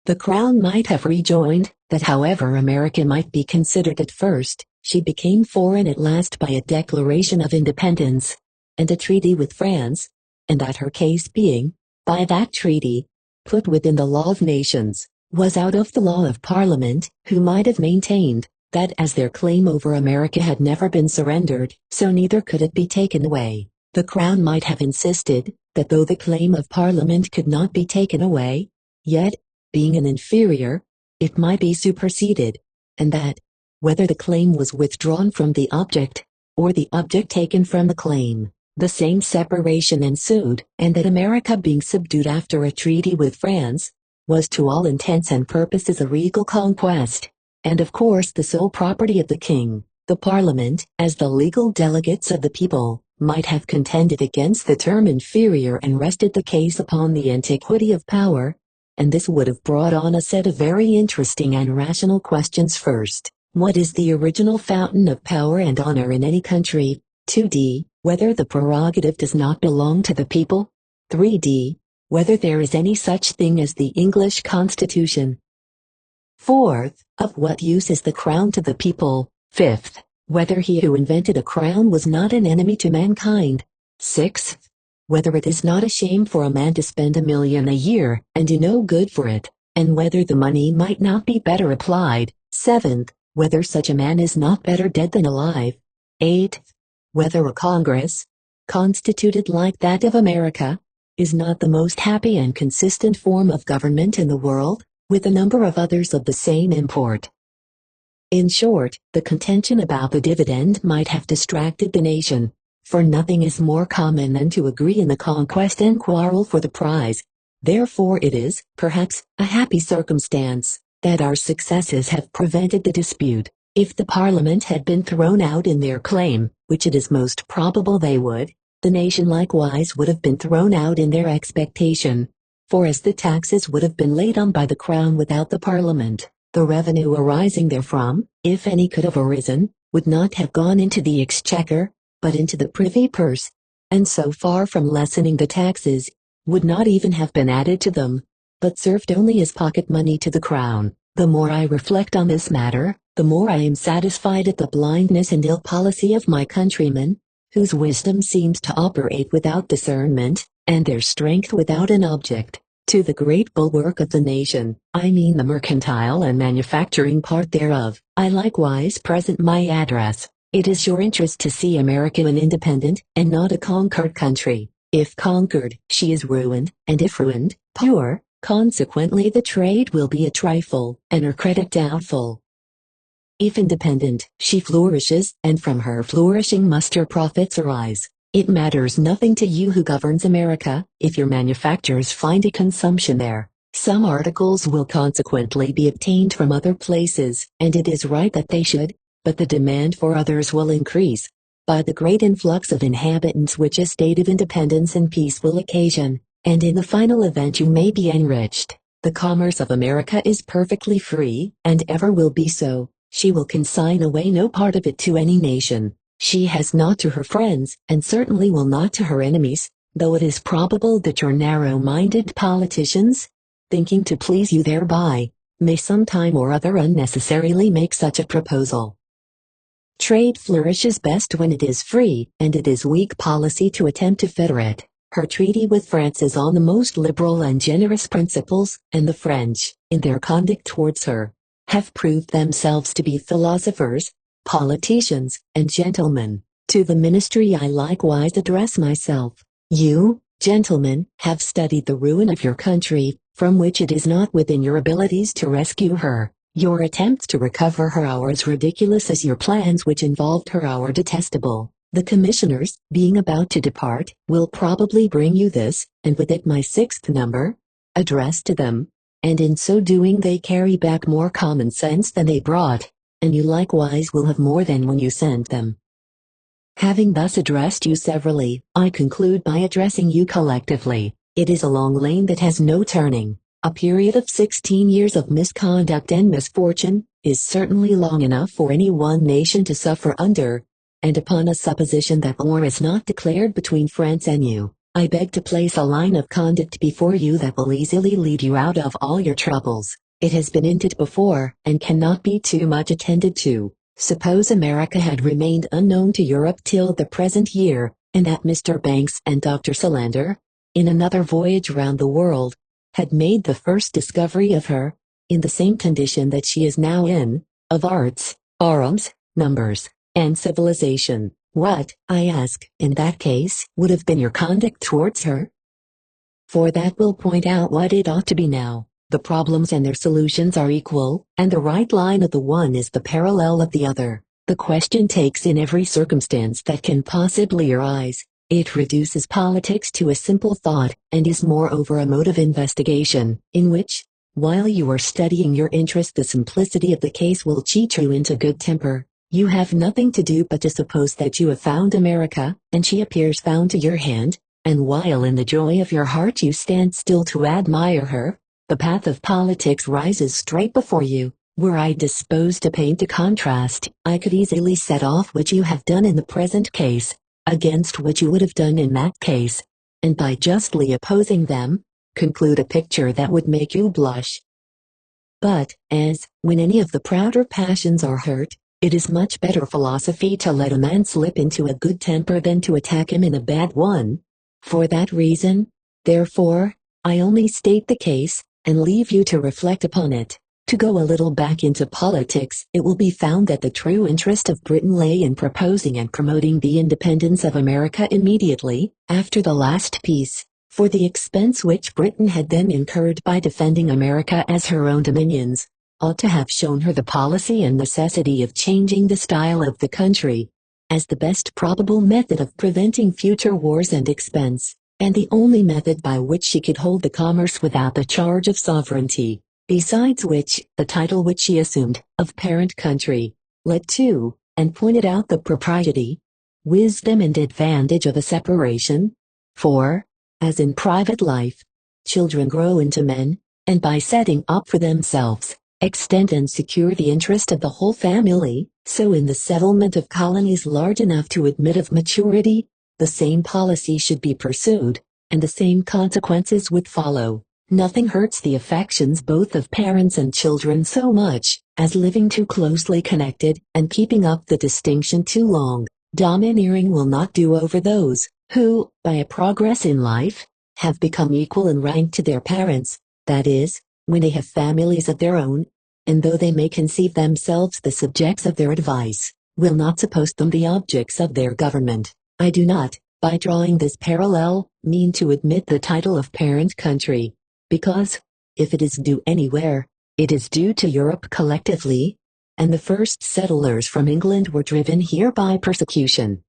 The Crown might have rejoined, that however America might be considered at first, she became foreign at last by a declaration of independence, and a treaty with France, and that her case being, by that treaty, put within the law of nations, was out of the law of Parliament, who might have maintained, that as their claim over America had never been surrendered, so neither could it be taken away. The Crown might have insisted, that though the claim of Parliament could not be taken away, yet, being an inferior, it might be superseded, and that, whether the claim was withdrawn from the object, or the object taken from the claim, the same separation ensued, and that America being subdued after a treaty with France, was to all intents and purposes a regal conquest, and of course the sole property of the king. The Parliament, as the legal delegates of the people, might have contended against the term inferior and rested the case upon the antiquity of power, and this would have brought on a set of very interesting and rational questions. First, what is the original fountain of power and honor in any country? 2d. Whether the prerogative does not belong to the people? 3d. Whether there is any such thing as the English Constitution? 4th. Of what use is the crown to the people? 5th. Whether he who invented a crown was not an enemy to mankind? 6th. Whether it is not a shame for a man to spend $1 million a year, and do no good for it, and whether the money might not be better applied? 7th. Whether such a man is not better dead than alive? 8th. Whether a Congress, constituted like that of America, is not the most happy and consistent form of government in the world, with a number of others of the same import. In short, the contention about the dividend might have distracted the nation. for nothing is more common than to agree in the conquest and quarrel for the prize. Therefore it is, perhaps, a happy circumstance, that our successes have prevented the dispute. If the Parliament had been thrown out in their claim, which it is most probable they would, the nation likewise would have been thrown out in their expectation. For as the taxes would have been laid on by the Crown without the Parliament, the revenue arising therefrom, if any could have arisen, would not have gone into the exchequer, but into the privy purse, and so far from lessening the taxes, would not even have been added to them, but served only as pocket money to the Crown. The more I reflect on this matter, the more I am satisfied at the blindness and ill policy of my countrymen, whose wisdom seems to operate without discernment, and their strength without an object. To the great bulwark of the nation, I mean the mercantile and manufacturing part thereof, I likewise present my address. It is your interest to see America an independent, and not a conquered country. If conquered, she is ruined, and if ruined, poor. Consequently the trade will be a trifle, and her credit doubtful. If independent, she flourishes, and from her flourishing must her profits arise. It matters nothing to you who governs America, if your manufacturers find a consumption there. Some articles will consequently be obtained from other places, and it is right that they should, but the demand for others will increase, by the great influx of inhabitants which a state of independence and peace will occasion, and in the final event you may be enriched. The commerce of America is perfectly free, and ever will be so. She will consign away no part of it to any nation. She has not to her friends, and certainly will not to her enemies, though it is probable that your narrow-minded politicians, thinking to please you thereby, may some time or other unnecessarily make such a proposal. Trade flourishes best when it is free, and it is weak policy to attempt to fetter it. Her treaty with France is on the most liberal and generous principles, and the French, in their conduct towards her, have proved themselves to be philosophers, politicians, and gentlemen. To the ministry I likewise address myself. You, gentlemen, have studied the ruin of your country, from which it is not within your abilities to rescue her. Your attempts to recover her are as ridiculous as your plans which involved her are detestable. The commissioners, being about to depart, will probably bring you this, and with it my 6th number, addressed to them, and in so doing they carry back more common sense than they brought, and you likewise will have more than when you sent them. Having thus addressed you severally, I conclude by addressing you collectively. It is a long lane that has no turning. A period of 16 years of misconduct and misfortune is certainly long enough for any one nation to suffer under, and upon a supposition that war is not declared between France and you, I beg to place a line of conduct before you that will easily lead you out of all your troubles. It has been hinted before, and cannot be too much attended to. Suppose America had remained unknown to Europe till the present year, and that Mr. Banks and Dr. Solander, in another voyage round the world, had made the first discovery of her, in the same condition that she is now in, of arts, arms, numbers, and civilization. What, I ask, in that case, would have been your conduct towards her? For that will point out what it ought to be now. The problems and their solutions are equal, and the right line of the one is the parallel of the other. The question takes in every circumstance that can possibly arise. It reduces politics to a simple thought, and is moreover a mode of investigation, in which, while you are studying your interest, the simplicity of the case will cheat you into good temper. You have nothing to do but to suppose that you have found America, and she appears found to your hand, and while in the joy of your heart you stand still to admire her, the path of politics rises straight before you. Were I disposed to paint a contrast, I could easily set off what you have done in the present case, against what you would have done in that case, and by justly opposing them, conclude a picture that would make you blush. But, as, when any of the prouder passions are hurt, it is much better philosophy to let a man slip into a good temper than to attack him in a bad one. For that reason, therefore, I only state the case, and leave you to reflect upon it. To go a little back into politics, it will be found that the true interest of Britain lay in proposing and promoting the independence of America immediately after the last peace, for the expense which Britain had then incurred by defending America as her own dominions ought to have shown her the policy and necessity of changing the style of the country, as the best probable method of preventing future wars and expense, and the only method by which she could hold the commerce without the charge of sovereignty. Besides which, the title which she assumed, of parent country, led to, and pointed out the propriety, wisdom and advantage of a separation. For, as in private life, children grow into men, and by setting up for themselves, extend and secure the interest of the whole family, so in the settlement of colonies large enough to admit of maturity, the same policy should be pursued, and the same consequences would follow. Nothing hurts the affections both of parents and children so much, as living too closely connected, and keeping up the distinction too long. Domineering will not do over those, who, by a progress in life, have become equal in rank to their parents, that is, when they have families of their own, and though they may conceive themselves the subjects of their advice, will not suppose them the objects of their government. I do not, by drawing this parallel, mean to admit the title of parent country, because, if it is due anywhere, it is due to Europe collectively, and the first settlers from England were driven here by persecution.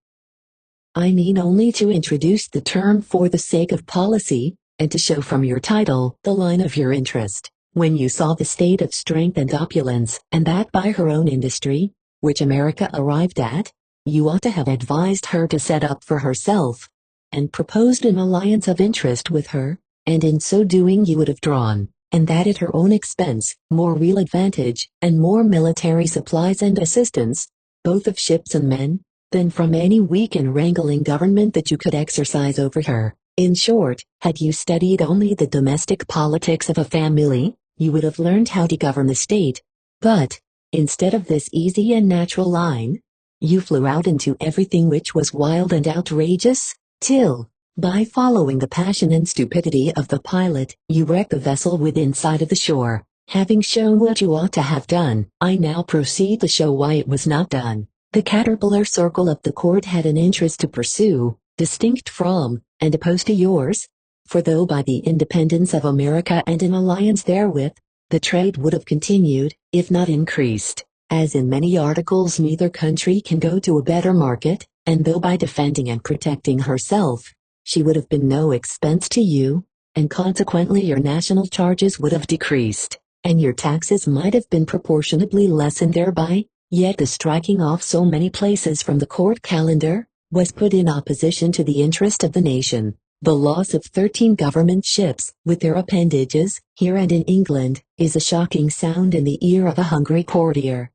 I mean only to introduce the term for the sake of policy, and to show from your title the line of your interest. When you saw the state of strength and opulence, and that by her own industry, which America arrived at, you ought to have advised her to set up for herself, and proposed an alliance of interest with her, and in so doing you would have drawn, and that at her own expense, more real advantage, and more military supplies and assistance, both of ships and men, than from any weak and wrangling government that you could exercise over her. In short, had you studied only the domestic politics of a family, you would have learned how to govern the state. But, instead of this easy and natural line, you flew out into everything which was wild and outrageous, till, by following the passion and stupidity of the pilot, you wrecked the vessel within sight of the shore. Having shown what you ought to have done, I now proceed to show why it was not done. The caterpillar circle of the court had an interest to pursue, distinct from, and opposed to yours, for though by the independence of America and an alliance therewith, the trade would have continued, if not increased, as in many articles neither country can go to a better market, and though by defending and protecting herself, she would have been no expense to you, and consequently your national charges would have decreased, and your taxes might have been proportionably lessened thereby, yet the striking off so many places from the court calendar, was put in opposition to the interest of the nation. The loss of 13 government ships, with their appendages, here and in England, is a shocking sound in the ear of a hungry courtier.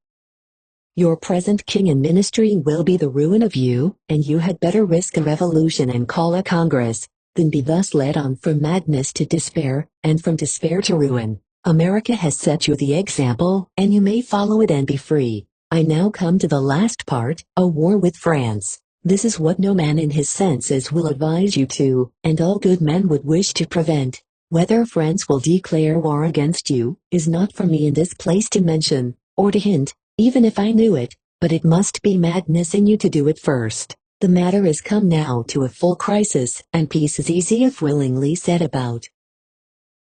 Your present king and ministry will be the ruin of you, and you had better risk a revolution and call a congress, than be thus led on from madness to despair, and from despair to ruin. America has set you the example, and you may follow it and be free. I now come to the last part, a war with France. This is what no man in his senses will advise you to, and all good men would wish to prevent. Whether France will declare war against you, is not for me in this place to mention, or to hint, even if I knew it, but it must be madness in you to do it first. The matter is come now to a full crisis, and peace is easy if willingly set about.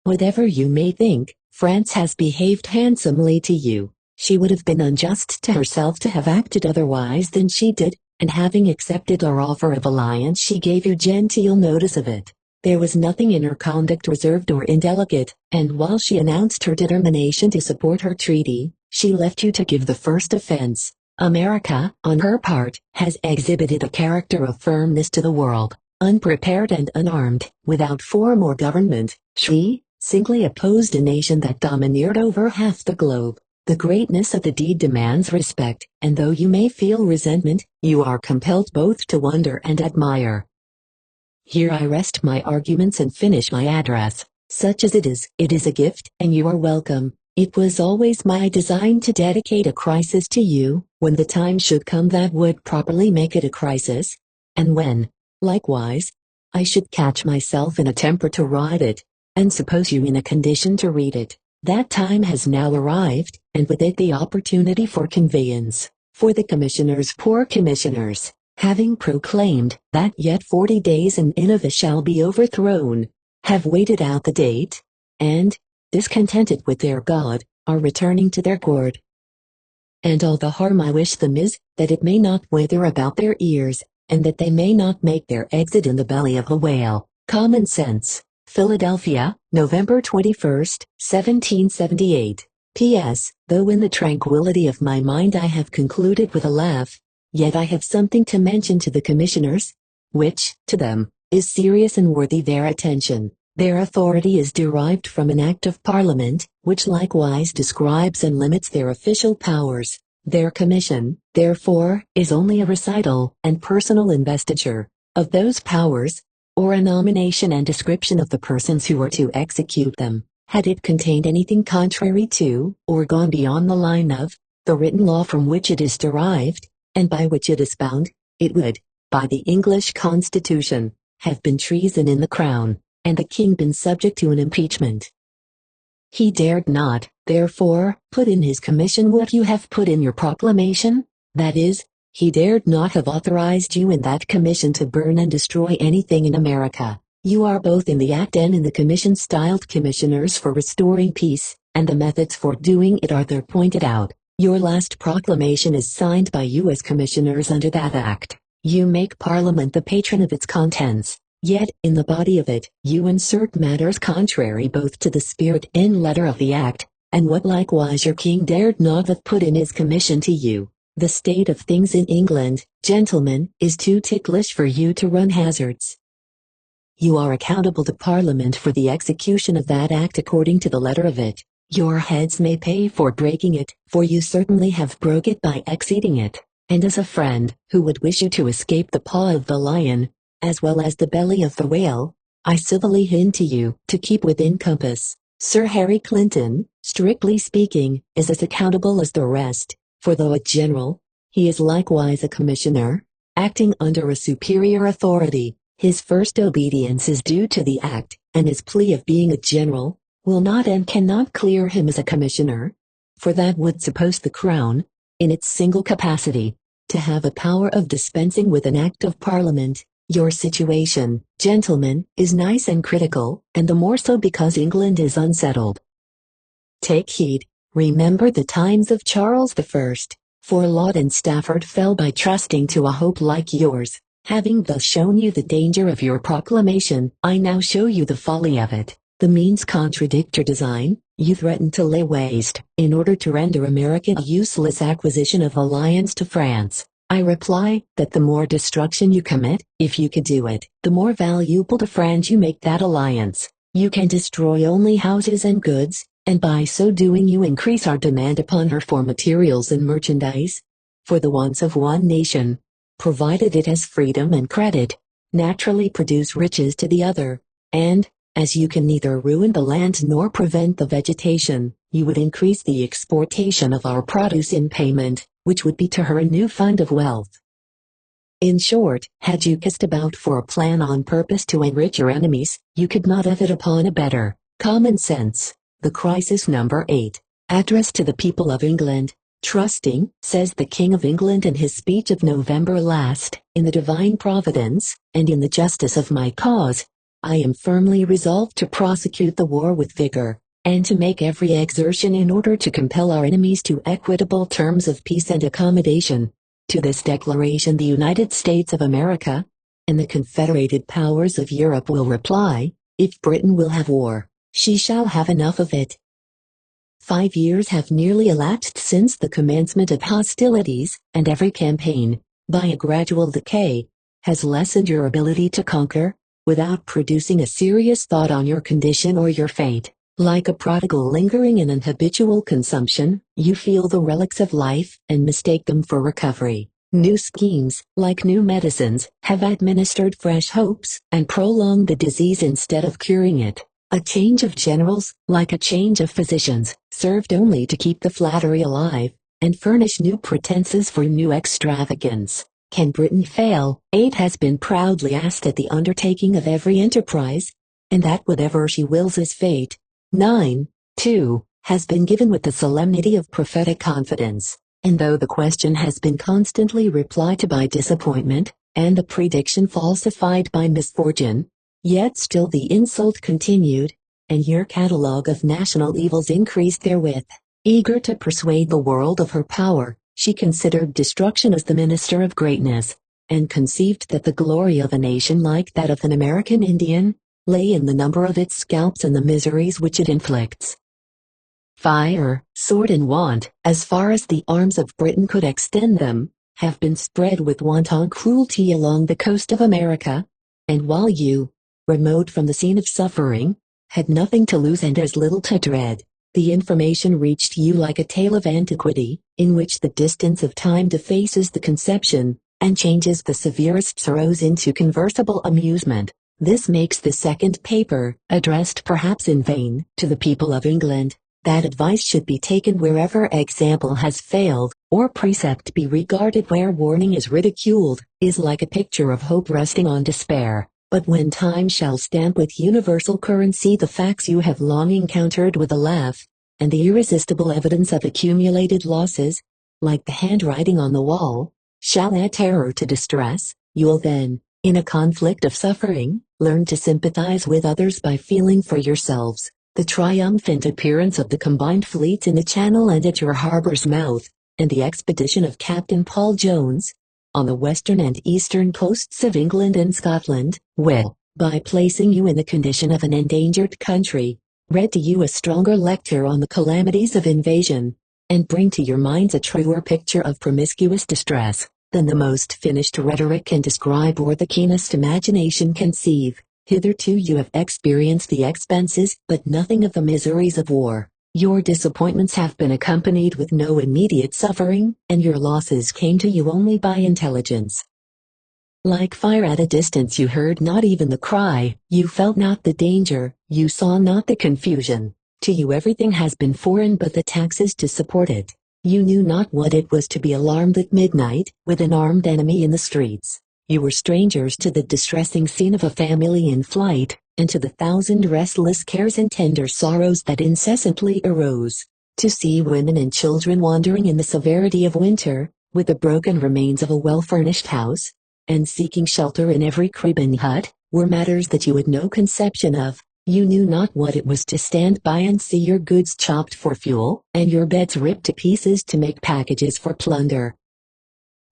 Whatever you may think, France has behaved handsomely to you. She would have been unjust to herself to have acted otherwise than she did, and having accepted our offer of alliance she gave you genteel notice of it. There was nothing in her conduct reserved or indelicate, and while she announced her determination to support her treaty, she left you to give the first offense. America, on her part, has exhibited a character of firmness to the world. Unprepared and unarmed, without form or government, she singly opposed a nation that domineered over half the globe. The greatness of the deed demands respect, and though you may feel resentment, you are compelled both to wonder and admire. Here I rest my arguments and finish my address. Such as it is a gift, and you are welcome. It was always my design to dedicate a crisis to you, when the time should come that would properly make it a crisis, and when, likewise, I should catch myself in a temper to write it, and suppose you in a condition to read it. That time has now arrived, and with it the opportunity for conveyance. For the commissioners, poor commissioners, having proclaimed that yet 40 days and Nineveh shall be overthrown, have waited out the date, and, discontented with their God, are returning to their gourd. And all the harm I wish them is, that it may not wither about their ears, and that they may not make their exit in the belly of a whale. Common Sense. Philadelphia, November 21, 1778. P.S. Though in the tranquility of my mind I have concluded with a laugh, yet I have something to mention to the commissioners, which, to them, is serious and worthy their attention. Their authority is derived from an act of Parliament, which likewise describes and limits their official powers. Their commission, therefore, is only a recital and personal investiture of those powers, or a nomination and description of the persons who are to execute them. Had it contained anything contrary to, or gone beyond the line of, the written law from which it is derived, and by which it is bound, it would, by the English Constitution, have been treason in the Crown, and the King been subject to an impeachment. He dared not, therefore, put in his commission what you have put in your proclamation, that is, he dared not have authorized you in that commission to burn and destroy anything in America. You are both in the act and in the commission styled commissioners for restoring peace, and the methods for doing it are there pointed out. Your last proclamation is signed by you as commissioners under that act. You make Parliament the patron of its contents. Yet, in the body of it, you insert matters contrary both to the spirit and letter of the act, and what likewise your king dared not have put in his commission to you. The state of things in England, gentlemen, is too ticklish for you to run hazards. You are accountable to Parliament for the execution of that act according to the letter of it. Your heads may pay for breaking it, for you certainly have broke it by exceeding it, and as a friend, who would wish you to escape the paw of the lion, as well as the belly of the whale, I civilly hint to you to keep within compass. Sir Harry Clinton, strictly speaking, is as accountable as the rest, for though a general, he is likewise a commissioner, acting under a superior authority. His first obedience is due to the act, and his plea of being a general will not and cannot clear him as a commissioner, for that would suppose the Crown, in its single capacity, to have a power of dispensing with an act of Parliament. Your situation, gentlemen, is nice and critical, and the more so because England is unsettled. Take heed, remember the times of Charles I, for Laud and Stafford fell by trusting to a hope like yours. Having thus shown you the danger of your proclamation, I now show you the folly of it. The means contradict your design. You threaten to lay waste, in order to render America a useless acquisition of alliance to France. I reply, that the more destruction you commit, if you could do it, the more valuable to France you make that alliance. You can destroy only houses and goods, and by so doing you increase our demand upon her for materials and merchandise. For the wants of one nation, provided it has freedom and credit, naturally produce riches to the other, and, as you can neither ruin the land nor prevent the vegetation, you would increase the exportation of our produce in payment, which would be to her a new fund of wealth. In short, had you cast about for a plan on purpose to enrich your enemies, you could not have hit upon a better. Common Sense. The Crisis Number 8. Address to the People of England. Trusting, says the King of England in his speech of November last, in the divine providence, and in the justice of my cause, I am firmly resolved to prosecute the war with vigor, and to make every exertion in order to compel our enemies to equitable terms of peace and accommodation. To this declaration the United States of America, and the Confederated Powers of Europe will reply, if Britain will have war, she shall have enough of it. 5 years have nearly elapsed since the commencement of hostilities, and every campaign, by a gradual decay, has lessened your ability to conquer, without producing a serious thought on your condition or your fate. Like a prodigal lingering in an habitual consumption, you feel the relics of life and mistake them for recovery. New schemes, like new medicines, have administered fresh hopes and prolonged the disease instead of curing it. A change of generals, like a change of physicians, served only to keep the flattery alive, and furnish new pretenses for new extravagance. Can Britain fail? Aid has been proudly asked at the undertaking of every enterprise, and that whatever she wills is fate. 9. 2. Has been given with the solemnity of prophetic confidence, and though the question has been constantly replied to by disappointment, and the prediction falsified by misfortune, yet still the insult continued, and your catalogue of national evils increased therewith. Eager to persuade the world of her power, she considered destruction as the minister of greatness, and conceived that the glory of a nation like that of an American Indian lay in the number of its scalps and the miseries which it inflicts. Fire, sword and want, as far as the arms of Britain could extend them, have been spread with wanton cruelty along the coast of America, and while you, remote from the scene of suffering, had nothing to lose and as little to dread, the information reached you like a tale of antiquity, in which the distance of time defaces the conception, and changes the severest sorrows into conversible amusement. This makes the second paper, addressed perhaps in vain, to the people of England, that advice should be taken wherever example has failed, or precept be regarded where warning is ridiculed, is like a picture of hope resting on despair. But when time shall stamp with universal currency the facts you have long encountered with a laugh, and the irresistible evidence of accumulated losses, like the handwriting on the wall, shall add terror to distress, you'll then, in a conflict of suffering, learn to sympathize with others by feeling for yourselves the triumphant appearance of the combined fleets in the Channel and at your harbor's mouth, and the expedition of Captain Paul Jones, on the western and eastern coasts of England and Scotland, will, by placing you in the condition of an endangered country, read to you a stronger lecture on the calamities of invasion, and bring to your minds a truer picture of promiscuous distress, than the most finished rhetoric can describe or the keenest imagination conceive. Hitherto you have experienced the expenses but nothing of the miseries of war. Your disappointments have been accompanied with no immediate suffering, and your losses came to you only by intelligence. Like fire at a distance you heard not even the cry, you felt not the danger, you saw not the confusion. To you everything has been foreign but the taxes to support it. You knew not what it was to be alarmed at midnight, with an armed enemy in the streets. You were strangers to the distressing scene of a family in flight, and to the thousand restless cares and tender sorrows that incessantly arose. To see women and children wandering in the severity of winter, with the broken remains of a well-furnished house, and seeking shelter in every crib and hut, were matters that you had no conception of. You knew not what it was to stand by and see your goods chopped for fuel, and your beds ripped to pieces to make packages for plunder.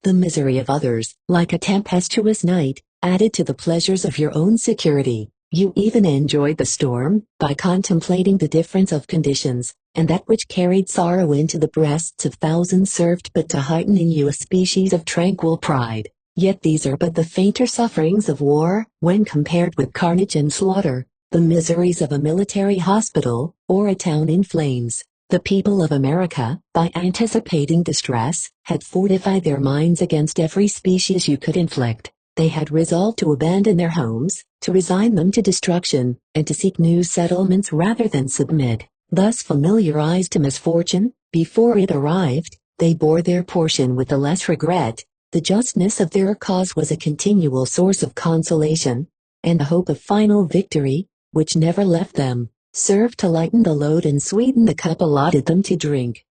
The misery of others, like a tempestuous night, added to the pleasures of your own security. You even enjoyed the storm, by contemplating the difference of conditions, and that which carried sorrow into the breasts of thousands served but to heighten in you a species of tranquil pride. Yet these are but the fainter sufferings of war, when compared with carnage and slaughter, the miseries of a military hospital, or a town in flames. The people of America, by anticipating distress, had fortified their minds against every species you could inflict. They had resolved to abandon their homes, to resign them to destruction, and to seek new settlements rather than submit. Thus familiarized to misfortune, before it arrived, they bore their portion with the less regret. The justness of their cause was a continual source of consolation, and the hope of final victory, which never left them, served to lighten the load and sweeten the cup allotted them to drink.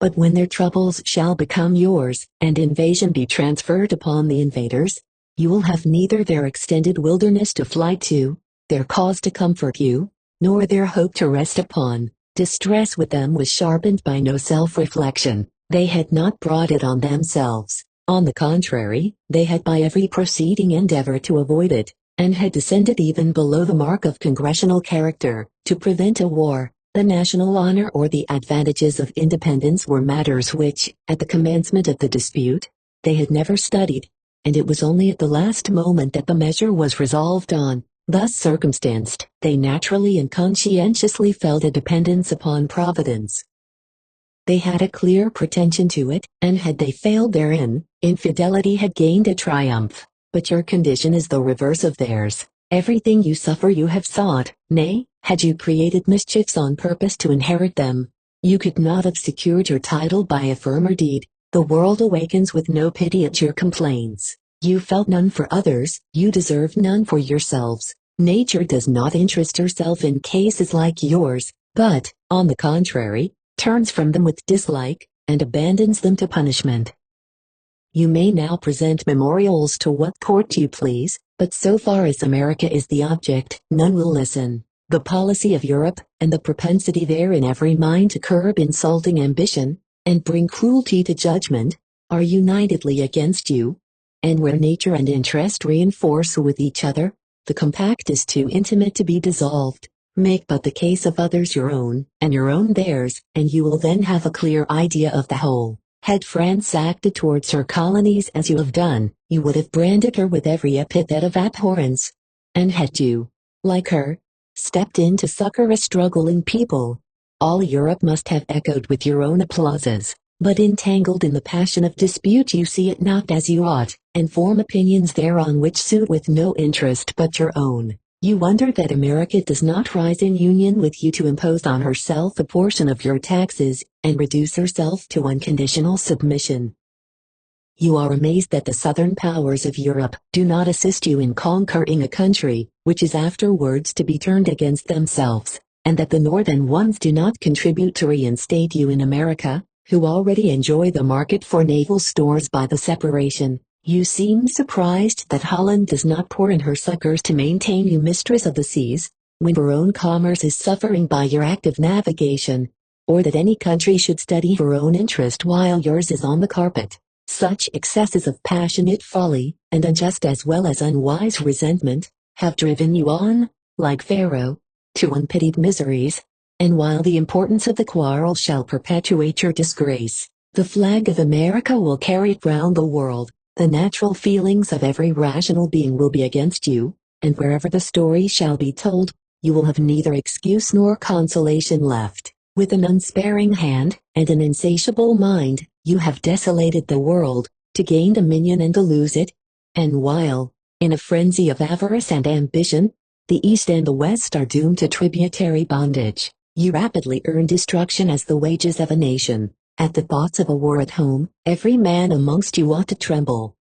But when their troubles shall become yours, and invasion be transferred upon the invaders, you will have neither their extended wilderness to fly to, their cause to comfort you, nor their hope to rest upon. Distress with them was sharpened by no self-reflection. They had not brought it on themselves. On the contrary, they had by every proceeding endeavored to avoid it, and had descended even below the mark of congressional character. To prevent a war, the national honor or the advantages of independence were matters which, at the commencement of the dispute, they had never studied, and it was only at the last moment that the measure was resolved on. Thus circumstanced, they naturally and conscientiously felt a dependence upon Providence. They had a clear pretension to it, and had they failed therein, infidelity had gained a triumph. But your condition is the reverse of theirs. Everything you suffer you have sought, nay, had you created mischiefs on purpose to inherit them, you could not have secured your title by a firmer deed. The world awakens with no pity at your complaints. You felt none for others, you deserved none for yourselves. Nature does not interest herself in cases like yours, but, on the contrary, turns from them with dislike, and abandons them to punishment. You may now present memorials to what court you please, but so far as America is the object, none will listen. The policy of Europe, and the propensity there in every mind to curb insulting ambition, and bring cruelty to judgment, are unitedly against you. And where nature and interest reinforce with each other, the compact is too intimate to be dissolved. Make but the case of others your own, and your own theirs, and you will then have a clear idea of the whole. Had France acted towards her colonies as you have done, you would have branded her with every epithet of abhorrence. And had you, like her, stepped in to succor a struggling people, all Europe must have echoed with your own applauses. But entangled in the passion of dispute you see it not as you ought, and form opinions thereon which suit with no interest but your own. You wonder that America does not rise in union with you to impose on herself a portion of your taxes, and reduce herself to unconditional submission. You are amazed that the southern powers of Europe do not assist you in conquering a country, which is afterwards to be turned against themselves, and that the northern ones do not contribute to reinstate you in America, who already enjoy the market for naval stores by the separation. You seem surprised that Holland does not pour in her succors to maintain you mistress of the seas, when her own commerce is suffering by your active navigation, or that any country should study her own interest while yours is on the carpet. Such excesses of passionate folly, and unjust as well as unwise resentment, have driven you on, like Pharaoh, to unpitied miseries, and while the importance of the quarrel shall perpetuate your disgrace, the flag of America will carry it round the world. The natural feelings of every rational being will be against you, and wherever the story shall be told, you will have neither excuse nor consolation left. With an unsparing hand, and an insatiable mind, you have desolated the world, to gain dominion and to lose it, and while, in a frenzy of avarice and ambition, the East and the West are doomed to tributary bondage, you rapidly earn destruction as the wages of a nation. At the thoughts of a war at home, every man amongst you ought to tremble.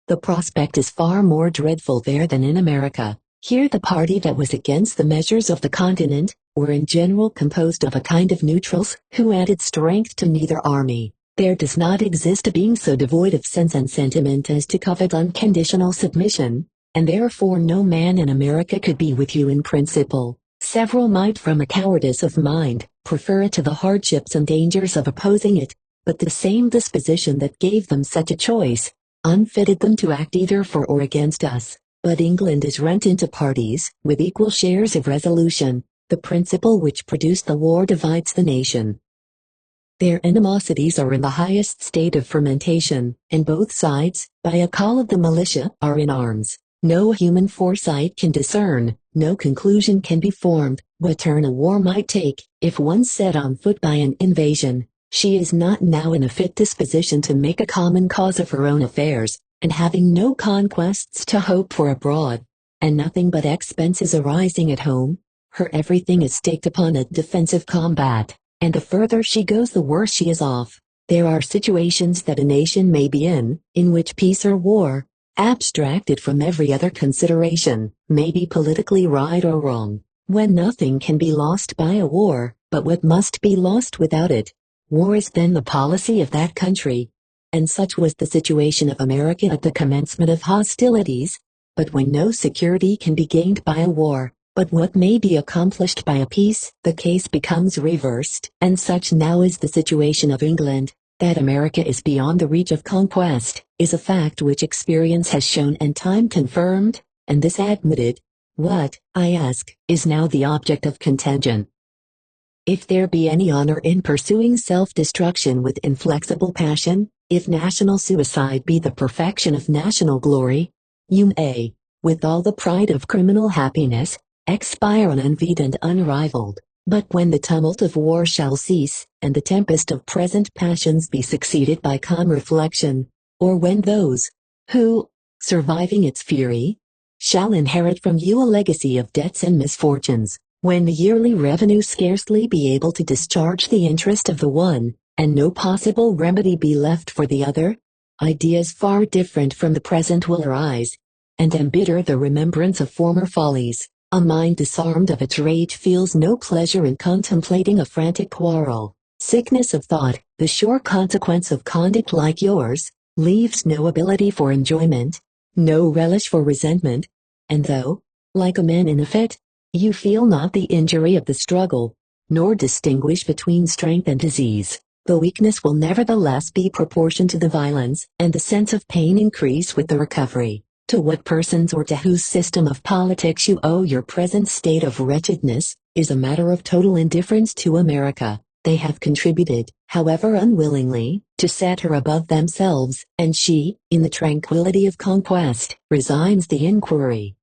The prospect is far more dreadful there than in America. Here the party that was against the measures of the continent, were in general composed of a kind of neutrals, who added strength to neither army. There does not exist a being so devoid of sense and sentiment as to covet unconditional submission, and therefore no man in America could be with you in principle. Several might from a cowardice of mind, prefer it to the hardships and dangers of opposing it, but the same disposition that gave them such a choice, unfitted them to act either for or against us. But England is rent into parties, with equal shares of resolution. The principle which produced the war divides the nation. Their animosities are in the highest state of fermentation, and both sides, by a call of the militia, are in arms. No human foresight can discern, no conclusion can be formed, what turn a war might take, if once set on foot by an invasion. She is not now in a fit disposition to make a common cause of her own affairs, and having no conquests to hope for abroad, and nothing but expenses arising at home, her everything is staked upon a defensive combat, and the further she goes the worse she is off. There are situations that a nation may be in which peace or war, abstracted from every other consideration, may be politically right or wrong, when nothing can be lost by a war, but what must be lost without it. War is then the policy of that country, and such was the situation of America at the commencement of hostilities. But when no security can be gained by a war, but what may be accomplished by a peace, the case becomes reversed, and such now is the situation of England. That America is beyond the reach of conquest, is a fact which experience has shown and time confirmed, and this admitted. What, I ask, is now the object of contention? If there be any honor in pursuing self-destruction with inflexible passion, if national suicide be the perfection of national glory, you may, with all the pride of criminal happiness, expire unenvied and unrivaled. But when the tumult of war shall cease, and the tempest of present passions be succeeded by calm reflection, or when those, who, surviving its fury, shall inherit from you a legacy of debts and misfortunes, when the yearly revenue scarcely be able to discharge the interest of the one, and no possible remedy be left for the other, ideas far different from the present will arise, and embitter the remembrance of former follies. A mind disarmed of its rage feels no pleasure in contemplating a frantic quarrel. Sickness of thought, the sure consequence of conduct like yours, leaves no ability for enjoyment, no relish for resentment, and though, like a man in a fit, You feel not the injury of the struggle, nor distinguish between strength and disease. The weakness will nevertheless be proportioned to the violence, and the sense of pain increase with the recovery. To what persons or to whose system of politics you owe your present state of wretchedness, is a matter of total indifference to America. They have contributed, however unwillingly, to set her above themselves, and she, in the tranquility of conquest, resigns the inquiry.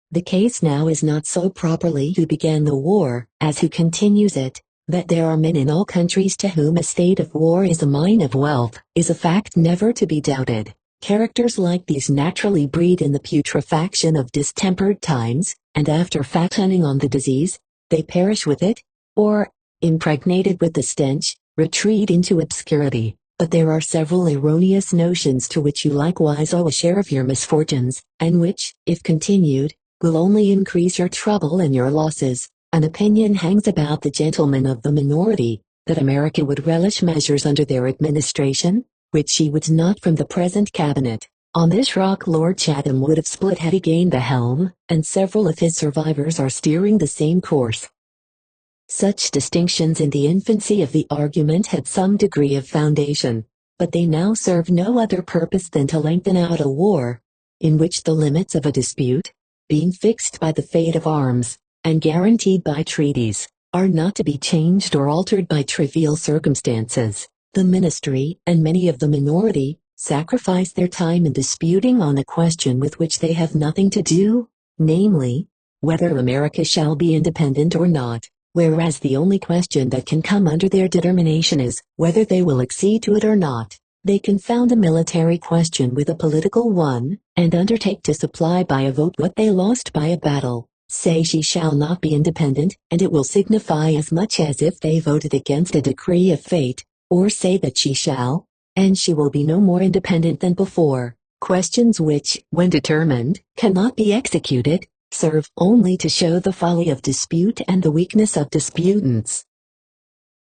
The case now is not so properly who began the war, as who continues it. That there are men in all countries to whom a state of war is a mine of wealth, is a fact never to be doubted. Characters like these naturally breed in the putrefaction of distempered times, and after fattening on the disease, they perish with it, or, impregnated with the stench, retreat into obscurity. But there are several erroneous notions to which you likewise owe a share of your misfortunes, and which, if continued, will only increase your trouble and your losses. An opinion hangs about the gentlemen of the minority, that America would relish measures under their administration, which she would not from the present cabinet. On this rock Lord Chatham would have split had he gained the helm, and several of his survivors are steering the same course. Such distinctions in the infancy of the argument had some degree of foundation, but they now serve no other purpose than to lengthen out a war, in which the limits of a dispute, being fixed by the fate of arms, and guaranteed by treaties, are not to be changed or altered by trivial circumstances. The ministry, and many of the minority, sacrifice their time in disputing on a question with which they have nothing to do, namely, whether America shall be independent or not, whereas the only question that can come under their determination is, whether they will accede to it or not. They confound a military question with a political one, and undertake to supply by a vote what they lost by a battle. Say she shall not be independent, and it will signify as much as if they voted against a decree of fate, or say that she shall, and she will be no more independent than before. Questions which, when determined, cannot be executed, serve only to show the folly of dispute and the weakness of disputants.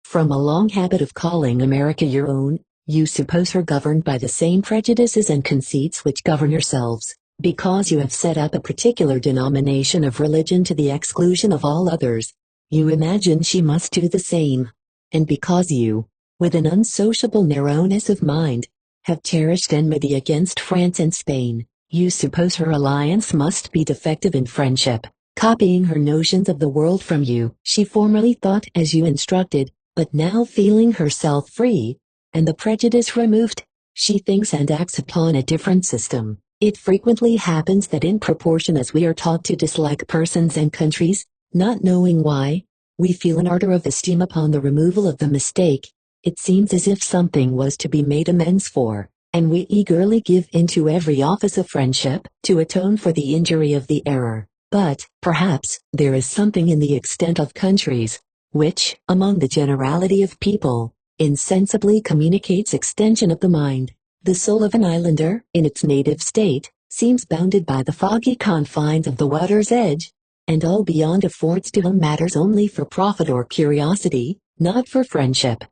From a long habit of calling America your own, you suppose her governed by the same prejudices and conceits which govern yourselves. Because you have set up a particular denomination of religion to the exclusion of all others, you imagine she must do the same. And because you, with an unsociable narrowness of mind, have cherished enmity against France and Spain, you suppose her alliance must be defective in friendship. Copying her notions of the world from you, she formerly thought as you instructed, but now feeling herself free, and the prejudice removed, she thinks and acts upon a different system. It frequently happens that in proportion as we are taught to dislike persons and countries, not knowing why, we feel an ardor of esteem upon the removal of the mistake. It seems as if something was to be made amends for, and we eagerly give into every office of friendship, to atone for the injury of the error. But, perhaps, there is something in the extent of countries, which, among the generality of people, insensibly communicates extension of the mind. The soul of an islander, in its native state, seems bounded by the foggy confines of the water's edge, and all beyond affords to him matters only for profit or curiosity, not for friendship.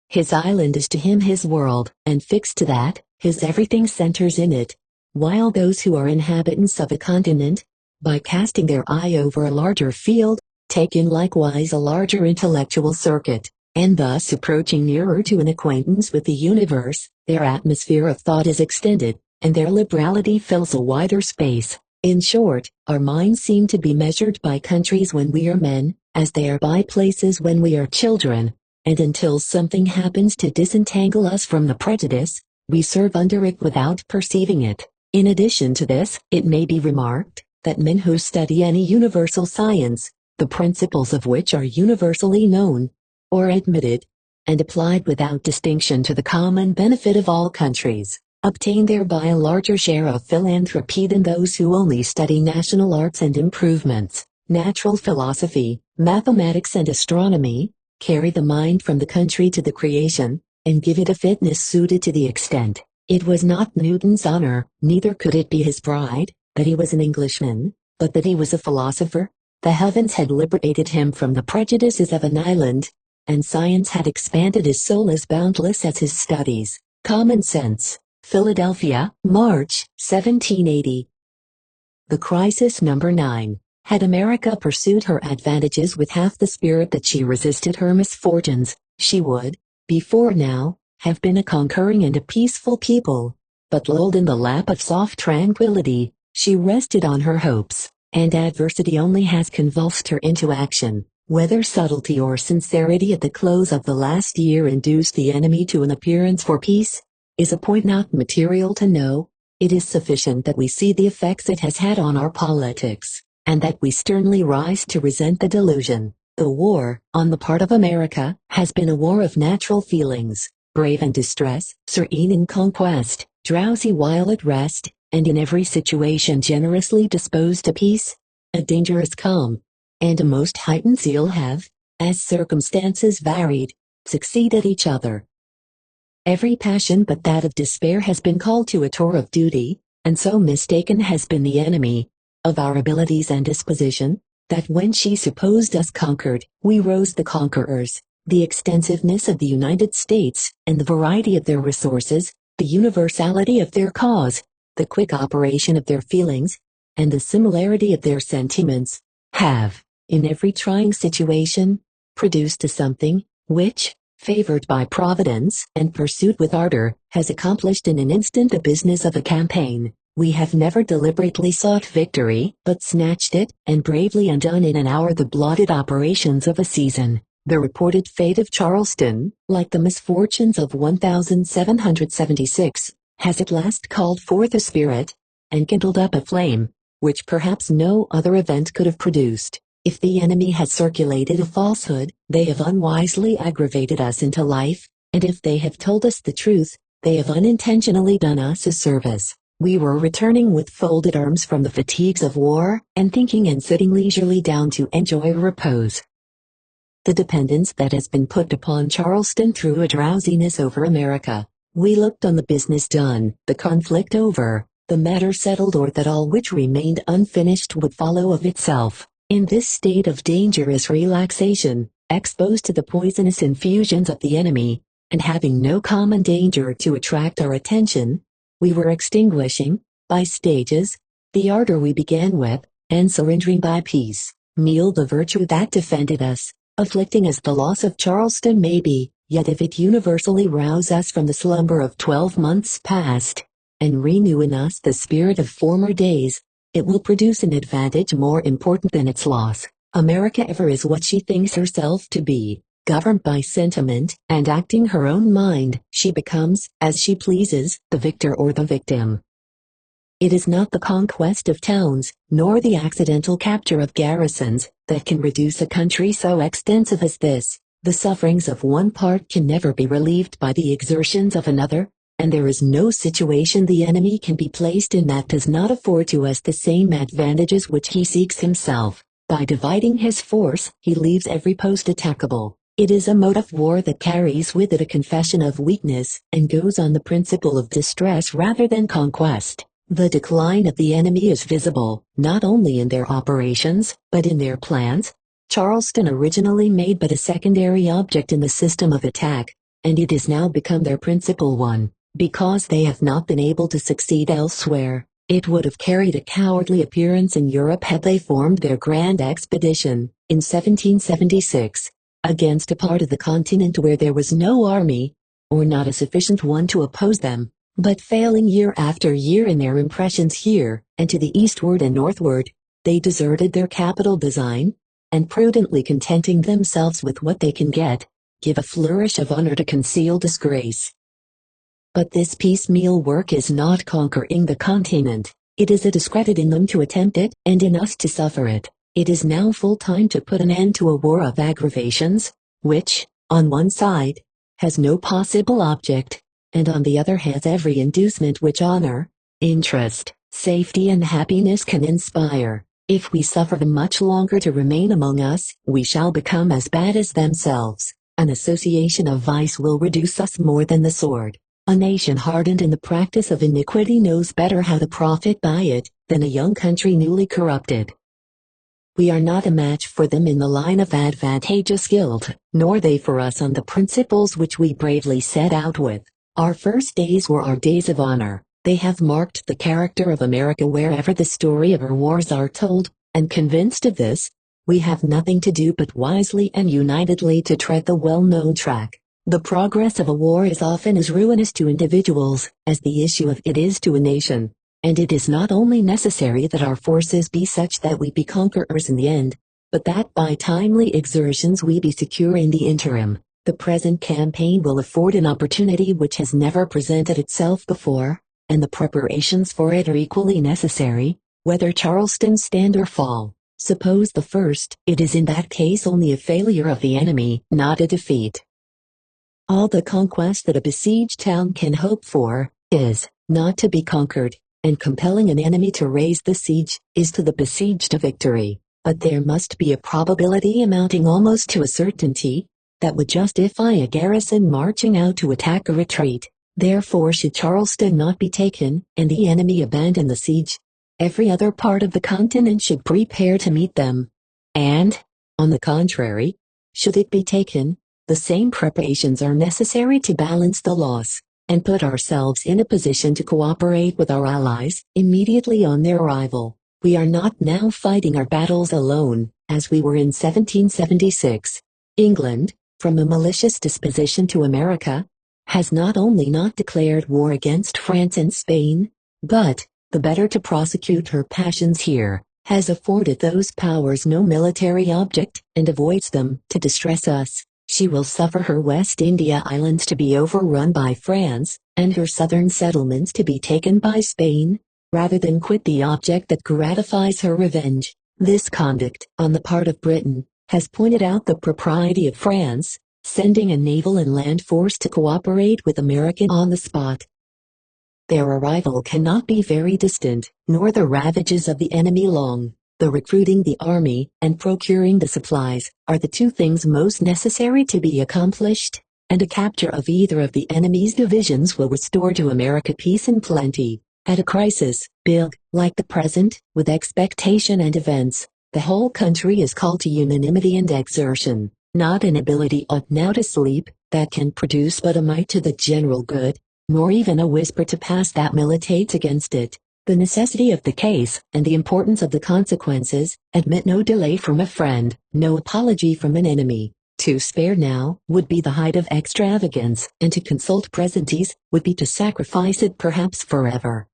His island is to him his world, and fixed to that, his everything centers in it, while those who are inhabitants of a continent, by casting their eye over a larger field, take in likewise a larger intellectual circuit, and thus approaching nearer to an acquaintance with the universe, their atmosphere of thought is extended, and their liberality fills a wider space. In short, our minds seem to be measured by countries when we are men, as they are by places when we are children, and until something happens to disentangle us from the prejudice, we serve under it without perceiving it. In addition to this, it may be remarked, that men who study any universal science, the principles of which are universally known, or admitted, and applied without distinction to the common benefit of all countries, obtain thereby a larger share of philanthropy than those who only study national arts and improvements, natural philosophy, mathematics and astronomy, carry the mind from the country to the creation, and give it a fitness suited to the extent. It was not Newton's honor, neither could it be his pride, that he was an Englishman, but that he was a philosopher. The heavens had liberated him from the prejudices of an island, and science had expanded his soul as boundless as his studies. Common Sense, Philadelphia, March, 1780. The Crisis Number 9. Had America pursued her advantages with half the spirit that she resisted her misfortunes, she would, before now, have been a conquering and a peaceful people. But lulled in the lap of soft tranquility, she rested on her hopes, and adversity only has convulsed her into action. Whether subtlety or sincerity at the close of the last year induced the enemy to an appearance for peace, is a point not material to know. It is sufficient that we see the effects it has had on our politics, and that we sternly rise to resent the delusion. The war, on the part of America, has been a war of natural feelings, brave in distress, serene in conquest, drowsy while at rest, and in every situation generously disposed to peace. A dangerous calm, and a most heightened zeal have, as circumstances varied, succeeded each other. Every passion but that of despair has been called to a tour of duty, and so mistaken has been the enemy of our abilities and disposition, that when she supposed us conquered, we rose the conquerors. The extensiveness of the United States, and the variety of their resources, the universality of their cause, the quick operation of their feelings, and the similarity of their sentiments, have, in every trying situation, produced a something, which, favored by Providence and pursued with ardor, has accomplished in an instant the business of a campaign. We have never deliberately sought victory, but snatched it, and bravely undone in an hour the blotted operations of a season. The reported fate of Charleston, like the misfortunes of 1776, has at last called forth a spirit, and kindled up a flame, which perhaps no other event could have produced. If the enemy has circulated a falsehood, they have unwisely aggravated us into life, and if they have told us the truth, they have unintentionally done us a service. We were returning with folded arms from the fatigues of war, and thinking and sitting leisurely down to enjoy repose. The dependence that has been put upon Charleston threw a drowsiness over America. We looked on the business done, the conflict over, the matter settled, or that all which remained unfinished would follow of itself. In this state of dangerous relaxation, exposed to the poisonous infusions of the enemy, and having no common danger to attract our attention, we were extinguishing, by stages, the ardor we began with, and surrendering by piecemeal the virtue that defended us. Afflicting as the loss of Charleston may be, yet if it universally rouse us from the slumber of 12 months past, and renew in us the spirit of former days, it will produce an advantage more important than its loss. America ever is what she thinks herself to be. Governed by sentiment, and acting her own mind, she becomes, as she pleases, the victor or the victim. It is not the conquest of towns, nor the accidental capture of garrisons, that can reduce a country so extensive as this. The sufferings of one part can never be relieved by the exertions of another, and there is no situation the enemy can be placed in that does not afford to us the same advantages which he seeks himself. By dividing his force, he leaves every post attackable. It is a mode of war that carries with it a confession of weakness, and goes on the principle of distress rather than conquest. The decline of the enemy is visible, not only in their operations, but in their plans. Charleston originally made but a secondary object in the system of attack, and it is now become their principal one. Because they have not been able to succeed elsewhere, it would have carried a cowardly appearance in Europe had they formed their grand expedition, in 1776, against a part of the continent where there was no army, or not a sufficient one to oppose them. But failing year after year in their impressions here, and to the eastward and northward, they deserted their capital design, and prudently contenting themselves with what they can get, give a flourish of honor to conceal disgrace. But this piecemeal work is not conquering the continent. It is a discredit in them to attempt it, and in us to suffer it. It is now full time to put an end to a war of aggravations, which, on one side, has no possible object, and on the other has every inducement which honor, interest, safety and happiness can inspire. If we suffer them much longer to remain among us, we shall become as bad as themselves. An association of vice will reduce us more than the sword. A nation hardened in the practice of iniquity knows better how to profit by it, than a young country newly corrupted. We are not a match for them in the line of advantageous guild, nor they for us on the principles which we bravely set out with. Our first days were our days of honor. They have marked the character of America wherever the story of her wars are told. and convinced of this, we have nothing to do but wisely and unitedly to tread the well-known track. The progress of a war is often as ruinous to individuals as the issue of it is to a nation, and it is not only necessary that our forces be such that we be conquerors in the end, but that by timely exertions we be secure in the interim. The present campaign will afford an opportunity which has never presented itself before, and the preparations for it are equally necessary, whether Charleston stand or fall. Suppose the first, it is in that case only a failure of the enemy, not a defeat. All the conquest that a besieged town can hope for, is, not to be conquered, and compelling an enemy to raise the siege, is to the besieged a victory. But there must be a probability amounting almost to a certainty, that would justify a garrison marching out to attack a retreat. Therefore should Charleston not be taken, and the enemy abandon the siege, every other part of the continent should prepare to meet them. And, on the contrary, should it be taken, the same preparations are necessary to balance the loss, and put ourselves in a position to cooperate with our allies, immediately on their arrival. We are not now fighting our battles alone, as we were in 1776. England, from a malicious disposition to America, has not only not declared war against France and Spain, but, the better to prosecute her passions here, has afforded those powers no military object, and avoids them, to distress us. She will suffer her West India islands to be overrun by France, and her southern settlements to be taken by Spain, rather than quit the object that gratifies her revenge. This conduct, on the part of Britain, has pointed out the propriety of France, sending a naval and land force to cooperate with America on the spot. Their arrival cannot be very distant, nor the ravages of the enemy long. The recruiting the army, and procuring the supplies, are the two things most necessary to be accomplished, and a capture of either of the enemy's divisions will restore to America peace and plenty. At a crisis, big, like the present, with expectation and events, the whole country is called to unanimity and exertion. Not an ability ought now to sleep, that can produce but a might to the general good, nor even a whisper to pass that militates against it. The necessity of the case, and the importance of the consequences, admit no delay from a friend, no apology from an enemy. To spare now, would be the height of extravagance, and to consult presentes, would be to sacrifice it perhaps forever.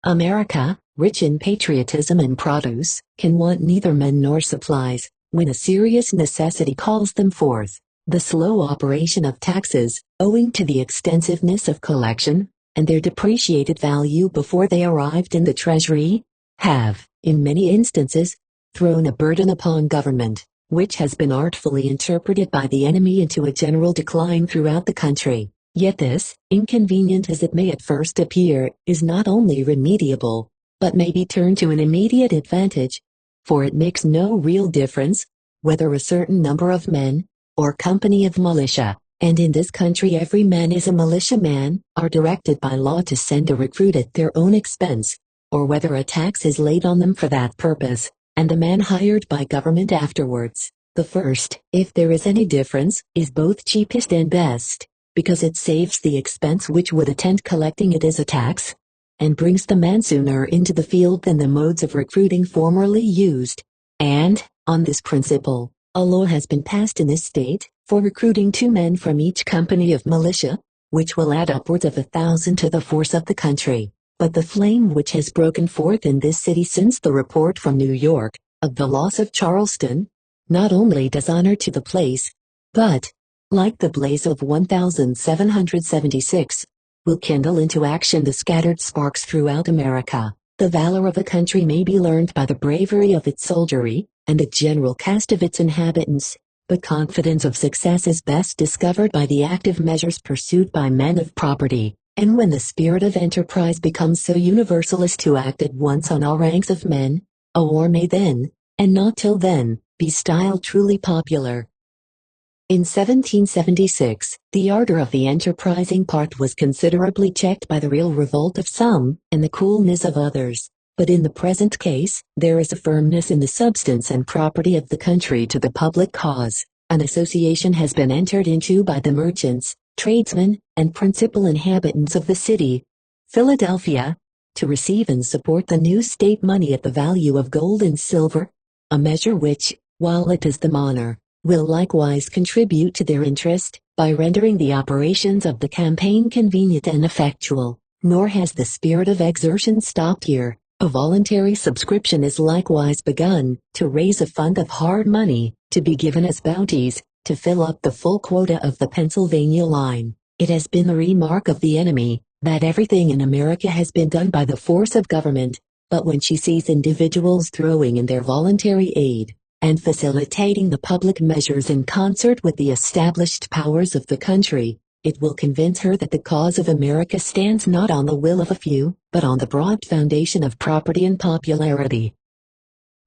America, rich in patriotism and produce, can want neither men nor supplies, when a serious necessity calls them forth. The slow operation of taxes, owing to the extensiveness of collection, and their depreciated value before they arrived in the treasury, have, in many instances, thrown a burden upon government, which has been artfully interpreted by the enemy into a general decline throughout the country. Yet this, inconvenient as it may at first appear, is not only remediable, but may be turned to an immediate advantage, for it makes no real difference, whether a certain number of men, or company of militia, and in this country every man is a militiaman, are directed by law to send a recruit at their own expense, or whether a tax is laid on them for that purpose, and the man hired by government afterwards. The first, if there is any difference, is both cheapest and best, because it saves the expense which would attend collecting it as a tax, and brings the man sooner into the field than the modes of recruiting formerly used. And, on this principle, a law has been passed in this state, for recruiting 2 men from each company of militia, which will add upwards of 1,000 to the force of the country. But the flame which has broken forth in this city since the report from New York, of the loss of Charleston, not only does honor to the place, but, like the blaze of 1776, will kindle into action the scattered sparks throughout America. The valor of a country may be learned by the bravery of its soldiery, and the general cast of its inhabitants, but confidence of success is best discovered by the active measures pursued by men of property, and when the spirit of enterprise becomes so universal as to act at once on all ranks of men, a war may then, and not till then, be styled truly popular. In 1776, the ardor of the enterprising part was considerably checked by the real revolt of some, and the coolness of others. But in the present case, there is a firmness in the substance and property of the country to the public cause. An association has been entered into by the merchants, tradesmen, and principal inhabitants of the city, Philadelphia, to receive and support the new state money at the value of gold and silver, a measure which, while it is the honor, will likewise contribute to their interest, by rendering the operations of the campaign convenient and effectual. Nor has the spirit of exertion stopped here. A voluntary subscription is likewise begun, to raise a fund of hard money, to be given as bounties, to fill up the full quota of the Pennsylvania line. It has been the remark of the enemy, that everything in America has been done by the force of government, but when she sees individuals throwing in their voluntary aid, and facilitating the public measures in concert with the established powers of the country, it will convince her that the cause of America stands not on the will of a few, but on the broad foundation of property and popularity.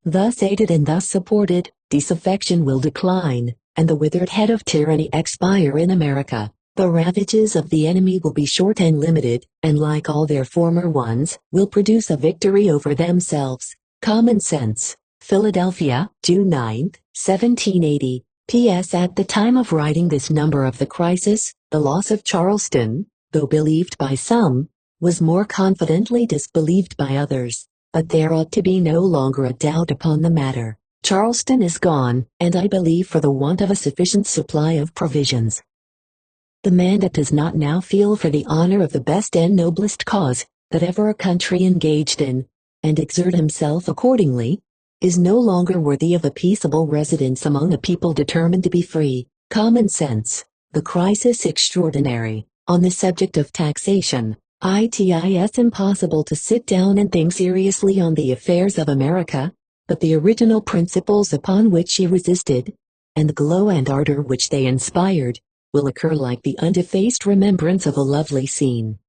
Thus aided and thus supported, disaffection will decline, and the withered head of tyranny expire in America. The ravages of the enemy will be short and limited, and like all their former ones, will produce a victory over themselves. Common Sense. Philadelphia, June 9, 1780. P.S. At the time of writing this number of the crisis, the loss of Charleston, though believed by some, was more confidently disbelieved by others. But there ought to be no longer a doubt upon the matter. Charleston is gone, and I believe for the want of a sufficient supply of provisions. The man that does not now feel for the honor of the best and noblest cause that ever a country engaged in, and exert himself accordingly, is no longer worthy of a peaceable residence among a people determined to be free. Common Sense. The Crisis Extraordinary. On the subject of taxation, it is impossible to sit down and think seriously on the affairs of America, but the original principles upon which she resisted, and the glow and ardor which they inspired, will occur like the undefaced remembrance of a lovely scene.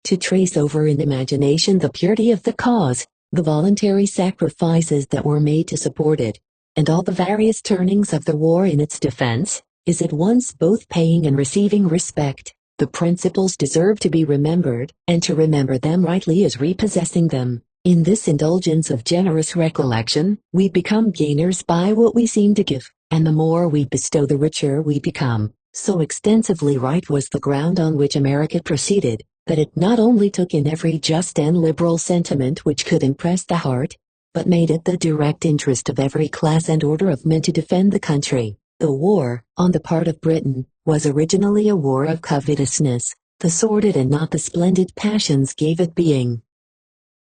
To trace over in imagination the purity of the cause, the voluntary sacrifices that were made to support it, and all the various turnings of the war in its defense, is at once both paying and receiving respect. The principles deserve to be remembered, and to remember them rightly is repossessing them. In this indulgence of generous recollection, we become gainers by what we seem to give, and the more we bestow the richer we become. So extensively right was the ground on which America proceeded, that it not only took in every just and liberal sentiment which could impress the heart, but made it the direct interest of every class and order of men to defend the country. The war, on the part of Britain, was originally a war of covetousness. The sordid and not the splendid passions gave it being.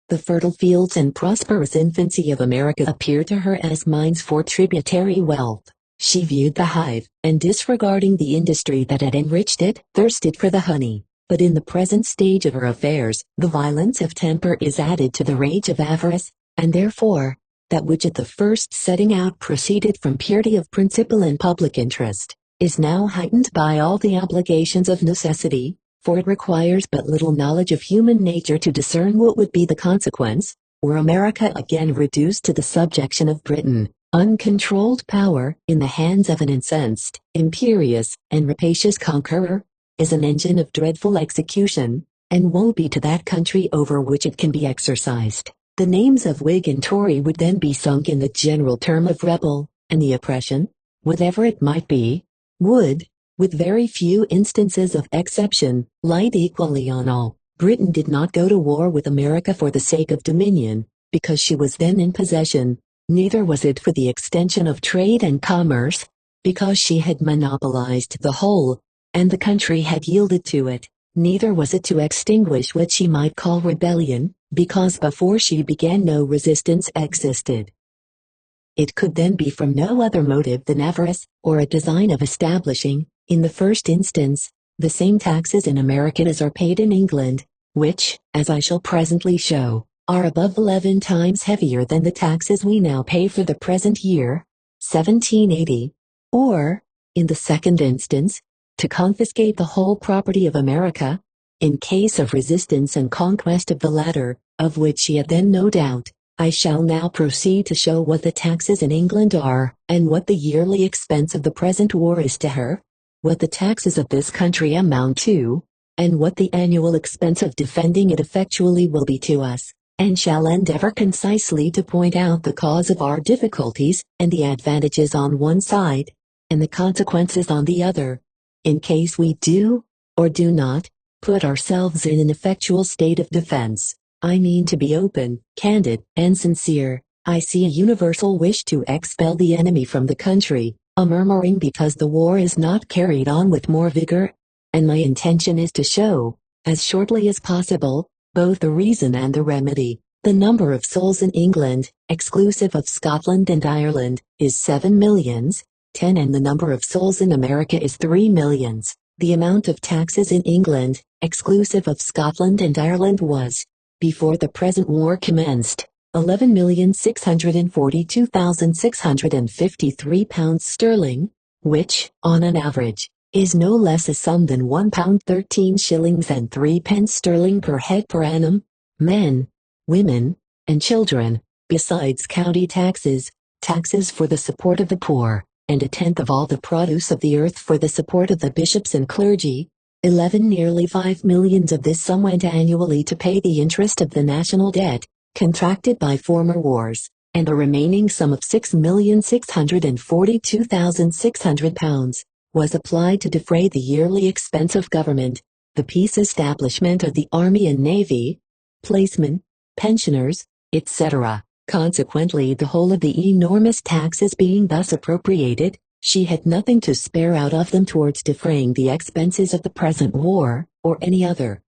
The fertile fields and prosperous infancy of America appeared to her as mines for tributary wealth. She viewed the hive, and disregarding the industry that had enriched it, thirsted for the honey. But in the present stage of her affairs, the violence of temper is added to the rage of avarice, and therefore, that which at the first setting out proceeded from purity of principle and public interest, is now heightened by all the obligations of necessity, for it requires but little knowledge of human nature to discern what would be the consequence, were America again reduced to the subjection of Britain. Uncontrolled power, in the hands of an incensed, imperious, and rapacious conqueror, is an engine of dreadful execution, and woe be to that country over which it can be exercised. The names of Whig and Tory would then be sunk in the general term of rebel, and the oppression, whatever it might be, would, with very few instances of exception, light equally on all. Britain did not go to war with America for the sake of dominion, because she was then in possession. Neither was it for the extension of trade and commerce, because she had monopolized the whole, and the country had yielded to it. Neither was it to extinguish what she might call rebellion, because before she began no resistance existed. It could then be from no other motive than avarice, or a design of establishing, in the first instance, the same taxes in America as are paid in England, which, as I shall presently show, are above 11 times heavier than the taxes we now pay for the present year, 1780, or, in the second instance, to confiscate the whole property of America, in case of resistance and conquest of the latter, of which she had then no doubt. I shall now proceed to show what the taxes in England are, and what the yearly expense of the present war is to her, what the taxes of this country amount to, and what the annual expense of defending it effectually will be to us, and shall endeavor concisely to point out the cause of our difficulties, and the advantages on one side, and the consequences on the other, in case we do, or do not, put ourselves in an effectual state of defense. I mean to be open, candid, and sincere. I see a universal wish to expel the enemy from the country, a murmuring because the war is not carried on with more vigor, and my intention is to show, as shortly as possible, both the reason and the remedy. The number of souls in England, exclusive of Scotland and Ireland, is 7 millions, 10, and the number of souls in America is 3 millions. The amount of taxes in England, exclusive of Scotland and Ireland, was, before the present war commenced, £11,642,653 which, on an average, is no less a sum than £1 13 shillings and 3 pence sterling per head per annum. Men, women, and children, besides county taxes, taxes for the support of the poor, and a tenth of all the produce of the earth for the support of the bishops and clergy. Nearly 5 millions of this sum went annually to pay the interest of the national debt, contracted by former wars, and the remaining sum of £6,642,600 was applied to defray the yearly expense of government, the peace establishment of the army and navy, placemen, pensioners, etc. Consequently, the whole of the enormous taxes being thus appropriated, she had nothing to spare out of them towards defraying the expenses of the present war, or any other.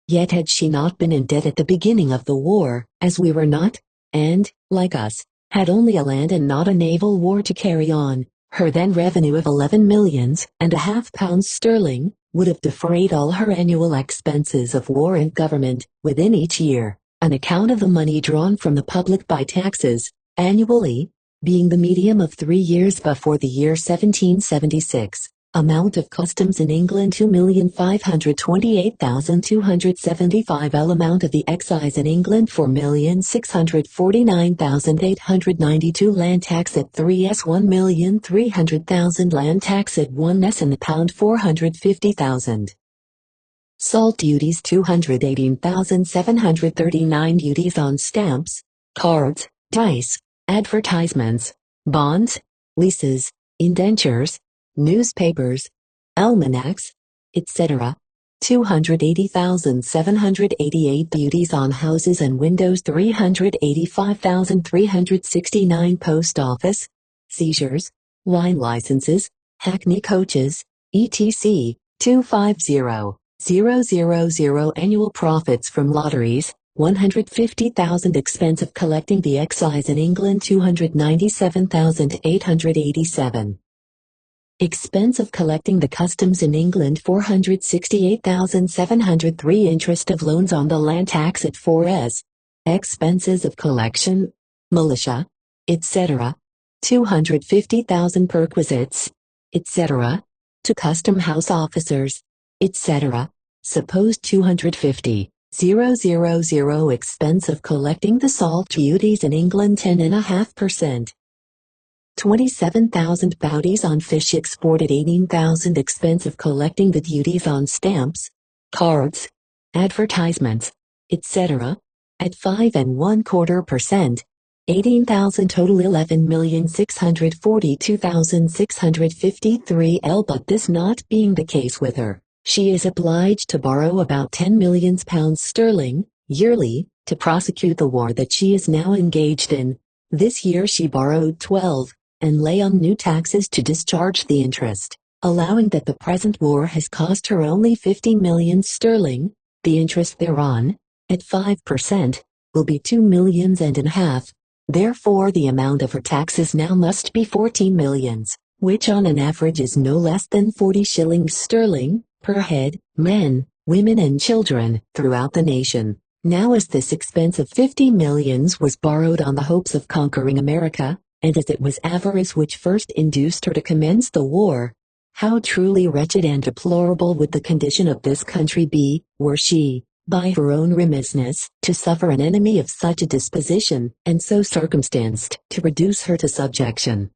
Yet had she not been in debt at the beginning of the war, as we were not, and, like us, had only a land and not a naval war to carry on, her then revenue of 11 millions and a half pounds sterling would have defrayed all her annual expenses of war and government within each year, an account of the money drawn from the public by taxes, annually, being the medium of 3 years before the year 1776. Amount of customs in England 2,528,275. Amount of the excise in England 4,649,892. Land tax at 3s 1,300,000. Land tax at 1s and the pound 450,000. Salt duties 218,739. Duties on stamps, cards, dice, advertisements, bonds, leases, indentures, newspapers, almanacs, etc. 280,788. Duties on houses and windows 385,369. Post office, seizures, wine licenses, hackney coaches, etc. 250,000. Annual profits from lotteries 150,000. Expense of collecting the excise in England 297,887. Expense of collecting the customs in England 468,703. Interest of loans on the land tax at 4s. Expenses of collection, militia, etc. 250,000. Perquisites, etc. to custom house officers, etc. Supposed 250,000. Expense of collecting the salt duties in England 10.5%. 27,000. Bounties on fish exported 18,000. Expense of collecting the duties on stamps, cards, advertisements, etc. at 5.25%. 18,000. Total 11,642,653. But this not being the case with her, she is obliged to borrow about 10 millions pounds sterling yearly to prosecute the war that she is now engaged in. This year she borrowed 12, and lay on new taxes to discharge the interest. Allowing that the present war has cost her only 50 millions sterling, the interest thereon, at 5%, will be 2 millions and a half. Therefore the amount of her taxes now must be 14 millions, which on an average is no less than 40 shillings sterling per head, men, women and children, throughout the nation. Now as this expense of 50 millions was borrowed on the hopes of conquering America, and as it was avarice which first induced her to commence the war, how truly wretched and deplorable would the condition of this country be, were she, by her own remissness, to suffer an enemy of such a disposition, and so circumstanced, to reduce her to subjection.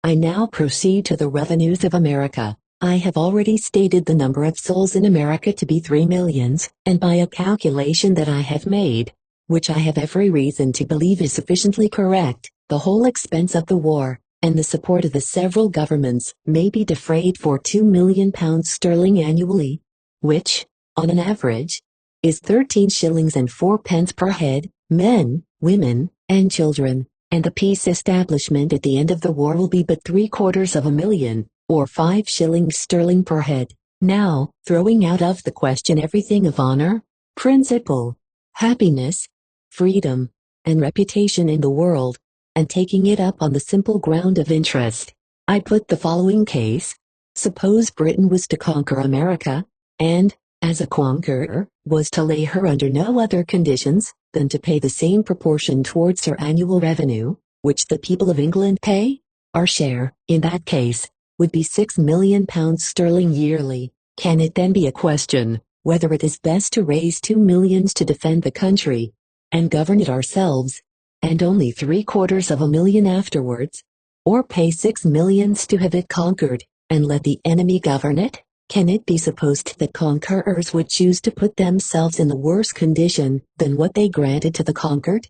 I now proceed to the revenues of America. I have already stated the number of souls in America to be 3 millions, and by a calculation that I have made, which I have every reason to believe is sufficiently correct, the whole expense of the war, and the support of the several governments, may be defrayed for 2 million pounds sterling annually, which, on an average, is 13 shillings and 4 pence per head, men, women, and children, and the peace establishment at the end of the war will be but 750,000, or 5 shillings sterling per head. Now, throwing out of the question everything of honor, principle, happiness, freedom, and reputation in the world, and taking it up on the simple ground of interest, I put the following case. Suppose Britain was to conquer America, and, as a conqueror, was to lay her under no other conditions than to pay the same proportion towards her annual revenue, which the people of England pay. Our share, in that case, would be £6,000,000 sterling yearly. Can it then be a question whether it is best to raise 2 millions to defend the country, and govern it ourselves, and only 750,000 afterwards, or pay 6 millions to have it conquered, and let the enemy govern it? Can it be supposed that conquerors would choose to put themselves in the worse condition than what they granted to the conquered?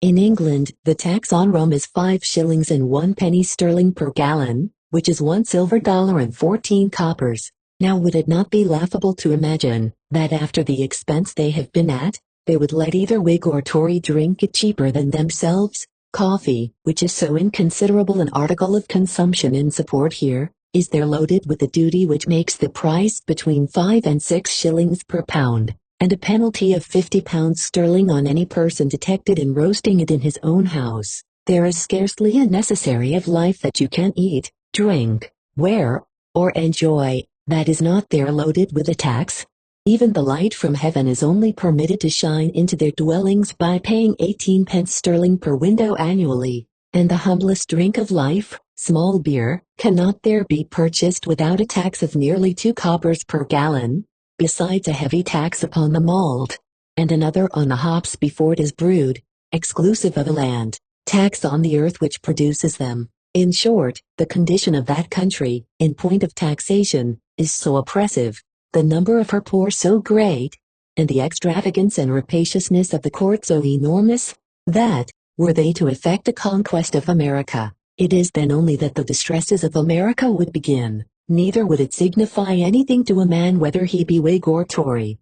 In England, the tax on rum is 5 shillings and 1 penny sterling per gallon, which is $1 and 14 coppers. Now would it not be laughable to imagine that after the expense they have been at, they would let either Whig or Tory drink it cheaper than themselves? Coffee, which is so inconsiderable an article of consumption in support here, is there loaded with a duty which makes the price between 5 and 6 shillings per pound, and a penalty of £50 sterling on any person detected in roasting it in his own house. There is scarcely a necessary of life that you can eat, drink, wear, or enjoy, that is not there loaded with a tax. Even the light from heaven is only permitted to shine into their dwellings by paying 18 pence sterling per window annually, and the humblest drink of life, small beer, cannot there be purchased without a tax of nearly 2 coppers per gallon, besides a heavy tax upon the malt, and another on the hops before it is brewed, exclusive of a land tax on the earth which produces them. In short, the condition of that country, in point of taxation, is so oppressive, the number of her poor so great, and the extravagance and rapaciousness of the court so enormous, that, were they to effect a conquest of America, it is then only that the distresses of America would begin, neither would it signify anything to a man whether he be Whig or Tory.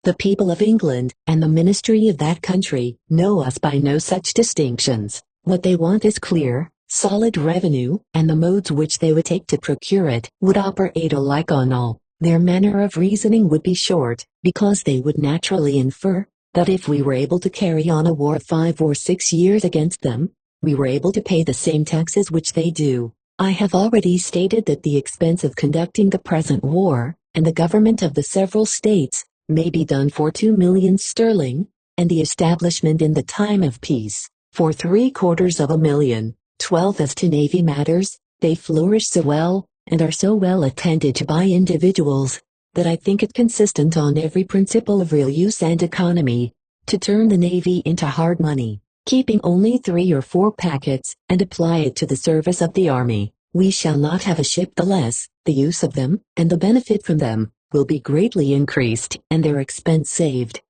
The people of England, and the ministry of that country, know us by no such distinctions. What they want is clear, solid revenue, and the modes which they would take to procure it would operate alike on all. Their manner of reasoning would be short, because they would naturally infer that if we were able to carry on a war of 5 or 6 years against them, we were able to pay the same taxes which they do. I have already stated that the expense of conducting the present war, and the government of the several states, may be done for 2 millions sterling, and the establishment in the time of peace, for 750,000. 12. As to navy matters, they flourish so well, and are so well attended to by individuals, that I think it consistent on every principle of real use and economy, to turn the navy into hard money, keeping only 3 or 4 packets, and apply it to the service of the army. We shall not have a ship the less, the use of them, and the benefit from them, will be greatly increased, and their expense saved.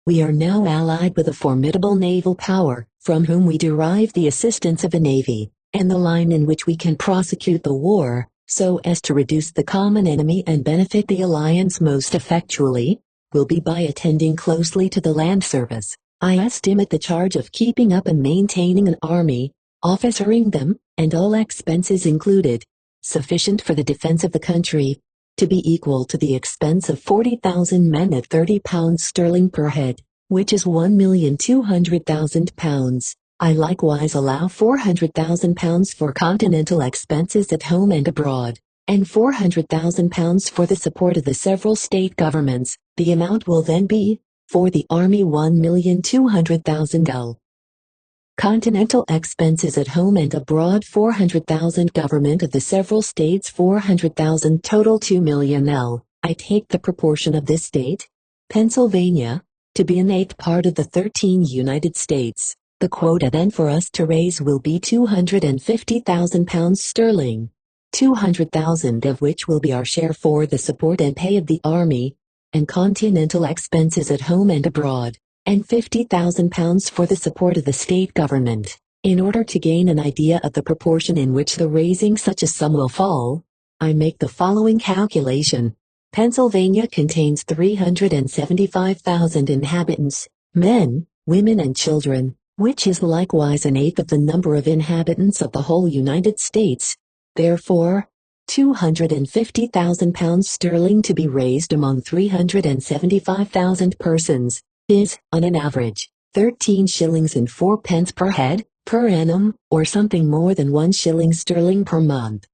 We are now allied with a formidable naval power, from whom we derive the assistance of a navy, and the line in which we can prosecute the war, so as to reduce the common enemy and benefit the alliance most effectually, will be by attending closely to the land service. I estimate the charge of keeping up and maintaining an army, officering them, and all expenses included, sufficient for the defense of the country, to be equal to the expense of 40,000 men at £30 sterling per head, which is £1,200,000. I likewise allow £400,000 for continental expenses at home and abroad, and £400,000 for the support of the several state governments. The amount will then be, for the army, £1,200,000. Continental expenses at home and abroad 400,000. Government of the several states 400,000. Total 2 million L. I take the proportion of this state, Pennsylvania, to be an eighth part of the 13 United States. The quota then for us to raise will be £250,000 sterling, 200,000 of which will be our share for the support and pay of the army, and continental expenses at home and abroad, and £50,000 for the support of the state government. In order to gain an idea of the proportion in which the raising such a sum will fall, I make the following calculation. Pennsylvania contains 375,000 inhabitants, men, women and children, which is likewise an eighth of the number of inhabitants of the whole United States. Therefore, £250,000 to be raised among 375,000 persons is, on an average, 13 shillings and 4 pence per head, per annum, or something more than 1 shilling sterling per month.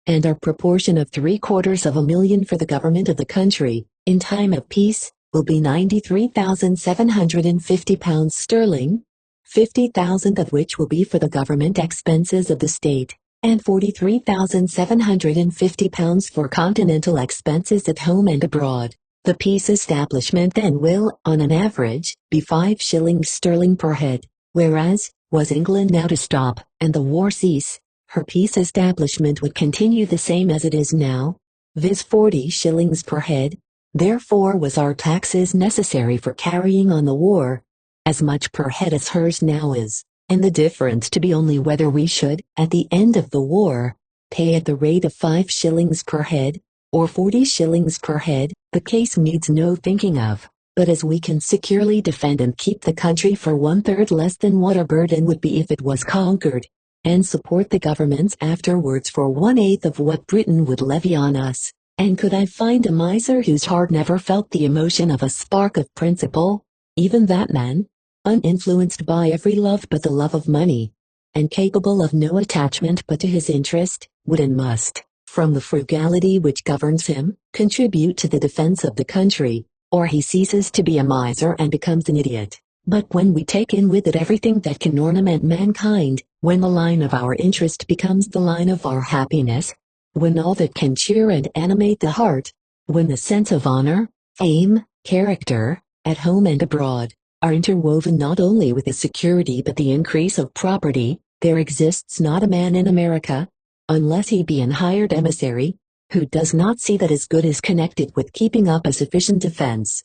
And our proportion of £750,000 for the government of the country, in time of peace, will be £93,750 sterling, 50,000 of which will be for the government expenses of the state, and £43,750 for continental expenses at home and abroad. The peace establishment then will, on an average, be 5 shillings sterling per head, whereas, was England now to stop, and the war cease, her peace establishment would continue the same as it is now, viz. 40 shillings per head. Therefore was our taxes necessary for carrying on the war, as much per head as hers now is, and the difference to be only whether we should, at the end of the war, pay at the rate of 5 shillings per head, or 40 shillings per head. The case needs no thinking of, but as we can securely defend and keep the country for 1/3 less than what our burden would be if it was conquered, and support the governments afterwards for 1/8 of what Britain would levy on us, and could I find a miser whose heart never felt the emotion of a spark of principle, even that man, uninfluenced by every love but the love of money, and capable of no attachment but to his interest, would and must, from the frugality which governs him, contribute to the defense of the country, or he ceases to be a miser and becomes an idiot. But when we take in with it everything that can ornament mankind, when the line of our interest becomes the line of our happiness, when all that can cheer and animate the heart, when the sense of honor, fame, character, at home and abroad, are interwoven not only with the security but the increase of property, there exists not a man in America, unless he be an hired emissary, who does not see that his good is connected with keeping up a sufficient defense.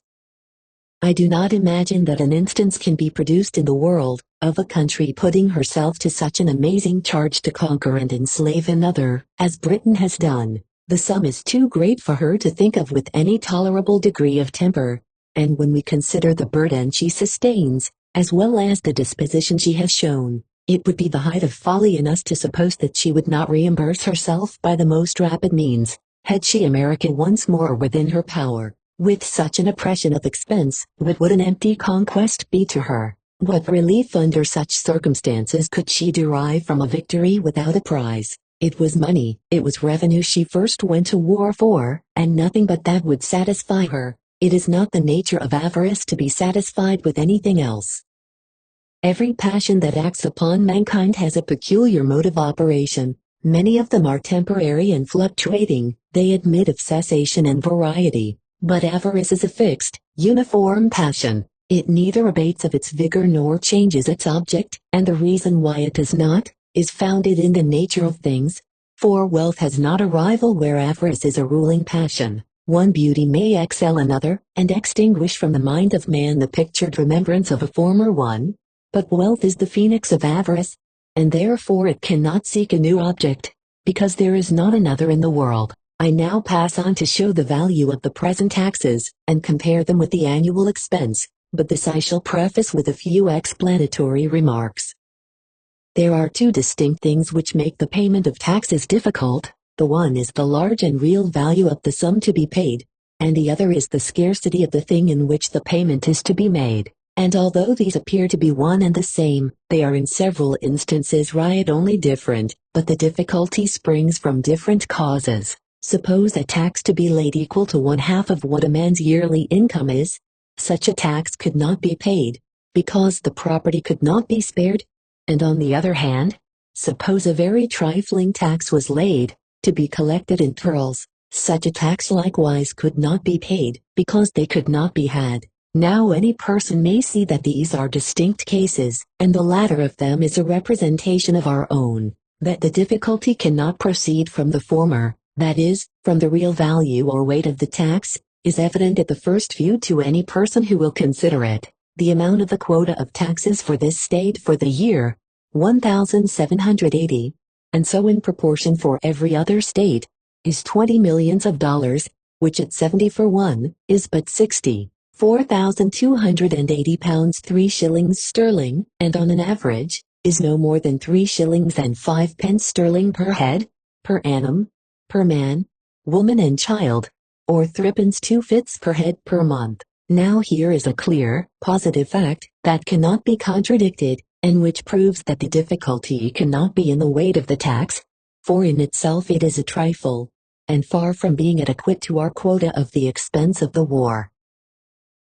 I do not imagine that an instance can be produced in the world, of a country putting herself to such an amazing charge to conquer and enslave another, as Britain has done. The sum is too great for her to think of with any tolerable degree of temper, and when we consider the burden she sustains, as well as the disposition she has shown, it would be the height of folly in us to suppose that she would not reimburse herself by the most rapid means, had she America once more within her power. With such an oppression of expense, what would an empty conquest be to her? What relief under such circumstances could she derive from a victory without a prize? It was money, it was revenue she first went to war for, and nothing but that would satisfy her. It is not the nature of avarice to be satisfied with anything else. Every passion that acts upon mankind has a peculiar mode of operation. Many of them are temporary and fluctuating, they admit of cessation and variety. But avarice is a fixed, uniform passion. It neither abates of its vigor nor changes its object, and the reason why it does not, is founded in the nature of things. For wealth has not a rival where avarice is a ruling passion. One beauty may excel another, and extinguish from the mind of man the pictured remembrance of a former one. But wealth is the phoenix of avarice, and therefore it cannot seek a new object, because there is not another in the world. I now pass on to show the value of the present taxes, and compare them with the annual expense, but this I shall preface with a few explanatory remarks. There are two distinct things which make the payment of taxes difficult. The one is the large and real value of the sum to be paid, and the other is the scarcity of the thing in which the payment is to be made. And although these appear to be one and the same, they are in several instances right only different, but the difficulty springs from different causes. Suppose a tax to be laid equal to 1/2 of what a man's yearly income is. Such a tax could not be paid, because the property could not be spared. And on the other hand, suppose a very trifling tax was laid, to be collected in pearls. Such a tax likewise could not be paid, because they could not be had. Now any person may see that these are distinct cases, and the latter of them is a representation of our own, that the difficulty cannot proceed from the former, that is, from the real value or weight of the tax, is evident at the first view to any person who will consider it. The amount of the quota of taxes for this state for the year, 1,780, and so in proportion for every other state, is $20 millions. which at 70 for 1, is but 64,280 pounds 3 shillings sterling, and on an average, is no more than 3 shillings and 5 pence sterling per head, per annum, per man, woman and child, or threepence 2 fifths per head per month. Now here is a clear, positive fact that cannot be contradicted, and which proves that the difficulty cannot be in the weight of the tax, for in itself it is a trifle, and far from being adequate to our quota of the expense of the war.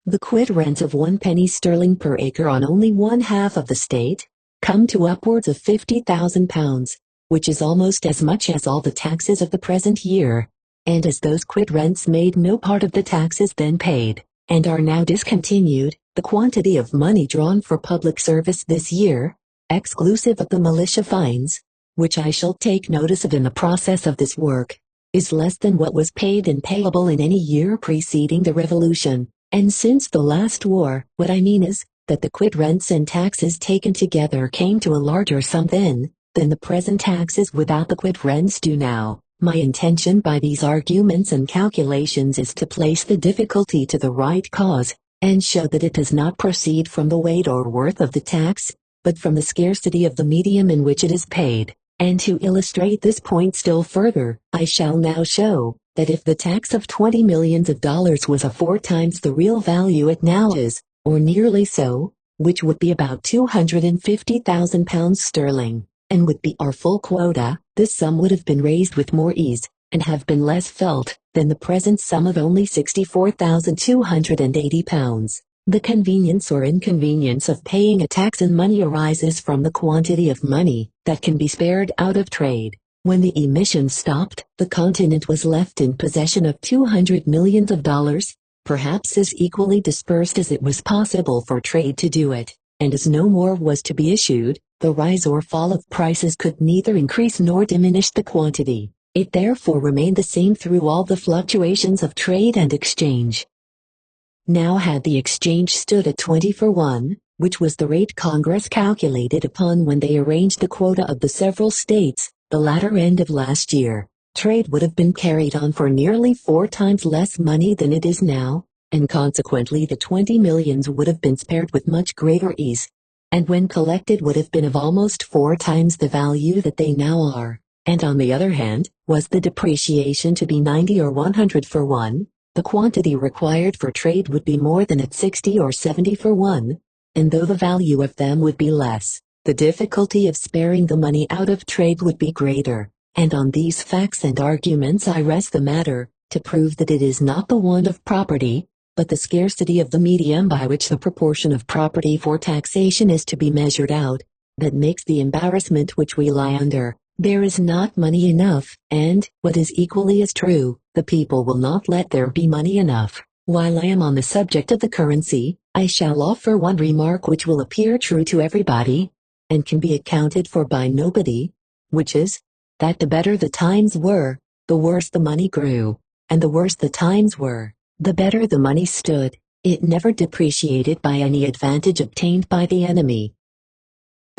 The quit rents of 1 penny sterling per acre on only 1/2 of the state come to upwards of £50,000, which is almost as much as all the taxes of the present year, and as those quit rents made no part of the taxes then paid, and are now discontinued, the quantity of money drawn for public service this year, exclusive of the militia fines, which I shall take notice of in the process of this work, is less than what was paid and payable in any year preceding the Revolution, and since the last war. What I mean is, that the quit rents and taxes taken together came to a larger sum then, than the present taxes without the quit rents do now. My intention by these arguments and calculations is to place the difficulty to the right cause, and show that it does not proceed from the weight or worth of the tax, but from the scarcity of the medium in which it is paid. And to illustrate this point still further, I shall now show that if the tax of $20 millions was 4 times the real value it now is, or nearly so, which would be about £250,000 sterling, and would be our full quota, this sum would have been raised with more ease, and have been less felt, than the present sum of only £64,280. The convenience or inconvenience of paying a tax in money arises from the quantity of money that can be spared out of trade. When the emission stopped, the continent was left in possession of $200 millions, perhaps as equally dispersed as it was possible for trade to do it, and as no more was to be issued, the rise or fall of prices could neither increase nor diminish the quantity. It therefore remained the same through all the fluctuations of trade and exchange. Now had the exchange stood at 20 for 1, which was the rate Congress calculated upon when they arranged the quota of the several states, the latter end of last year, trade would have been carried on for nearly 4 times less money than it is now, and consequently the 20 millions would have been spared with much greater ease, and when collected would have been of almost 4 times the value that they now are. And on the other hand, was the depreciation to be 90 or 100 for 1, the quantity required for trade would be more than at 60 or 70 for 1, and though the value of them would be less, the difficulty of sparing the money out of trade would be greater. And on these facts and arguments I rest the matter, to prove that it is not the want of property, but the scarcity of the medium by which the proportion of property for taxation is to be measured out, that makes the embarrassment which we lie under. There is not money enough, and, what is equally as true, the people will not let there be money enough. While I am on the subject of the currency, I shall offer one remark which will appear true to everybody, and can be accounted for by nobody, which is, that the better the times were, the worse the money grew, and the worse the times were, the better the money stood. It never depreciated by any advantage obtained by the enemy.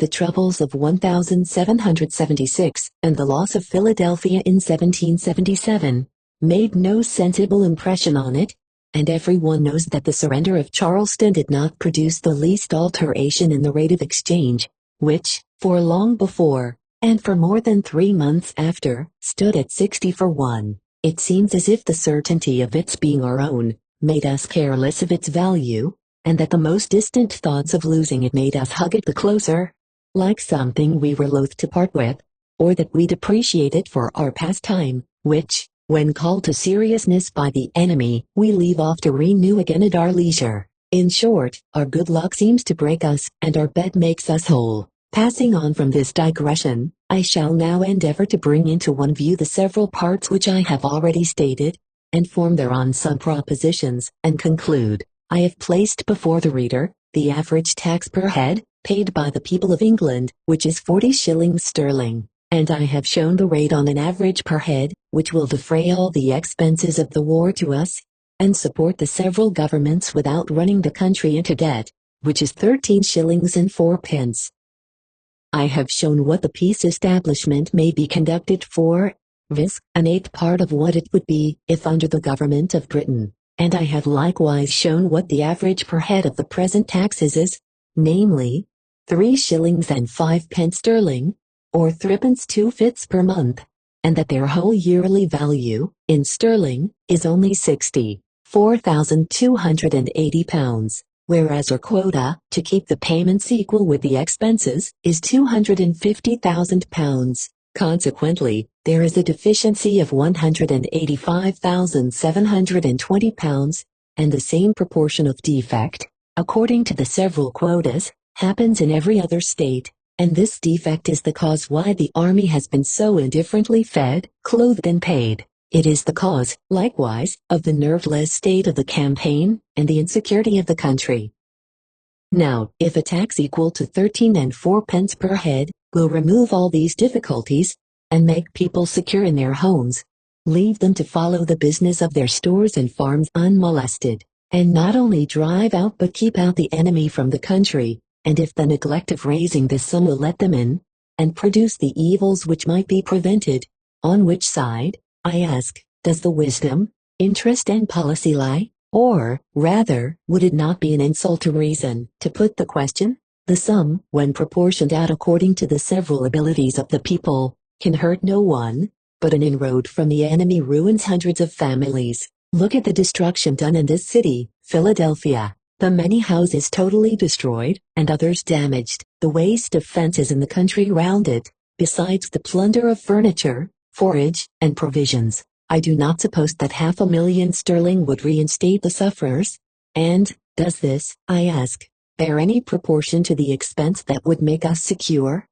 The troubles of 1776 and the loss of Philadelphia in 1777 made no sensible impression on it, and everyone knows that the surrender of Charleston did not produce the least alteration in the rate of exchange, which, for long before, and for more than 3 months after, stood at 60 for 1. It seems as if the certainty of its being our own made us careless of its value, and that the most distant thoughts of losing it made us hug it the closer, like something we were loath to part with, or that we depreciate it for our pastime, which, when called to seriousness by the enemy, we leave off to renew again at our leisure. In short, our good luck seems to break us, and our bet makes us whole. Passing on from this digression, I shall now endeavor to bring into one view the several parts which I have already stated, and form thereon some propositions, and conclude. I have placed before the reader the average tax per head, paid by the people of England, which is 40 shillings sterling, and I have shown the rate on an average per head, which will defray all the expenses of the war to us, and support the several governments without running the country into debt, which is 13 shillings and 4 pence. I have shown what the peace establishment may be conducted for, viz., an eighth part of what it would be if under the government of Britain, and I have likewise shown what the average per head of the present taxes is, namely, 3 shillings and 5 pence sterling, or 3 2 fifths per month, and that their whole yearly value, in sterling, is only £64,280, whereas our quota, to keep the payments equal with the expenses, is £250,000. Consequently, there is a deficiency of £185,720, and the same proportion of defect, according to the several quotas, happens in every other state, and this defect is the cause why the army has been so indifferently fed, clothed and paid. It is the cause, likewise, of the nerveless state of the campaign, and the insecurity of the country. Now, if a tax equal to 13 and 4 pence per head will remove all these difficulties, and make people secure in their homes, leave them to follow the business of their stores and farms unmolested, and not only drive out but keep out the enemy from the country, and if the neglect of raising this sum will let them in, and produce the evils which might be prevented, on which side, I ask, does the wisdom, interest and policy lie? Or, rather, would it not be an insult to reason, to put the question? The sum, when proportioned out according to the several abilities of the people, can hurt no one, but an inroad from the enemy ruins hundreds of families. Look at the destruction done in this city, Philadelphia. The many houses totally destroyed, and others damaged, the waste of fences in the country round it, besides the plunder of furniture, forage, and provisions. I do not suppose that 500,000 sterling would reinstate the sufferers, and, does this, I ask, bear any proportion to the expense that would make us secure?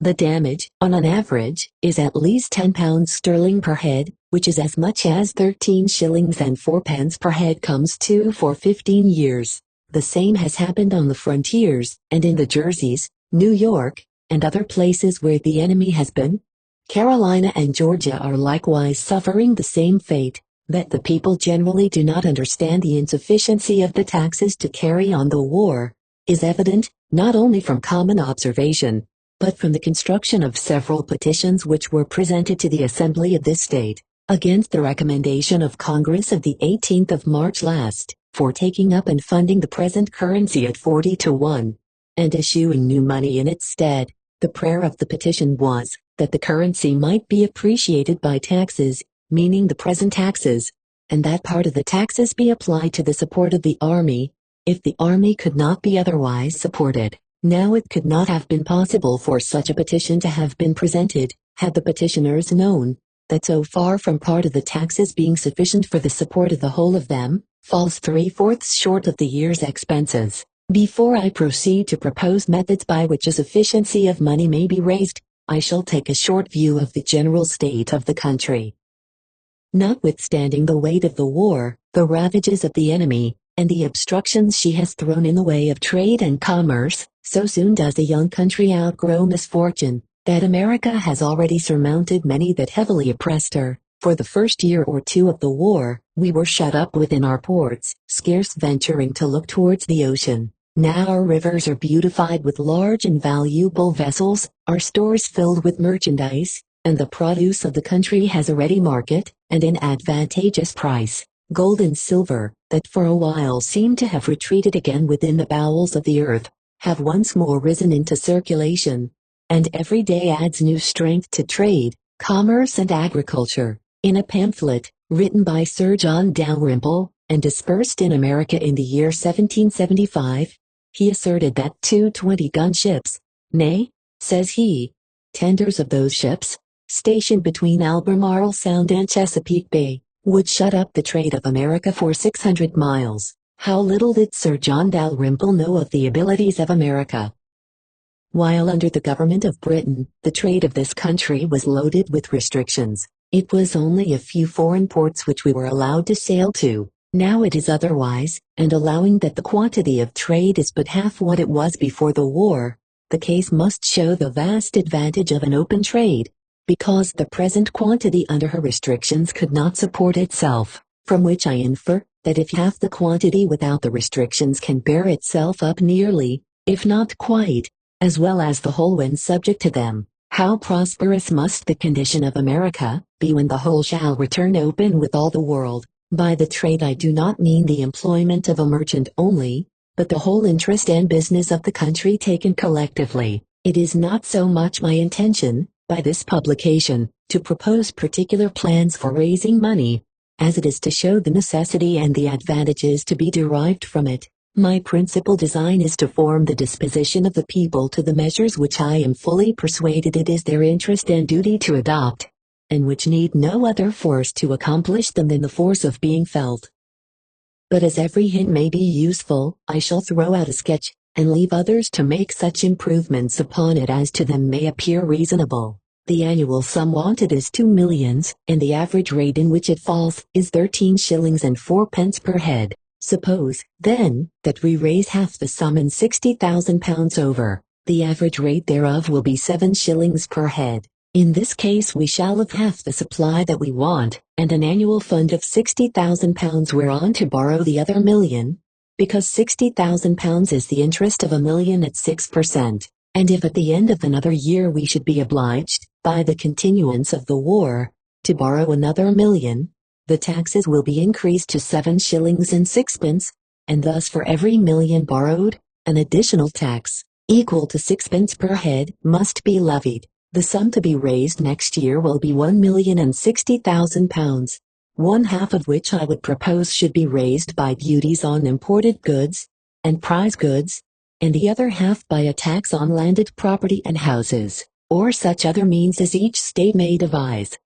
The damage, on an average, is at least £10 sterling per head, which is as much as 13 shillings and 4 pence per head comes to for 15 years. The same has happened on the frontiers, and in the Jerseys, New York, and other places where the enemy has been. Carolina and Georgia are likewise suffering the same fate, that the people generally do not understand the insufficiency of the taxes to carry on the war, is evident, not only from common observation, but from the construction of several petitions which were presented to the Assembly of this state, against the recommendation of Congress of the 18th of March last, for taking up and funding the present currency at 40 to 1, and issuing new money in its stead. The prayer of the petition was, that the currency might be appreciated by taxes, meaning the present taxes, and that part of the taxes be applied to the support of the army, if the army could not be otherwise supported. Now it could not have been possible for such a petition to have been presented, had the petitioners known, that so far from part of the taxes being sufficient for the support of the whole of them, falls 3/4 short of the year's expenses. Before I proceed to propose methods by which a sufficiency of money may be raised, I shall take a short view of the general state of the country. Notwithstanding the weight of the war, the ravages of the enemy, and the obstructions she has thrown in the way of trade and commerce, so soon does a young country outgrow misfortune, that America has already surmounted many that heavily oppressed her. For the first year or two of the war, we were shut up within our ports, scarce venturing to look towards the ocean. Now our rivers are beautified with large and valuable vessels, our stores filled with merchandise, and the produce of the country has a ready market, and an advantageous price. Gold and silver, that for a while seemed to have retreated again within the bowels of the earth, have once more risen into circulation, and every day adds new strength to trade, commerce and agriculture. In a pamphlet, written by Sir John Dalrymple, and dispersed in America in the year 1775, he asserted that 2 20-gun ships, nay, says he, tenders of those ships, stationed between Albemarle Sound and Chesapeake Bay, would shut up the trade of America for 600 miles. How little did Sir John Dalrymple know of the abilities of America! While under the government of Britain, the trade of this country was loaded with restrictions. It was only a few foreign ports which we were allowed to sail to. Now it is otherwise, and allowing that the quantity of trade is but half what it was before the war, the case must show the vast advantage of an open trade, because the present quantity under her restrictions could not support itself, from which I infer, that if half the quantity without the restrictions can bear itself up nearly, if not quite, as well as the whole when subject to them, How prosperous must the condition of America be when the whole shall return open with all the world? By the trade I do not mean the employment of a merchant only, but the whole interest and business of the country taken collectively. It is not so much my intention, by this publication, to propose particular plans for raising money, as it is to show the necessity and the advantages to be derived from it. My principal design is to form the disposition of the people to the measures which I am fully persuaded it is their interest and duty to adopt, and which need no other force to accomplish them than the force of being felt. But as every hint may be useful, I shall throw out a sketch, and leave others to make such improvements upon it as to them may appear reasonable. The annual sum wanted is 2 millions, and the average rate in which it falls is 13 shillings and 4 pence per head. Suppose, then, that we raise half the sum in £60,000 over, the average rate thereof will be 7 shillings per head. In this case we shall have half the supply that we want, and an annual fund of £60,000 whereon to borrow the other million, because £60,000 is the interest of a million at 6%, and if at the end of another year we should be obliged, by the continuance of the war, to borrow another million, the taxes will be increased to 7 shillings and 6 pence, and thus for every million borrowed, an additional tax, equal to 6 pence per head, must be levied. The sum to be raised next year will be £1,060,000, one half of which I would propose should be raised by duties on imported goods and prize goods, and the other half by a tax on landed property and houses, or such other means as each state may devise.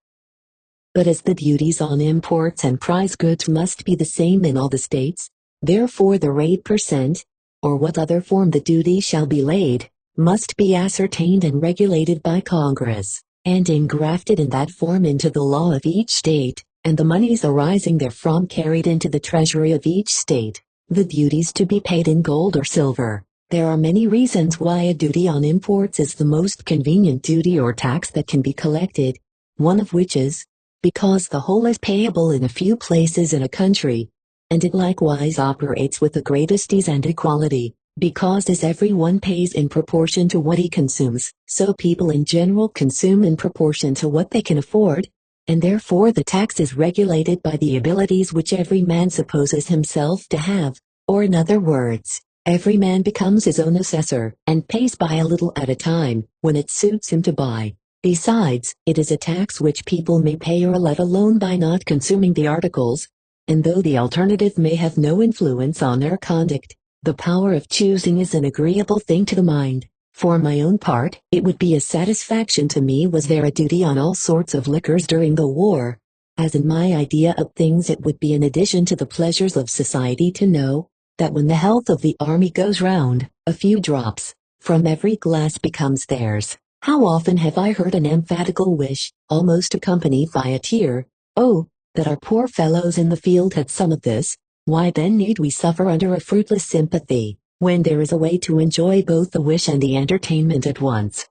But as the duties on imports and prize goods must be the same in all the states, therefore the rate per cent, or what other form the duty shall be laid, must be ascertained and regulated by Congress, and engrafted in that form into the law of each state, and the moneys arising therefrom carried into the treasury of each state, the duties to be paid in gold or silver. There are many reasons why a duty on imports is the most convenient duty or tax that can be collected, one of which is, because the whole is payable in a few places in a country, and it likewise operates with the greatest ease and equality, because as every one pays in proportion to what he consumes, so people in general consume in proportion to what they can afford, and therefore the tax is regulated by the abilities which every man supposes himself to have, or in other words, every man becomes his own assessor, and pays by a little at a time, when it suits him to buy. Besides, it is a tax which people may pay or let alone by not consuming the articles, and though the alternative may have no influence on their conduct, the power of choosing is an agreeable thing to the mind. For my own part, it would be a satisfaction to me was there a duty on all sorts of liquors during the war, as in my idea of things it would be an addition to the pleasures of society to know, that when the health of the army goes round, a few drops from every glass becomes theirs. How often have I heard an emphatical wish, almost accompanied by a tear, oh, that our poor fellows in the field had some of this. Why then need we suffer under a fruitless sympathy, when there is a way to enjoy both the wish and the entertainment at once?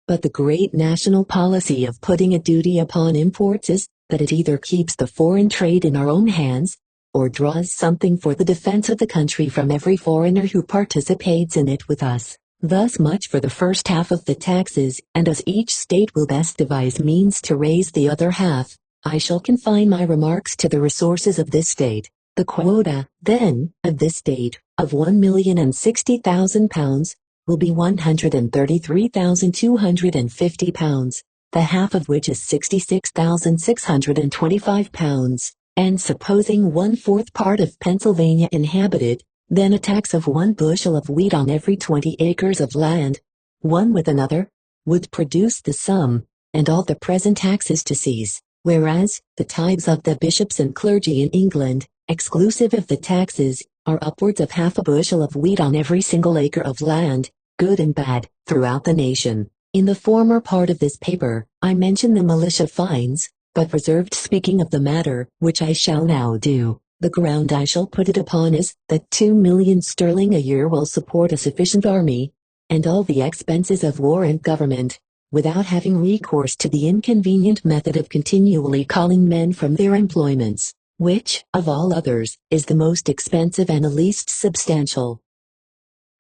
But the great national policy of putting a duty upon imports is, that it either keeps the foreign trade in our own hands, or draws something for the defense of the country from every foreigner who participates in it with us. Thus much for the first half of the taxes, and as each state will best devise means to raise the other half, I shall confine my remarks to the resources of this state. The quota, then, of this state, of £1,060,000, will be £133,250, the half of which is £66,625, and supposing 1/4 part of Pennsylvania inhabited, then a tax of 1 bushel of wheat on every 20 acres of land, one with another, would produce the sum, and all the present taxes to cease, whereas, the tithes of the bishops and clergy in England, exclusive of the taxes, are upwards of 1/2 bushel of wheat on every single acre of land, good and bad, throughout the nation. In the former part of this paper, I mention the militia fines, but reserved speaking of the matter, which I shall now do. The ground I shall put it upon is, that 2 millions sterling a year will support a sufficient army, and all the expenses of war and government, without having recourse to the inconvenient method of continually calling men from their employments, which, of all others, is the most expensive and the least substantial.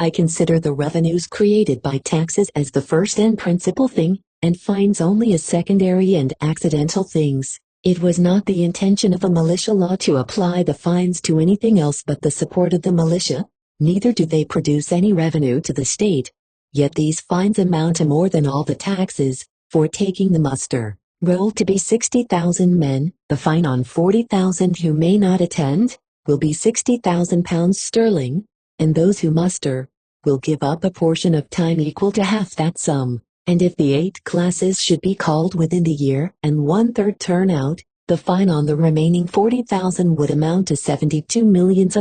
I consider the revenues created by taxes as the first and principal thing, and fines only as secondary and accidental things. It was not the intention of a militia law to apply the fines to anything else but the support of the militia, neither do they produce any revenue to the state. Yet these fines amount to more than all the taxes, for taking the muster roll to be 60,000 men, the fine on 40,000 who may not attend, will be 60,000 pounds sterling, and those who muster will give up a portion of time equal to half that sum. And if the 8 classes should be called within the year and 1/3 turn out, the fine on the remaining 40,000 would amount to $72 millions,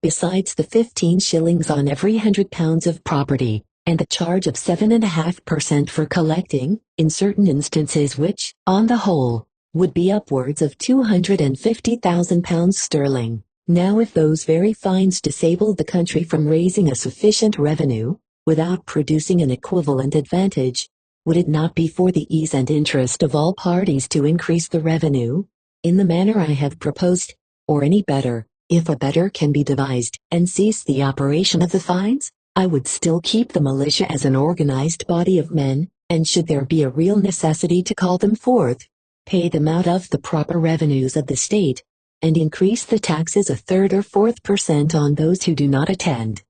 besides the 15 shillings on every 100 pounds of property, and the charge of 7.5% for collecting, in certain instances which, on the whole, would be upwards of 250,000 pounds sterling. Now if those very fines disabled the country from raising a sufficient revenue, without producing an equivalent advantage, would it not be for the ease and interest of all parties to increase the revenue, in the manner I have proposed, or any better, if a better can be devised, and cease the operation of the fines? I would still keep the militia as an organized body of men, and should there be a real necessity to call them forth, pay them out of the proper revenues of the state, and increase the taxes 1/3 or 4% on those who do not attend.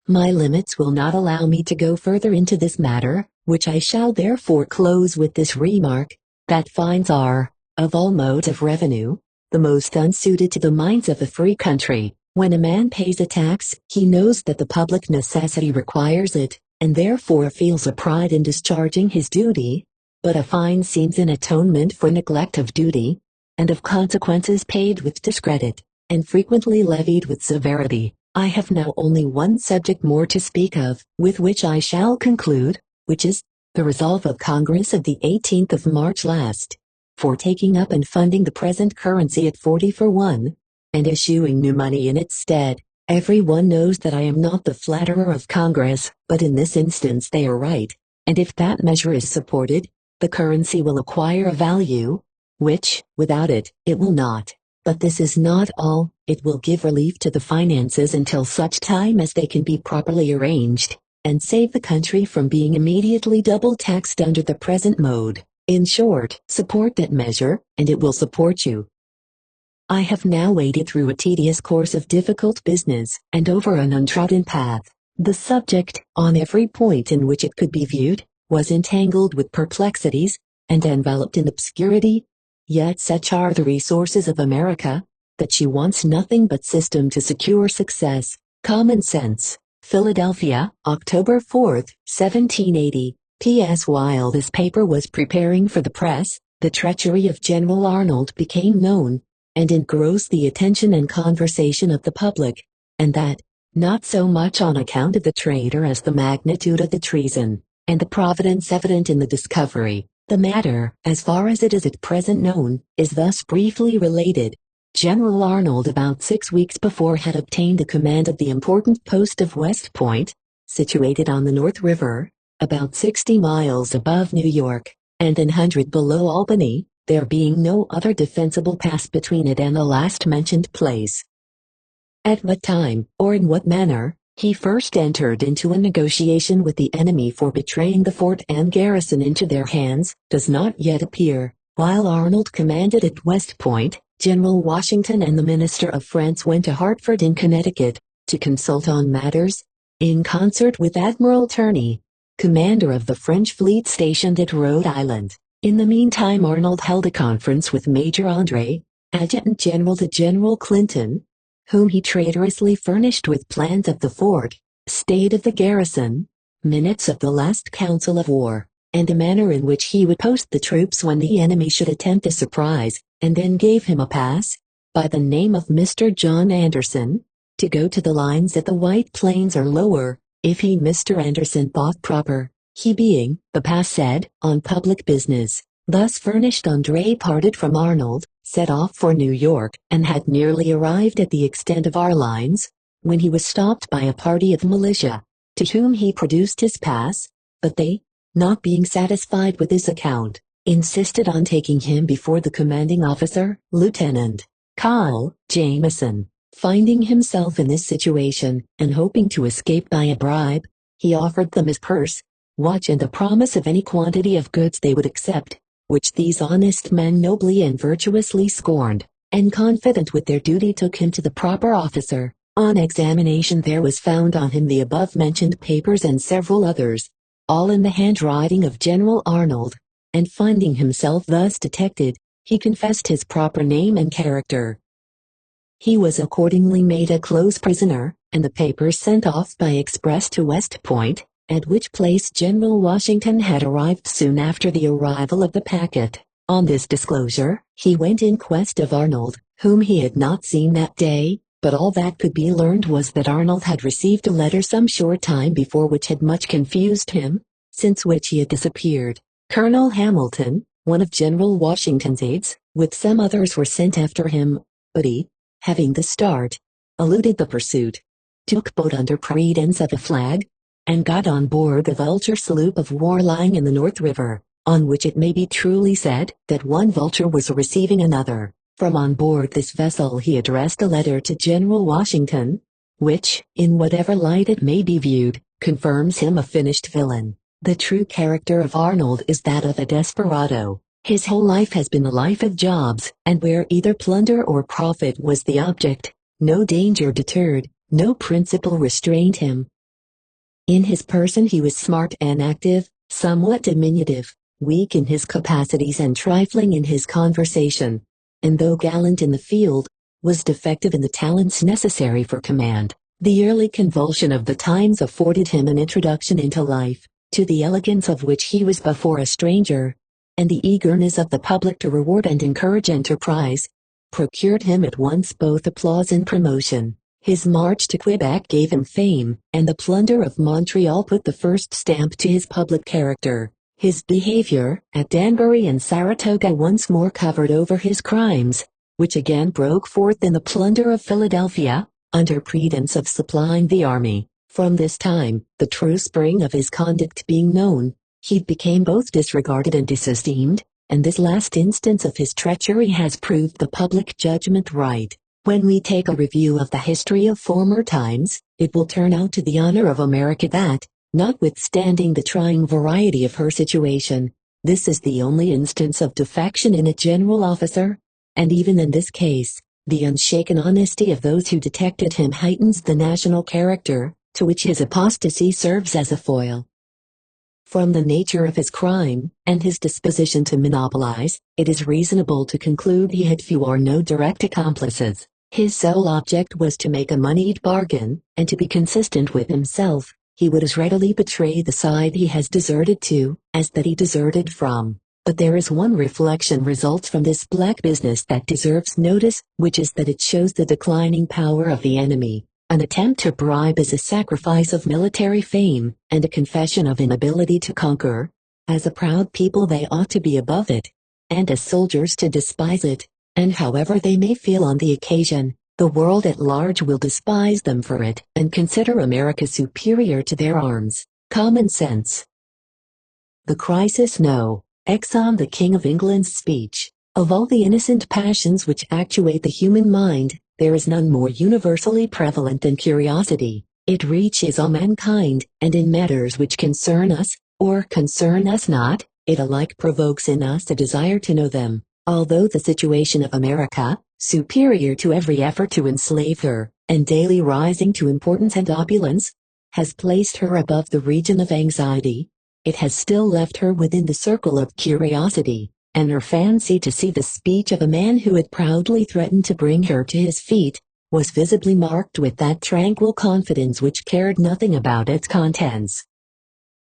My limits will not allow me to go further into this matter, which I shall therefore close with this remark, that fines are, of all modes of revenue, the most unsuited to the minds of a free country. When a man pays a tax, he knows that the public necessity requires it, and therefore feels a pride in discharging his duty, but a fine seems an atonement for neglect of duty, and of consequences paid with discredit, and frequently levied with severity. I have now only one subject more to speak of, with which I shall conclude, which is, the resolve of Congress of the 18th of March last, for taking up and funding the present currency at 40 for 1, and issuing new money in its stead. Every one knows that I am not the flatterer of Congress, but in this instance they are right, and if that measure is supported, the currency will acquire a value, which, without it, it will not. But this is not all, it will give relief to the finances until such time as they can be properly arranged, and save the country from being immediately double taxed under the present mode. In short, support that measure, and it will support you. I have now waded through a tedious course of difficult business, and over an untrodden path. The subject, on every point in which it could be viewed, was entangled with perplexities, and enveloped in obscurity. Yet such are the resources of America, that she wants nothing but system to secure success. Common Sense. Philadelphia, October 4, 1780. P.S. While this paper was preparing for the press, the treachery of General Arnold became known, and engrossed the attention and conversation of the public, and that, not so much on account of the traitor as the magnitude of the treason, and the providence evident in the discovery. The matter, as far as it is at present known, is thus briefly related. General Arnold about 6 weeks before had obtained the command of the important post of West Point, situated on the North River, about 60 miles above New York, and an 100 below Albany, there being no other defensible pass between it and the last mentioned place. At what time, or in what manner, he first entered into a negotiation with the enemy for betraying the fort and garrison into their hands, does not yet appear. While Arnold commanded at West Point, General Washington and the Minister of France went to Hartford in Connecticut, to consult on matters, in concert with Admiral Turney, commander of the French fleet stationed at Rhode Island. In the meantime Arnold held a conference with Major André, Adjutant General to General Clinton, whom he traitorously furnished with plans of the fort, state of the garrison, minutes of the last council of war, and a manner in which he would post the troops when the enemy should attempt a surprise, and then gave him a pass, by the name of Mr. John Anderson, to go to the lines at the White Plains or lower, if he Mr. Anderson thought proper, he being, the pass said, on public business. Thus furnished, André parted from Arnold, set off for New York, and had nearly arrived at the extent of our lines, when he was stopped by a party of militia, to whom he produced his pass, but they, not being satisfied with his account, insisted on taking him before the commanding officer, Lieutenant Carl Jameson. Finding himself in this situation, and hoping to escape by a bribe, he offered them his purse, watch and the promise of any quantity of goods they would accept, which these honest men nobly and virtuously scorned, and confident with their duty took him to the proper officer. On examination there was found on him the above-mentioned papers and several others, all in the handwriting of General Arnold, and finding himself thus detected, he confessed his proper name and character. He was accordingly made a close prisoner, and the papers sent off by express to West Point, at which place General Washington had arrived soon after the arrival of the packet. On this disclosure, he went in quest of Arnold, whom he had not seen that day, but all that could be learned was that Arnold had received a letter some short time before which had much confused him, since which he had disappeared. Colonel Hamilton, one of General Washington's aides, with some others were sent after him, but he, having the start, eluded the pursuit, took boat under pretence of a flag, and got on board the Vulture sloop of war lying in the North River, on which it may be truly said that one Vulture was receiving another. From on board this vessel he addressed a letter to General Washington, which, in whatever light it may be viewed, confirms him a finished villain. The true character of Arnold is that of a desperado. His whole life has been a life of jobs, and where either plunder or profit was the object, no danger deterred, no principle restrained him. In his person he was smart and active, somewhat diminutive, weak in his capacities and trifling in his conversation, and though gallant in the field, was defective in the talents necessary for command. The early convulsion of the times afforded him an introduction into life, to the elegance of which he was before a stranger, and the eagerness of the public to reward and encourage enterprise, procured him at once both applause and promotion. His march to Quebec gave him fame, and the plunder of Montreal put the first stamp to his public character. His behavior at Danbury and Saratoga once more covered over his crimes, which again broke forth in the plunder of Philadelphia, under pretence of supplying the army. From this time, the true spring of his conduct being known, he became both disregarded and disesteemed, and this last instance of his treachery has proved the public judgment right. When we take a review of the history of former times, it will turn out to the honor of America that, notwithstanding the trying variety of her situation, this is the only instance of defection in a general officer, and even in this case, the unshaken honesty of those who detected him heightens the national character, to which his apostasy serves as a foil. From the nature of his crime, and his disposition to monopolize, it is reasonable to conclude he had few or no direct accomplices. His sole object was to make a moneyed bargain, and to be consistent with himself. He would as readily betray the side he has deserted to, as that he deserted from. But there is one reflection results from this black business that deserves notice, which is that it shows the declining power of the enemy. An attempt to bribe is a sacrifice of military fame, and a confession of inability to conquer. As a proud people they ought to be above it, and as soldiers to despise it, and however they may feel on the occasion, the world at large will despise them for it, and consider America superior to their arms. Common sense. The crisis. No. Exon the King of England's speech. Of all the innocent passions which actuate the human mind, there is none more universally prevalent than curiosity. It reaches all mankind, and in matters which concern us, or concern us not, it alike provokes in us a desire to know them. Although the situation of America, superior to every effort to enslave her, and daily rising to importance and opulence, has placed her above the region of anxiety, it has still left her within the circle of curiosity, and her fancy to see the speech of a man who had proudly threatened to bring her to his feet, was visibly marked with that tranquil confidence which cared nothing about its contents.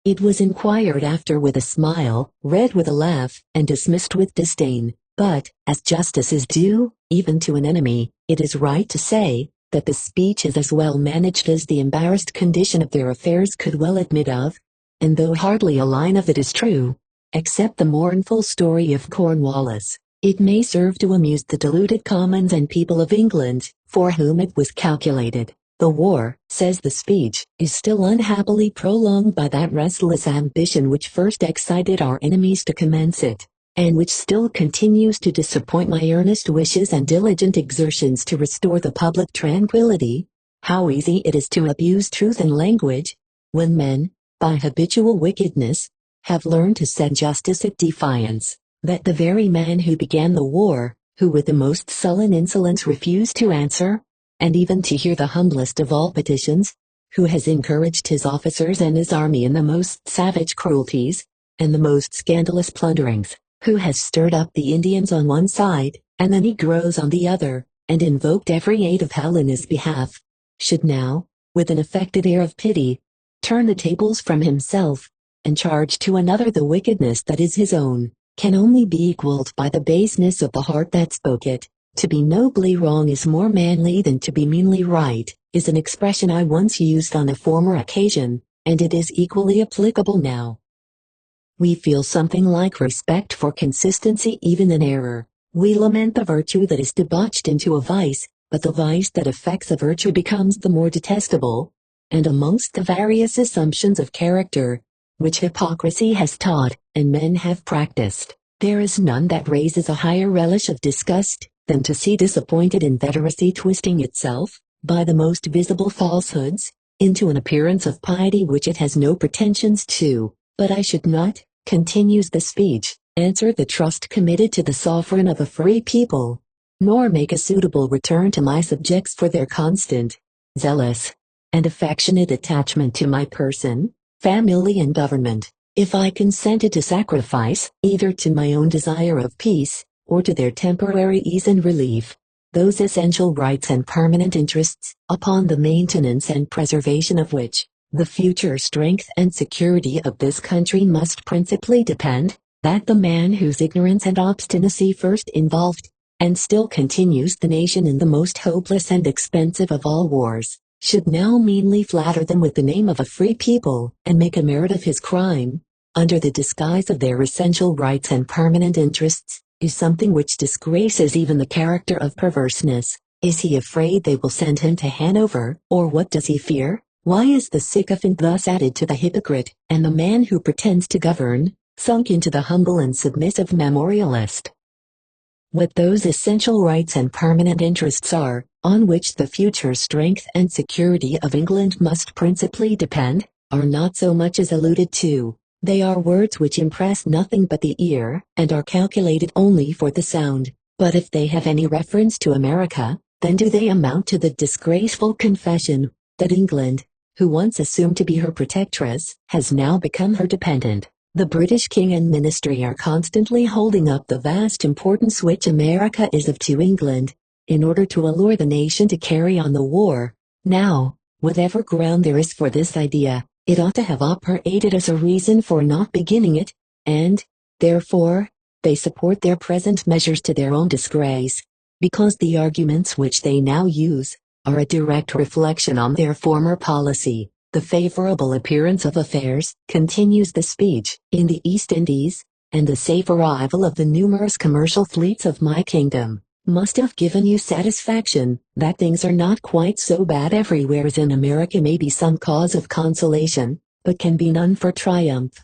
It was inquired after with a smile, read with a laugh, and dismissed with disdain, but, as justice is due, even to an enemy, it is right to say, that the speech is as well managed as the embarrassed condition of their affairs could well admit of, and though hardly a line of it is true, except the mournful story of Cornwallis, it may serve to amuse the deluded commons and people of England, for whom it was calculated. The war, says the speech, is still unhappily prolonged by that restless ambition which first excited our enemies to commence it. and which still continues to disappoint my earnest wishes and diligent exertions to restore the public tranquility, how easy it is to abuse truth and language, when men, by habitual wickedness, have learned to set justice at defiance, that the very man who began the war, who with the most sullen insolence refused to answer, and even to hear the humblest of all petitions, who has encouraged his officers and his army in the most savage cruelties, and the most scandalous plunderings, who has stirred up the Indians on one side, and the Negroes on the other, and invoked every aid of hell in his behalf, should now, with an affected air of pity, turn the tables from himself, and charge to another the wickedness that is his own, can only be equaled by the baseness of the heart that spoke it. To be nobly wrong is more manly than to be meanly right, is an expression I once used on a former occasion, and it is equally applicable now. We feel something like respect for consistency even in error. We lament the virtue that is debauched into a vice, but the vice that affects a virtue becomes the more detestable. And amongst the various assumptions of character, which hypocrisy has taught, and men have practiced, there is none that raises a higher relish of disgust, than to see disappointed inveteracy twisting itself, by the most visible falsehoods, into an appearance of piety which it has no pretensions to. But I should not, continues the speech, answer the trust committed to the sovereign of a free people, nor make a suitable return to my subjects for their constant, zealous, and affectionate attachment to my person, family and government, if I consented to sacrifice, either to my own desire of peace, or to their temporary ease and relief, those essential rights and permanent interests, upon the maintenance and preservation of which, the future strength and security of this country must principally depend, that the man whose ignorance and obstinacy first involved, and still continues the nation in the most hopeless and expensive of all wars, should now meanly flatter them with the name of a free people, and make a merit of his crime, under the disguise of their essential rights and permanent interests, is something which disgraces even the character of perverseness. Is he afraid they will send him to Hanover, or what does he fear? Why is the sycophant thus added to the hypocrite, and the man who pretends to govern, sunk into the humble and submissive memorialist? What those essential rights and permanent interests are, on which the future strength and security of England must principally depend, are not so much as alluded to. They are words which impress nothing but the ear, and are calculated only for the sound. But if they have any reference to America, then do they amount to the disgraceful confession, that England, who once assumed to be her protectress, has now become her dependent. The British King and Ministry are constantly holding up the vast importance which America is of to England, in order to allure the nation to carry on the war. Now, whatever ground there is for this idea, it ought to have operated as a reason for not beginning it, and, therefore, they support their present measures to their own disgrace, because the arguments which they now use are a direct reflection on their former policy. The favorable appearance of affairs, continues the speech, in the East Indies, and the safe arrival of the numerous commercial fleets of my kingdom, must have given you satisfaction. That things are not quite so bad everywhere as in America may be some cause of consolation, but can be none for triumph.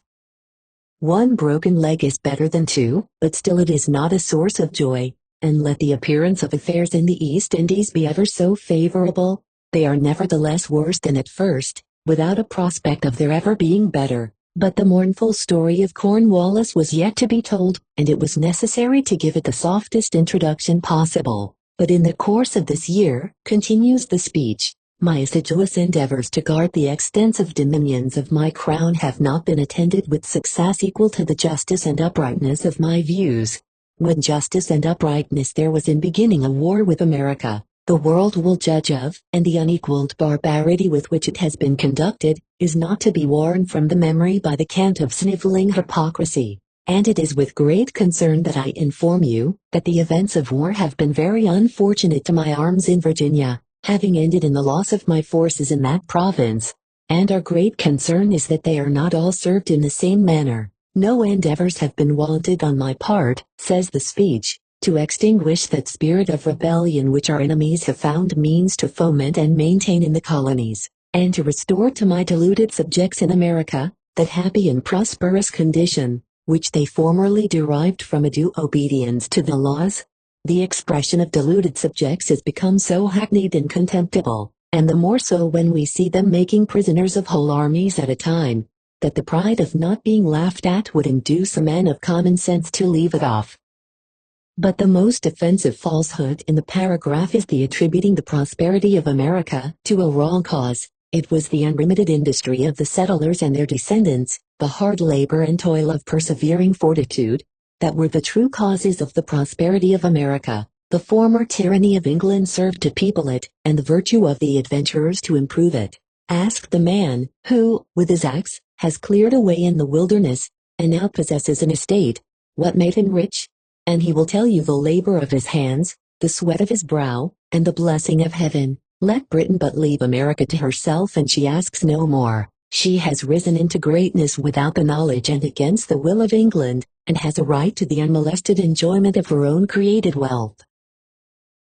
One broken leg is better than two, but still it is not a source of joy, and let the appearance of affairs in the East Indies be ever so favorable, they are nevertheless worse than at first, without a prospect of their ever being better. But the mournful story of Cornwallis was yet to be told, and it was necessary to give it the softest introduction possible. But in the course of this year, continues the speech, my assiduous endeavors to guard the extensive dominions of my crown have not been attended with success equal to the justice and uprightness of my views. When justice and uprightness there was in beginning a war with America, the world will judge of, and the unequaled barbarity with which it has been conducted, is not to be worn from the memory by the cant of sniveling hypocrisy. And it is with great concern that I inform you, that the events of war have been very unfortunate to my arms in Virginia, having ended in the loss of my forces in that province. And our great concern is that they are not all served in the same manner. No endeavors have been wanted on my part, says the speech, to extinguish that spirit of rebellion which our enemies have found means to foment and maintain in the colonies, and to restore to my deluded subjects in America, that happy and prosperous condition, which they formerly derived from a due obedience to the laws. The expression of deluded subjects has become so hackneyed and contemptible, and the more so when we see them making prisoners of whole armies at a time, that the pride of not being laughed at would induce a man of common sense to leave it off. But the most offensive falsehood in the paragraph is the attributing the prosperity of America to a wrong cause. It was the unremitted industry of the settlers and their descendants, the hard labor and toil of persevering fortitude, that were the true causes of the prosperity of America. The former tyranny of England served to people it, and the virtue of the adventurers to improve it. Ask the man, who, with his axe, has cleared away in the wilderness, and now possesses an estate, what made him rich? And he will tell you the labor of his hands, the sweat of his brow, and the blessing of heaven. Let Britain but leave America to herself and she asks no more. She has risen into greatness without the knowledge and against the will of England, and has a right to the unmolested enjoyment of her own created wealth.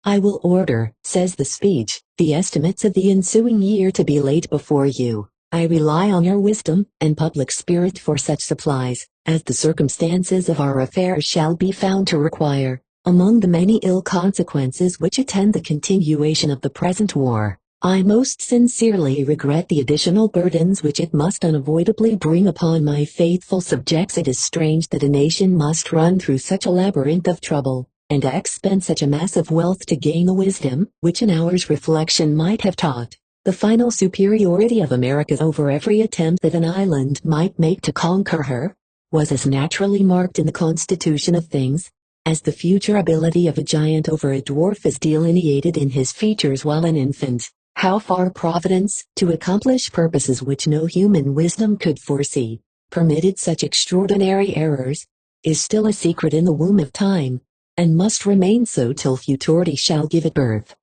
I will order, says the speech, the estimates of the ensuing year to be laid before you. I rely on your wisdom and public spirit for such supplies, as the circumstances of our affairs shall be found to require. Among the many ill consequences which attend the continuation of the present war, I most sincerely regret the additional burdens which it must unavoidably bring upon my faithful subjects. It is strange that a nation must run through such a labyrinth of trouble, and expend such a mass of wealth to gain the wisdom which an hour's reflection might have taught. The final superiority of America over every attempt that an island might make to conquer her, was as naturally marked in the constitution of things, as the future ability of a giant over a dwarf is delineated in his features while an infant. How far Providence, to accomplish purposes which no human wisdom could foresee, permitted such extraordinary errors, is still a secret in the womb of time, and must remain so till futurity shall give it birth.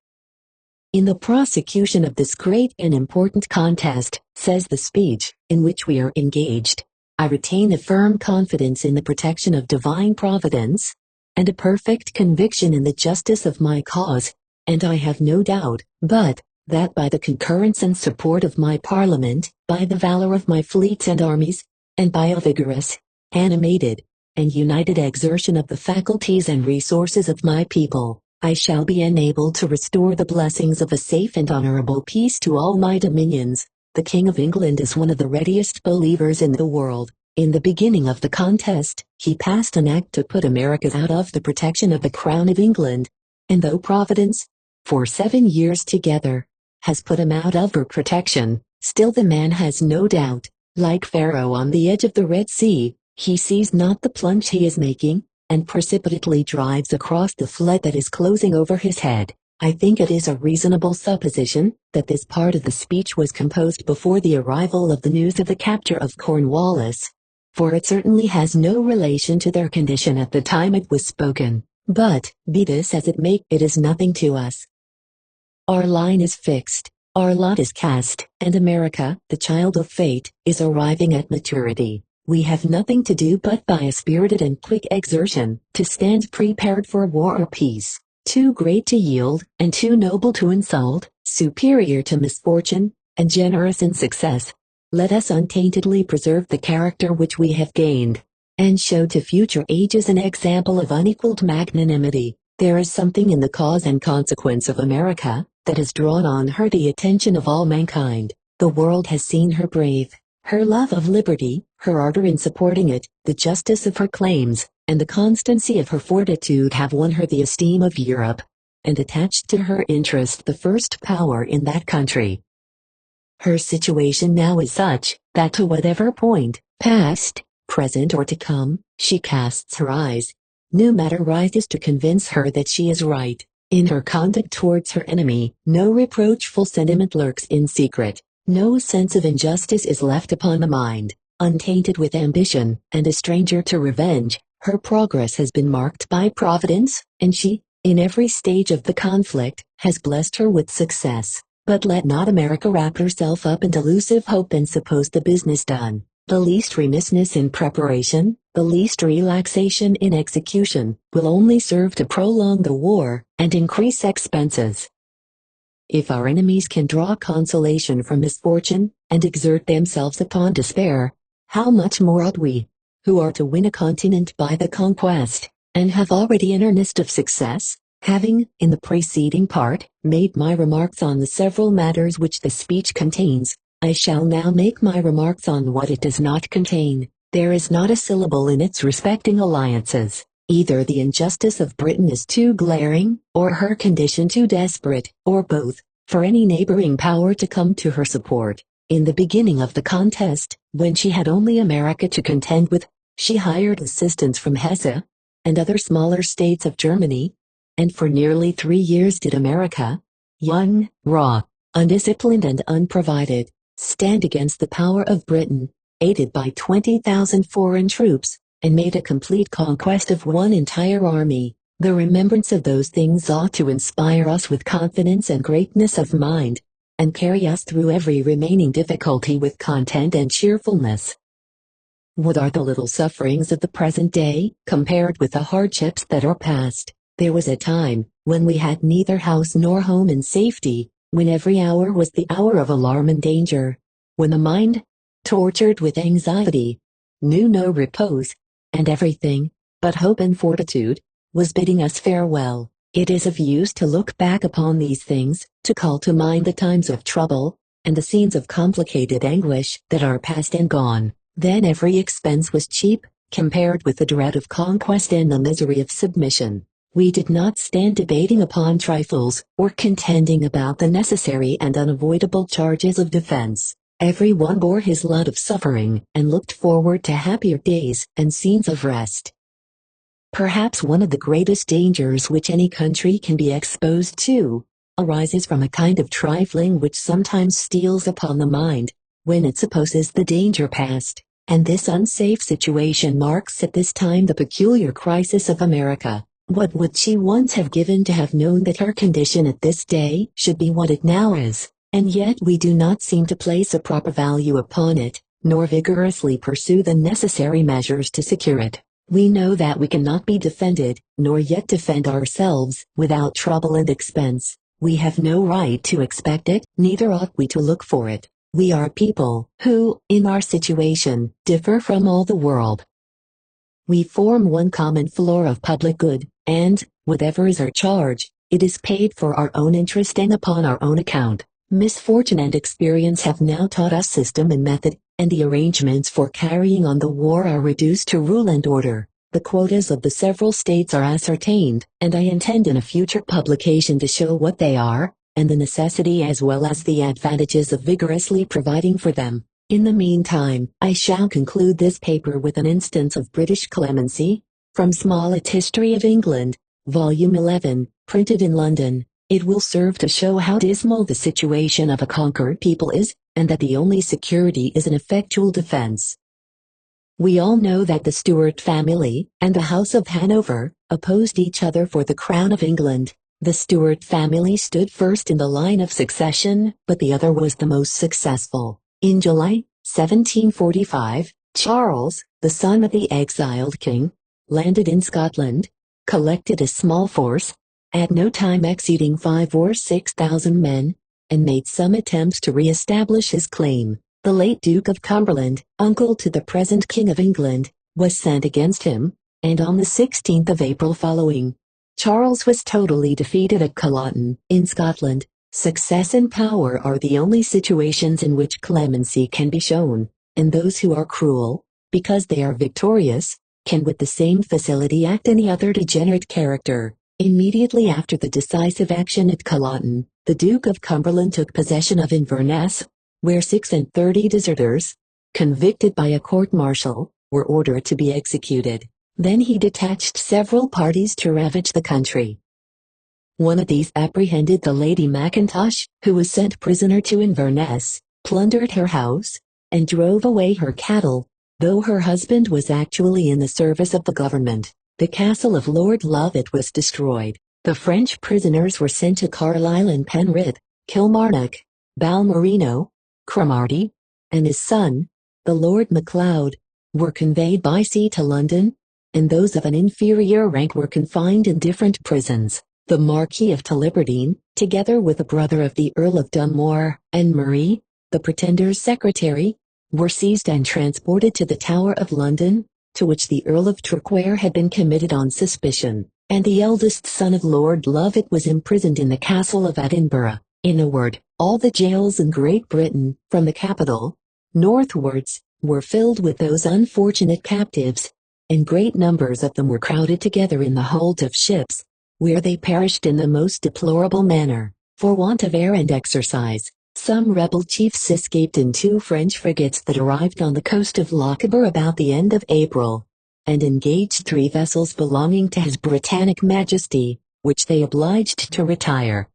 In the prosecution of this great and important contest, says the speech, in which we are engaged, I retain a firm confidence in the protection of divine providence, and a perfect conviction in the justice of my cause, and I have no doubt, but, that by the concurrence and support of my Parliament, by the valor of my fleets and armies, and by a vigorous, animated, and united exertion of the faculties and resources of my people, I shall be enabled to restore the blessings of a safe and honorable peace to all my dominions. The King of England is one of the readiest believers in the world. In the beginning of the contest, he passed an act to put America out of the protection of the Crown of England, and though Providence, for 7 years together, has put him out of her protection, still the man has no doubt, like Pharaoh on the edge of the Red Sea, he sees not the plunge he is making, and precipitately drives across the flood that is closing over his head. I think it is a reasonable supposition that this part of the speech was composed before the arrival of the news of the capture of Cornwallis, for it certainly has no relation to their condition at the time it was spoken. But, be this as it may, it is nothing to us. Our line is fixed, our lot is cast, and America, the child of fate, is arriving at maturity. We have nothing to do but by a spirited and quick exertion, to stand prepared for war or peace, too great to yield, and too noble to insult, superior to misfortune, and generous in success. Let us untaintedly preserve the character which we have gained, and show to future ages an example of unequaled magnanimity. There is something in the cause and consequence of America that has drawn on her the attention of all mankind. The world has seen her brave. Her love of liberty, her ardor in supporting it, the justice of her claims, and the constancy of her fortitude have won her the esteem of Europe, and attached to her interest the first power in that country. Her situation now is such, that to whatever point, past, present or to come, she casts her eyes, no matter rises to convince her that she is right. In her conduct towards her enemy, no reproachful sentiment lurks in secret. No sense of injustice is left upon the mind. Untainted with ambition, and a stranger to revenge, her progress has been marked by Providence, and she, in every stage of the conflict, has blessed her with success. But let not America wrap herself up in delusive hope and suppose the business done. The least remissness in preparation, the least relaxation in execution, will only serve to prolong the war, and increase expenses. If our enemies can draw consolation from misfortune, and exert themselves upon despair, how much more ought we, who are to win a continent by the conquest, and have already in earnest of success, having, in the preceding part, made my remarks on the several matters which the speech contains, I shall now make my remarks on what it does not contain. There is not a syllable in its respecting alliances. Either the injustice of Britain is too glaring, or her condition too desperate, or both, for any neighboring power to come to her support. In the beginning of the contest, when she had only America to contend with, she hired assistance from Hesse, and other smaller states of Germany, and for nearly 3 years did America, young, raw, undisciplined and unprovided, stand against the power of Britain, aided by 20,000 foreign troops, and made a complete conquest of one entire army. The remembrance of those things ought to inspire us with confidence and greatness of mind, and carry us through every remaining difficulty with content and cheerfulness. What are the little sufferings of the present day, compared with the hardships that are past? There was a time, when we had neither house nor home in safety, when every hour was the hour of alarm and danger, when the mind, tortured with anxiety, knew no repose, and everything, but hope and fortitude, was bidding us farewell. It is of use to look back upon these things, to call to mind the times of trouble, and the scenes of complicated anguish that are past and gone. Then every expense was cheap, compared with the dread of conquest and the misery of submission. We did not stand debating upon trifles, or contending about the necessary and unavoidable charges of defense. Every one bore his lot of suffering, and looked forward to happier days and scenes of rest. Perhaps one of the greatest dangers which any country can be exposed to, arises from a kind of trifling which sometimes steals upon the mind, when it supposes the danger past, and this unsafe situation marks at this time the peculiar crisis of America. What would she once have given to have known that her condition at this day should be what it now is? And yet we do not seem to place a proper value upon it, nor vigorously pursue the necessary measures to secure it. We know that we cannot be defended, nor yet defend ourselves, without trouble and expense. We have no right to expect it, neither ought we to look for it. We are people, who, in our situation, differ from all the world. We form one common floor of public good, and, whatever is our charge, it is paid for our own interest and upon our own account. Misfortune and experience have now taught us system and method, and the arrangements for carrying on the war are reduced to rule and order. The quotas of the several states are ascertained, and I intend in a future publication to show what they are, and the necessity as well as the advantages of vigorously providing for them. In the meantime, I shall conclude this paper with an instance of British clemency, from Smollett's History of England, Volume 11, printed in London. It will serve to show how dismal the situation of a conquered people is, and that the only security is an effectual defense. We all know that the Stuart family, and the House of Hanover, opposed each other for the crown of England. The Stuart family stood first in the line of succession, but the other was the most successful. In July, 1745, Charles, the son of the exiled king, landed in Scotland, collected a small force, at no time exceeding 5,000 or 6,000 men, and made some attempts to re-establish his claim. The late Duke of Cumberland, uncle to the present King of England, was sent against him, and on the 16th of April following, Charles was totally defeated at Culloden, in Scotland. Success and power are the only situations in which clemency can be shown, and those who are cruel, because they are victorious, can with the same facility act any other degenerate character. Immediately after the decisive action at Culloden, the Duke of Cumberland took possession of Inverness, where 36 deserters, convicted by a court-martial, were ordered to be executed. Then he detached several parties to ravage the country. One of these apprehended the Lady Mackintosh, who was sent prisoner to Inverness, plundered her house, and drove away her cattle, though her husband was actually in the service of the government. The castle of Lord Lovat was destroyed. The French prisoners were sent to Carlisle and Penrith, Kilmarnock, Balmerino, Cromarty, and his son, the Lord Macleod, were conveyed by sea to London, and those of an inferior rank were confined in different prisons. The Marquis of Tullibardine, together with a brother of the Earl of Dunmore, and Murray, the Pretender's secretary, were seized and transported to the Tower of London, to which the Earl of Traquair had been committed on suspicion, and the eldest son of Lord Lovat was imprisoned in the castle of Edinburgh. In a word, all the jails in Great Britain, from the capital, northwards, were filled with those unfortunate captives, and great numbers of them were crowded together in the holds of ships, where they perished in the most deplorable manner, for want of air and exercise. Some rebel chiefs escaped in 2 French frigates that arrived on the coast of Lochaber about the end of April, and engaged 3 vessels belonging to His Britannic Majesty, which they obliged to retire.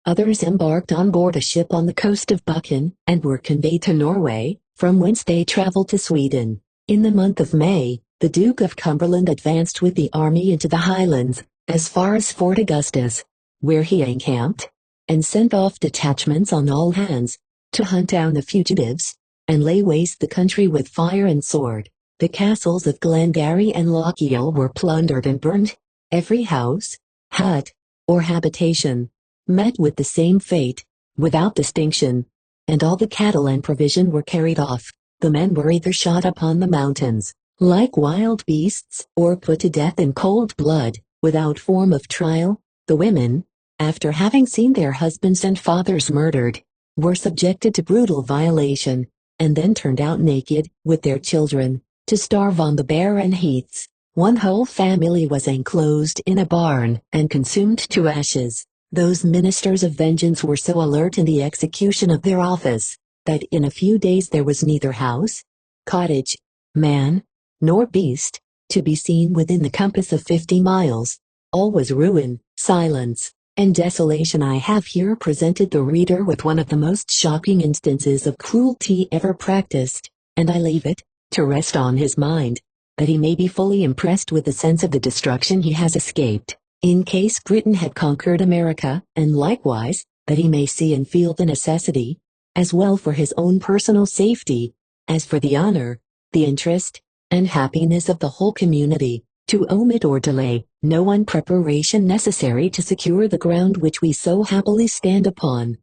Others embarked on board a ship on the coast of Buchan, and were conveyed to Norway, from whence they travelled to Sweden. In the month of May, the Duke of Cumberland advanced with the army into the Highlands, as far as Fort Augustus, where he encamped, and sent off detachments on all hands, to hunt down the fugitives, and lay waste the country with fire and sword. The castles of Glengarry and Lochiel were plundered and burnt. Every house, hut, or habitation, met with the same fate, without distinction, and all the cattle and provision were carried off. The men were either shot upon the mountains, like wild beasts, or put to death in cold blood, without form of trial. The women, after having seen their husbands and fathers murdered, were subjected to brutal violation, and then turned out naked, with their children, to starve on the barren heaths. One whole family was enclosed in a barn, and consumed to ashes. Those ministers of vengeance were so alert in the execution of their office, that in a few days there was neither house, cottage, man, nor beast, to be seen within the compass of 50 miles. All was ruin, silence, and desolation. I have here presented the reader with one of the most shocking instances of cruelty ever practiced, and I leave it, to rest on his mind, that he may be fully impressed with the sense of the destruction he has escaped, in case Britain had conquered America, and likewise, that he may see and feel the necessity, as well for his own personal safety, as for the honor, the interest, and happiness of the whole community, to omit or delay no one preparation necessary to secure the ground which we so happily stand upon.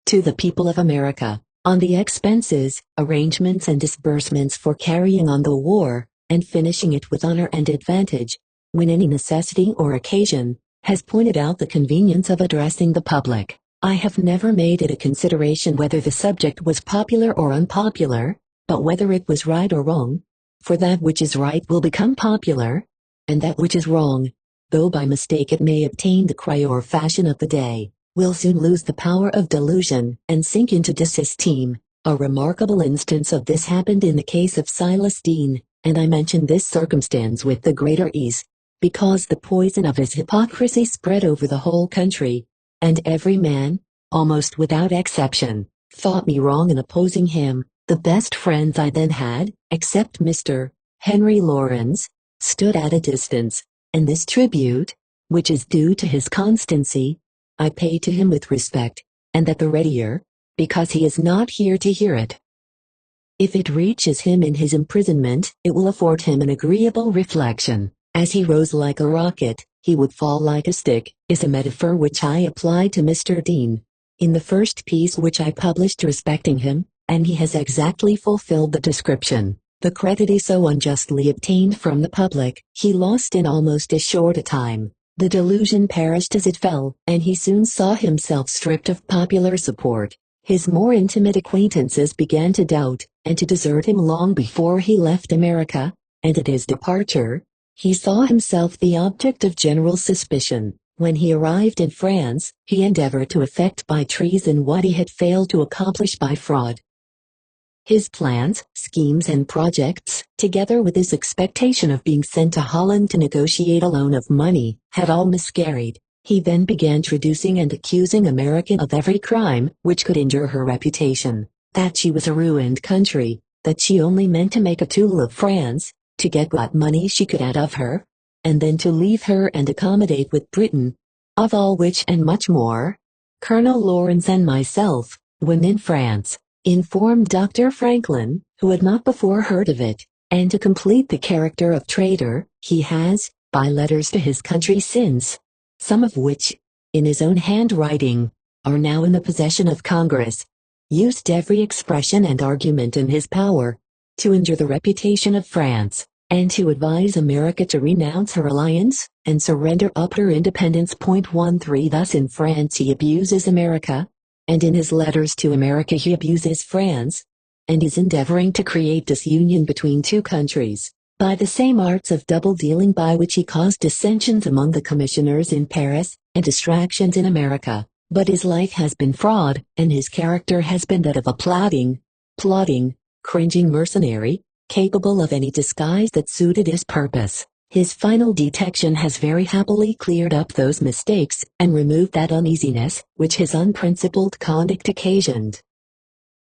To the people of America, on the expenses, arrangements and disbursements for carrying on the war, and finishing it with honor and advantage, when any necessity or occasion has pointed out the convenience of addressing the public, I have never made it a consideration whether the subject was popular or unpopular, but whether it was right or wrong, for that which is right will become popular, and that which is wrong, though by mistake it may obtain the cry or fashion of the day, will soon lose the power of delusion, and sink into disesteem. A remarkable instance of this happened in the case of Silas Deane, and I mention this circumstance with the greater ease, because the poison of his hypocrisy spread over the whole country, and every man, almost without exception, thought me wrong in opposing him. The best friends I then had, except Mr. Henry Lawrence, stood at a distance, and this tribute, which is due to his constancy, I pay to him with respect, and that the readier, because he is not here to hear it. If it reaches him in his imprisonment, it will afford him an agreeable reflection. As he rose like a rocket, he would fall like a stick, is a metaphor which I applied to Mr. Deane, in the first piece which I published respecting him, and he has exactly fulfilled the description. The credit he so unjustly obtained from the public, he lost in almost as short a time. The delusion perished as it fell, and he soon saw himself stripped of popular support. His more intimate acquaintances began to doubt, and to desert him long before he left America, and at his departure, he saw himself the object of general suspicion. When he arrived in France, he endeavored to effect by treason what he had failed to accomplish by fraud. His plans, schemes and projects, together with his expectation of being sent to Holland to negotiate a loan of money, had all miscarried. He then began traducing and accusing America of every crime which could injure her reputation, that she was a ruined country, that she only meant to make a tool of France, to get what money she could out of her, and then to leave her and accommodate with Britain. Of all which and much more, Colonel Lawrence and myself, when in France, informed Dr. Franklin, who had not before heard of it, and to complete the character of traitor, he has, by letters to his country since, some of which, in his own handwriting, are now in the possession of Congress, used every expression and argument in his power, to injure the reputation of France, and to advise America to renounce her alliance and surrender up her independence. 13 Thus in France he abuses America, and in his letters to America he abuses France, and is endeavoring to create disunion between two countries, by the same arts of double-dealing by which he caused dissensions among the commissioners in Paris, and distractions in America. But his life has been fraud, and his character has been that of a plotting, cringing mercenary, capable of any disguise that suited his purpose. His final detection has very happily cleared up those mistakes, and removed that uneasiness, which his unprincipled conduct occasioned.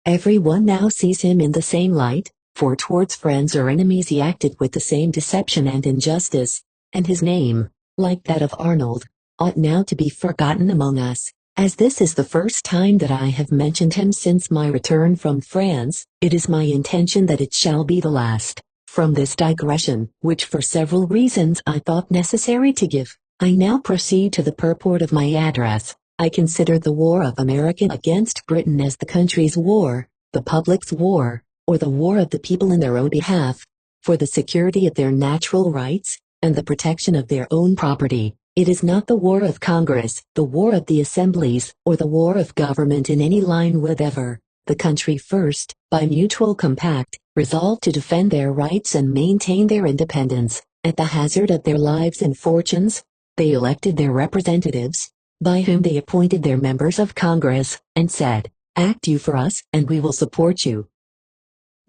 Everyone now sees him in the same light, for towards friends or enemies he acted with the same deception and injustice, and his name, like that of Arnold, ought now to be forgotten among us. As this is the first time that I have mentioned him since my return from France, it is my intention that it shall be the last. From this digression, which for several reasons I thought necessary to give, I now proceed to the purport of my address. I consider the war of America against Britain as the country's war, the public's war, or the war of the people in their own behalf, for the security of their natural rights, and the protection of their own property. It is not the war of Congress, the war of the assemblies, or the war of government in any line whatever. The country first, by mutual compact, resolved to defend their rights and maintain their independence, at the hazard of their lives and fortunes. They elected their representatives, by whom they appointed their members of Congress, and said, "Act you for us, and we will support you."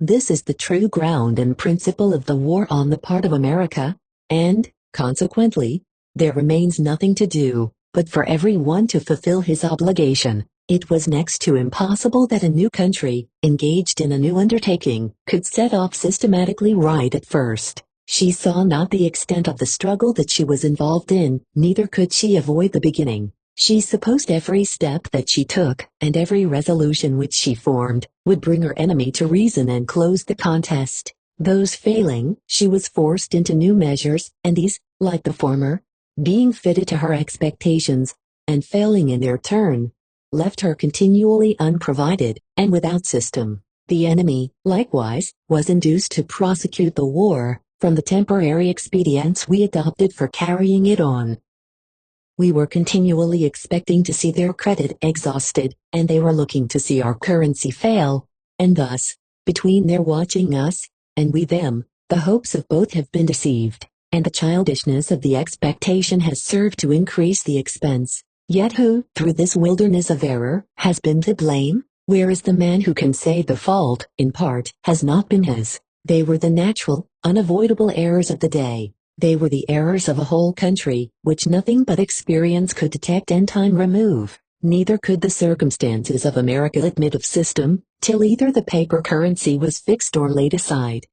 This is the true ground and principle of the war on the part of America, and, consequently, there remains nothing to do, but for every one to fulfill his obligation. It was next to impossible that a new country, engaged in a new undertaking, could set off systematically right at first. She saw not the extent of the struggle that she was involved in, neither could she avoid the beginning. She supposed every step that she took, and every resolution which she formed, would bring her enemy to reason and close the contest. Those failing, she was forced into new measures, and these, like the former, being fitted to her expectations, and failing in their turn, left her continually unprovided, and without system. The enemy, likewise, was induced to prosecute the war, from the temporary expedients we adopted for carrying it on. We were continually expecting to see their credit exhausted, and they were looking to see our currency fail, and thus, between their watching us, and we them, the hopes of both have been deceived, and the childishness of the expectation has served to increase the expense. Yet who, through this wilderness of error, has been to blame? Where is the man who can say the fault, in part, has not been his? They were the natural, unavoidable errors of the day. They were the errors of a whole country, which nothing but experience could detect and time remove. Neither could the circumstances of America admit of system, till either the paper currency was fixed or laid aside.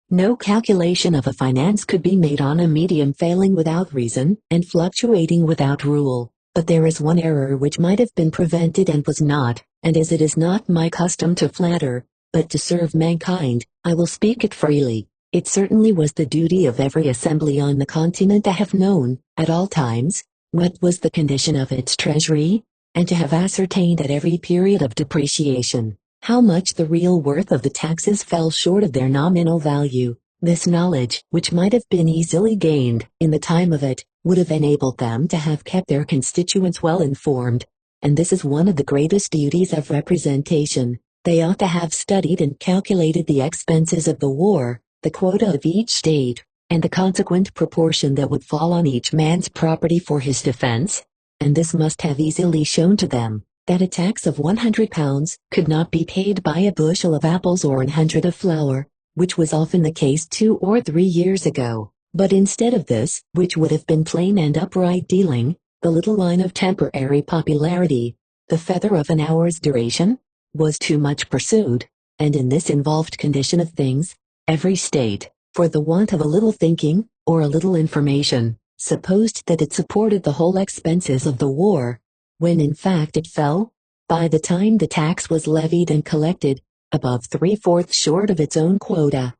No calculation of a finance could be made on a medium failing without reason, and fluctuating without rule. But there is one error which might have been prevented and was not, and as it is not my custom to flatter, but to serve mankind, I will speak it freely. It certainly was the duty of every assembly on the continent to have known, at all times, what was the condition of its treasury, and to have ascertained at every period of depreciation, how much the real worth of the taxes fell short of their nominal value. This knowledge, which might have been easily gained, in the time of it, would have enabled them to have kept their constituents well informed, and this is one of the greatest duties of representation. They ought to have studied and calculated the expenses of the war, the quota of each state, and the consequent proportion that would fall on each man's property for his defense, and this must have easily shown to them, that a tax of £100 could not be paid by a bushel of apples or 100 of flour, which was often the case 2 or 3 years ago. But instead of this, which would have been plain and upright dealing, the little line of temporary popularity, the feather of an hour's duration, was too much pursued, and in this involved condition of things, every state, for the want of a little thinking, or a little information, supposed that it supported the whole expenses of the war, when in fact it fell, by the time the tax was levied and collected, above 3/4 short of its own quota.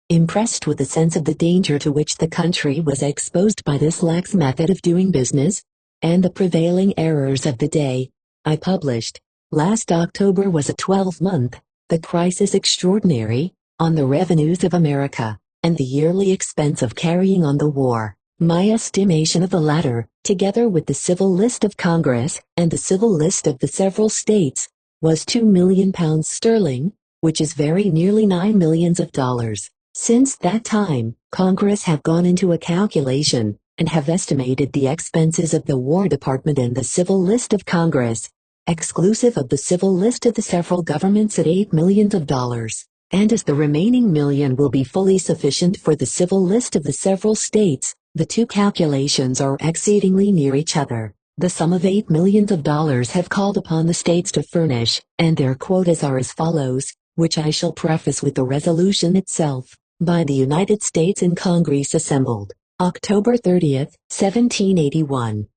Impressed with a sense of the danger to which the country was exposed by this lax method of doing business, and the prevailing errors of the day, I published, last October was a 12-month, the crisis extraordinary, on the revenues of America, and the yearly expense of carrying on the war. My estimation of the latter, together with the civil list of Congress and the civil list of the several states, was £2,000,000 sterling, which is very nearly $9 millions. Since that time, Congress have gone into a calculation, and have estimated the expenses of the War Department and the civil list of Congress, exclusive of the civil list of the several governments, at $8 millions. And as the remaining million will be fully sufficient for the civil list of the several states, the two calculations are exceedingly near each other. The sum of $8 millions have called upon the states to furnish, and their quotas are as follows, which I shall preface with the resolution itself, by the United States in Congress assembled, October 30th, 1781.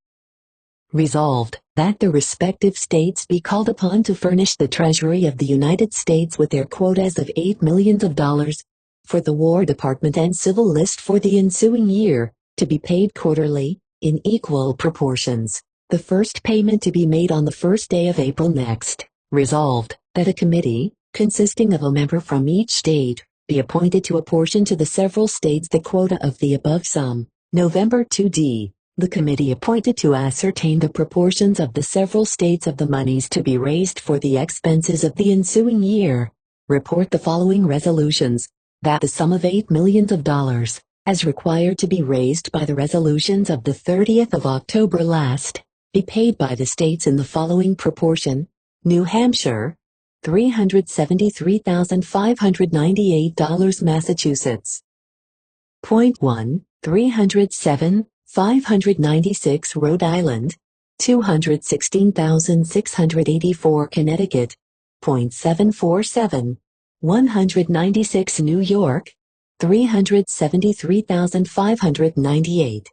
Resolved, that the respective states be called upon to furnish the Treasury of the United States with their quotas of $8 millions for the War Department and civil list for the ensuing year, to be paid quarterly, in equal proportions, the first payment to be made on the first day of April next. Resolved, that a committee, consisting of a member from each state, be appointed to apportion to the several states the quota of the above sum. November 2d. The committee appointed to ascertain the proportions of the several states of the moneys to be raised for the expenses of the ensuing year, report the following resolutions, that the sum of $8 millions, as required to be raised by the resolutions of the 30th of October last, be paid by the states in the following proportion: New Hampshire, $373,598, Massachusetts, .1, $307,596, Rhode Island, $216,684, Connecticut, .747, $196, New York, $373,598,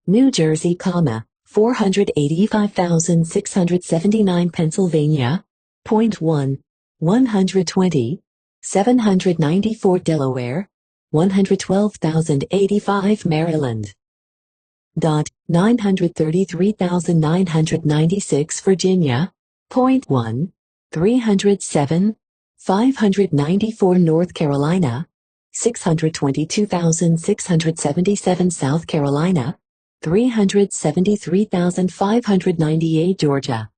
New Jersey, $485,679, Pennsylvania, .1, $120,794, Delaware, $112,085, Maryland, $933,996, Virginia, .1, $307,594, North Carolina, $622,677, South Carolina, $373,598, Georgia,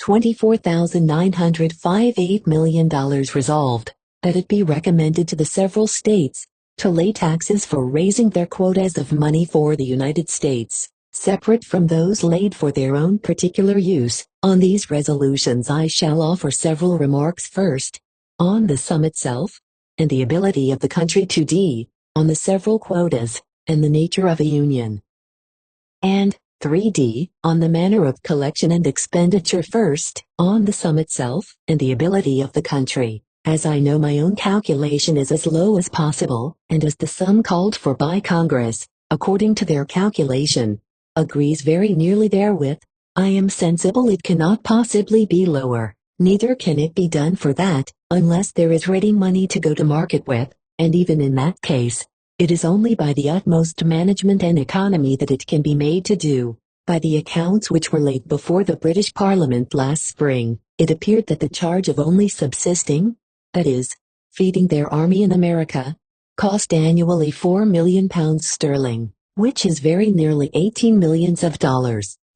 $24,905, $8 million. Resolved, that it be recommended to the several states to lay taxes for raising their quotas of money for the United States, separate from those laid for their own particular use. On these resolutions I shall offer several remarks. First, on the sum itself, and the ability of the country to on the several quotas, and the nature of a union. And 3d, on the manner of collection and expenditure. First, on the sum itself, and the ability of the country, as I know my own calculation is as low as possible, and as the sum called for by Congress, according to their calculation, agrees very nearly therewith, I am sensible it cannot possibly be lower, neither can it be done for that, unless there is ready money to go to market with, and even in that case, it is only by the utmost management and economy that it can be made to do. By the accounts which were laid before the British Parliament last spring, it appeared that the charge of only subsisting, that is, feeding their army in America, cost annually £4 million sterling, which is very nearly $18 millions.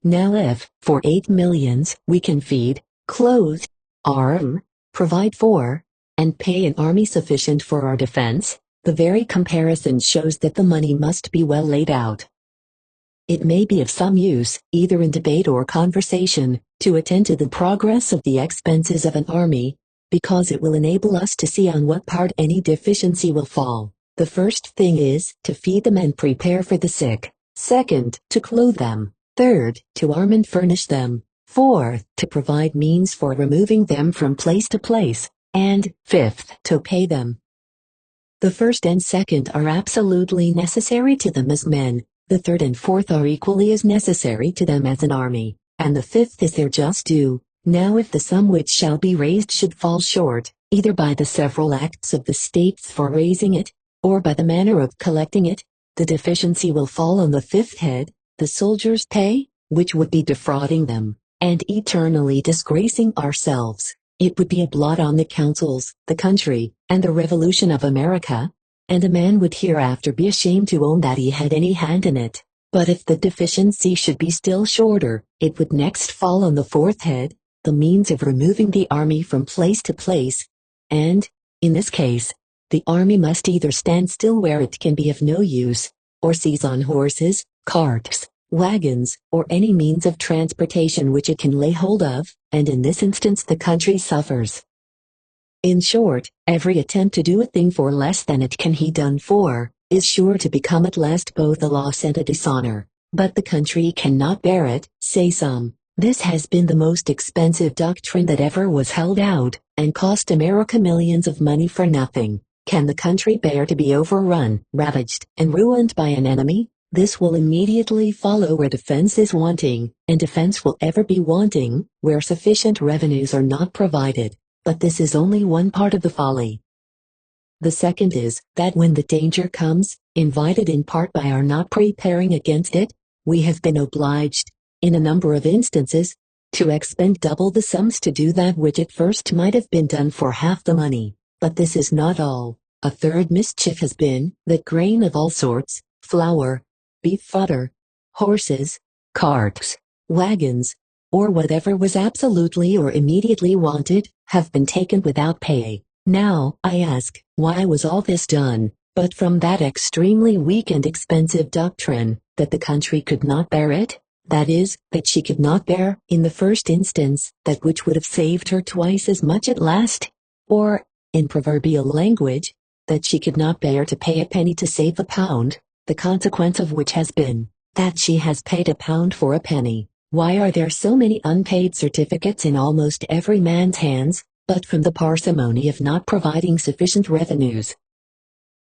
Now if, for $8 millions, we can feed, clothe, arm, provide for, and pay an army sufficient for our defense, the very comparison shows that the money must be well laid out. It may be of some use, either in debate or conversation, to attend to the progress of the expenses of an army, because it will enable us to see on what part any deficiency will fall. The first thing is to feed them and prepare for the sick. Second, to clothe them. Third, to arm and furnish them. Fourth, to provide means for removing them from place to place. And, fifth, to pay them. The first and second are absolutely necessary to them as men, the third and fourth are equally as necessary to them as an army, and the fifth is their just due. Now if the sum which shall be raised should fall short, either by the several acts of the states for raising it, or by the manner of collecting it, the deficiency will fall on the fifth head, the soldiers' pay, which would be defrauding them, and eternally disgracing ourselves. It would be a blot on the councils, the country, and the revolution of America, and a man would hereafter be ashamed to own that he had any hand in it. But if the deficiency should be still shorter, it would next fall on the fourth head, the means of removing the army from place to place, and, in this case, the army must either stand still where it can be of no use, or seize on horses, carts, wagons, or any means of transportation which it can lay hold of, and in this instance the country suffers. In short, every attempt to do a thing for less than it can be done for, is sure to become at last both a loss and a dishonor. But the country cannot bear it, say some. This has been the most expensive doctrine that ever was held out, and cost America millions of money for nothing. Can the country bear to be overrun, ravaged, and ruined by an enemy? This will immediately follow where defense is wanting, and defense will ever be wanting, where sufficient revenues are not provided. But this is only one part of the folly. The second is, that when the danger comes, invited in part by our not preparing against it, we have been obliged, in a number of instances, to expend double the sums to do that which at first might have been done for half the money. But this is not all. A third mischief has been, that grain of all sorts, flour, beef fodder, horses, carts, wagons, or whatever was absolutely or immediately wanted, have been taken without pay. Now, I ask, why was all this done, but from that extremely weak and expensive doctrine, that the country could not bear it? That is, that she could not bear, in the first instance, that which would have saved her twice as much at last? Or, in proverbial language, that she could not bear to pay a penny to save a pound, the consequence of which has been, that she has paid a pound for a penny. Why are there so many unpaid certificates in almost every man's hands, but from the parsimony of not providing sufficient revenues?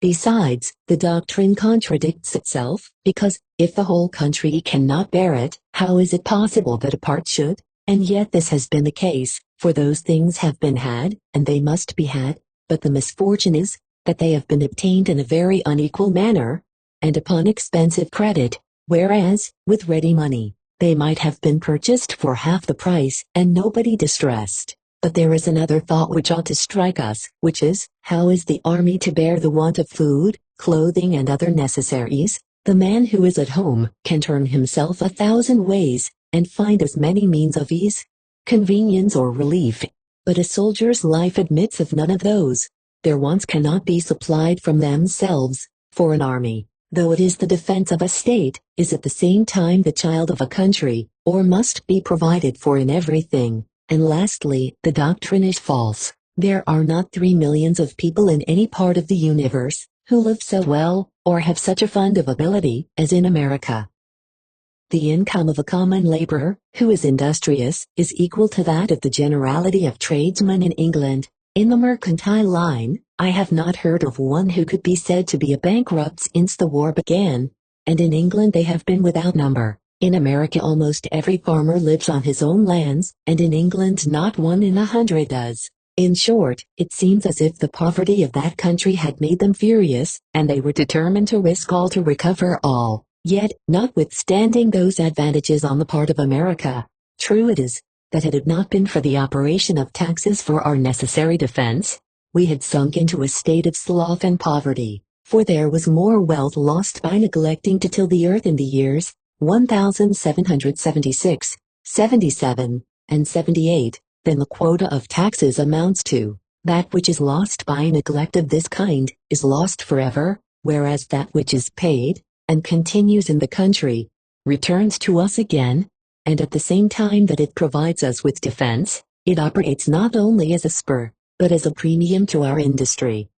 Besides, the doctrine contradicts itself, because, if the whole country cannot bear it, how is it possible that a part should? And yet this has been the case, for those things have been had, and they must be had, but the misfortune is, that they have been obtained in a very unequal manner, and upon expensive credit, whereas, with ready money, they might have been purchased for half the price, and nobody distressed. But there is another thought which ought to strike us, which is, how is the army to bear the want of food, clothing and other necessaries? The man who is at home can turn himself 1,000 ways, and find as many means of ease, convenience or relief. But a soldier's life admits of none of those. Their wants cannot be supplied from themselves, for an army, though it is the defense of a state, is at the same time the child of a country, or must be provided for in everything. And lastly, the doctrine is false. There are not 3 millions of people in any part of the universe, who live so well, or have such a fund of ability, as in America. The income of a common laborer, who is industrious, is equal to that of the generality of tradesmen in England. In the mercantile line, I have not heard of one who could be said to be a bankrupt since the war began, and in England they have been without number. In America almost every farmer lives on his own lands, and in England not 1 in 100 does. In short, it seems as if the poverty of that country had made them furious, and they were determined to risk all to recover all. Yet, notwithstanding those advantages on the part of America, true it is, that had it not been for the operation of taxes for our necessary defense, we had sunk into a state of sloth and poverty, for there was more wealth lost by neglecting to till the earth in the years 1776, 77, and 78, than the quota of taxes amounts to. That which is lost by neglect of this kind is lost forever, whereas that which is paid, and continues in the country, returns to us again, and at the same time that it provides us with defense, it operates not only as a spur, but as a premium to our industry.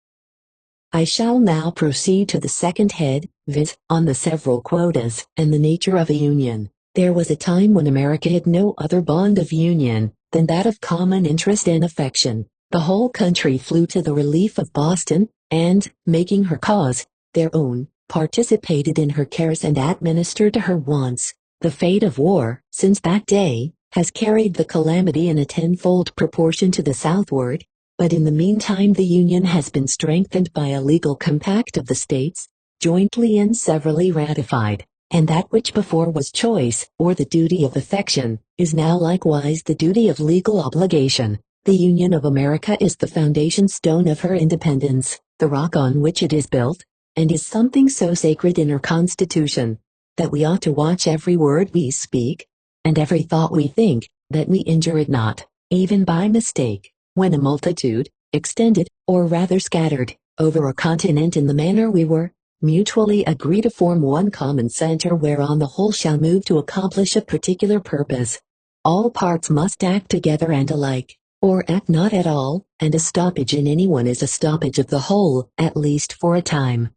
I shall now proceed to the second head, viz., on the several quotas, and the nature of a union. There was a time when America had no other bond of union than that of common interest and affection. The whole country flew to the relief of Boston, and, making her cause their own, participated in her cares and administered to her wants. The fate of war, since that day, has carried the calamity in a tenfold proportion to the southward, but in the meantime the Union has been strengthened by a legal compact of the states, jointly and severally ratified, and that which before was choice, or the duty of affection, is now likewise the duty of legal obligation. The Union of America is the foundation stone of her independence, the rock on which it is built, and is something so sacred in her Constitution, that we ought to watch every word we speak, and every thought we think, that we injure it not, even by mistake, when a multitude, extended, or rather scattered, over a continent in the manner we were, mutually agree to form one common center whereon the whole shall move to accomplish a particular purpose. All parts must act together and alike, or act not at all, and a stoppage in any one is a stoppage of the whole, at least for a time.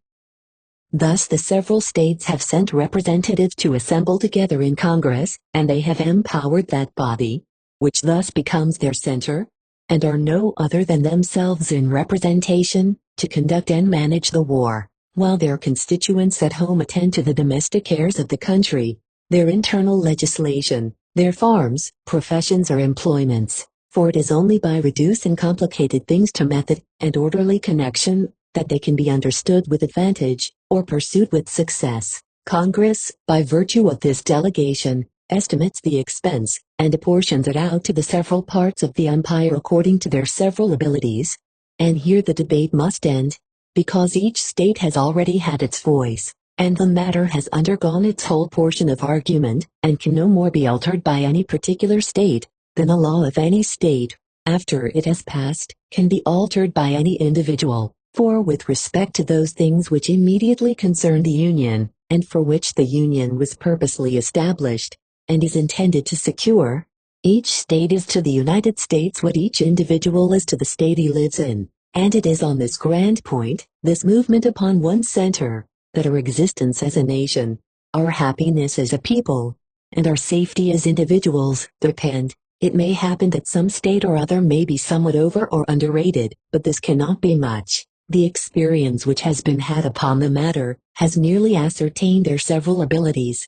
Thus the several states have sent representatives to assemble together in Congress, and they have empowered that body, which thus becomes their center, and are no other than themselves in representation, to conduct and manage the war, while their constituents at home attend to the domestic cares of the country, their internal legislation, their farms, professions or employments, for it is only by reducing complicated things to method and orderly connection that they can be understood with advantage, or pursued with success. Congress, by virtue of this delegation, estimates the expense, and apportions it out to the several parts of the empire according to their several abilities. And here the debate must end, because each state has already had its voice, and the matter has undergone its whole portion of argument, and can no more be altered by any particular state, than a law of any state, after it has passed, can be altered by any individual. For with respect to those things which immediately concern the Union, and for which the Union was purposely established, and is intended to secure, each state is to the United States what each individual is to the state he lives in, and it is on this grand point, this movement upon one center, that our existence as a nation, our happiness as a people, and our safety as individuals depend. It may happen that some state or other may be somewhat over or underrated, but this cannot be much. The experience which has been had upon the matter has nearly ascertained their several abilities.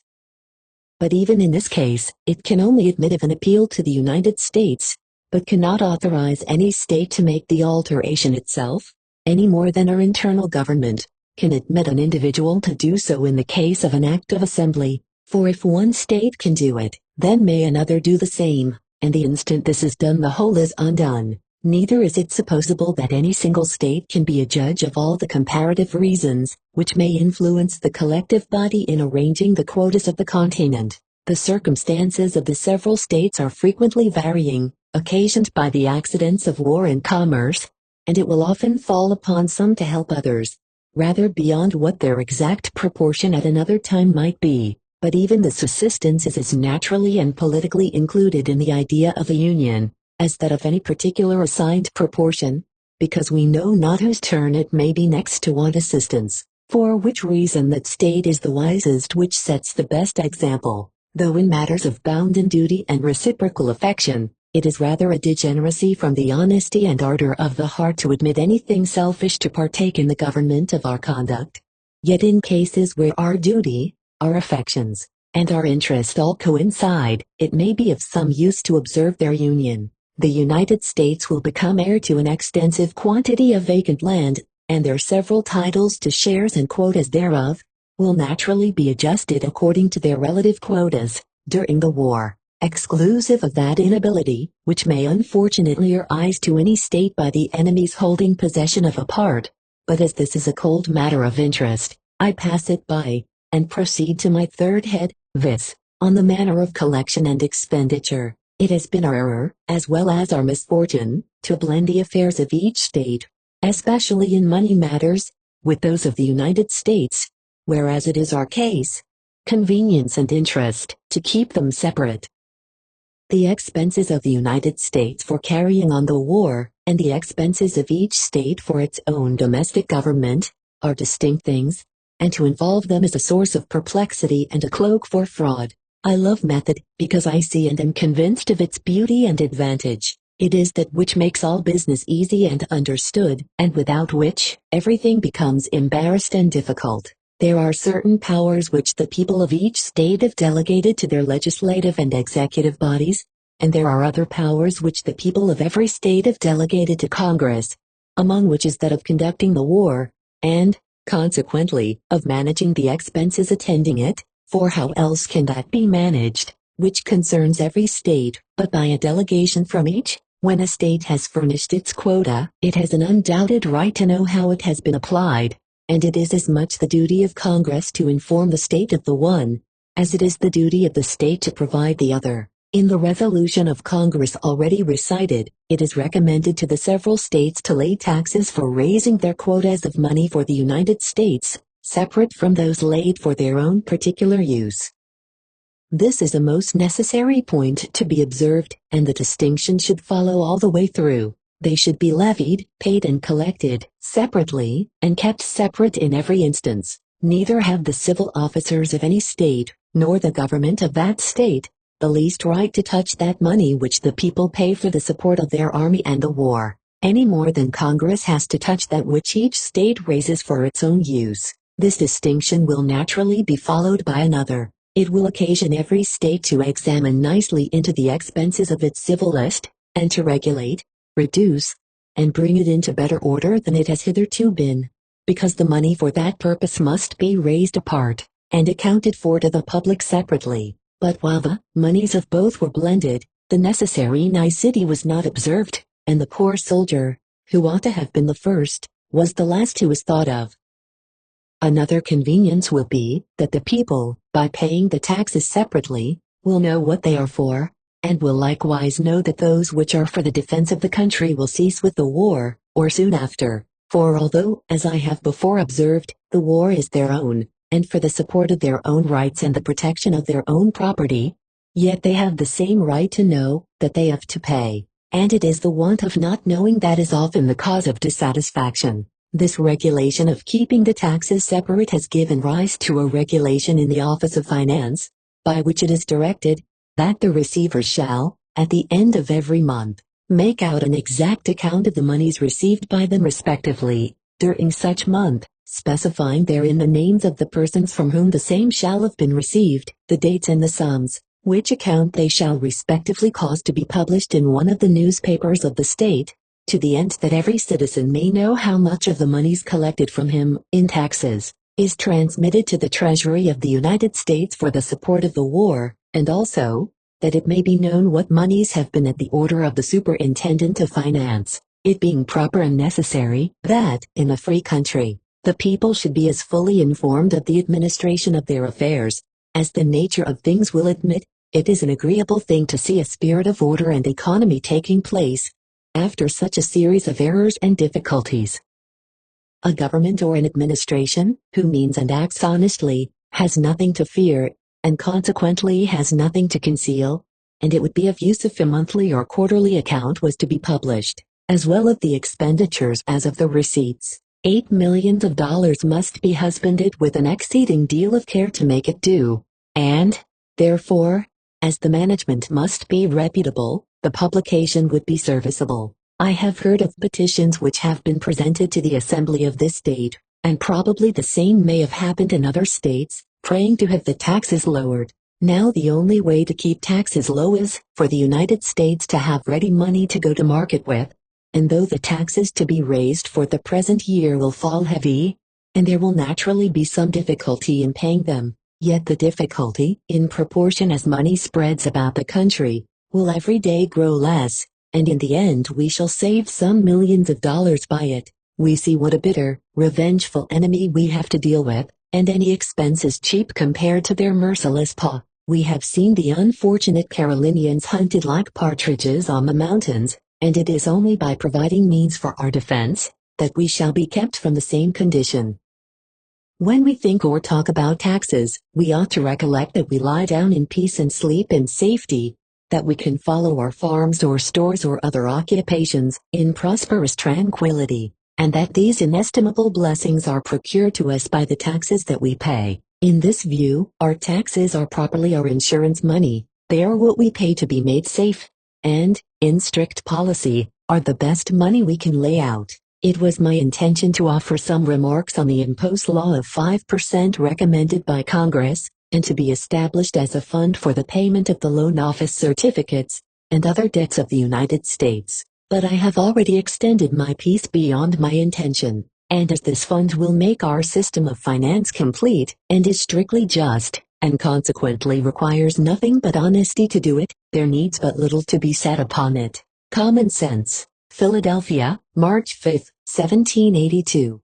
But even in this case, it can only admit of an appeal to the United States, but cannot authorize any state to make the alteration itself, any more than our internal government can admit an individual to do so in the case of an act of assembly, for if one state can do it, then may another do the same, and the instant this is done the whole is undone. Neither is it supposable that any single state can be a judge of all the comparative reasons which may influence the collective body in arranging the quotas of the continent. The circumstances of the several states are frequently varying, occasioned by the accidents of war and commerce, and it will often fall upon some to help others, rather beyond what their exact proportion at another time might be. But even this assistance is as naturally and politically included in the idea of a union as that of any particular assigned proportion, because we know not whose turn it may be next to want assistance, for which reason that state is the wisest which sets the best example, though in matters of bounden duty and reciprocal affection, it is rather a degeneracy from the honesty and ardor of the heart to admit anything selfish to partake in the government of our conduct. Yet in cases where our duty, our affections, and our interest all coincide, it may be of some use to observe their union. The United States will become heir to an extensive quantity of vacant land, and their several titles to shares and quotas thereof will naturally be adjusted according to their relative quotas during the war, exclusive of that inability which may unfortunately arise to any state by the enemy's holding possession of a part. But as this is a cold matter of interest, I pass it by, and proceed to my third head, viz., on the manner of collection and expenditure. It has been our error, as well as our misfortune, to blend the affairs of each state, especially in money matters, with those of the United States, whereas it is our case, convenience and interest, to keep them separate. The expenses of the United States for carrying on the war, and the expenses of each state for its own domestic government, are distinct things, and to involve them is a source of perplexity and a cloak for fraud. I love method, because I see and am convinced of its beauty and advantage. It is that which makes all business easy and understood, and without which, everything becomes embarrassed and difficult. There are certain powers which the people of each state have delegated to their legislative and executive bodies, and there are other powers which the people of every state have delegated to Congress, among which is that of conducting the war, and, consequently, of managing the expenses attending it. For how else can that be managed, which concerns every state, but by a delegation from each? When a state has furnished its quota, it has an undoubted right to know how it has been applied, and it is as much the duty of Congress to inform the state of the one, as it is the duty of the state to provide the other. In the resolution of Congress already recited, it is recommended to the several states to lay taxes for raising their quotas of money for the United States, separate from those laid for their own particular use. This is a most necessary point to be observed, and the distinction should follow all the way through. They should be levied, paid and collected, separately, and kept separate in every instance. Neither have the civil officers of any state, nor the government of that state, the least right to touch that money which the people pay for the support of their army and the war, any more than Congress has to touch that which each state raises for its own use. This distinction will naturally be followed by another. It will occasion every state to examine nicely into the expenses of its civil list, and to regulate, reduce, and bring it into better order than it has hitherto been, because the money for that purpose must be raised apart, and accounted for to the public separately. But while the moneys of both were blended, the necessary nicety was not observed, and the poor soldier, who ought to have been the first, was the last who was thought of. Another convenience will be, that the people, by paying the taxes separately, will know what they are for, and will likewise know that those which are for the defense of the country will cease with the war, or soon after. For although, as I have before observed, the war is their own, and for the support of their own rights and the protection of their own property, yet they have the same right to know that they have to pay, and it is the want of not knowing that is often the cause of dissatisfaction. This regulation of keeping the taxes separate has given rise to a regulation in the Office of Finance, by which it is directed, that the receivers shall, at the end of every month, make out an exact account of the monies received by them respectively, during such month, specifying therein the names of the persons from whom the same shall have been received, the dates and the sums, which account they shall respectively cause to be published in one of the newspapers of the state, to the end that every citizen may know how much of the monies collected from him, in taxes, is transmitted to the Treasury of the United States for the support of the war, and also, that it may be known what monies have been at the order of the Superintendent of Finance, it being proper and necessary, that, in a free country, the people should be as fully informed of the administration of their affairs, as the nature of things will admit. It is an agreeable thing to see a spirit of order and economy taking place, after such a series of errors and difficulties. A government or an administration, who means and acts honestly, has nothing to fear, and consequently has nothing to conceal, and it would be of use if a monthly or quarterly account was to be published, as well of the expenditures as of the receipts. $8 millions must be husbanded with an exceeding deal of care to make it do, and, therefore, as the management must be reputable, the publication would be serviceable. I have heard of petitions which have been presented to the Assembly of this state, and probably the same may have happened in other states, praying to have the taxes lowered. Now the only way to keep taxes low is for the United States to have ready money to go to market with, and though the taxes to be raised for the present year will fall heavy, and there will naturally be some difficulty in paying them, yet the difficulty, in proportion as money spreads about the country, will every day grow less, and in the end we shall save some millions of dollars by it. We see what a bitter, revengeful enemy we have to deal with, and any expense is cheap compared to their merciless paw. We have seen the unfortunate Carolinians hunted like partridges on the mountains, and it is only by providing means for our defense, that we shall be kept from the same condition. When we think or talk about taxes, we ought to recollect that we lie down in peace and sleep in safety, that we can follow our farms or stores or other occupations in prosperous tranquility, and that these inestimable blessings are procured to us by the taxes that we pay. In this view, our taxes are properly our insurance money. They are what we pay to be made safe, and, in strict policy, are the best money we can lay out. It was my intention to offer some remarks on the impost law of 5% recommended by Congress, and to be established as a fund for the payment of the loan office certificates, and other debts of the United States. But I have already extended my piece beyond my intention, and as this fund will make our system of finance complete, and is strictly just, and consequently requires nothing but honesty to do it, there needs but little to be said upon it. Common Sense, Philadelphia, March 5, 1782.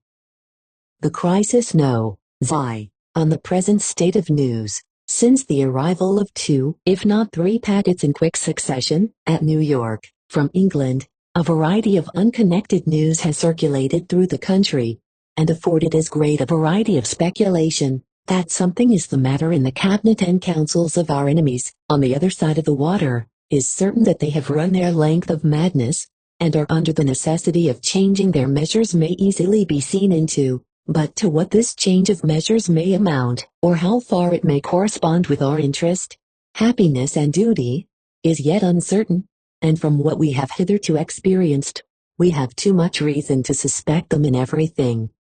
The crisis no, eye, on the present state of news, since the arrival of 2, if not 3 packets in quick succession, at New York, from England, a variety of unconnected news has circulated through the country, and afforded as great a variety of speculation, that something is the matter in the cabinet and councils of our enemies, on the other side of the water, is certain that they have run their length of madness, and are under the necessity of changing their measures may easily be seen into. But to what this change of measures may amount, or how far it may correspond with our interest, happiness and duty, is yet uncertain, and from what we have hitherto experienced, we have too much reason to suspect them in everything.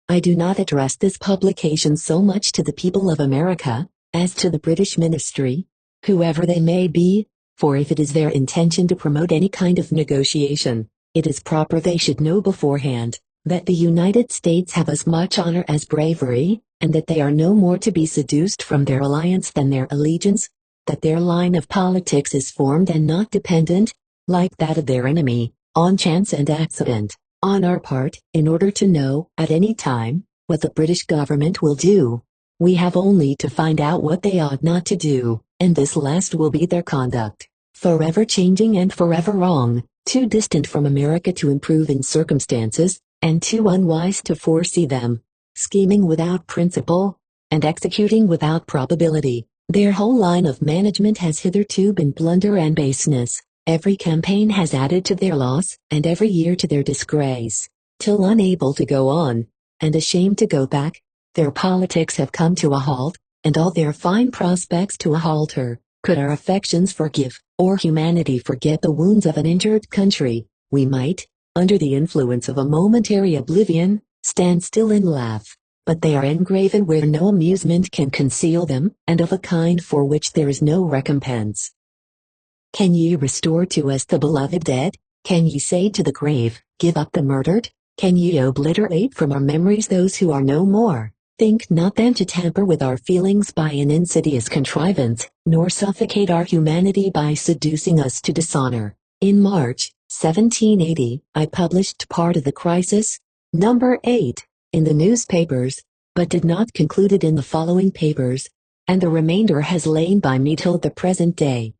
I do not address this publication so much to the people of America, as to the British ministry, whoever they may be, for if it is their intention to promote any kind of negotiation, it is proper they should know beforehand that the United States have as much honor as bravery, and that they are no more to be seduced from their alliance than their allegiance, that their line of politics is formed and not dependent, like that of their enemy, on chance and accident, on our part, in order to know, at any time, what the British government will do. We have only to find out what they ought not to do, and this last will be their conduct, forever changing and forever wrong, too distant from America to improve in circumstances, and too unwise to foresee them, scheming without principle, and executing without probability. Their whole line of management has hitherto been blunder and baseness. Every campaign has added to their loss, and every year to their disgrace, till unable to go on, and ashamed to go back, their politics have come to a halt, and all their fine prospects to a halter. Could our affections forgive, or humanity forget the wounds of an injured country, we might, under the influence of a momentary oblivion, stand still and laugh, but they are engraven where no amusement can conceal them, and of a kind for which there is no recompense. Can ye restore to us the beloved dead? Can ye say to the grave, give up the murdered? Can ye obliterate from our memories those who are no more? Think not then to tamper with our feelings by an insidious contrivance, nor suffocate our humanity by seducing us to dishonor. In March 1780, I published part of the crisis, number 8, in the newspapers, but did not conclude it in the following papers, and the remainder has lain by me till the present day.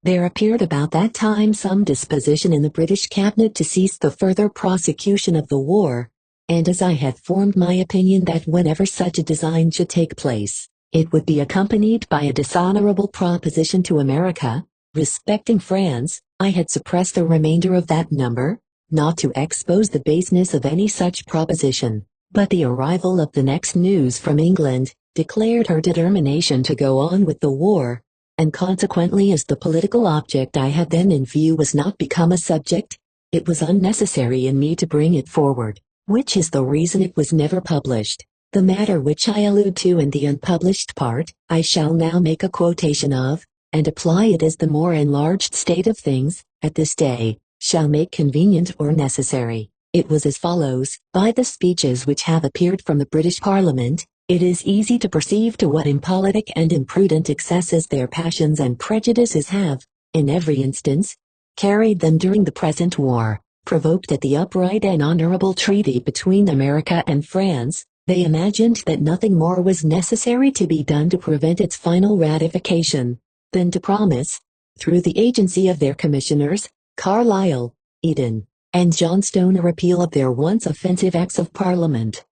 There appeared about that time some disposition in the British cabinet to cease the further prosecution of the war, and as I had formed my opinion that whenever such a design should take place, it would be accompanied by a dishonorable proposition to America, respecting France, I had suppressed the remainder of that number, not to expose the baseness of any such proposition, but the arrival of the next news from England declared her determination to go on with the war, and consequently as the political object I had then in view was not become a subject, it was unnecessary in me to bring it forward, which is the reason it was never published. The matter which I allude to in the unpublished part, I shall now make a quotation of, and apply it as the more enlarged state of things, at this day, shall make convenient or necessary. It was as follows: by the speeches which have appeared from the British Parliament, it is easy to perceive to what impolitic and imprudent excesses their passions and prejudices have, in every instance, carried them during the present war. Provoked at the upright and honorable treaty between America and France, they imagined that nothing more was necessary to be done to prevent its final ratification, than to promise, through the agency of their commissioners, Carlisle, Eden, and Johnstone, a repeal of their once offensive acts of Parliament.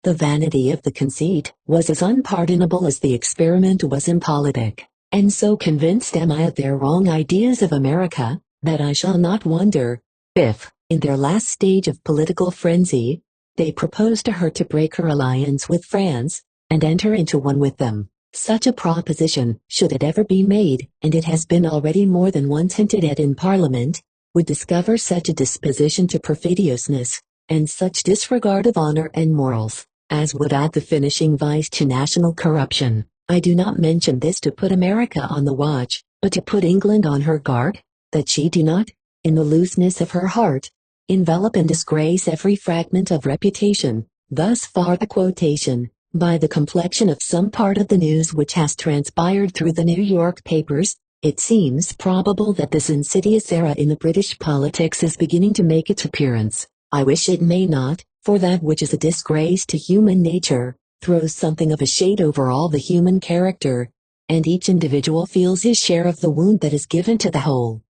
The vanity of the conceit was as unpardonable as the experiment was impolitic, and so convinced am I of their wrong ideas of America, that I shall not wonder if, in their last stage of political frenzy, they propose to her to break her alliance with France, and enter into one with them. Such a proposition, should it ever be made, and it has been already more than once hinted at in Parliament, would discover such a disposition to perfidiousness, and such disregard of honor and morals, as would add the finishing vice to national corruption. I do not mention this to put America on the watch, but to put England on her guard, that she do not, in the looseness of her heart, envelop and disgrace every fragment of reputation. Thus far the quotation, by the complexion of some part of the news which has transpired through the New York papers, It seems probable that this insidious era in the British politics is beginning to make its appearance. I wish it may not, for that which is a disgrace to human nature throws something of a shade over all the human character, and each individual feels his share of the wound that is given to the whole.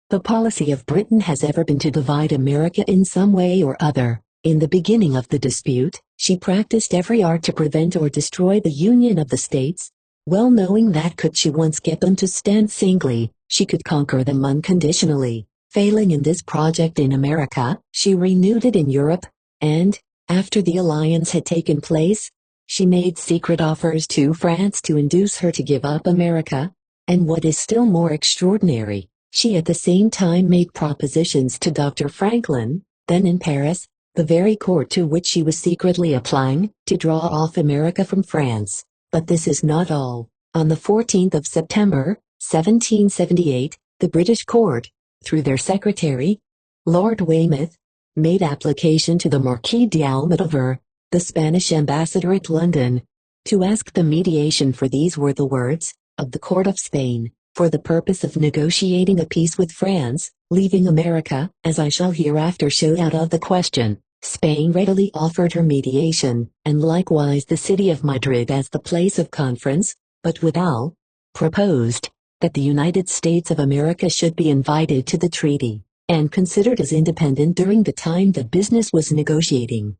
The policy of Britain has ever been to divide America in some way or other. In the beginning of the dispute, she practiced every art to prevent or destroy the union of the states, well knowing that could she once get them to stand singly, she could conquer them unconditionally. Failing in this project in America, she renewed it in Europe, and, after the alliance had taken place, she made secret offers to France to induce her to give up America, and what is still more extraordinary, she at the same time made propositions to Dr. Franklin, then in Paris, the very court to which she was secretly applying, to draw off America from France. But this is not all. On the 14th of September, 1778, the British court, through their secretary, Lord Weymouth, made application to the Marquis d'Almodovar, the Spanish ambassador at London, to ask the mediation, for these were the words, of the court of Spain, for the purpose of negotiating a peace with France, leaving America, as I shall hereafter show, out of the question. Spain readily offered her mediation, and likewise the city of Madrid as the place of conference, but withal, proposed that the United States of America should be invited to the treaty, and considered as independent during the time that business was negotiating.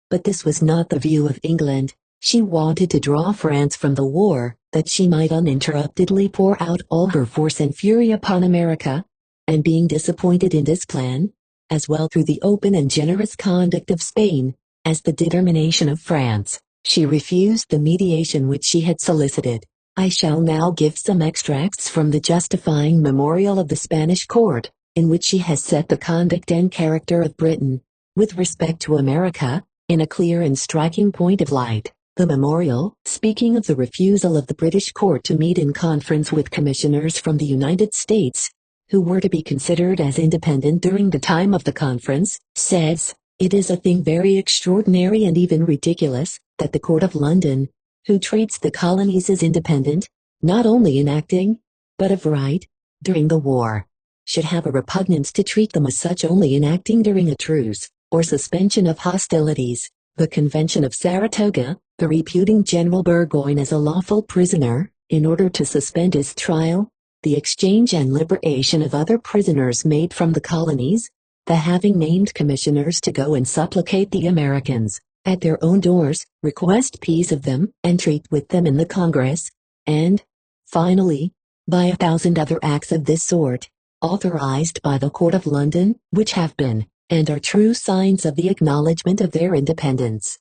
But this was not the view of England. She wanted to draw France from the war, that she might uninterruptedly pour out all her force and fury upon America, and being disappointed in this plan, as well through the open and generous conduct of Spain, as the determination of France, she refused the mediation which she had solicited. I shall now give some extracts from the justifying memorial of the Spanish court, in which she has set the conduct and character of Britain, with respect to America, in a clear and striking point of light. The memorial, speaking of the refusal of the British court to meet in conference with commissioners from the United States, who were to be considered as independent during the time of the conference, says, "It is a thing very extraordinary and even ridiculous, that the Court of London, who treats the colonies as independent, not only in acting, but of right, during the war, should have a repugnance to treat them as such only in acting during a truce, or suspension of hostilities. The Convention of Saratoga, the reputing General Burgoyne as a lawful prisoner, in order to suspend his trial, the exchange and liberation of other prisoners made from the colonies, the having named commissioners to go and supplicate the Americans, at their own doors, request peace of them, and treat with them in the Congress, and, finally, by 1,000 other acts of this sort, authorized by the Court of London, which have been, and are true signs of the acknowledgment of their independence."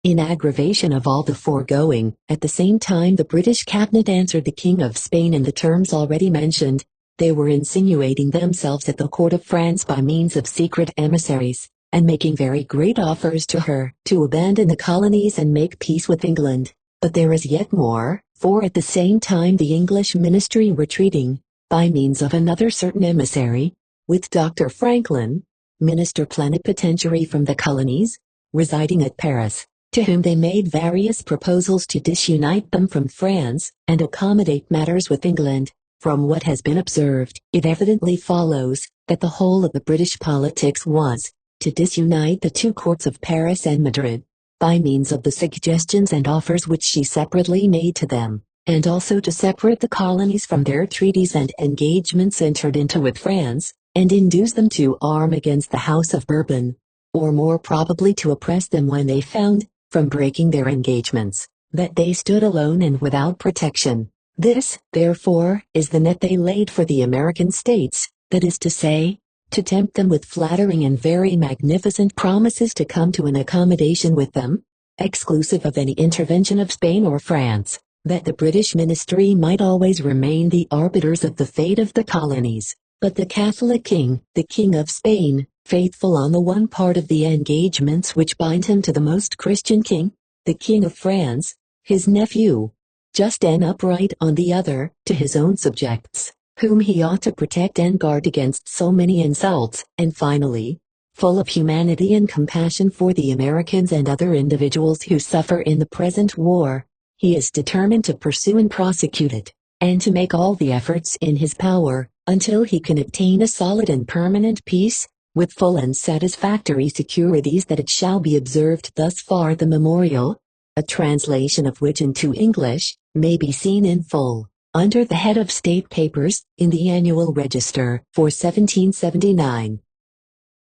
In aggravation of all the foregoing, at the same time the British cabinet answered the King of Spain in the terms already mentioned. They were insinuating themselves at the court of France by means of secret emissaries, and making very great offers to her to abandon the colonies and make peace with England. But there is yet more, for at the same time the English ministry were treating, by means of another certain emissary, with Dr. Franklin, minister plenipotentiary from the colonies, residing at Paris, to whom they made various proposals to disunite them from France, and accommodate matters with England. From what has been observed, it evidently follows, that the whole of the British politics was, to disunite the two courts of Paris and Madrid, by means of the suggestions and offers which she separately made to them, and also to separate the colonies from their treaties and engagements entered into with France, and induce them to arm against the House of Bourbon, or more probably to oppress them when they found, from breaking their engagements, that they stood alone and without protection. This, therefore, is the net they laid for the American states, that is to say, to tempt them with flattering and very magnificent promises to come to an accommodation with them, exclusive of any intervention of Spain or France, that the British ministry might always remain the arbiters of the fate of the colonies. But the Catholic king, the King of Spain, faithful on the one part of the engagements which bind him to the most Christian king, the King of France, his nephew, just and upright on the other, to his own subjects, whom he ought to protect and guard against so many insults, and finally, full of humanity and compassion for the Americans and other individuals who suffer in the present war, he is determined to pursue and prosecute it. and to make all the efforts in his power, until he can obtain a solid and permanent peace, with full and satisfactory securities that it shall be observed. Thus far the memorial, a translation of which into English, may be seen in full, under the head of State Papers, in the Annual Register, for 1779.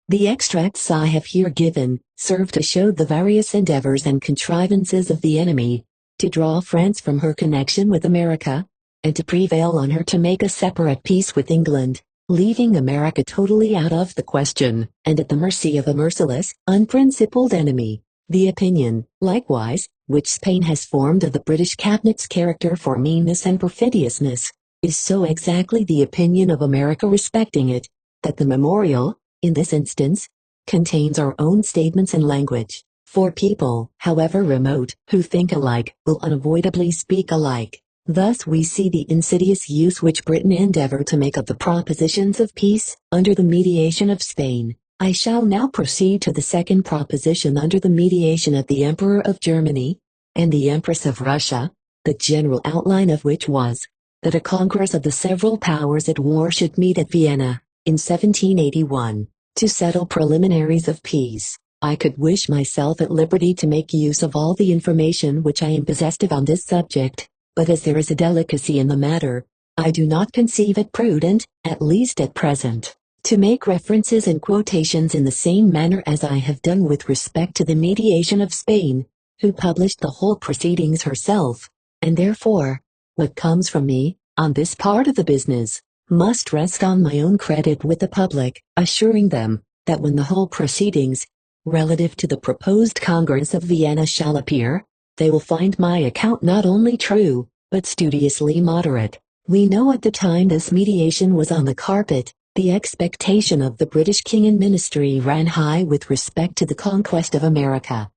The extracts I have here given, serve to show the various endeavors and contrivances of the enemy, to draw France from her connection with America, and to prevail on her to make a separate peace with England, leaving America totally out of the question, and at the mercy of a merciless, unprincipled enemy. The opinion, likewise, which Spain has formed of the British cabinet's character for meanness and perfidiousness, is so exactly the opinion of America respecting it, that the memorial, in this instance, contains our own statements and language, for people, however remote, who think alike, will unavoidably speak alike. Thus we see the insidious use which Britain endeavored to make of the propositions of peace, under the mediation of Spain. I shall now proceed to the second proposition under the mediation of the Emperor of Germany, and the Empress of Russia, the general outline of which was, that a congress of the several powers at war should meet at Vienna, in 1781, to settle preliminaries of peace. I could wish myself at liberty to make use of all the information which I am possessed of on this subject, but as there is a delicacy in the matter, I do not conceive it prudent, at least at present, to make references and quotations in the same manner as I have done with respect to the mediation of Spain, who published the whole proceedings herself, and therefore, what comes from me, on this part of the business, must rest on my own credit with the public, assuring them, that when the whole proceedings, relative to the proposed Congress of Vienna shall appear, they will find my account not only true, but studiously moderate. We know at the time this mediation was on the carpet, the expectation of the British King and Ministry ran high with respect to the conquest of America.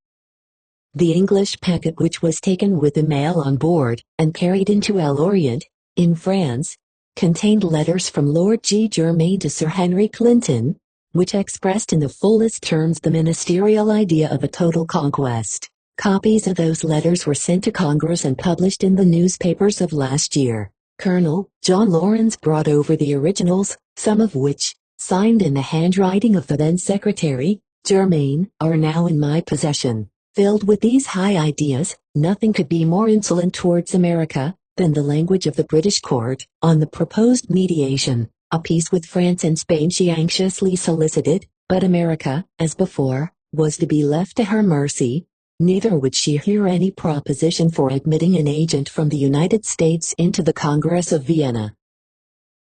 The English packet which was taken with the mail on board, and carried into L'Orient, in France, contained letters from Lord G. Germain to Sir Henry Clinton, which expressed in the fullest terms the ministerial idea of a total conquest. Copies of those letters were sent to Congress and published in the newspapers of last year. Colonel John Lawrence brought over the originals, some of which, signed in the handwriting of the then Secretary, Germain, are now in my possession. Filled with these high ideas, nothing could be more insolent towards America than the language of the British court on the proposed mediation. A peace with France and Spain she anxiously solicited, but America, as before, was to be left to her mercy. Neither would she hear any proposition for admitting an agent from the United States into the Congress of Vienna.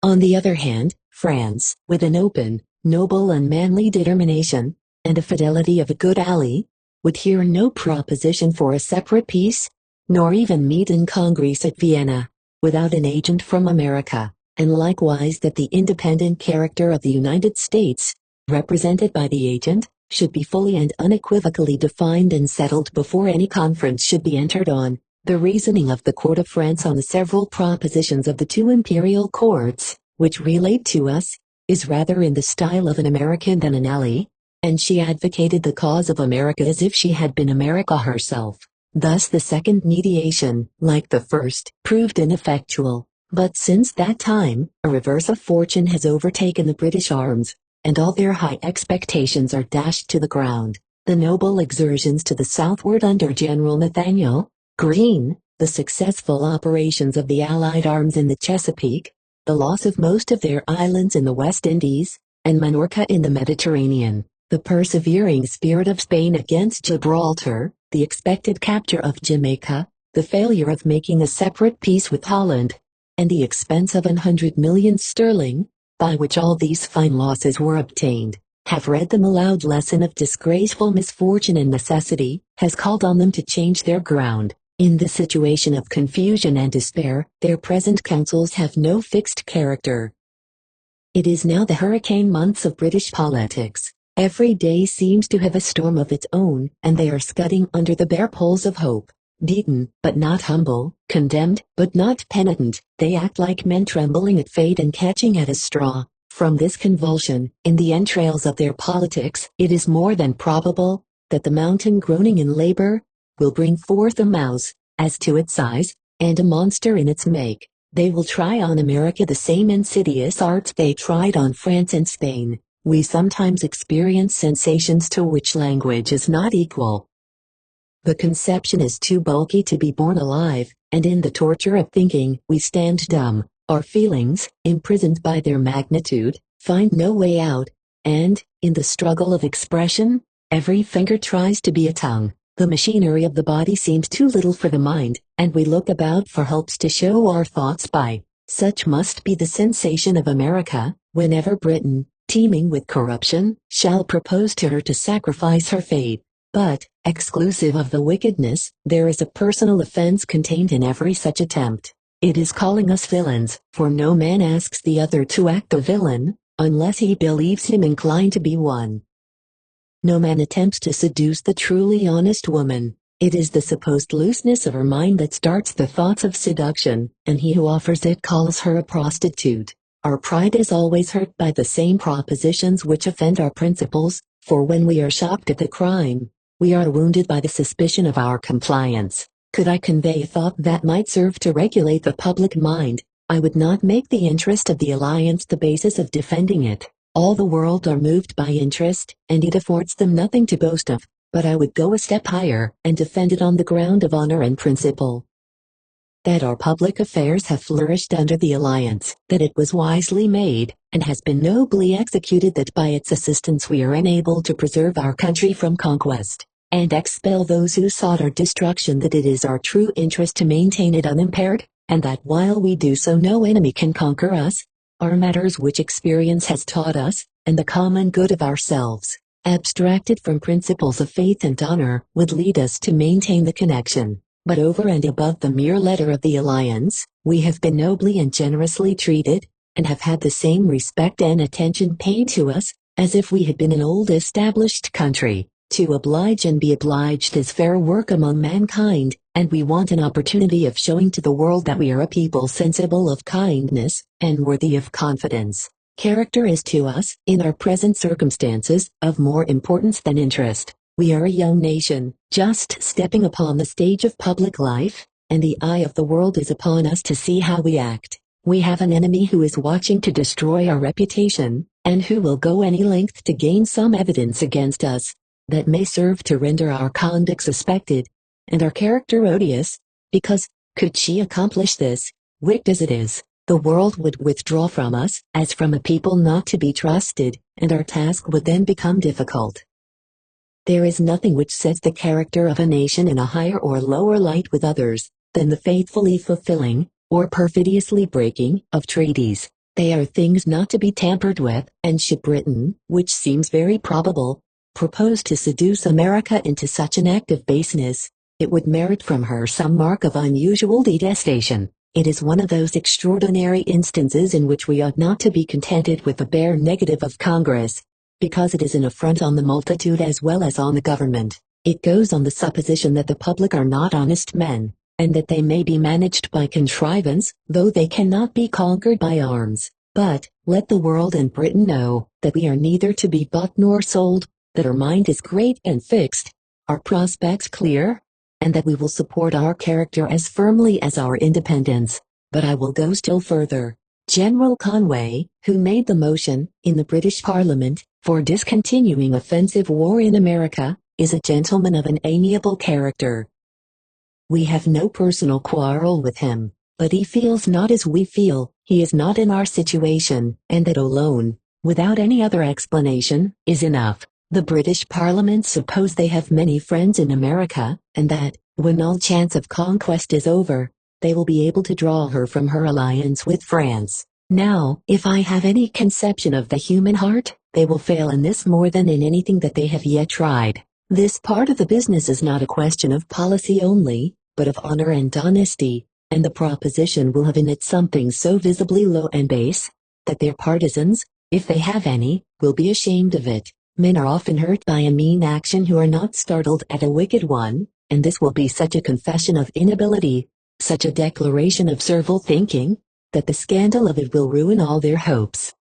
On the other hand, France, with an open, noble and manly determination, and a fidelity of a good ally, would hear no proposition for a separate peace, nor even meet in Congress at Vienna, without an agent from America, and likewise that the independent character of the United States, represented by the agent, should be fully and unequivocally defined and settled before any conference should be entered on. The reasoning of the Court of France on the several propositions of the two imperial courts, which relate to us, is rather in the style of an American than an ally, and she advocated the cause of America as if she had been America herself. Thus the second mediation, like the first, proved ineffectual. But since that time, a reverse of fortune has overtaken the British arms, and all their high expectations are dashed to the ground. The noble exertions to the southward under General Nathaniel Greene, the successful operations of the Allied arms in the Chesapeake, the loss of most of their islands in the West Indies, and Minorca in the Mediterranean, the persevering spirit of Spain against Gibraltar, the expected capture of Jamaica, the failure of making a separate peace with Holland, and the expense of 100 millions sterling, by which all these fine losses were obtained, have read them a loud lesson of disgraceful misfortune and necessity, has called on them to change their ground. In the situation of confusion and despair, their present counsels have no fixed character. It is now the hurricane months of British politics. Every day seems to have a storm of its own, and they are scudding under the bare poles of hope. Beaten, but not humble, condemned, but not penitent, they act like men trembling at fate and catching at a straw. From this convulsion, in the entrails of their politics, it is more than probable that the mountain groaning in labor will bring forth a mouse, as to its size, and a monster in its make. They will try on America the same insidious arts they tried on France and Spain. We sometimes experience sensations to which language is not equal. The conception is too bulky to be borne alive, and in the torture of thinking we stand dumb. Our feelings, imprisoned by their magnitude, find no way out, and, in the struggle of expression, every finger tries to be a tongue. The machinery of the body seems too little for the mind, and we look about for helps to show our thoughts by. Such must be the sensation of America, whenever Britain, teeming with corruption, shall propose to her to sacrifice her faith. But, exclusive of the wickedness, there is a personal offense contained in every such attempt. It is calling us villains, for no man asks the other to act the villain, unless he believes him inclined to be one. No man attempts to seduce the truly honest woman. It is the supposed looseness of her mind that starts the thoughts of seduction, and he who offers it calls her a prostitute. Our pride is always hurt by the same propositions which offend our principles, for when we are shocked at the crime, we are wounded by the suspicion of our compliance. Could I convey a thought that might serve to regulate the public mind, I would not make the interest of the alliance the basis of defending it. All the world are moved by interest, and it affords them nothing to boast of, but I would go a step higher and defend it on the ground of honor and principle. That our public affairs have flourished under the alliance, that it was wisely made, and has been nobly executed, that by its assistance we are enabled to preserve our country from conquest, and expel those who sought our destruction, that it is our true interest to maintain it unimpaired, and that while we do so no enemy can conquer us, are matters which experience has taught us, and the common good of ourselves, abstracted from principles of faith and honor, would lead us to maintain the connection. But over and above the mere letter of the alliance, we have been nobly and generously treated, and have had the same respect and attention paid to us, as if we had been an old established country. To oblige and be obliged is fair work among mankind, and we want an opportunity of showing to the world that we are a people sensible of kindness, and worthy of confidence. Character is to us, in our present circumstances, of more importance than interest. We are a young nation, just stepping upon the stage of public life, and the eye of the world is upon us to see how we act. We have an enemy who is watching to destroy our reputation, and who will go any length to gain some evidence against us, that may serve to render our conduct suspected, and our character odious, because, could she accomplish this, wicked as it is, the world would withdraw from us, as from a people not to be trusted, and our task would then become difficult. There is nothing which sets the character of a nation in a higher or lower light with others, than the faithfully fulfilling, or perfidiously breaking, of treaties. They are things not to be tampered with, and should Britain, which seems very probable, propose to seduce America into such an act of baseness, it would merit from her some mark of unusual detestation. It is one of those extraordinary instances in which we ought not to be contented with the bare negative of Congress, because it is an affront on the multitude as well as on the government. It goes on the supposition that the public are not honest men, and that they may be managed by contrivance, though they cannot be conquered by arms. But, let the world and Britain know, that we are neither to be bought nor sold, that our mind is great and fixed, our prospects clear, and that we will support our character as firmly as our independence. But I will go still further. General Conway, who made the motion, in the British Parliament, for discontinuing offensive war in America, is a gentleman of an amiable character. We have no personal quarrel with him, but he feels not as we feel, he is not in our situation, and that alone, without any other explanation, is enough. The British Parliament suppose they have many friends in America, and that, when all chance of conquest is over, they will be able to draw her from her alliance with France. Now, if I have any conception of the human heart, they will fail in this more than in anything that they have yet tried. This part of the business is not a question of policy only, but of honor and honesty, and the proposition will have in it something so visibly low and base, that their partisans, if they have any, will be ashamed of it. Men are often hurt by a mean action who are not startled at a wicked one, and this will be such a confession of inability, such a declaration of servile thinking, that the scandal of it will ruin all their hopes.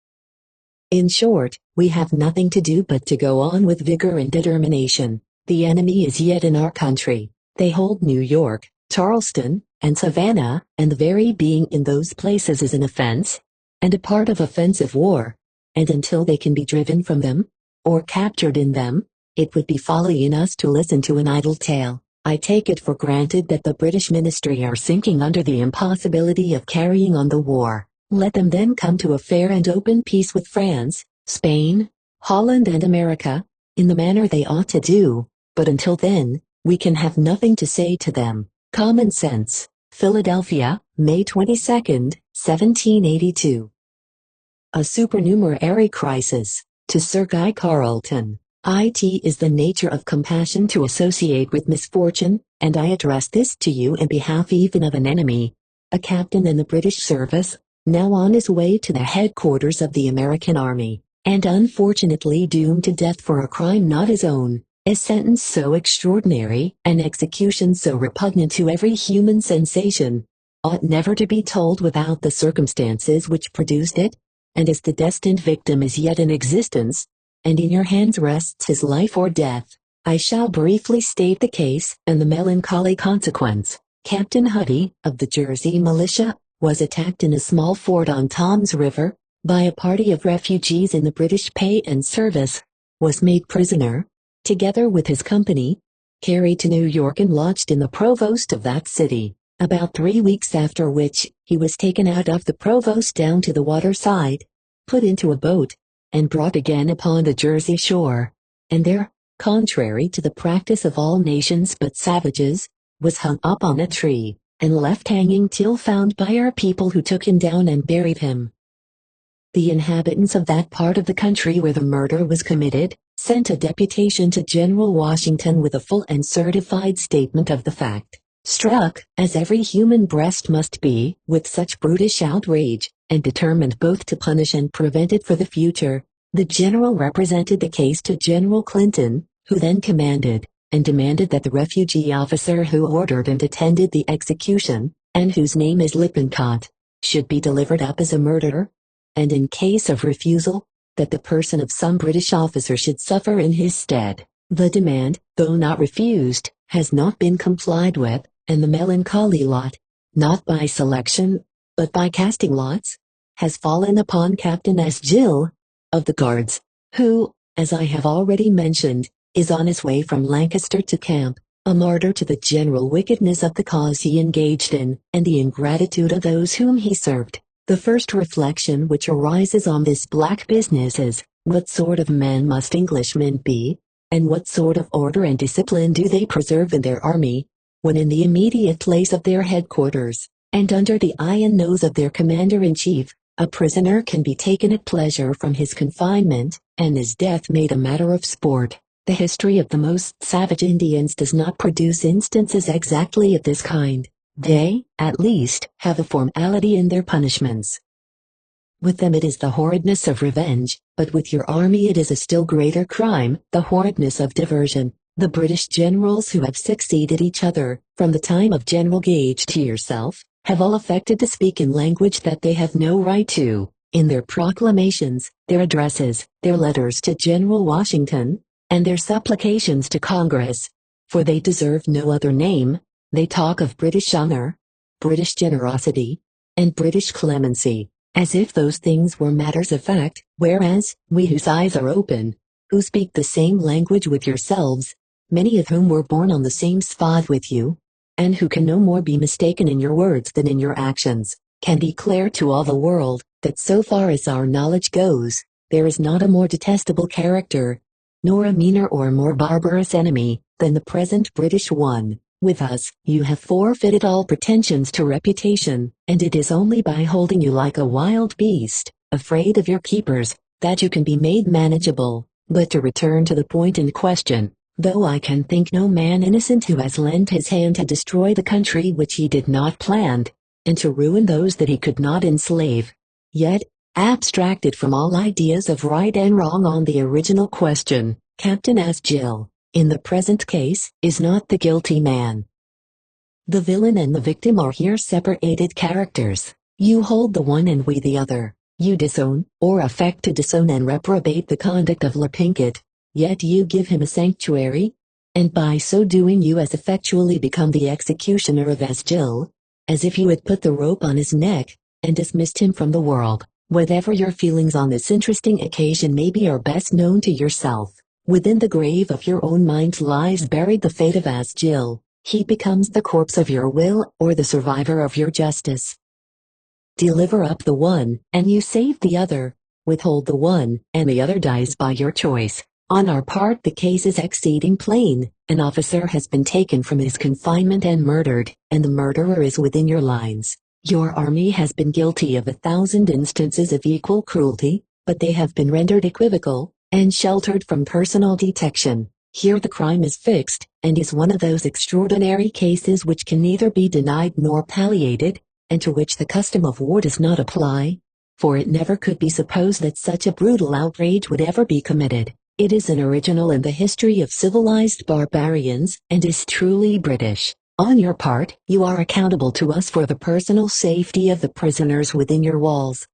In short, we have nothing to do but to go on with vigor and determination. The enemy is yet in our country. They hold New York, Charleston, and Savannah, and the very being in those places is an offense, and a part of offensive war, and until they can be driven from them, or captured in them, it would be folly in us to listen to an idle tale. I take it for granted that the British ministry are sinking under the impossibility of carrying on the war. Let them then come to a fair and open peace with France, Spain, Holland and America, in the manner they ought to do, but until then, we can have nothing to say to them. Common Sense, Philadelphia, May 22, 1782. A Supernumerary Crisis, to Sir Guy Carleton. It is the nature of compassion to associate with misfortune, and I address this to you in behalf even of an enemy, a captain in the British service, now on his way to the headquarters of the American army, and unfortunately doomed to death for a crime not his own, a sentence so extraordinary, an execution so repugnant to every human sensation, ought never to be told without the circumstances which produced it, and as the destined victim is yet in existence, and in your hands rests his life or death, I shall briefly state the case and the melancholy consequence. Captain Huddy, of the Jersey militia, was attacked in a small fort on Tom's River, by a party of refugees in the British pay and service, was made prisoner, together with his company, carried to New York and lodged in the provost of that city, about 3 weeks after which, he was taken out of the provost down to the water side, put into a boat, and brought again upon the Jersey shore, and there, contrary to the practice of all nations but savages, was hung up on a tree, and left hanging till found by our people who took him down and buried him. The inhabitants of that part of the country where the murder was committed, sent a deputation to General Washington with a full and certified statement of the fact. Struck, as every human breast must be, with such brutish outrage, and determined both to punish and prevent it for the future, the general represented the case to General Clinton, who then commanded, and demanded that the refugee officer who ordered and attended the execution, and whose name is Lippincott, should be delivered up as a murderer, and in case of refusal, that the person of some British officer should suffer in his stead. The demand, though not refused, has not been complied with, and the melancholy lot, not by selection, but by casting lots, has fallen upon Captain S. Gill, of the Guards, who, as I have already mentioned, is on his way from Lancaster to camp, a martyr to the general wickedness of the cause he engaged in, and the ingratitude of those whom he served. The first reflection which arises on this black business is, what sort of men must Englishmen be, and what sort of order and discipline do they preserve in their army, when in the immediate place of their headquarters, and under the eye and nose of their commander-in-chief, a prisoner can be taken at pleasure from his confinement, and his death made a matter of sport. The history of the most savage Indians does not produce instances exactly of this kind. They, at least, have a formality in their punishments. With them it is the horridness of revenge, but with your army it is a still greater crime, the horridness of diversion. The British generals who have succeeded each other, from the time of General Gage to yourself, have all affected to speak in language that they have no right to, in their proclamations, their addresses, their letters to General Washington, and their supplications to Congress, for they deserve no other name. They talk of British honor, British generosity, and British clemency, as if those things were matters of fact, whereas, we whose eyes are open, who speak the same language with yourselves, many of whom were born on the same spot with you, and who can no more be mistaken in your words than in your actions, can declare to all the world, that so far as our knowledge goes, there is not a more detestable character, nor a meaner or more barbarous enemy, than the present British one. With us, you have forfeited all pretensions to reputation, and it is only by holding you like a wild beast, afraid of your keepers, that you can be made manageable. But to return to the point in question, though I can think no man innocent who has lent his hand to destroy the country which he did not plan, and to ruin those that he could not enslave, yet, abstracted from all ideas of right and wrong on the original question, Captain S. Gill, in the present case, is not the guilty man. The villain and the victim are here separated characters. You hold the one and we the other. You disown, or affect to disown and reprobate the conduct of Lippincott, yet you give him a sanctuary. and by so doing you as effectually become the executioner of Asgil, as if you had put the rope on his neck, and dismissed him from the world. Whatever your feelings on this interesting occasion may be are best known to yourself. Within the grave of your own mind lies buried the fate of Asgil. He becomes the corpse of your will or the survivor of your justice. Deliver up the one, and you save the other. Withhold the one, and the other dies by your choice. On our part the case is exceeding plain. An officer has been taken from his confinement and murdered, and the murderer is within your lines. Your army has been guilty of 1,000 instances of equal cruelty, but they have been rendered equivocal, and sheltered from personal detection. Here the crime is fixed, and is one of those extraordinary cases which can neither be denied nor palliated, and to which the custom of war does not apply, for it never could be supposed that such a brutal outrage would ever be committed. It is an original in the history of civilized barbarians, and is truly British. On your part, you are accountable to us for the personal safety of the prisoners within your walls.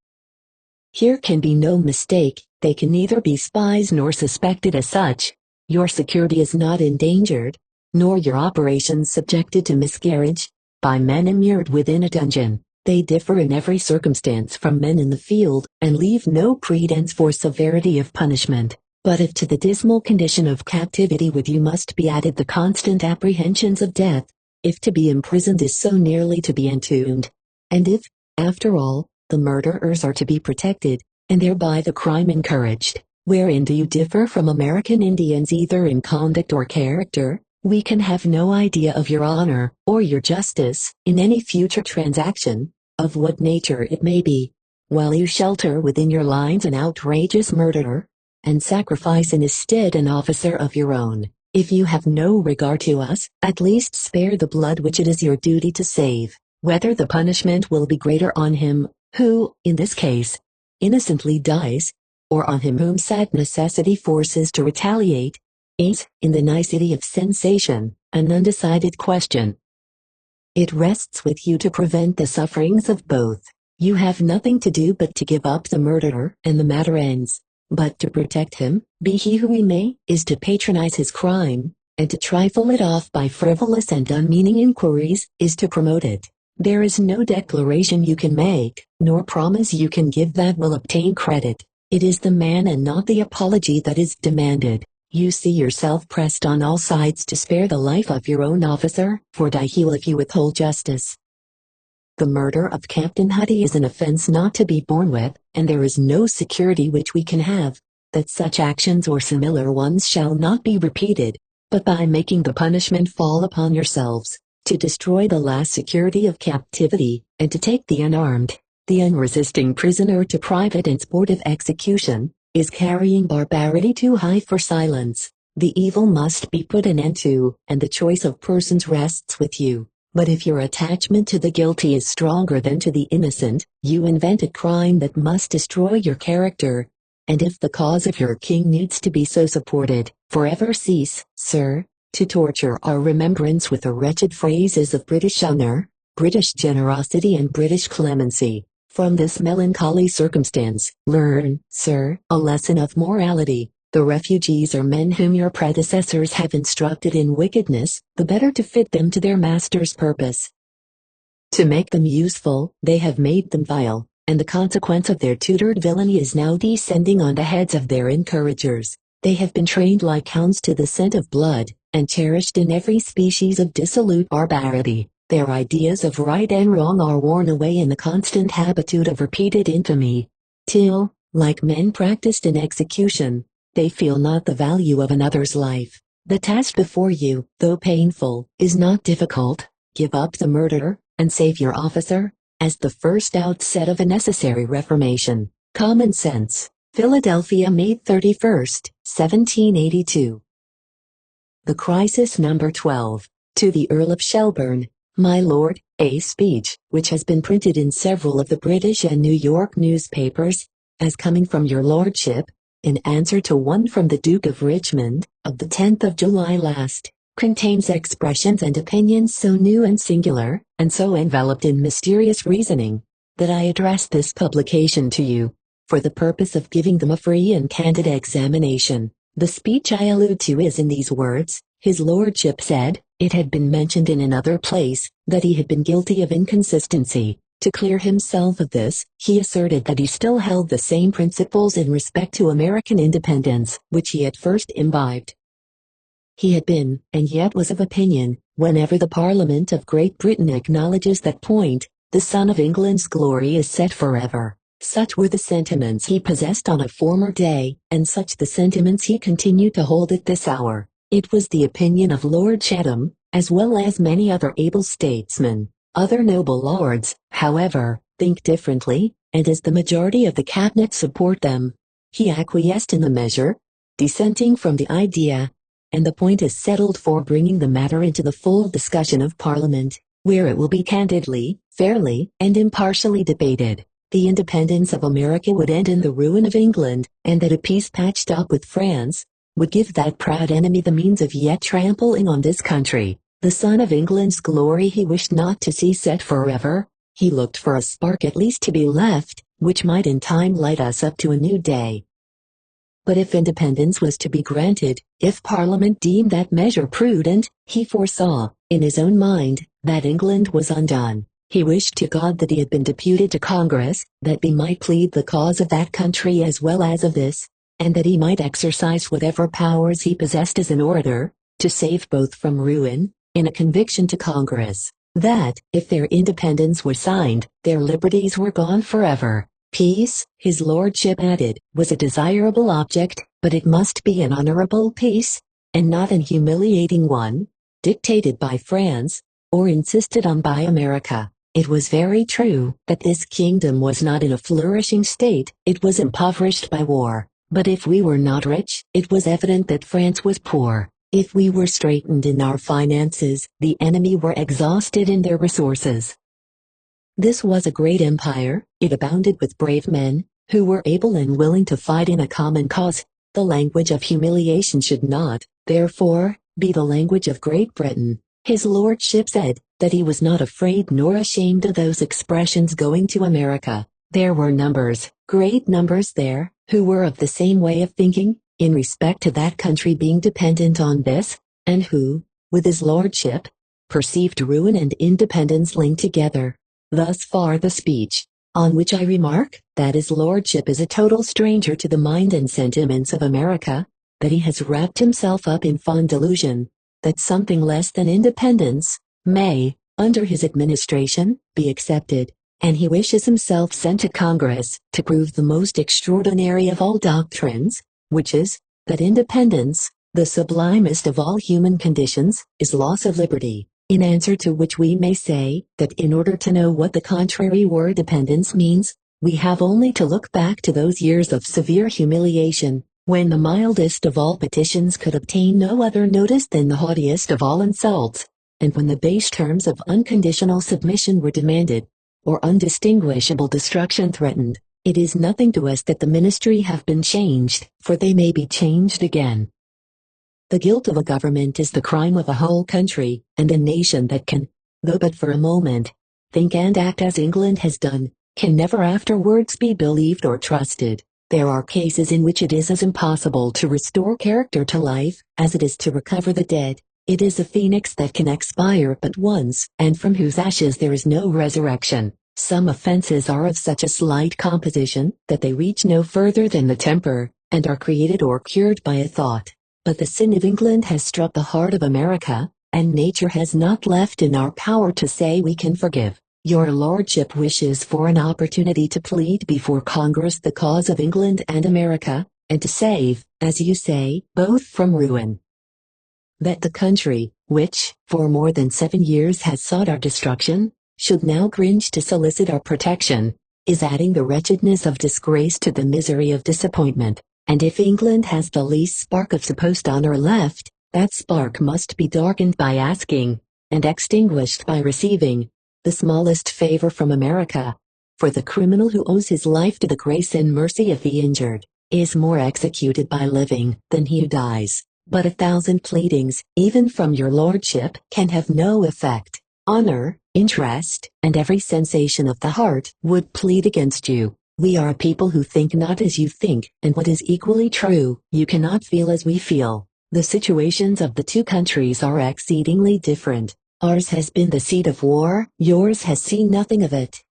Here can be no mistake, they can neither be spies nor suspected as such. Your security is not endangered, nor your operations subjected to miscarriage, by men immured within a dungeon. They differ in every circumstance from men in the field, and leave no pretence for severity of punishment. But if to the dismal condition of captivity with you must be added the constant apprehensions of death, if to be imprisoned is so nearly to be entombed, and if, after all, the murderers are to be protected, and thereby the crime encouraged, wherein do you differ from American Indians either in conduct or character? We can have no idea of your honor, or your justice, in any future transaction, of what nature it may be, while you shelter within your lines an outrageous murderer, and sacrifice in his stead an officer of your own. If you have no regard to us, at least spare the blood which it is your duty to save. Whether the punishment will be greater on him, who, in this case, innocently dies, or on him whom sad necessity forces to retaliate, is, in the nicety of sensation, an undecided question. It rests with you to prevent the sufferings of both. You have nothing to do but to give up the murderer, and the matter ends. But to protect him, be he who he may, is to patronize his crime, and to trifle it off by frivolous and unmeaning inquiries, is to promote it. There is no declaration you can make, nor promise you can give that will obtain credit. It is the man and not the apology that is demanded. You see yourself pressed on all sides to spare the life of your own officer, for die he will if you withhold justice. The murder of Captain Huddy is an offense not to be borne with, and there is no security which we can have, that such actions or similar ones shall not be repeated, but by making the punishment fall upon yourselves, to destroy the last security of captivity, and to take the unarmed, the unresisting prisoner to private and sportive execution, is carrying barbarity too high for silence. The evil must be put an end to, and the choice of persons rests with you. But if your attachment to the guilty is stronger than to the innocent, you invent a crime that must destroy your character. And if the cause of your king needs to be so supported, forever cease, sir, to torture our remembrance with the wretched phrases of British honor, British generosity and British clemency. From this melancholy circumstance, learn, sir, a lesson of morality. The refugees are men whom your predecessors have instructed in wickedness, the better to fit them to their master's purpose. To make them useful, they have made them vile, and the consequence of their tutored villainy is now descending on the heads of their encouragers. They have been trained like hounds to the scent of blood, and cherished in every species of dissolute barbarity. Their ideas of right and wrong are worn away in the constant habitude of repeated infamy, till, like men practiced in execution, they feel not the value of another's life. The task before you, though painful, is not difficult. Give up the murderer, and save your officer, as the first outset of a necessary reformation. Common Sense. Philadelphia, May 31, 1782. The Crisis Number 12. To the Earl of Shelburne, my Lord, a speech, which has been printed in several of the British and New York newspapers, as coming from your lordship, in answer to one from the Duke of Richmond, of the 10th of July last, contains expressions and opinions so new and singular, and so enveloped in mysterious reasoning, that I address this publication to you, for the purpose of giving them a free and candid examination. The speech I allude to is in these words: His lordship said, it had been mentioned in another place, that he had been guilty of inconsistency. To clear himself of this, he asserted that he still held the same principles in respect to American independence, which he had first imbibed. He had been, and yet was of opinion, whenever the Parliament of Great Britain acknowledges that point, the sun of England's glory is set forever. Such were the sentiments he possessed on a former day, and such the sentiments he continued to hold at this hour. It was the opinion of Lord Chatham, as well as many other able statesmen. Other noble lords, however, think differently, and as the majority of the cabinet support them, he acquiesced in the measure, dissenting from the idea, and the point is settled for bringing the matter into the full discussion of Parliament, where it will be candidly, fairly, and impartially debated. The independence of America would end in the ruin of England, and that a peace patched up with France would give that proud enemy the means of yet trampling on this country. The sun of England's glory he wished not to see set forever. He looked for a spark at least to be left, which might in time light us up to a new day. But if independence was to be granted, if Parliament deemed that measure prudent, he foresaw, in his own mind, that England was undone. He wished to God that he had been deputed to Congress, that he might plead the cause of that country as well as of this, and that he might exercise whatever powers he possessed as an orator, to save both from ruin, in a conviction to Congress, that, if their independence were signed, their liberties were gone forever. Peace, his lordship added, was a desirable object, but it must be an honorable peace, and not an humiliating one, dictated by France, or insisted on by America. It was very true that this kingdom was not in a flourishing state, it was impoverished by war. But if we were not rich, it was evident that France was poor. If we were straitened in our finances, the enemy were exhausted in their resources. This was a great empire, it abounded with brave men, who were able and willing to fight in a common cause. The language of humiliation should not, therefore, be the language of Great Britain. His lordship said that he was not afraid nor ashamed of those expressions going to America. There were numbers, great numbers there, who were of the same way of thinking, in respect to that country being dependent on this, and who, with his lordship, perceived ruin and independence linked together. Thus far the speech, on which I remark, that his lordship is a total stranger to the mind and sentiments of America, that he has wrapped himself up in fond delusion, that something less than independence, may, under his administration, be accepted, and he wishes himself sent to Congress, to prove the most extraordinary of all doctrines, which is, that independence, the sublimest of all human conditions, is loss of liberty. In answer to which we may say, that in order to know what the contrary word dependence means, we have only to look back to those years of severe humiliation, when the mildest of all petitions could obtain no other notice than the haughtiest of all insults, and when the base terms of unconditional submission were demanded, or undistinguishable destruction threatened. It is nothing to us that the ministry have been changed, for they may be changed again. The guilt of a government is the crime of a whole country, and a nation that can, though but for a moment, think and act as England has done, can never afterwards be believed or trusted. There are cases in which it is as impossible to restore character to life, as it is to recover the dead. It is a phoenix that can expire but once, and from whose ashes there is no resurrection. Some offenses are of such a slight composition, that they reach no further than the temper, and are created or cured by a thought. But the sin of England has struck the heart of America, and nature has not left in our power to say we can forgive. Your lordship wishes for an opportunity to plead before Congress the cause of England and America, and to save, as you say, both from ruin. That the country, which, for more than 7 years has sought our destruction, should now cringe to solicit our protection, is adding the wretchedness of disgrace to the misery of disappointment, and if England has the least spark of supposed honor left, that spark must be darkened by asking, and extinguished by receiving, the smallest favor from America. For the criminal who owes his life to the grace and mercy of the injured, is more executed by living than he who dies. But 1,000 pleadings, even from your lordship, can have no effect. Honor, interest, and every sensation of the heart would plead against you. We are a people who think not as you think, and what is equally true, you cannot feel as we feel. The situations of the two countries are exceedingly different. Ours has been the seat of war, yours has seen nothing of it.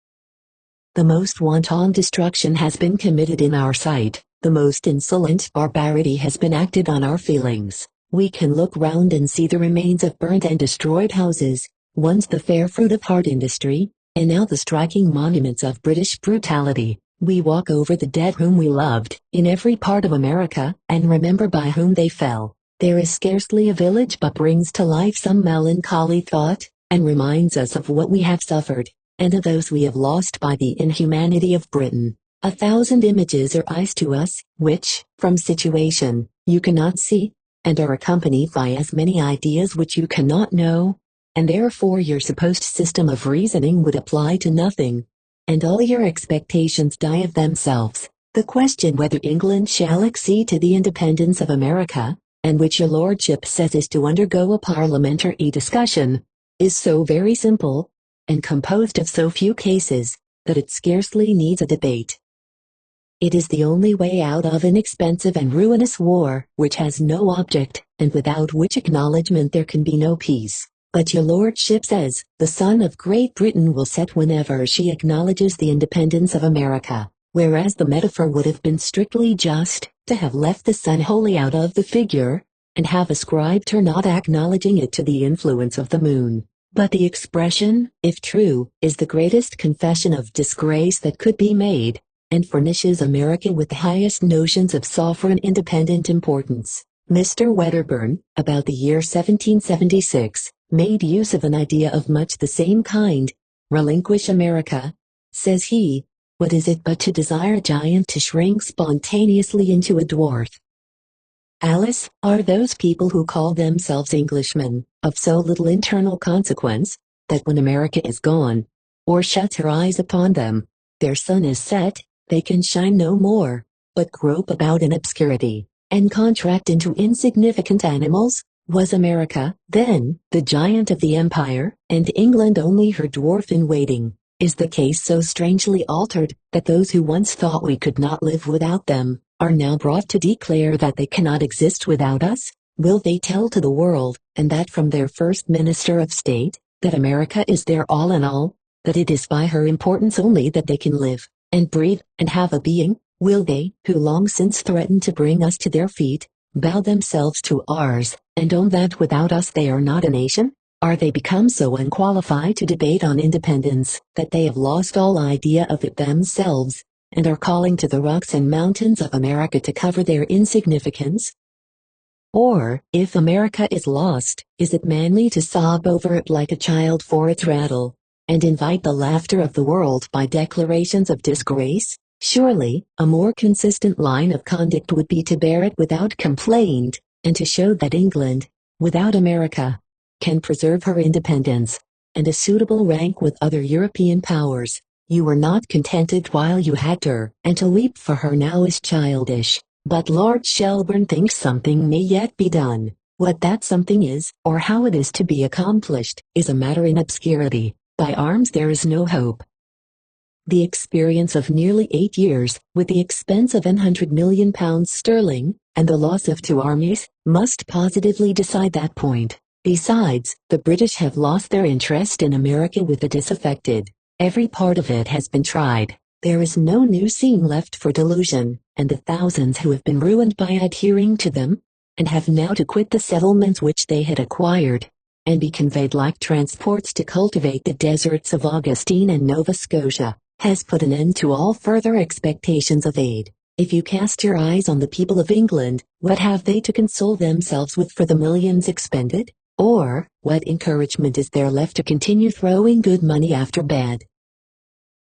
The most wanton destruction has been committed in our sight, the most insolent barbarity has been acted on our feelings. We can look round and see the remains of burnt and destroyed houses, once the fair fruit of hard industry, and now the striking monuments of British brutality. We walk over the dead whom we loved, in every part of America, and remember by whom they fell. There is scarcely a village but brings to life some melancholy thought, and reminds us of what we have suffered, and of those we have lost by the inhumanity of Britain. 1,000 images are eyes to us, which, from situation, you cannot see, and are accompanied by as many ideas which you cannot know, and therefore your supposed system of reasoning would apply to nothing, and all your expectations die of themselves. The question whether England shall accede to the independence of America, and which your lordship says is to undergo a parliamentary discussion, is so very simple, and composed of so few cases, that it scarcely needs a debate. It is the only way out of an expensive and ruinous war, which has no object, and without which acknowledgment there can be no peace. But your lordship says, the sun of Great Britain will set whenever she acknowledges the independence of America, whereas the metaphor would have been strictly just, to have left the sun wholly out of the figure, and have ascribed her not acknowledging it to the influence of the moon. But the expression, if true, is the greatest confession of disgrace that could be made, and furnishes America with the highest notions of sovereign independent importance. Mr. Wedderburn, about the year 1776, made use of an idea of much the same kind. Relinquish America, says he, what is it but to desire a giant to shrink spontaneously into a dwarf? Alice, are those people who call themselves Englishmen, of so little internal consequence, that when America is gone, or shuts her eyes upon them, their sun is set, they can shine no more, but grope about in obscurity, and contract into insignificant animals? Was America, then, the giant of the empire, and England only her dwarf in waiting? Is the case so strangely altered, that those who once thought we could not live without them, are now brought to declare that they cannot exist without us? Will they tell to the world, and that from their first minister of state, that America is their all in all, that it is by her importance only that they can live, and breathe, and have a being? Will they, who long since threatened to bring us to their feet, bow themselves to ours, and own that without us they are not a nation? Are they become so unqualified to debate on independence, that they have lost all idea of it themselves, and are calling to the rocks and mountains of America to cover their insignificance? Or, if America is lost, is it manly to sob over it like a child for its rattle, and invite the laughter of the world by declarations of disgrace? Surely, a more consistent line of conduct would be to bear it without complaint, and to show that England, without America, can preserve her independence, and a suitable rank with other European powers. You were not contented while you had her, and to weep for her now is childish. But Lord Shelburne thinks something may yet be done. What that something is, or how it is to be accomplished, is a matter in obscurity. By arms there is no hope. The experience of nearly 8 years, with the expense of £100 million sterling, and the loss of 2 armies, must positively decide that point. Besides, the British have lost their interest in America with the disaffected. Every part of it has been tried. There is no new scene left for delusion, and the thousands who have been ruined by adhering to them, and have now to quit the settlements which they had acquired, and be conveyed like transports to cultivate the deserts of Augustine and Nova Scotia, has put an end to all further expectations of aid. If you cast your eyes on the people of England, what have they to console themselves with for the millions expended? Or, what encouragement is there left to continue throwing good money after bad?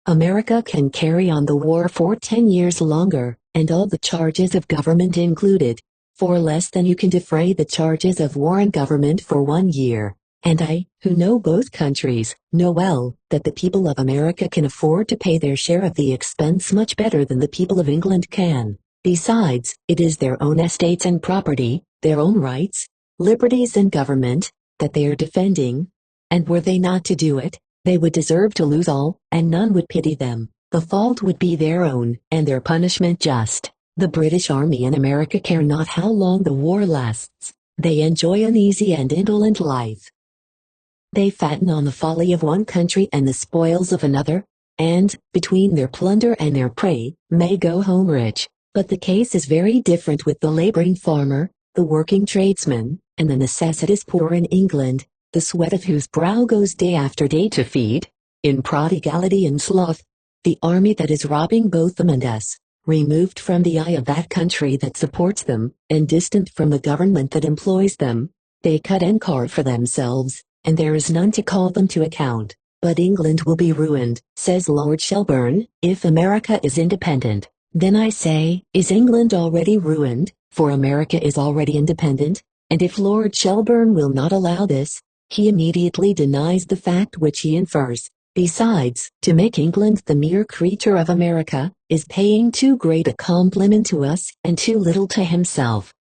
America can carry on the war for 10 years longer, and all the charges of government included, for less than you can defray the charges of war and government for 1 year. And I, who know both countries, know well that the people of America can afford to pay their share of the expense much better than the people of England can. Besides, it is their own estates and property, their own rights, liberties and government, that they are defending, and were they not to do it, they would deserve to lose all, and none would pity them. The fault would be their own, and their punishment just. The British Army in America care not how long the war lasts. They enjoy an easy and indolent life. They fatten on the folly of one country and the spoils of another, and, between their plunder and their prey, may go home rich. But the case is very different with the laboring farmer, the working tradesman, and the necessitous poor in England, the sweat of whose brow goes day after day to feed, in prodigality and sloth, the army that is robbing both them and us, removed from the eye of that country that supports them, and distant from the government that employs them. They cut and carve for themselves, and there is none to call them to account. But England will be ruined, says Lord Shelburne, if America is independent. Then I say, is England already ruined, for America is already independent? And if Lord Shelburne will not allow this, he immediately denies the fact which he infers. Besides, to make England the mere creature of America, is paying too great a compliment to us, and too little to himself.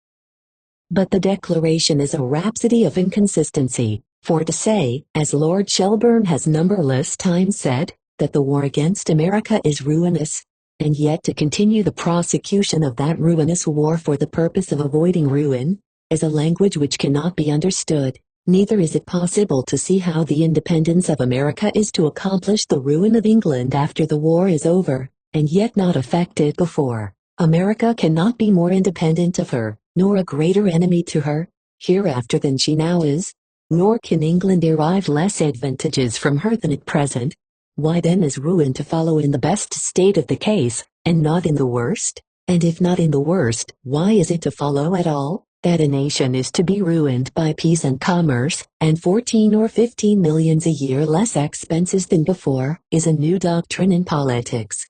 But the declaration is a rhapsody of inconsistency, for to say, as Lord Shelburne has numberless times said, that the war against America is ruinous, and yet to continue the prosecution of that ruinous war for the purpose of avoiding ruin, is a language which cannot be understood. Neither is it possible to see how the independence of America is to accomplish the ruin of England after the war is over, and yet not effected before. America cannot be more independent of her, nor a greater enemy to her, hereafter than she now is, nor can England derive less advantages from her than at present. Why then is ruin to follow in the best state of the case, and not in the worst? And if not in the worst, why is it to follow at all? That a nation is to be ruined by peace and commerce, and 14 or 15 millions a year less expenses than before, is a new doctrine in politics.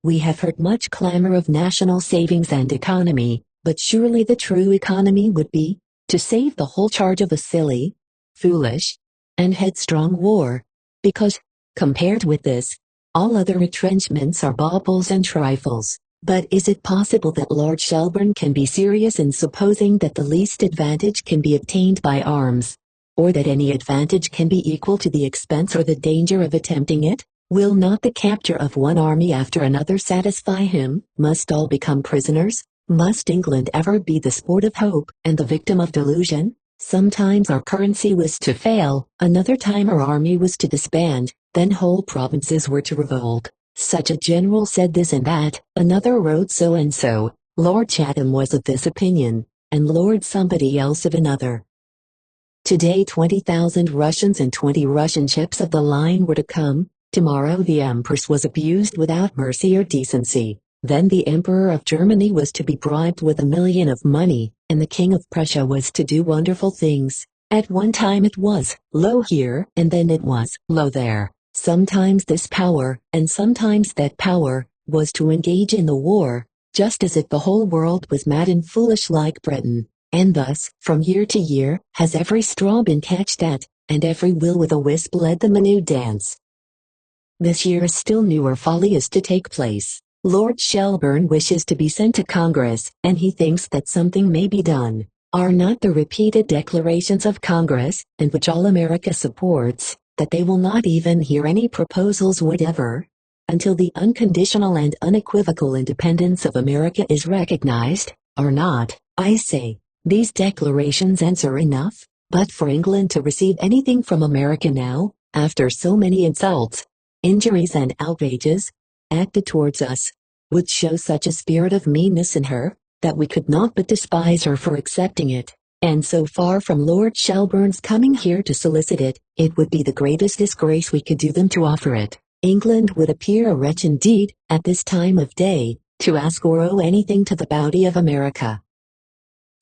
We have heard much clamor of national savings and economy, but surely the true economy would be, to save the whole charge of a silly, foolish, and headstrong war, because, compared with this, all other retrenchments are baubles and trifles. But is it possible that Lord Shelburne can be serious in supposing that the least advantage can be obtained by arms, or that any advantage can be equal to the expense or the danger of attempting it? Will not the capture of one army after another satisfy him? Must all become prisoners? Must England ever be the sport of hope and the victim of delusion? Sometimes our currency was to fail, another time our army was to disband, then whole provinces were to revolt. Such a general said this and that, another wrote so and so, Lord Chatham was of this opinion, and Lord somebody else of another. Today 20,000 Russians and 20 Russian ships of the line were to come, tomorrow the Empress was abused without mercy or decency, then the Emperor of Germany was to be bribed with 1 million of money, and the King of Prussia was to do wonderful things. At one time it was, lo here, and then it was, lo there. Sometimes this power, and sometimes that power, was to engage in the war, just as if the whole world was mad and foolish like Britain, and thus, from year to year, has every straw been catched at, and every will with a wisp led them a new dance. This year a still newer folly is to take place. Lord Shelburne wishes to be sent to Congress, and he thinks that something may be done. Are not the repeated declarations of Congress, and which all America supports, that they will not even hear any proposals whatever, until the unconditional and unequivocal independence of America is recognized, are not, I say, these declarations answer enough? But for England to receive anything from America now, after so many insults, injuries and outrages, acted towards us, would show such a spirit of meanness in her, that we could not but despise her for accepting it. And so far from Lord Shelburne's coming here to solicit it, it would be the greatest disgrace we could do them to offer it. England would appear a wretch indeed, at this time of day, to ask or owe anything to the bounty of America.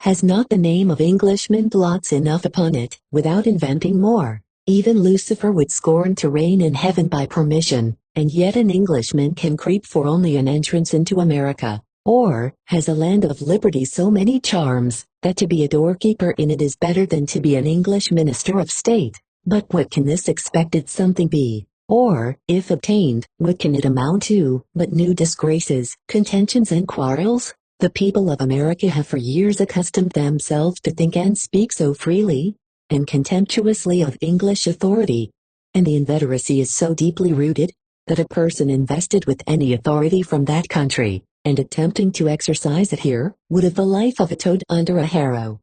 Has not the name of Englishman blots enough upon it, without inventing more? Even Lucifer would scorn to reign in heaven by permission, and yet an Englishman can creep for only an entrance into America. Or, has a land of liberty so many charms, that to be a doorkeeper in it is better than to be an English minister of state? But what can this expected something be? Or, if obtained, what can it amount to, but new disgraces, contentions and quarrels? The people of America have for years accustomed themselves to think and speak so freely, and contemptuously of English authority, and the inveteracy is so deeply rooted, that a person invested with any authority from that country, and attempting to exercise it here, would have the life of a toad under a harrow.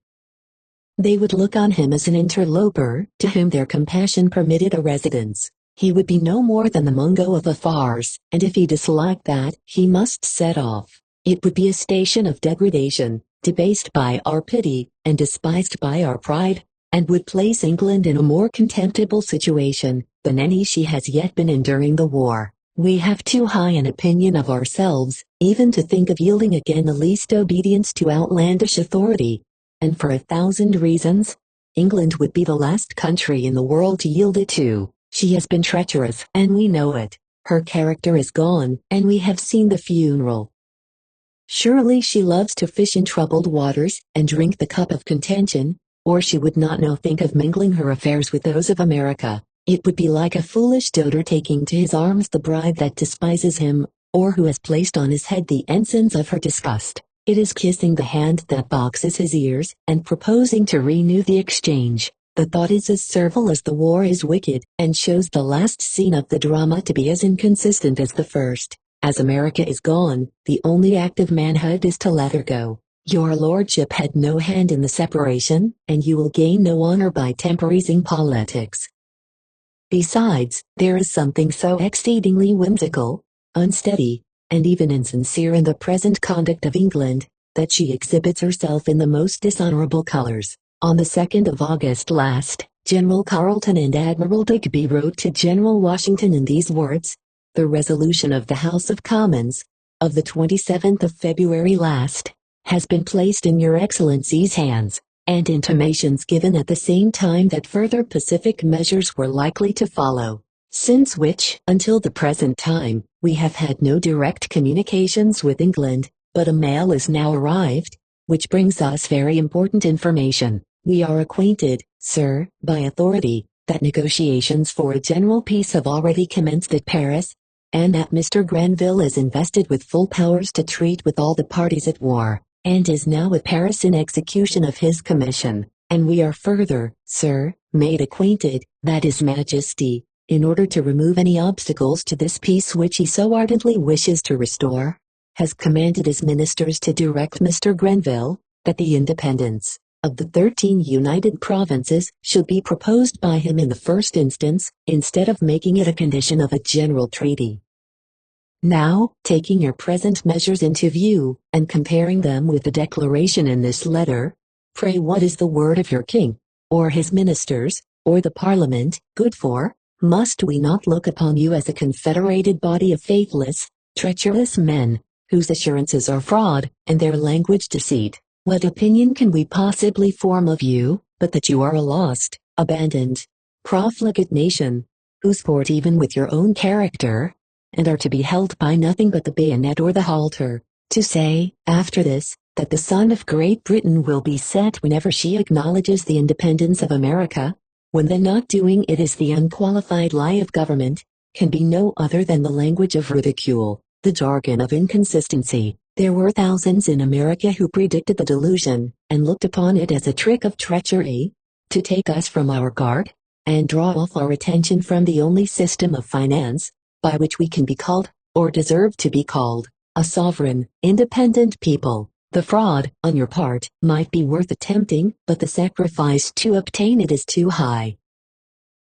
They would look on him as an interloper to whom their compassion permitted a residence. He would be no more than the Mungo of a farce, and if he disliked that, he must set off. It would be a station of degradation, debased by our pity, and despised by our pride, and would place England in a more contemptible situation than any she has yet been in during the war. We have too high an opinion of ourselves, even to think of yielding again the least obedience to outlandish authority. And for 1,000 reasons, England would be the last country in the world to yield it to. She has been treacherous, and we know it. Her character is gone, and we have seen the funeral. Surely she loves to fish in troubled waters, and drink the cup of contention, or she would not now think of mingling her affairs with those of America. It would be like a foolish doter taking to his arms the bride that despises him, or who has placed on his head the ensigns of her disgust. It is kissing the hand that boxes his ears, and proposing to renew the exchange. The thought is as servile as the war is wicked, and shows the last scene of the drama to be as inconsistent as the first. As America is gone, the only act of manhood is to let her go. Your lordship had no hand in the separation, and you will gain no honor by temporizing politics. Besides, there is something so exceedingly whimsical, unsteady, and even insincere in the present conduct of England, that she exhibits herself in the most dishonorable colors. On the 2nd of August last, General Carleton and Admiral Digby wrote to General Washington in these words: "The resolution of the House of Commons, of the 27th of February last, has been placed in your Excellency's hands, and intimations given at the same time that further pacific measures were likely to follow, since which, until the present time, we have had no direct communications with England, but a mail is now arrived, which brings us very important information. We are acquainted, sir, by authority, that negotiations for a general peace have already commenced at Paris, and that Mr. Grenville is invested with full powers to treat with all the parties at war, and is now at Paris in execution of his commission. And we are further, sir, made acquainted, that His Majesty, in order to remove any obstacles to this peace which he so ardently wishes to restore, has commanded his ministers to direct Mr. Grenville, that the independence of the 13 United Provinces should be proposed by him in the first instance, instead of making it a condition of a general treaty. Now, taking your present measures into view, and comparing them with the declaration in this letter, pray what is the word of your king, or his ministers, or the Parliament, good for? Must we not look upon you as a confederated body of faithless, treacherous men, whose assurances are fraud, and their language deceit? What opinion can we possibly form of you, but that you are a lost, abandoned, profligate nation, who sport even with your own character, and are to be held by nothing but the bayonet or the halter? To say, after this, that the sun of Great Britain will be set whenever she acknowledges the independence of America, when the not doing it is the unqualified lie of government, can be no other than the language of ridicule, the jargon of inconsistency. There were thousands in America who predicted the delusion, and looked upon it as a trick of treachery, to take us from our guard, and draw off our attention from the only system of finance, by which we can be called, or deserve to be called, a sovereign, independent people. The fraud, on your part, might be worth attempting, but the sacrifice to obtain it is too high.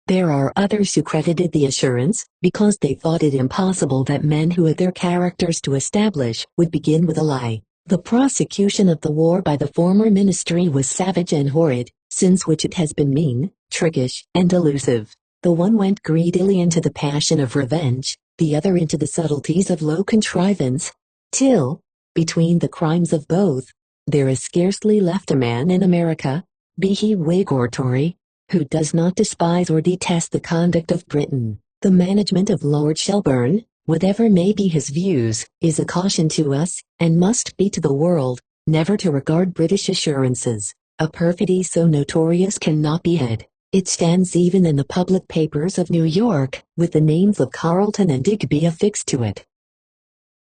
There are others who credited the assurance, because they thought it impossible that men who had their characters to establish would begin with a lie. The prosecution of the war by the former ministry was savage and horrid, since which it has been mean, trickish, and delusive. The one went greedily into the passion of revenge, the other into the subtleties of low contrivance, till, between the crimes of both, there is scarcely left a man in America, be he Whig or Tory, who does not despise or detest the conduct of Britain. The management of Lord Shelburne, whatever may be his views, is a caution to us, and must be to the world, never to regard British assurances. A perfidy so notorious cannot be hid. It stands even in the public papers of New York, with the names of Carleton and Digby affixed to it.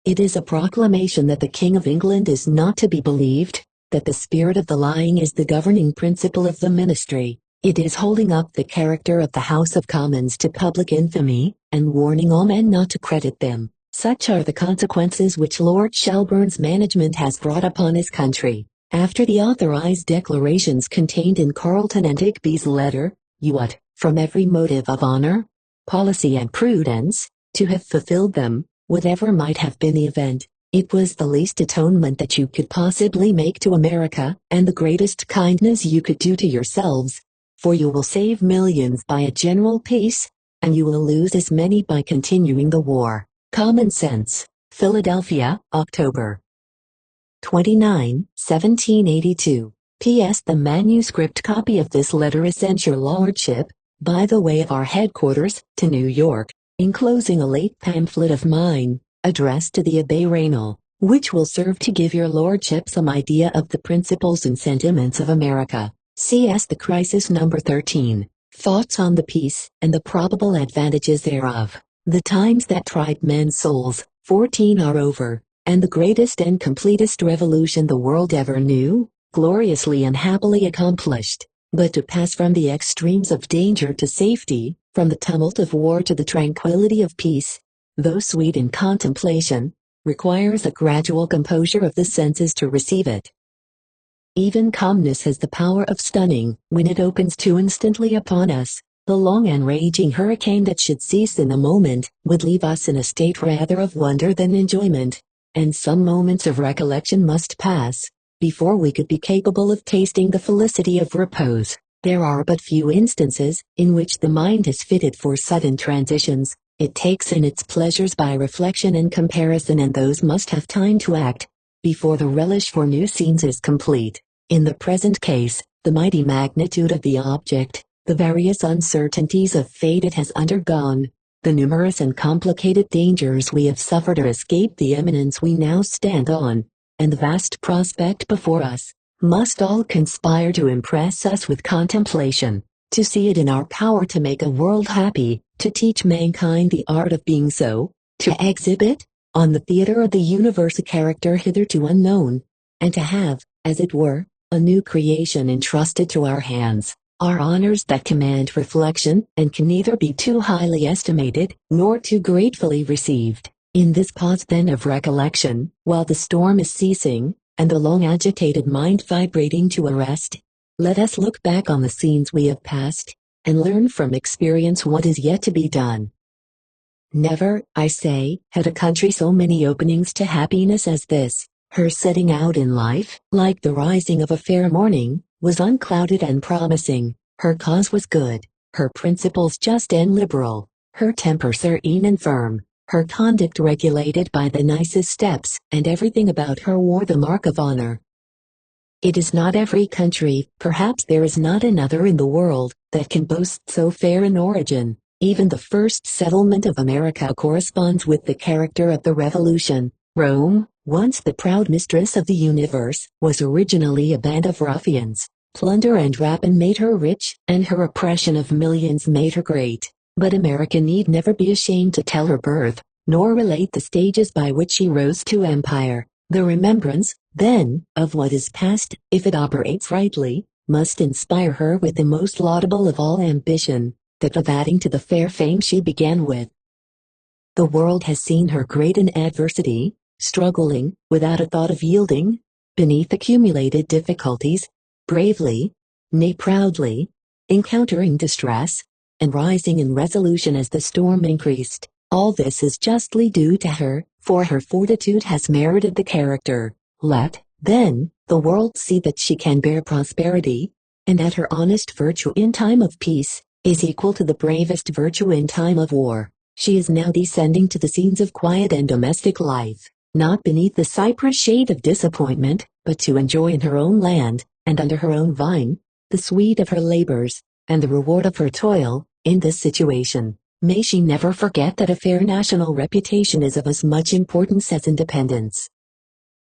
It is a proclamation that the King of England is not to be believed, that the spirit of the lying is the governing principle of the ministry. It is holding up the character of the House of Commons to public infamy, and warning all men not to credit them. Such are the consequences which Lord Shelburne's management has brought upon his country. After the authorized declarations contained in Carleton and Digby's letter, you ought, from every motive of honor, policy and prudence, to have fulfilled them, whatever might have been the event. It was the least atonement that you could possibly make to America, and the greatest kindness you could do to yourselves, for you will save millions by a general peace, and you will lose as many by continuing the war. Common Sense, Philadelphia, October 29, 1782. P.S. The manuscript copy of this letter is sent your lordship, by the way of our headquarters, to New York, enclosing a late pamphlet of mine, addressed to the Abbé Raynal, which will serve to give your lordship some idea of the principles and sentiments of America. C.S. The Crisis Number 13. Thoughts on the Peace, and the Probable Advantages thereof. The times that tried men's souls, 14 are over, and the greatest and completest revolution the world ever knew, gloriously and happily accomplished. But to pass from the extremes of danger to safety, from the tumult of war to the tranquility of peace, though sweet in contemplation, requires a gradual composure of the senses to receive it. Even calmness has the power of stunning, when it opens too instantly upon us. The long and raging hurricane that should cease in a moment would leave us in a state rather of wonder than enjoyment, and some moments of recollection must pass, before we could be capable of tasting the felicity of repose. There are but few instances in which the mind is fitted for sudden transitions. It takes in its pleasures by reflection and comparison, and those must have time to act, before the relish for new scenes is complete. In the present case, the mighty magnitude of the object, the various uncertainties of fate it has undergone, the numerous and complicated dangers we have suffered or escaped, the eminence we now stand on, and the vast prospect before us, must all conspire to impress us with contemplation, to see it in our power to make a world happy, to teach mankind the art of being so, to exhibit, on the theater of the universe, a character hitherto unknown, and to have, as it were, a new creation entrusted to our hands, are honors that command reflection, and can neither be too highly estimated, nor too gratefully received. In this pause then of recollection, while the storm is ceasing, and the long agitated mind vibrating to a rest, let us look back on the scenes we have passed, and learn from experience what is yet to be done. Never, I say, had a country so many openings to happiness as this. Her setting out in life, like the rising of a fair morning, was unclouded and promising. Her cause was good, her principles just and liberal, her temper serene and firm, her conduct regulated by the nicest steps, and everything about her wore the mark of honor. It is not every country, perhaps there is not another in the world, that can boast so fair an origin. Even the first settlement of America corresponds with the character of the Revolution. Rome, once the proud mistress of the universe, was originally a band of ruffians. Plunder and rapine made her rich, and her oppression of millions made her great. But America need never be ashamed to tell her birth, nor relate the stages by which she rose to empire. The remembrance, then, of what is past, if it operates rightly, must inspire her with the most laudable of all ambition, that of adding to the fair fame she began with. The world has seen her great in adversity, struggling, without a thought of yielding, beneath accumulated difficulties, bravely, nay proudly, encountering distress, and rising in resolution as the storm increased. All this is justly due to her, for her fortitude has merited the character. Let, then, the world see that she can bear prosperity, and that her honest virtue in time of peace is equal to the bravest virtue in time of war. She is now descending to the scenes of quiet and domestic life, not beneath the cypress shade of disappointment, but to enjoy in her own land, and under her own vine, the sweet of her labors, and the reward of her toil. In this situation, may she never forget that a fair national reputation is of as much importance as independence.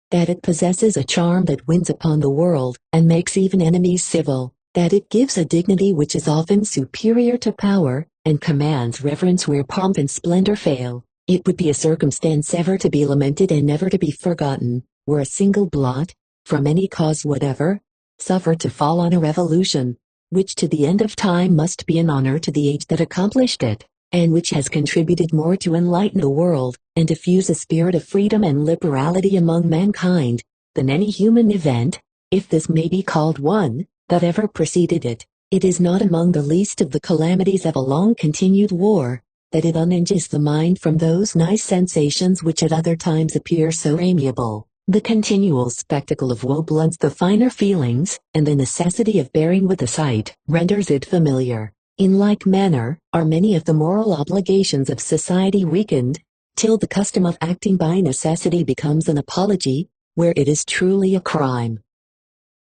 That it possesses a charm that wins upon the world, and makes even enemies civil. That it gives a dignity which is often superior to power, and commands reverence where pomp and splendor fail. It would be a circumstance ever to be lamented and never to be forgotten, were a single blot, from any cause whatever, suffered to fall on a revolution, which to the end of time must be an honor to the age that accomplished it, and which has contributed more to enlighten the world, and diffuse a spirit of freedom and liberality among mankind, than any human event, if this may be called one, that ever preceded it. It is not among the least of the calamities of a long-continued war, that it unhinges the mind from those nice sensations which at other times appear so amiable. The continual spectacle of woe blunts the finer feelings, and the necessity of bearing with the sight renders it familiar. In like manner, are many of the moral obligations of society weakened, till the custom of acting by necessity becomes an apology, where it is truly a crime.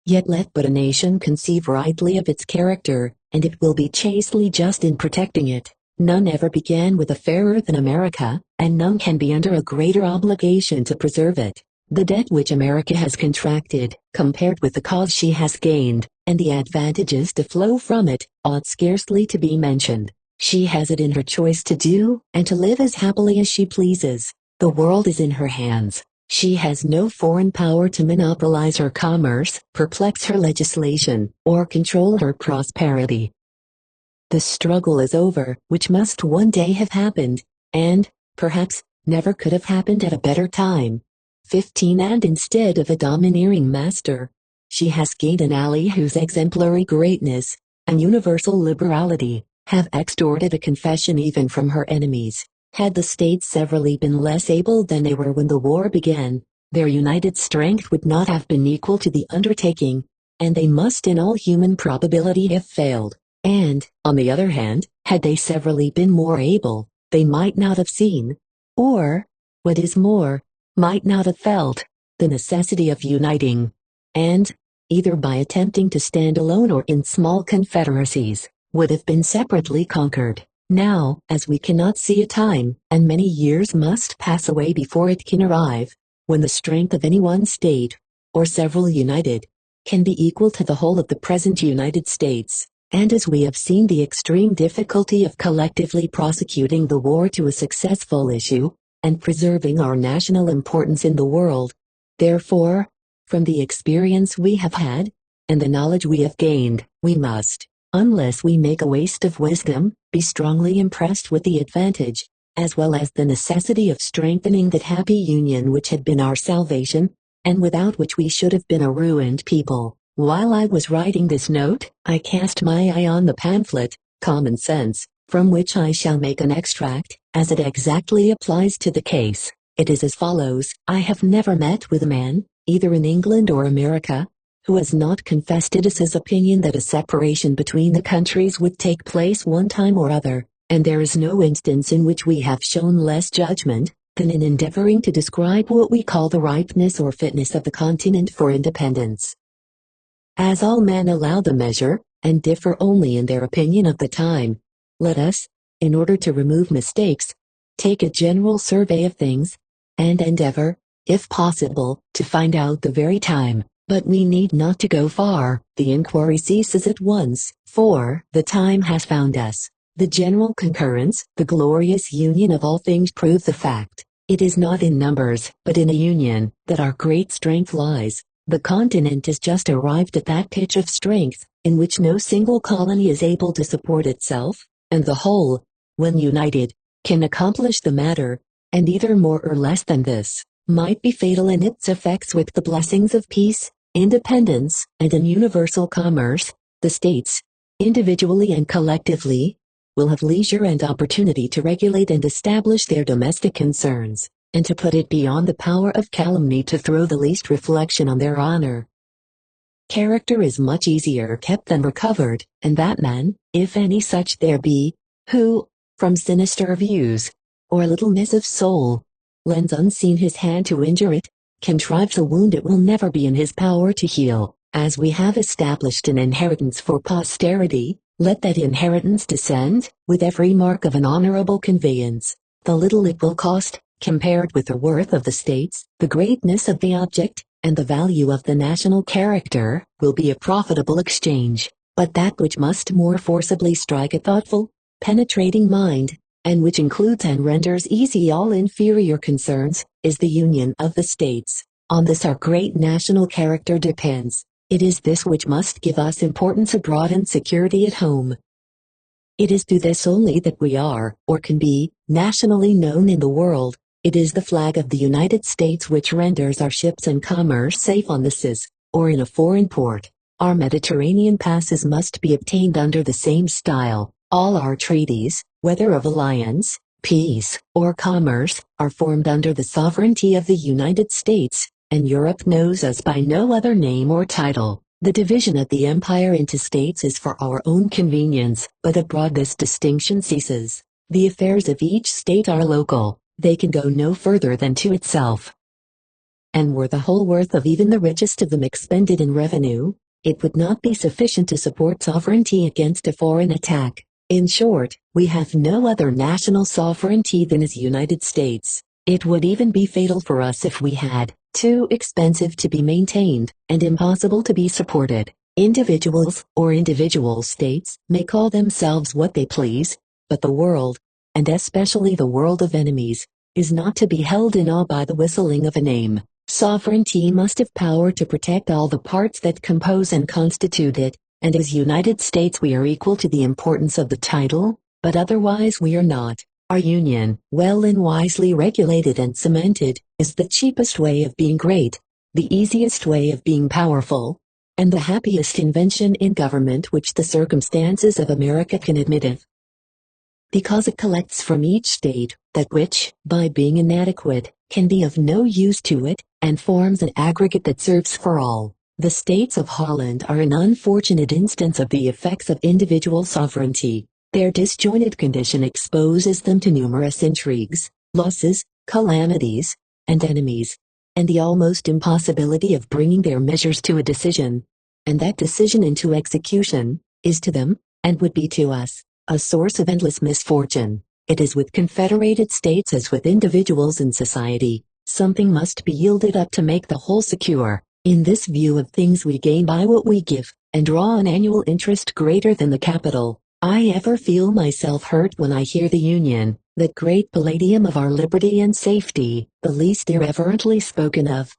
Yet let but a nation conceive rightly of its character, and it will be chastely just in protecting it. None ever began with a fairer than America, and none can be under a greater obligation to preserve it. The debt which America has contracted, compared with the cause she has gained, and the advantages to flow from it, ought scarcely to be mentioned. She has it in her choice to do, and to live as happily as she pleases. The world is in her hands. She has no foreign power to monopolize her commerce, perplex her legislation, or control her prosperity. The struggle is over, which must one day have happened, and, perhaps, never could have happened at a better time. 15 And instead of a domineering master, she has gained an ally whose exemplary greatness, and universal liberality, have extorted a confession even from her enemies. Had the states severally been less able than they were when the war began, their united strength would not have been equal to the undertaking, and they must in all human probability have failed. And, on the other hand, had they severally been more able, they might not have seen, or, what is more, might not have felt, the necessity of uniting, and, either by attempting to stand alone or in small confederacies, would have been separately conquered. Now, as we cannot see a time, and many years must pass away before it can arrive, when the strength of any one state, or several united, can be equal to the whole of the present United States, and as we have seen the extreme difficulty of collectively prosecuting the war to a successful issue, and preserving our national importance in the world, therefore, from the experience we have had, and the knowledge we have gained, we must, unless we make a waste of wisdom, be strongly impressed with the advantage, as well as the necessity of strengthening that happy union which had been our salvation, and without which we should have been a ruined people. While I was writing this note, I cast my eye on the pamphlet, Common Sense, from which I shall make an extract, as it exactly applies to the case. It is as follows: I have never met with a man, either in England or America, who has not confessed it is his opinion that a separation between the countries would take place one time or other, and there is no instance in which we have shown less judgment than in endeavoring to describe what we call the ripeness or fitness of the continent for independence. As all men allow the measure, and differ only in their opinion of the time, let us, in order to remove mistakes, take a general survey of things, and endeavor, if possible, to find out the very time. But we need not to go far, the inquiry ceases at once, for the time has found us. The general concurrence, the glorious union of all things prove the fact. It is not in numbers, but in a union, that our great strength lies. The continent is just arrived at that pitch of strength, in which no single colony is able to support itself, and the whole, when united, can accomplish the matter, and either more or less than this, might be fatal in its effects with the blessings of peace, independence, and an universal commerce. The states, individually and collectively, will have leisure and opportunity to regulate and establish their domestic concerns, and to put it beyond the power of calumny to throw the least reflection on their honor. Character is much easier kept than recovered, and that man, if any such there be, who, from sinister views, or littleness of soul, lends unseen his hand to injure it, contrives a wound it will never be in his power to heal. As we have established an inheritance for posterity, let that inheritance descend, with every mark of an honorable conveyance. The little it will cost, compared with the worth of the states, the greatness of the object, and the value of the national character, will be a profitable exchange. But that which must more forcibly strike a thoughtful, penetrating mind, and which includes and renders easy all inferior concerns, is the union of the states. On this our great national character depends. It is this which must give us importance abroad and security at home. It is through this only that we are, or can be, nationally known in the world. It is the flag of the United States which renders our ships and commerce safe on the seas, or in a foreign port. Our Mediterranean passes must be obtained under the same style. All our treaties, whether of alliance, peace, or commerce, are formed under the sovereignty of the United States, and Europe knows us by no other name or title. The division of the empire into states is for our own convenience, but abroad this distinction ceases. The affairs of each state are local, they can go no further than to itself. And were the whole worth of even the richest of them expended in revenue, it would not be sufficient to support sovereignty against a foreign attack. In short, we have no other national sovereignty than is United States. It would even be fatal for us if we had, too expensive to be maintained, and impossible to be supported. Individuals, or individual states, may call themselves what they please, but the world, and especially the world of enemies, is not to be held in awe by the whistling of a name. Sovereignty must have power to protect all the parts that compose and constitute it, and as United States we are equal to the importance of the title, but otherwise we are not. Our union, well and wisely regulated and cemented, is the cheapest way of being great, the easiest way of being powerful, and the happiest invention in government which the circumstances of America can admit of. Because it collects from each state that which, by being inadequate, can be of no use to it, and forms an aggregate that serves for all. The states of Holland are an unfortunate instance of the effects of individual sovereignty. Their disjointed condition exposes them to numerous intrigues, losses, calamities, and enemies, and the almost impossibility of bringing their measures to a decision, and that decision into execution, is to them, and would be to us, a source of endless misfortune. It is with confederated states as with individuals in society, something must be yielded up to make the whole secure. In this view of things we gain by what we give, and draw an annual interest greater than the capital. I ever feel myself hurt when I hear the Union, that great palladium of our liberty and safety, the least irreverently spoken of.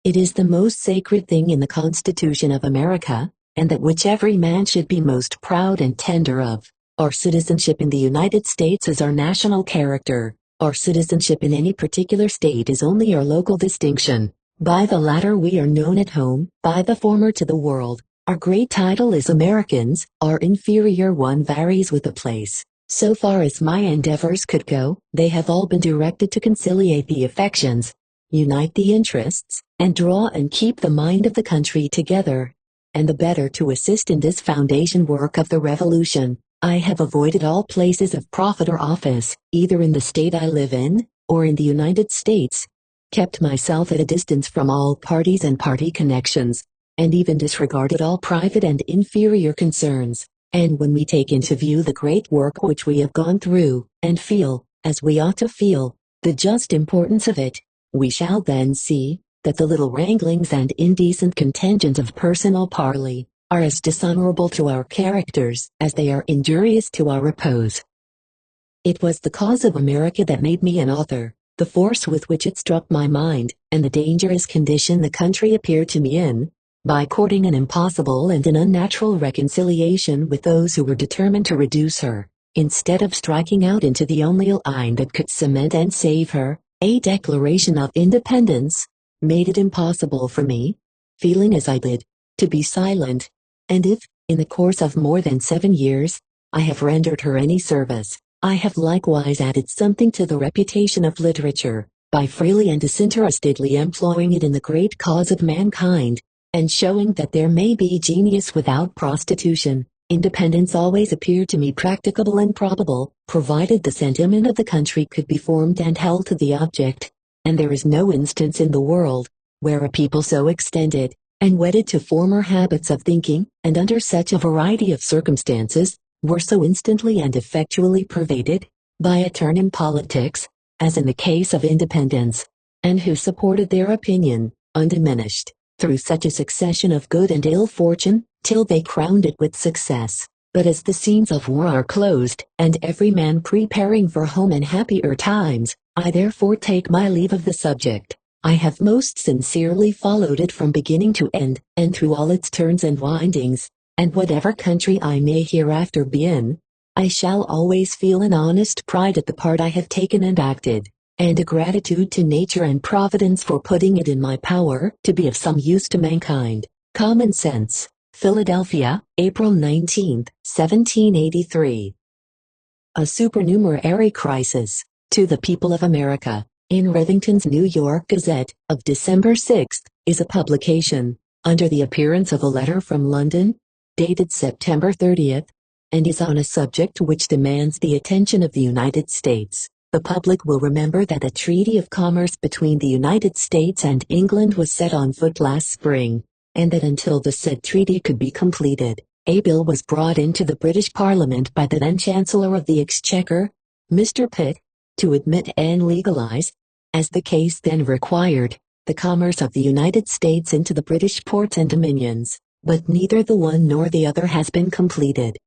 It is the most sacred thing in the Constitution of America, and that which every man should be most proud and tender of. Our citizenship in the United States is our national character. Our citizenship in any particular state is only our local distinction. By the latter we are known at home, by the former to the world. Our great title is Americans, our inferior one varies with the place. So far as my endeavors could go, they have all been directed to conciliate the affections, unite the interests, and draw and keep the mind of the country together. And the better to assist in this foundation work of the Revolution, I have avoided all places of profit or office, either in the state I live in, or in the United States, kept myself at a distance from all parties and party connections, and even disregarded all private and inferior concerns. And when we take into view the great work which we have gone through, and feel, as we ought to feel, the just importance of it, we shall then see, that the little wranglings and indecent contentions of personal parley, are as dishonorable to our characters, as they are injurious to our repose. It was the cause of America that made me an author, the force with which it struck my mind, and the dangerous condition the country appeared to me in, by courting an impossible and an unnatural reconciliation with those who were determined to reduce her, instead of striking out into the only line that could cement and save her, a declaration of independence, made it impossible for me, feeling as I did, to be silent. And if, in the course of more than 7 years, I have rendered her any service, I have likewise added something to the reputation of literature, by freely and disinterestedly employing it in the great cause of mankind, and showing that there may be genius without prostitution. Independence always appeared to me practicable and probable, provided the sentiment of the country could be formed and held to the object, and there is no instance in the world, where a people so extended, and wedded to former habits of thinking, and under such a variety of circumstances, were so instantly and effectually pervaded, by a turn in politics, as in the case of independence, and who supported their opinion, undiminished, through such a succession of good and ill fortune, till they crowned it with success. But as the scenes of war are closed, and every man preparing for home and happier times, I therefore take my leave of the subject. I have most sincerely followed it from beginning to end, and through all its turns and windings, and whatever country I may hereafter be in, I shall always feel an honest pride at the part I have taken and acted. and a gratitude to nature and Providence for putting it in my power to be of some use to mankind. Common Sense, Philadelphia, April 19, 1783. A supernumerary crisis. To the people of America, in Rethington's New York Gazette, of December 6, is a publication, under the appearance of a letter from London, dated September 30th, and is on a subject which demands the attention of the United States. The public will remember that a treaty of commerce between the United States and England was set on foot last spring, and that until the said treaty could be completed, a bill was brought into the British Parliament by the then Chancellor of the Exchequer, Mr. Pitt, to admit and legalize, as the case then required, the commerce of the United States into the British ports and dominions, but neither the one nor the other has been completed.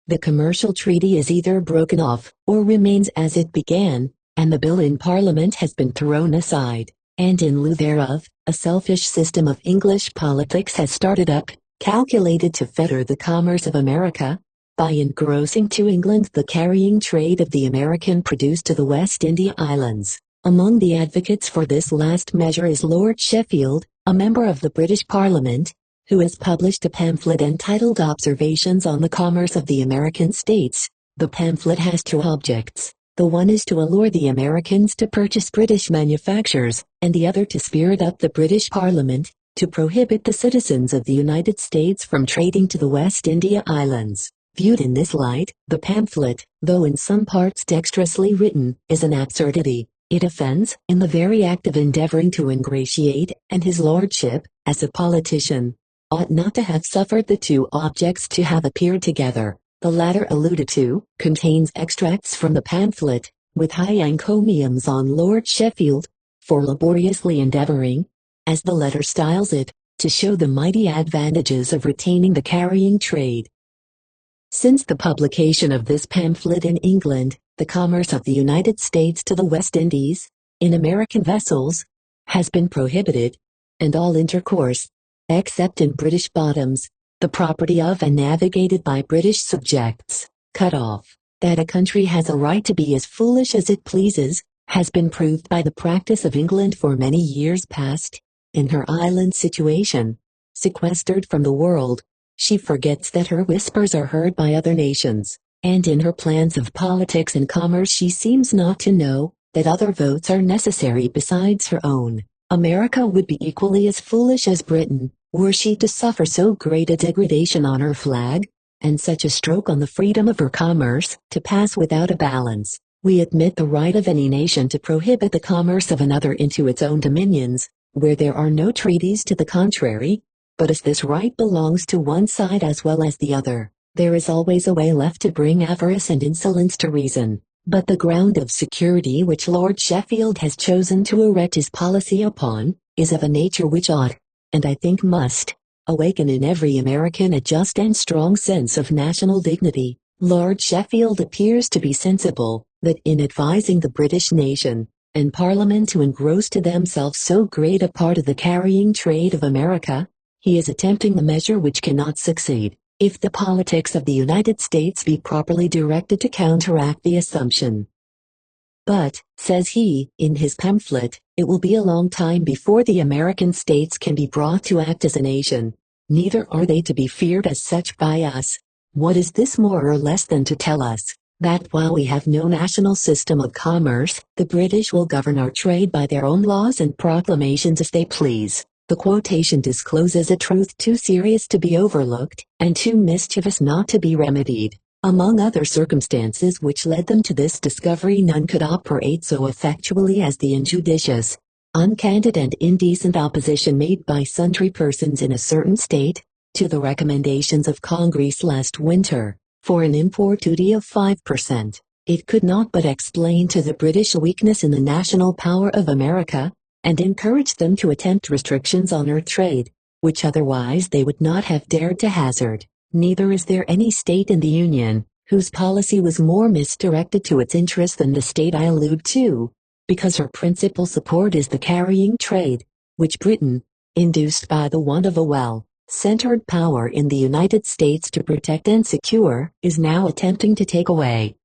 The commercial treaty is either broken off, or remains as it began, and the bill in Parliament has been thrown aside, and in lieu thereof, a selfish system of English politics has started up, calculated to fetter the commerce of America, by engrossing to England the carrying trade of the American produce to the West India Islands. Among the advocates for this last measure is Lord Sheffield, a member of the British Parliament, who has published a pamphlet entitled Observations on the Commerce of the American States. The pamphlet has two objects. The one is to allure the Americans to purchase British manufactures, and the other to spirit up the British Parliament, to prohibit the citizens of the United States from trading to the West India Islands. Viewed in this light, the pamphlet, though in some parts dexterously written, is an absurdity. It offends, in the very act of endeavoring to ingratiate, and his lordship, as a politician, ought not to have suffered the two objects to have appeared together. The latter alluded to, contains extracts from the pamphlet, with high encomiums on Lord Sheffield, for laboriously endeavoring, as the letter styles it, to show the mighty advantages of retaining the carrying trade. Since the publication of this pamphlet in England, the commerce of the United States to the West Indies, in American vessels, has been prohibited, and all intercourse, except in British bottoms, the property of and navigated by British subjects, cut off. That a country has a right to be as foolish as it pleases, has been proved by the practice of England for many years past. In her island situation, sequestered from the world, she forgets that her whispers are heard by other nations, and in her plans of politics and commerce she seems not to know that other votes are necessary besides her own. America would be equally as foolish as Britain, were she to suffer so great a degradation on her flag, and such a stroke on the freedom of her commerce, to pass without a balance. We admit the right of any nation to prohibit the commerce of another into its own dominions, where there are no treaties to the contrary, but as this right belongs to one side as well as the other, there is always a way left to bring avarice and insolence to reason. But the ground of security which Lord Sheffield has chosen to erect his policy upon, is of a nature which ought, and I think must, awaken in every American a just and strong sense of national dignity. Lord Sheffield appears to be sensible, that in advising the British nation, and Parliament to engross to themselves so great a part of the carrying trade of America, he is attempting a measure which cannot succeed, if the politics of the United States be properly directed to counteract the assumption. But, says he, in his pamphlet, it will be a long time before the American states can be brought to act as a nation, neither are they to be feared as such by us. What is this more or less than to tell us, that while we have no national system of commerce, the British will govern our trade by their own laws and proclamations as they please? The quotation discloses a truth too serious to be overlooked, and too mischievous not to be remedied. Among other circumstances which led them to this discovery, none could operate so effectually as the injudicious, uncandid and indecent opposition made by sundry persons in a certain state, to the recommendations of Congress last winter, for an import duty of 5%. It could not but explain to the British weakness in the national power of America, and encourage them to attempt restrictions on her trade, which otherwise they would not have dared to hazard. Neither is there any state in the Union, whose policy was more misdirected to its interest than the state I allude to, because her principal support is the carrying trade, which Britain, induced by the want of a well-centered power in the United States to protect and secure, is now attempting to take away.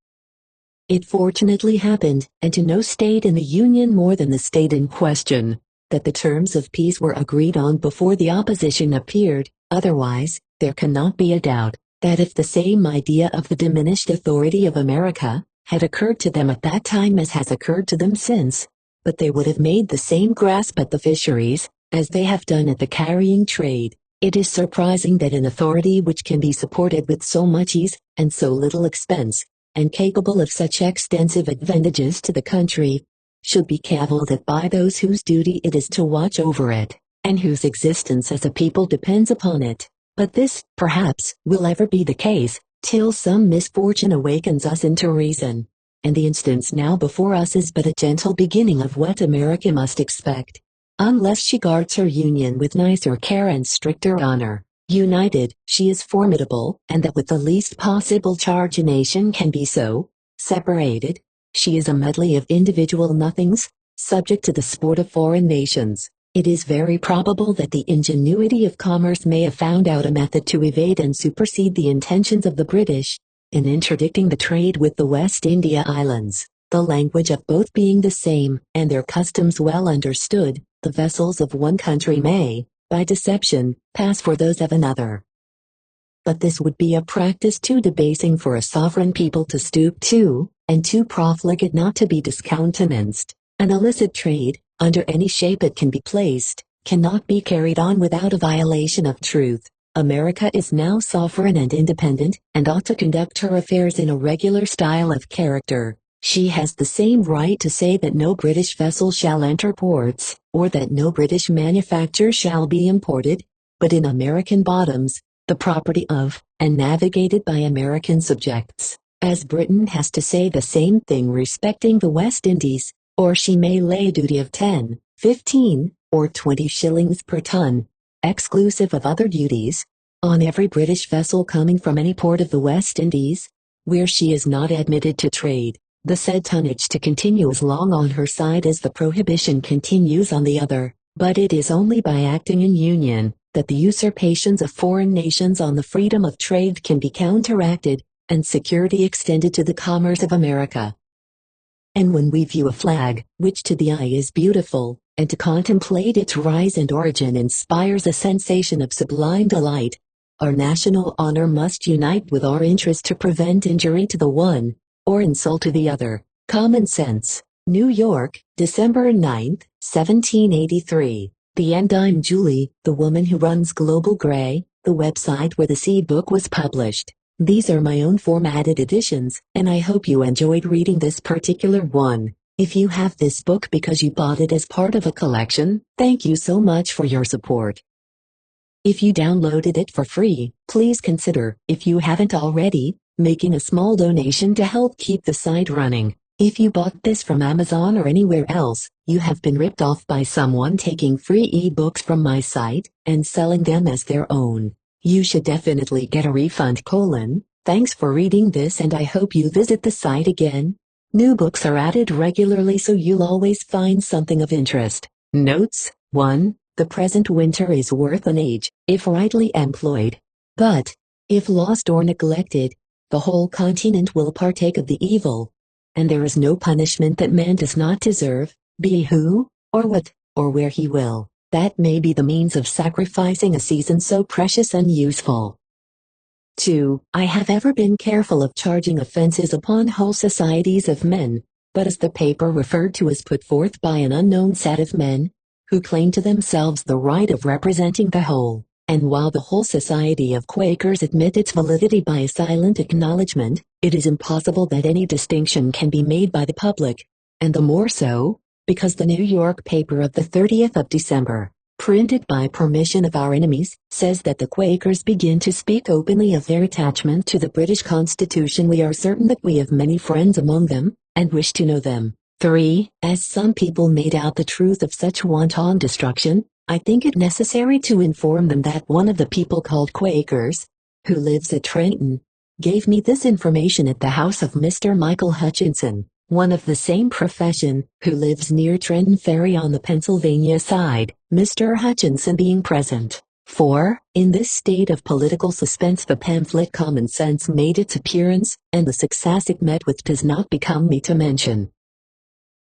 It fortunately happened, and to no state in the Union more than the state in question, that the terms of peace were agreed on before the opposition appeared. Otherwise, there cannot be a doubt that if the same idea of the diminished authority of America had occurred to them at that time as has occurred to them since, but they would have made the same grasp at the fisheries, as they have done at the carrying trade. It is surprising that an authority which can be supported with so much ease, and so little expense, and capable of such extensive advantages to the country, should be cavilled at by those whose duty it is to watch over it, and whose existence as a people depends upon it. But this, perhaps, will ever be the case, till some misfortune awakens us into reason, and the instance now before us is but a gentle beginning of what America must expect, unless she guards her Union with nicer care and stricter honor. United, she is formidable, and that with the least possible charge a nation can be so. Separated, she is a medley of individual nothings, subject to the sport of foreign nations. It is very probable that the ingenuity of commerce may have found out a method to evade and supersede the intentions of the British, in interdicting the trade with the West India Islands, the language of both being the same, and their customs well understood. The vessels of one country may, by deception, pass for those of another. But this would be a practice too debasing for a sovereign people to stoop to, and too profligate not to be discountenanced. An illicit trade, under any shape it can be placed, cannot be carried on without a violation of truth. America is now sovereign and independent, and ought to conduct her affairs in a regular style of character. She has the same right to say that no British vessel shall enter ports, or that no British manufacture shall be imported, but in American bottoms, the property of, and navigated by American subjects, as Britain has to say the same thing respecting the West Indies, or she may lay a duty of 10, 15, or 20 shillings per ton, exclusive of other duties, on every British vessel coming from any port of the West Indies, where she is not admitted to trade. The said tonnage to continue as long on her side as the prohibition continues on the other, but it is only by acting in union that the usurpations of foreign nations on the freedom of trade can be counteracted, and security extended to the commerce of America. And when we view a flag, which to the eye is beautiful, and to contemplate its rise and origin inspires a sensation of sublime delight, our national honor must unite with our interest to prevent injury to the one, or insult to the other. Common Sense. New York, December 9, 1783. The end. I'm Julie, the woman who runs Global Gray, the website where the seed book was published. These are my own formatted editions, and I hope you enjoyed reading this particular one. If you have this book because you bought it as part of a collection, thank you so much for your support. If you downloaded it for free, please consider, if you haven't already, making a small donation to help keep the site running. If you bought this from Amazon or anywhere else, you have been ripped off by someone taking free ebooks from my site and selling them as their own. You should definitely get a refund. Thanks for reading this, and I hope you visit the site again. New books are added regularly, so you'll always find something of interest. Notes: 1. The present winter is worth an age, if rightly employed. But, if lost or neglected, the whole continent will partake of the evil, and there is no punishment that man does not deserve, be he who, or what, or where he will, that may be the means of sacrificing a season so precious and useful. 2. I have ever been careful of charging offenses upon whole societies of men, but as the paper referred to is put forth by an unknown set of men, who claim to themselves the right of representing the whole. And while the whole society of Quakers admit its validity by a silent acknowledgement, it is impossible that any distinction can be made by the public, and the more so, because the New York paper of the 30th of December, printed by permission of our enemies, says that the Quakers begin to speak openly of their attachment to the British Constitution. We are certain that we have many friends among them, and wish to know them. 3. As some people made out the truth of such wanton destruction, I think it necessary to inform them that one of the people called Quakers, who lives at Trenton, gave me this information at the house of Mr. Michael Hutchinson, one of the same profession, who lives near Trenton Ferry on the Pennsylvania side, Mr. Hutchinson being present. 4. In this state of political suspense, the pamphlet Common Sense made its appearance, and the success it met with does not become me to mention.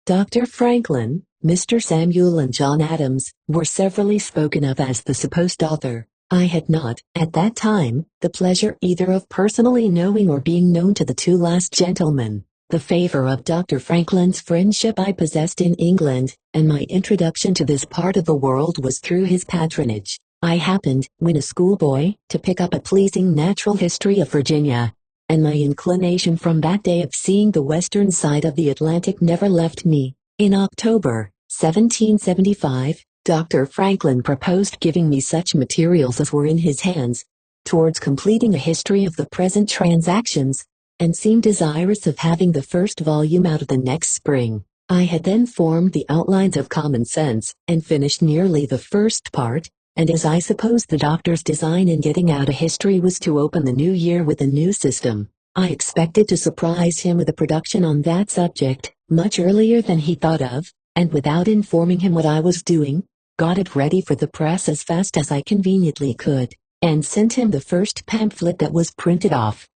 Dr. Franklin, Mr. Samuel and John Adams were severally spoken of as the supposed author. I had not, at that time, the pleasure either of personally knowing or being known to the two last gentlemen. The favor of Dr. Franklin's friendship I possessed in England, and my introduction to this part of the world was through his patronage. I happened, when a schoolboy, to pick up a pleasing natural history of Virginia, and my inclination from that day of seeing the western side of the Atlantic never left me. In October, 1775, Dr. Franklin proposed giving me such materials as were in his hands, towards completing a history of the present transactions, and seemed desirous of having the first volume out of the next spring. I had then formed the outlines of Common Sense, and finished nearly the first part, and as I suppose the doctor's design in getting out a history was to open the new year with a new system, I expected to surprise him with a production on that subject, much earlier than he thought of, and without informing him what I was doing, got it ready for the press as fast as I conveniently could, and sent him the first pamphlet that was printed off.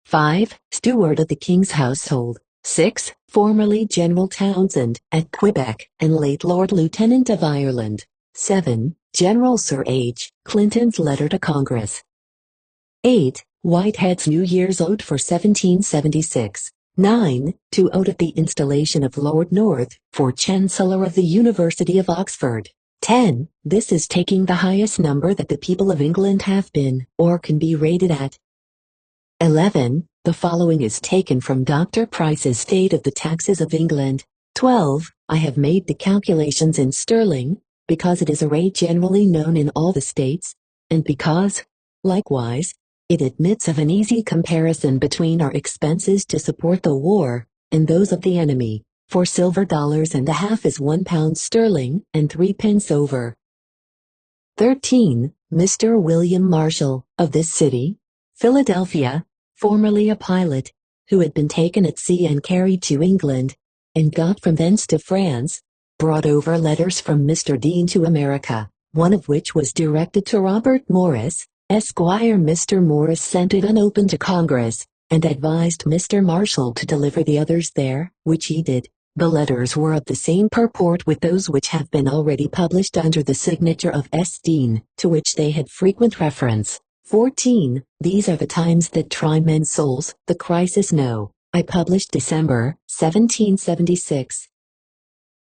5. Steward of the King's Household. 6. Formerly General Townsend, at Quebec, and late Lord Lieutenant of Ireland. 7. General Sir H. Clinton's letter to Congress. 8. Whitehead's New Year's Ode for 1776. 9. To Ode of the installation of Lord North, for Chancellor of the University of Oxford. 10. This is taking the highest number that the people of England have been, or can be rated at. 11. The following is taken from Dr. Price's State of the Taxes of England. 12. I have made the calculations in sterling, because it is a rate generally known in all the states, and because, likewise, it admits of an easy comparison between our expenses to support the war, and those of the enemy, for silver $1.50 is £1 and 3 pence over. 13. Mr. William Marshall, of this city, Philadelphia, formerly a pilot, who had been taken at sea and carried to England, and got from thence to France, brought over letters from Mr. Dean to America, one of which was directed to Robert Morris, Esquire. Mr. Morris sent it unopened to Congress, and advised Mr. Marshall to deliver the others there, which he did. The letters were of the same purport with those which have been already published under the signature of S. Dean, to which they had frequent reference. 14. These are the times that try men's souls, the crisis know. I published December, 1776.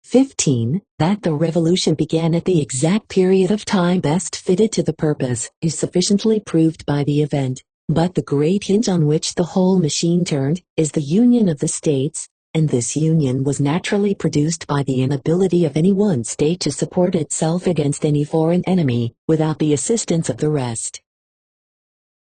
15. That the revolution began at the exact period of time best fitted to the purpose is sufficiently proved by the event, but the great hinge on which the whole machine turned is the union of the states, and this union was naturally produced by the inability of any one state to support itself against any foreign enemy, without the assistance of the rest.